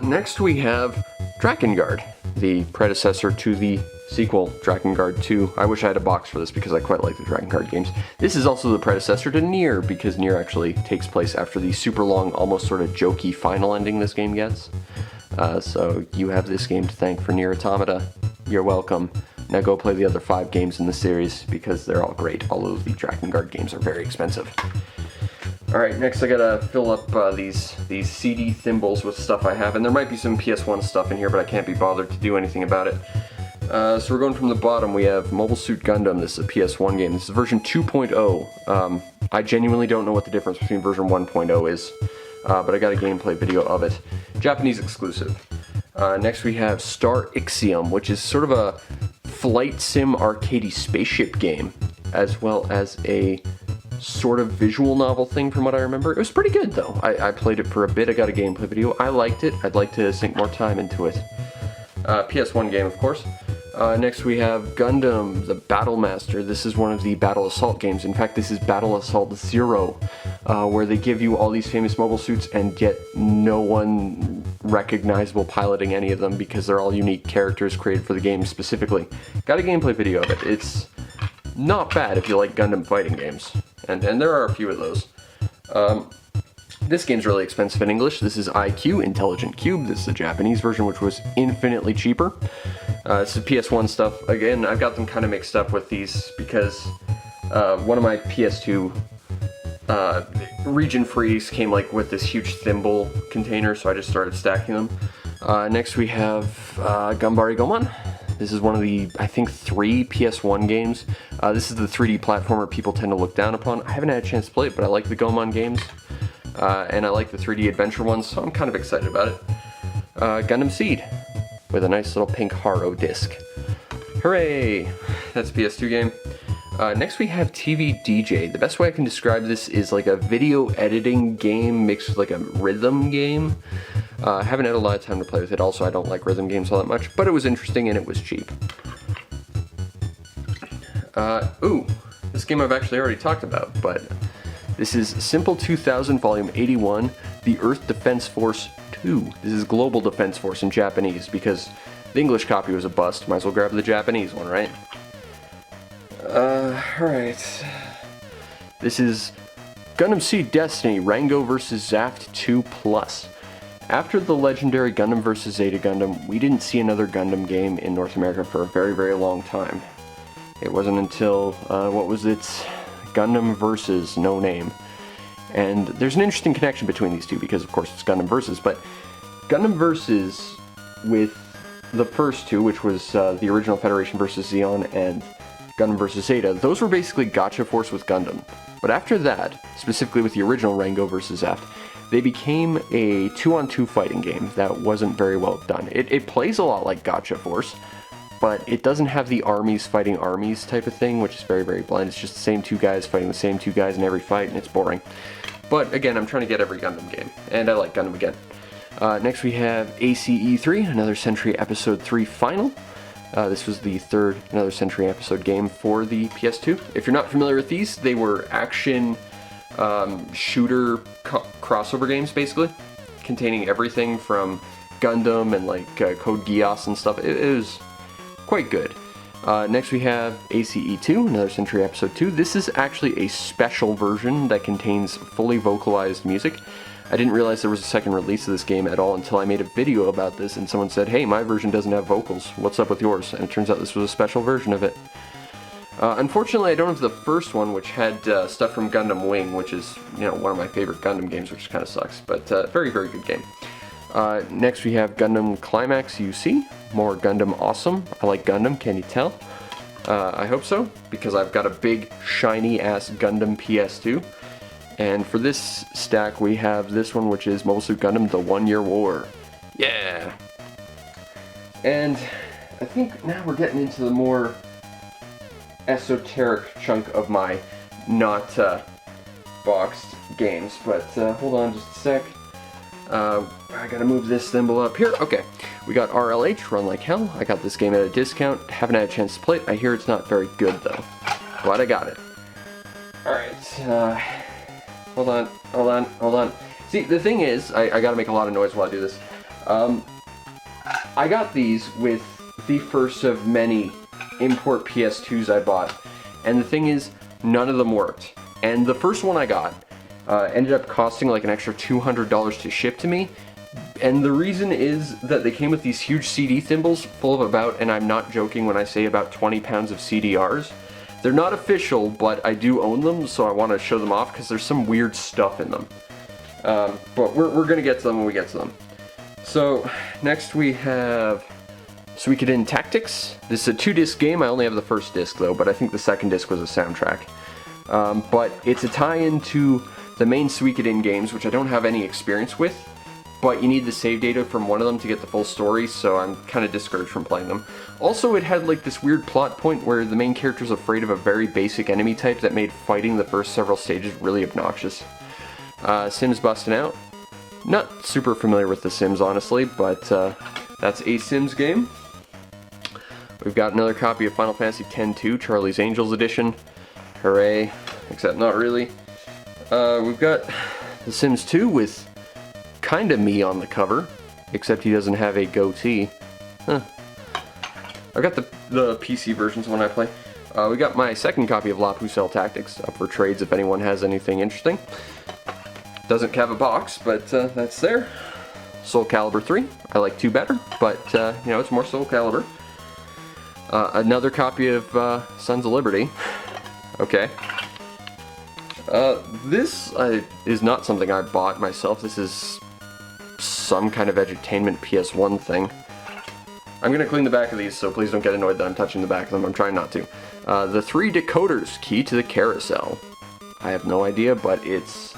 Next we have Drakengard, the predecessor to the sequel, Drakengard 2. I wish I had a box for this because I quite like the Drakengard games. This is also the predecessor to Nier, because Nier actually takes place after the super long, almost sort of jokey final ending this game gets. So you have this game to thank for Nier Automata. You're welcome. Now go play the other 5 games in the series because they're all great. All of the Drakengard games are very expensive. Alright, next I gotta fill up these CD thimbles with stuff I have, and there might be some PS1 stuff in here, but I can't be bothered to do anything about it. So we're going from the bottom. We have Mobile Suit Gundam. This is a PS1 game. This is version 2.0. I genuinely don't know what the difference between version 1.0 is. but I got a gameplay video of it. Japanese exclusive. Next we have Star Ixiom, which is sort of a flight sim arcadey spaceship game, as well as a sort of visual novel thing from what I remember. It was pretty good though. I played it for a bit, I got a gameplay video, I liked it, I'd like to sink more time into it. PS1 game, of course. Next we have Gundam, the Battle Master. This is one of the Battle Assault games. In fact, this is Battle Assault 0, where they give you all these famous mobile suits and yet no one recognizable piloting any of them because they're all unique characters created for the game specifically. Got a gameplay video of it. It's not bad if you like Gundam fighting games, and there are a few of those. This game's really expensive in English. This is IQ, Intelligent Cube. This is the Japanese version, which was infinitely cheaper. This is PS1 stuff. Again, I've got them kind of mixed up with these because one of my PS2 region frees came like with this huge thimble container, so I just started stacking them. Next we have Ganbare Goemon. This is one of the, I think, 3 PS1 games. This is the 3D platformer people tend to look down upon. I haven't had a chance to play it, but I like the Goemon games. And I like the 3D adventure ones, so I'm kind of excited about it. Gundam Seed, with a nice little pink Haro disc. Hooray! That's a PS2 game. Next we have TV DJ. The best way I can describe this is like a video editing game mixed with like a rhythm game. I haven't had a lot of time to play with it, also I don't like rhythm games all that much, but it was interesting and it was cheap. Ooh, this game I've actually already talked about, but this is Simple 2000 Volume 81, The Earth Defense Force 2. This is Global Defense Force in Japanese, because the English copy was a bust. Might as well grab the Japanese one, right? Alright. This is Gundam Seed Destiny, Rango vs. Zaft 2 Plus. After the legendary Gundam vs. Zeta Gundam, we didn't see another Gundam game in North America for a very, very long time. It wasn't until, what was it? Gundam vs. No Name. And there's an interesting connection between these two because of course it's Gundam vs. But Gundam vs. with the first two, which was the original Federation vs. Zeon and Gundam vs. Zeta, those were basically Gotcha Force with Gundam. But after that, specifically with the original Rango vs. Zaft, they became a 2-on-2 fighting game that wasn't very well done. It plays a lot like Gotcha Force, but it doesn't have the armies fighting armies type of thing, which is very, very bland. It's just the same 2 guys fighting the same 2 guys in every fight, and it's boring. But again, I'm trying to get every Gundam game, and I like Gundam again. Next we have ACE3, Another Century Episode 3 Final. This was the third Another Century Episode game for the PS2. If you're not familiar with these, they were action shooter crossover games, basically, containing everything from Gundam and like Code Geass and stuff. It was quite good. Next we have ACE2, Another Century Episode 2. This is actually a special version that contains fully vocalized music. I didn't realize there was a second release of this game at all until I made a video about this and someone said, hey, my version doesn't have vocals, what's up with yours? And it turns out this was a special version of it. Unfortunately, I don't have the first one, which had stuff from Gundam Wing, which is, one of my favorite Gundam games, which kind of sucks, but very, very good game. Next we have Gundam Climax UC, more Gundam awesome. I like Gundam, can you tell? I hope so, because I've got a big, shiny-ass Gundam PS2. And for this stack, we have this one, which is Mobile Suit Gundam The 1 Year War. Yeah! And I think now we're getting into the more esoteric chunk of my not boxed games, but hold on just a sec. I gotta move this thimble up here. Okay, we got RLH, Run Like Hell. I got this game at a discount. Haven't had a chance to play it. I hear it's not very good though. Glad I got it. Alright, hold on. See, the thing is, I gotta make a lot of noise while I do this. I got these with the first of many import PS2s I bought, and the thing is, none of them worked. And the first one I got ended up costing like an extra $200 to ship to me, and the reason is that they came with these huge CD thimbles full of about, and I'm not joking when I say about 20 pounds of CDRs. They're not official, but I do own them, so I want to show them off because there's some weird stuff in them. But we're gonna get to them when we get to them. So next we have Suikoden Tactics. This is a 2-disc game. I only have the first disc though, but I think the second disc was a soundtrack. But it's a tie-in to the main Suikoden games, which I don't have any experience with, but you need the save data from one of them to get the full story, so I'm kind of discouraged from playing them. Also, it had like this weird plot point where the main character's afraid of a very basic enemy type that made fighting the first several stages really obnoxious. Sims busting out. Not super familiar with The Sims, honestly, but that's a Sims game. We've got another copy of Final Fantasy X-2, Charlie's Angels Edition. Hooray. Except not really. We've got The Sims 2 with kinda me on the cover, except he doesn't have a goatee. Huh. I've got the PC versions when I play. We got my second copy of La Pucelle Tactics up for trades if anyone has anything interesting. Doesn't have a box, but that's there. Soul Calibur 3. I like 2 better, but you know, it's more Soul Calibur. Another copy of Sons of Liberty. Okay. This is not something I bought myself. This is some kind of edutainment PS1 thing. I'm gonna clean the back of these, so please don't get annoyed that I'm touching the back of them. I'm trying not to. The 3 Decoders, Key to the Carousel. I have no idea, but it's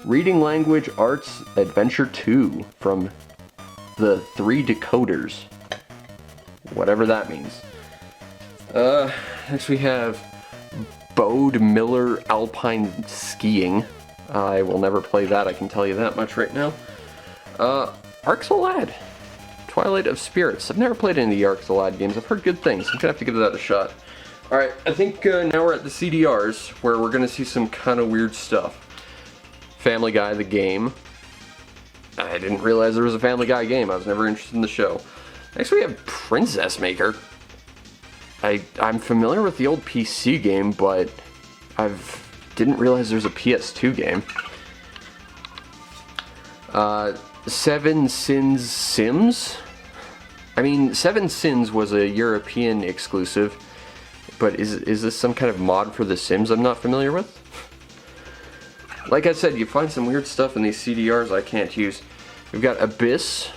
Reading Language Arts Adventure 2 from the 3 Decoders. Whatever that means. Next we have Bode Miller Alpine Skiing. I will never play that, I can tell you that much right now. Arxelad, Twilight of Spirits. I've never played any of the Arxelad games. I've heard good things. I'm gonna have to give that a shot. Alright, I think now we're at the CDRs, where we're gonna see some kind of weird stuff. Family Guy, the game. I didn't realize there was a Family Guy game. I was never interested in the show. Next we have Princess Maker. I'm familiar with the old PC game, but didn't realize there's a PS2 game. 7 Sins Sims? I mean, 7 Sins was a European exclusive, but is this some kind of mod for The Sims I'm not familiar with? Like I said, you find some weird stuff in these CDRs I can't use. We've got Abyss.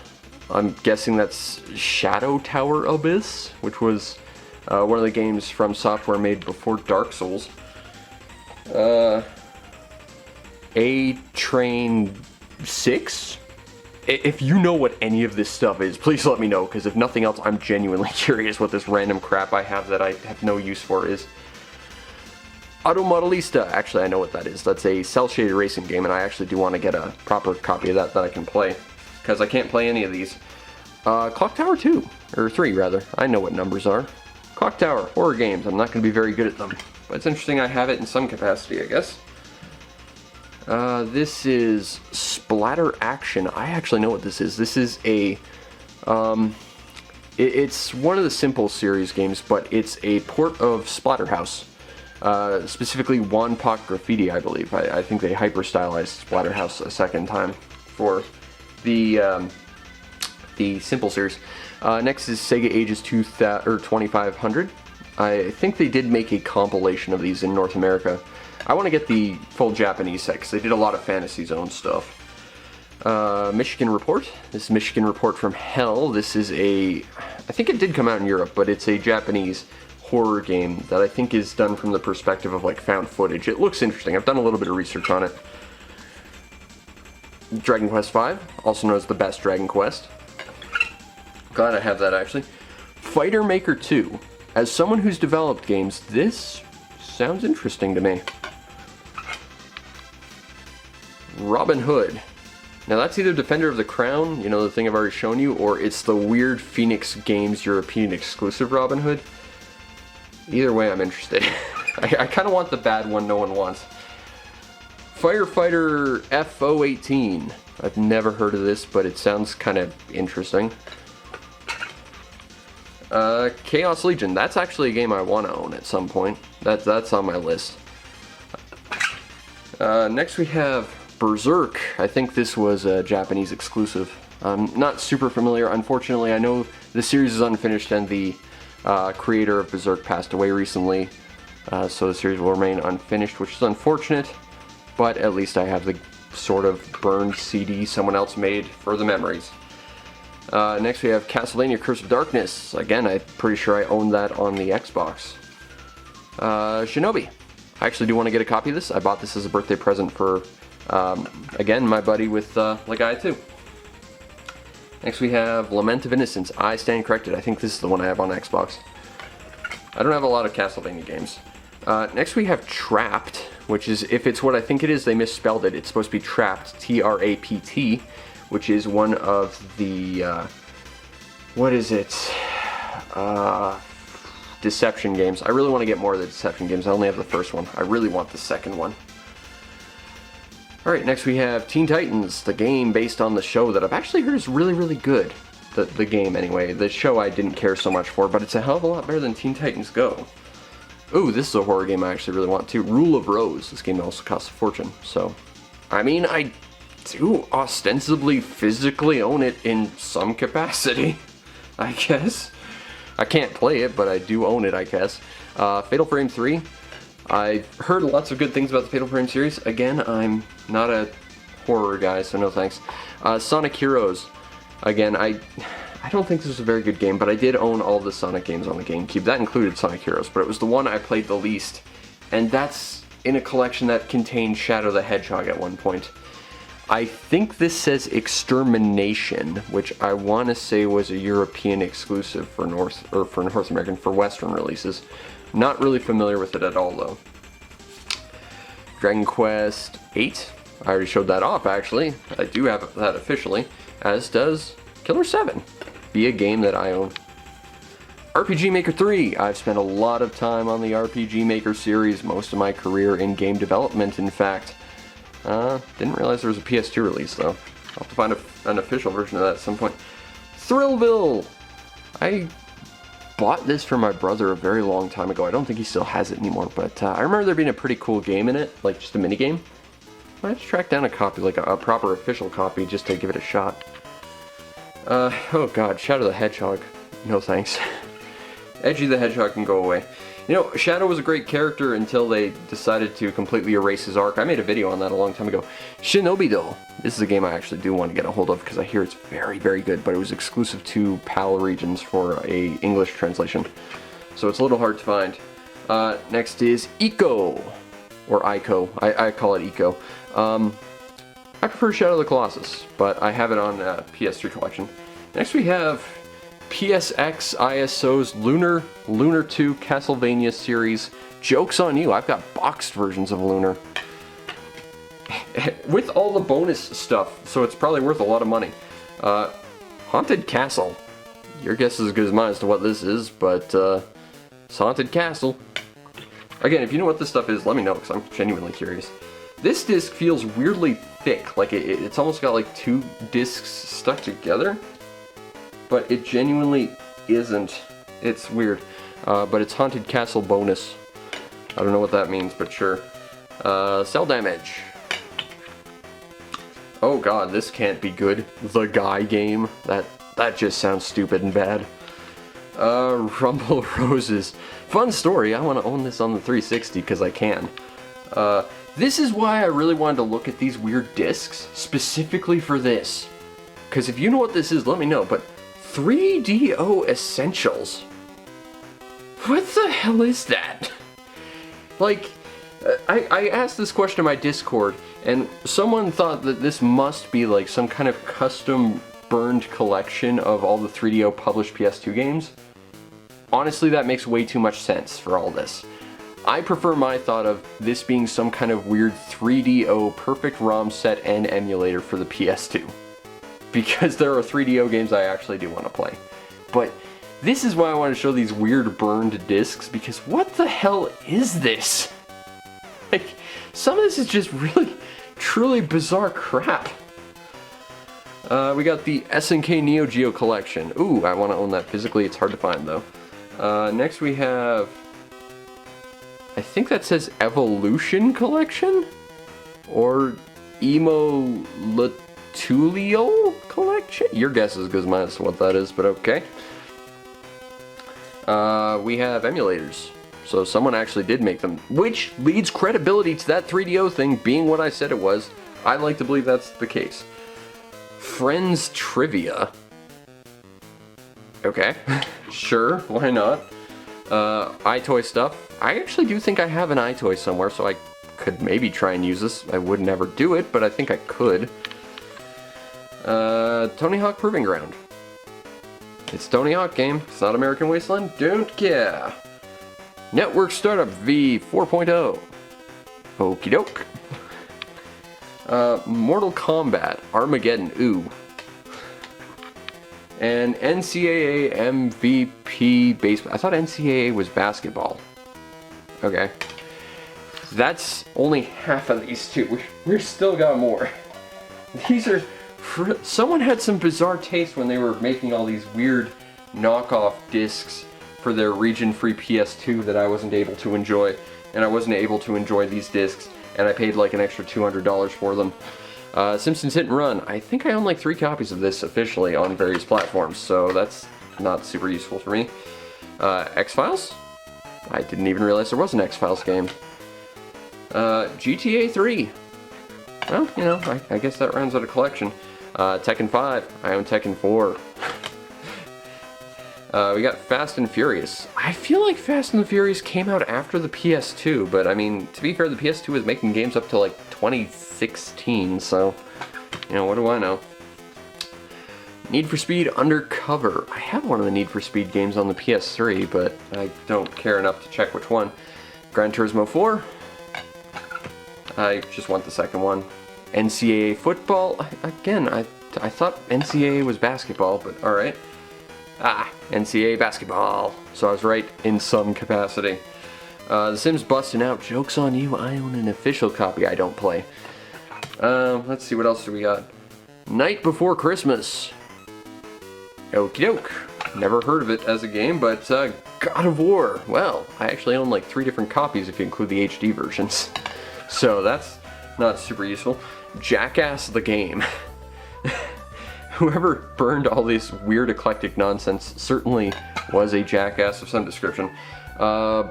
I'm guessing that's Shadow Tower Abyss, which was one of the games from software made before Dark Souls. A-Train 6? If you know what any of this stuff is, please let me know, because if nothing else, I'm genuinely curious what this random crap I have that I have no use for is. Automodelista, actually I know what that is. That's a cel-shaded racing game, and I actually do want to get a proper copy of that I can play, because I can't play any of these. Clock Tower 2, or 3 rather, I know what numbers are. Clock Tower, horror games, I'm not going to be very good at them, but it's interesting I have it in some capacity, I guess. This is Splatter Action. I actually know what this is. This is a, it's one of the Simple series games, but it's a port of Splatterhouse. Specifically Wanpak Graffiti, I believe. I think they hyper-stylized Splatterhouse a second time for the Simple series. Next is Sega Ages 2500. I think they did make a compilation of these in North America. I want to get the full Japanese set, because they did a lot of Fantasy Zone stuff. Michigan Report. This is Michigan Report from Hell. This is I think it did come out in Europe, but it's a Japanese horror game that I think is done from the perspective of like found footage. It looks interesting. I've done a little bit of research on it. Dragon Quest V, also known as the best Dragon Quest. Glad I have that actually. Fighter Maker 2. As someone who's developed games, this sounds interesting to me. Robin Hood. Now that's either Defender of the Crown, you know, the thing I've already shown you, or it's the weird Phoenix Games European exclusive Robin Hood. Either way, I'm interested. I kind of want the bad one no one wants. Firefighter FO18. I've never heard of this, but it sounds kind of interesting. Chaos Legion. That's actually a game I want to own at some point. That's on my list. Next we have Berserk. I think this was a Japanese exclusive. I'm not super familiar. Unfortunately, I know the series is unfinished and the creator of Berserk passed away recently, so the series will remain unfinished, which is unfortunate, but at least I have the sort of burned CD someone else made for the memories. Next we have Castlevania Curse of Darkness. Again, I'm pretty sure I own that on the Xbox. Shinobi. I actually do want to get a copy of this. I bought this as a birthday present for Again, my buddy with Legaia 2. Next we have Lament of Innocence. I stand corrected. I think this is the one I have on Xbox. I don't have a lot of Castlevania games. Next we have Trapped, which is, if it's what I think it is, they misspelled it. It's supposed to be Trapped, T-R-A-P-T, which is one of the, what is it? Deception games. I really want to get more of the Deception games. I only have the first one. I really want the second one. Alright, next we have Teen Titans, the game based on the show that I've actually heard is really, really good. The game, anyway. The show I didn't care so much for, but it's a hell of a lot better than Teen Titans Go. Ooh, this is a horror game I actually really want to. Rule of Rose. This game also costs a fortune, so... I mean, I do ostensibly physically own it in some capacity, I guess. I can't play it, but I do own it, I guess. Fatal Frame 3. I've heard lots of good things about the Fatal Frame series. Again, I'm not a horror guy, so no thanks. Sonic Heroes. Again, I don't think this is a very good game, but I did own all the Sonic games on the GameCube. That included Sonic Heroes, but it was the one I played the least. And that's in a collection that contained Shadow the Hedgehog at one point. I think this says Extermination, which I want to say was a European exclusive for North American, for Western releases. Not really familiar with it at all, though. Dragon Quest VIII. I already showed that off, actually. I do have that officially, as does Killer 7. Be a game that I own. RPG Maker 3. I've spent a lot of time on the RPG Maker series, most of my career in game development, in fact. Didn't realize there was a PS2 release, though. I'll have to find an official version of that at some point. Thrillville! I bought this for my brother a very long time ago. I don't think he still has it anymore, but I remember there being a pretty cool game in it, like just a mini game. I have to track down a copy, like a proper official copy, just to give it a shot. Oh god, Shadow the Hedgehog. No thanks. Edgy the Hedgehog can go away. You know, Shadow was a great character until they decided to completely erase his arc. I made a video on that a long time ago. Shinobi-Do. This is a game I actually do want to get a hold of because I hear it's very, very good, but it was exclusive to PAL regions for a English translation. So it's a little hard to find. Next is Ico. Or Ico. I call it Ico. I prefer Shadow of the Colossus, but I have it on PS3 collection. Next we have PSX ISO's Lunar 2 Castlevania series. Joke's on you, I've got boxed versions of Lunar. With all the bonus stuff, so it's probably worth a lot of money. Haunted Castle. Your guess is as good as mine as to what this is, but it's Haunted Castle. Again, if you know what this stuff is, let me know, because I'm genuinely curious. This disc feels weirdly thick, like it's almost got like two discs stuck together. But it genuinely isn't. It's weird. But it's Haunted Castle bonus. I don't know what that means, but sure. Cell Damage. Oh god, this can't be good. The Guy game. That just sounds stupid and bad. Rumble Roses. Fun story. I want to own this on the 360 because I can. This is why I really wanted to look at these weird discs, specifically for this. Because if you know what this is, let me know, but 3DO Essentials? What the hell is that? Like, I asked this question in my Discord, and someone thought that this must be like some kind of custom burned collection of all the 3DO published PS2 games. Honestly, that makes way too much sense for all this. I prefer my thought of this being some kind of weird 3DO perfect ROM set and emulator for the PS2. Because there are 3DO games I actually do want to play. But this is why I want to show these weird burned discs, because what the hell is this? Like, some of this is just really, truly bizarre crap. We got the SNK Neo Geo collection. Ooh, I want to own that physically. It's hard to find, though. Next we have... I think that says Evolution Collection? Or Emo Tulio collection? Your guess is as good as mine as to what that is, but okay. We have emulators. So someone actually did make them, which leads credibility to that 3DO thing being what I said it was. I like to believe that's the case. Friends Trivia. Okay, sure, why not? iToy stuff. I actually do think I have an iToy somewhere, so I could maybe try and use this. I would never do it, but I think I could. Tony Hawk Proving Ground. It's Tony Hawk game. It's not American Wasteland. Don't care. Network Startup V 4.0. Okie doke. Mortal Kombat Armageddon. Ooh. And NCAA MVP baseball. I thought NCAA was basketball. Okay. That's only half of these two. We've still got more. These are... Someone had some bizarre taste when they were making all these weird knockoff discs for their region-free PS2 that I wasn't able to enjoy. And I wasn't able to enjoy these discs, and I paid like an extra $200 for them. Simpsons Hit and Run. I think I own like 3 copies of this officially on various platforms, so that's not super useful for me. X-Files? I didn't even realize there was an X-Files game. GTA 3. Well, you know, I guess that rounds out a collection. Tekken 5. I own Tekken 4. We got Fast and Furious. I feel like Fast and the Furious came out after the PS2, but I mean, to be fair, the PS2 was making games up to like 2016, so, you know, what do I know? Need for Speed Undercover. I have one of the Need for Speed games on the PS3, but I don't care enough to check which one. Gran Turismo 4. I just want the second one. NCAA Football. Again, I thought NCAA was basketball, but alright. NCAA Basketball. So I was right in some capacity. The Sims Bustin' Out. Joke's on you, I own an official copy I don't play. Let's see, what else do we got? Night Before Christmas. Okie doke. Never heard of it as a game, but God of War. Well, I actually own like 3 different copies if you include the HD versions. So that's not super useful. Jackass the game. Whoever burned all this weird eclectic nonsense certainly was a jackass of some description.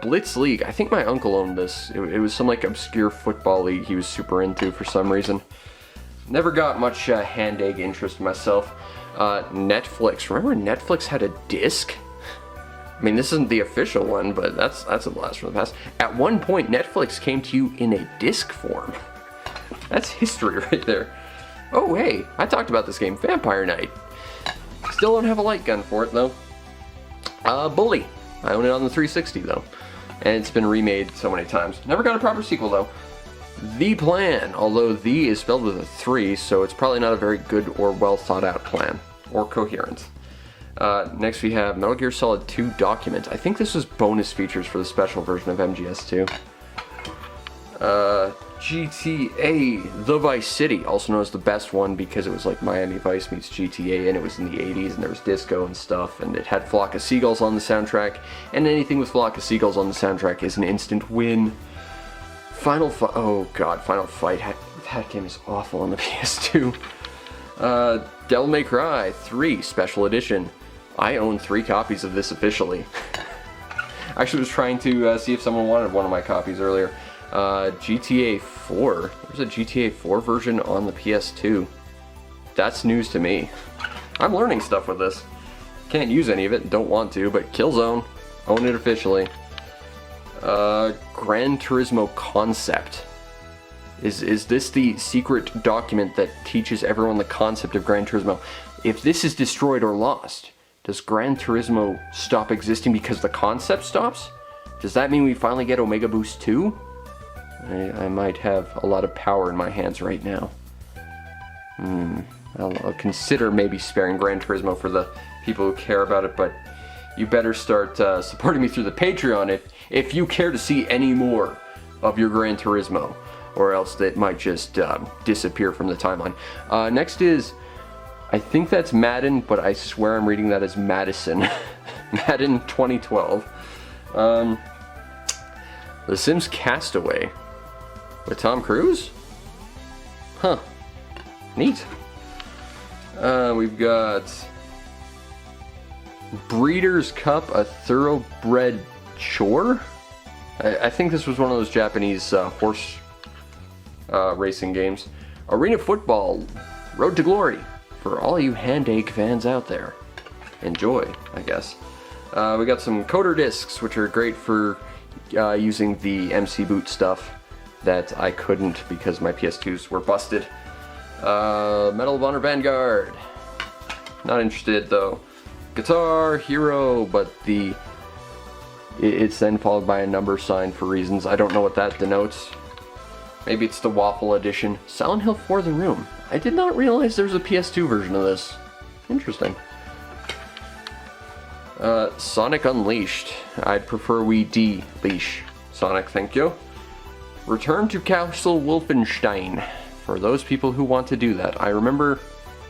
Blitz League. I think my uncle owned this. It was some like obscure football league he was super into for some reason. Never got much hand-egg interest myself. Netflix. Remember Netflix had a disc? I mean, this isn't the official one, but that's a blast from the past. At one point, Netflix came to you in a disc form. That's history right there. Oh, hey, I talked about this game, Vampire Knight. Still don't have a light gun for it, though. Bully. I own it on the 360, though. And it's been remade so many times. Never got a proper sequel, though. The Plan, although the is spelled with a 3, so it's probably not a very good or well thought out plan. Or coherent. Next we have Metal Gear Solid 2 Document. I think this was bonus features for the special version of MGS2. GTA The Vice City, also known as the best one because it was like Miami Vice meets GTA, and it was in the 80s, and there was disco and stuff, and it had Flock of Seagulls on the soundtrack, and anything with Flock of Seagulls on the soundtrack is an instant win. Final Fight. That game is awful on the PS2. Devil May Cry 3 Special Edition. I own 3 copies of this officially. I actually was trying to see if someone wanted one of my copies earlier. GTA 4. There's a GTA 4 version on the PS2. That's news to me. I'm learning stuff with this. Can't use any of it, don't want to, but Killzone. Own it officially. Gran Turismo Concept. Is this the secret document that teaches everyone the concept of Gran Turismo? If this is destroyed or lost, does Gran Turismo stop existing because the concept stops? Does that mean we finally get Omega Boost 2? I might have a lot of power in my hands right now. I'll consider maybe sparing Gran Turismo for the people who care about it, but you better start supporting me through the Patreon if you care to see any more of your Gran Turismo, or else that might just disappear from the timeline. Next is, I think that's Madden, but I swear I'm reading that as Madison. Madden 2012. The Sims Castaway. With Tom Cruise? Huh. Neat. We've got Breeders' Cup, a thoroughbred chore? I think this was one of those Japanese horse racing games. Arena Football, Road to Glory, for all you hand-ache fans out there. Enjoy, I guess. We got some coder discs, which are great for using the MC Boot stuff. that I couldn't because my PS2s were busted. Medal of Honor Vanguard. Not interested though. Guitar Hero, but it's then followed by a number sign for reasons I don't know what that denotes. Maybe it's the Waffle Edition. Silent Hill 4 The Room. I did not realize there's a PS2 version of this. Interesting. Sonic Unleashed. I'd prefer we de-leash Sonic, thank you. Return to Castle Wolfenstein. For those people who want to do that. I remember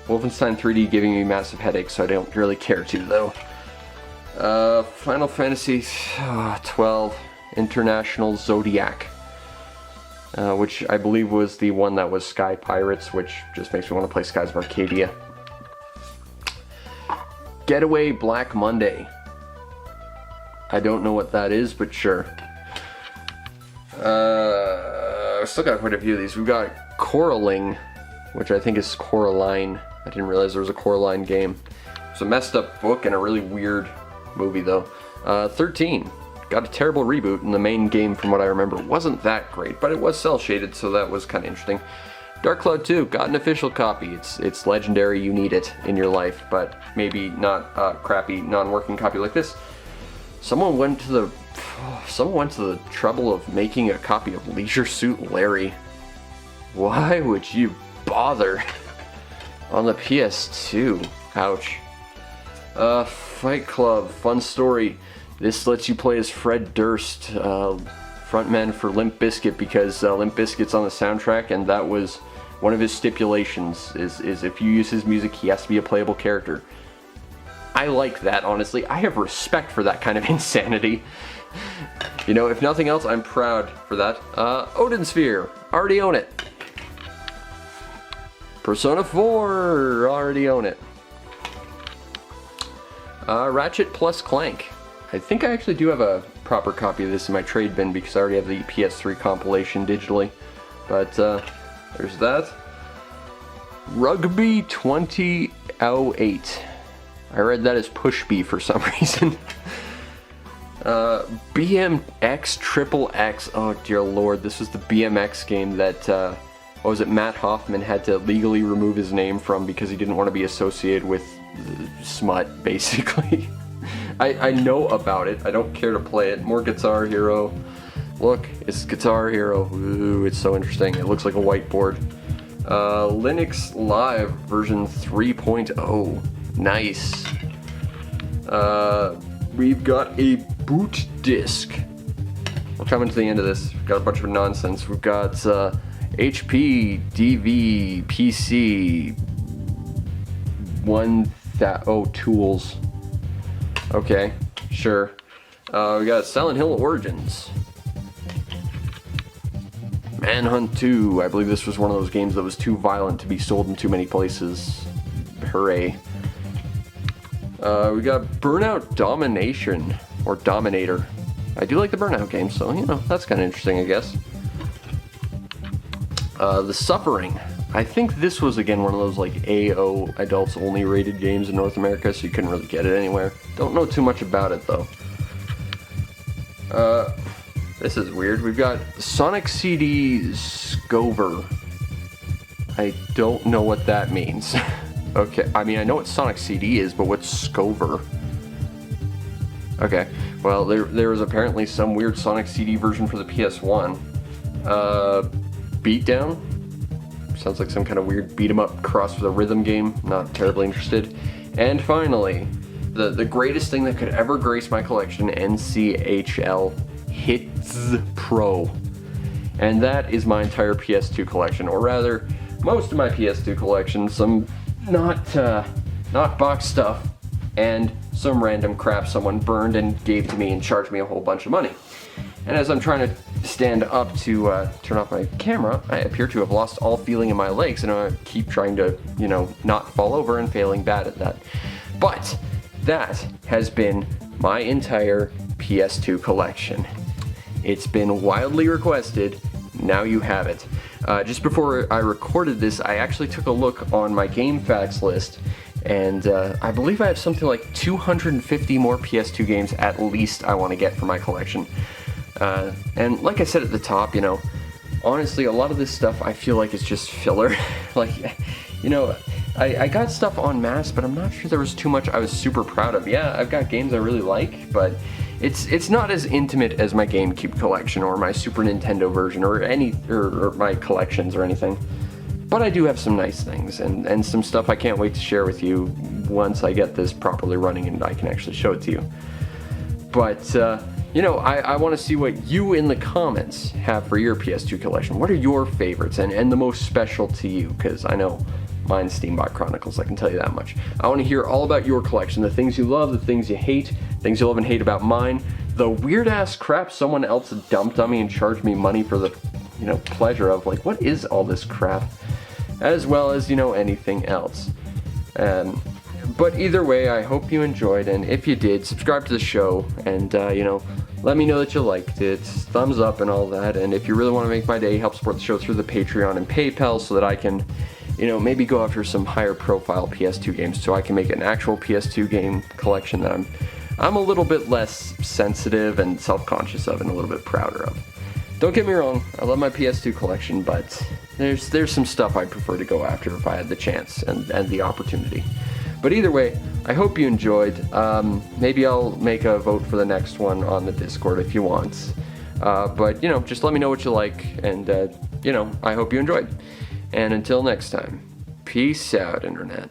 Wolfenstein 3D giving me massive headaches, so I don't really care to, though. Final Fantasy 12 International Zodiac. Which I believe was the one that was Sky Pirates, which just makes me want to play Skies of Arcadia. Getaway Black Monday. I don't know what that is, but sure. Still got quite a few of these. We've got Coraling, which I think is Coraline. I didn't realize there was a Coraline game. It's a messed up book and a really weird movie, though. 13. Got a terrible reboot, and the main game, from what I remember, wasn't that great, but it was cel-shaded, so that was kind of interesting. Dark Cloud 2 got an official copy. It's legendary, you need it in your life, but maybe not a crappy, non-working copy like this. Someone went to the trouble of making a copy of Leisure Suit Larry. Why would you bother? On the PS2. Ouch. Fight Club, fun story. This lets you play as Fred Durst, frontman for Limp Bizkit, because Limp Bizkit's on the soundtrack, and that was one of his stipulations, is if you use his music, he has to be a playable character. I like that, honestly. I have respect for that kind of insanity. You know, if nothing else, I'm proud for that. Odin Sphere, already own it. Persona 4, already own it. Ratchet plus Clank. I think I actually do have a proper copy of this in my trade bin because I already have the PS3 compilation digitally. But there's that. Rugby 2008. I read that as Push B for some reason. BMX Triple X. Oh dear lord, this was the BMX game that what was it, Matt Hoffman had to legally remove his name from because he didn't want to be associated with smut, basically. I know about it, I don't care to play it. More Guitar Hero. Look, it's Guitar Hero. Ooh, it's so interesting. It looks like a whiteboard. Linux Live version 3.0. Nice. We've got a boot disc. We're coming to the end of this. We've got a bunch of nonsense. We've got HP, DV, PC, tools. Okay, sure. We got Silent Hill Origins. Manhunt 2. I believe this was one of those games that was too violent to be sold in too many places. Hooray. We got Burnout Domination, or Dominator. I do like the Burnout games, so, you know, that's kind of interesting, I guess. The Suffering. I think this was, again, one of those, like, AO, adults only rated games in North America, so you couldn't really get it anywhere. Don't know too much about it, though. This is weird. We've got Sonic CD Scover. I don't know what that means. Okay, I mean, I know what Sonic CD is, but what's Scover? Okay, well, there was apparently some weird Sonic CD version for the PS1. Beatdown? Sounds like some kind of weird beat-em-up crossed with a rhythm game. Not terribly interested. And finally, the greatest thing that could ever grace my collection, NCHL Hits Pro. And that is my entire PS2 collection, or rather, most of my PS2 collection. Some not box stuff, and some random crap someone burned and gave to me and charged me a whole bunch of money. And as I'm trying to stand up to turn off my camera, I appear to have lost all feeling in my legs, and I keep trying to, you know, not fall over and failing bad at that. But that has been my entire PS2 collection. It's been wildly requested. Now you have it. Just before I recorded this, I actually took a look on my game facts list, and I believe I have something like 250 more PS2 games at least I want to get for my collection. And like I said at the top, you know, honestly, a lot of this stuff I feel like it's just filler. Like, you know, I got stuff en masse, but I'm not sure there was too much I was super proud of. Yeah, I've got games I really like, but it's not as intimate as my GameCube collection or my Super Nintendo version or my collections or anything. But I do have some nice things and some stuff I can't wait to share with you once I get this properly running and I can actually show it to you. But, you know, I want to see what you in the comments have for your PS2 collection. What are your favorites and the most special to you? Because I know mine's Steambot Chronicles, I can tell you that much. I want to hear all about your collection, the things you love, the things you hate, things you love and hate about mine, the weird-ass crap someone else dumped on me and charged me money for the, you know, pleasure of, like, what is all this crap? As well as, you know, anything else. But either way, I hope you enjoyed, and if you did, subscribe to the show, and, you know, let me know that you liked it, thumbs up and all that, and if you really want to make my day, help support the show through the Patreon and PayPal so that I can, you know, maybe go after some higher profile PS2 games so I can make an actual PS2 game collection that I'm a little bit less sensitive and self-conscious of and a little bit prouder of. Don't get me wrong, I love my PS2 collection, but there's some stuff I'd prefer to go after if I had the chance and the opportunity. But either way, I hope you enjoyed. Maybe I'll make a vote for the next one on the Discord if you want. But, you know, just let me know what you like, and, you know, I hope you enjoyed. And until next time, peace out, Internet.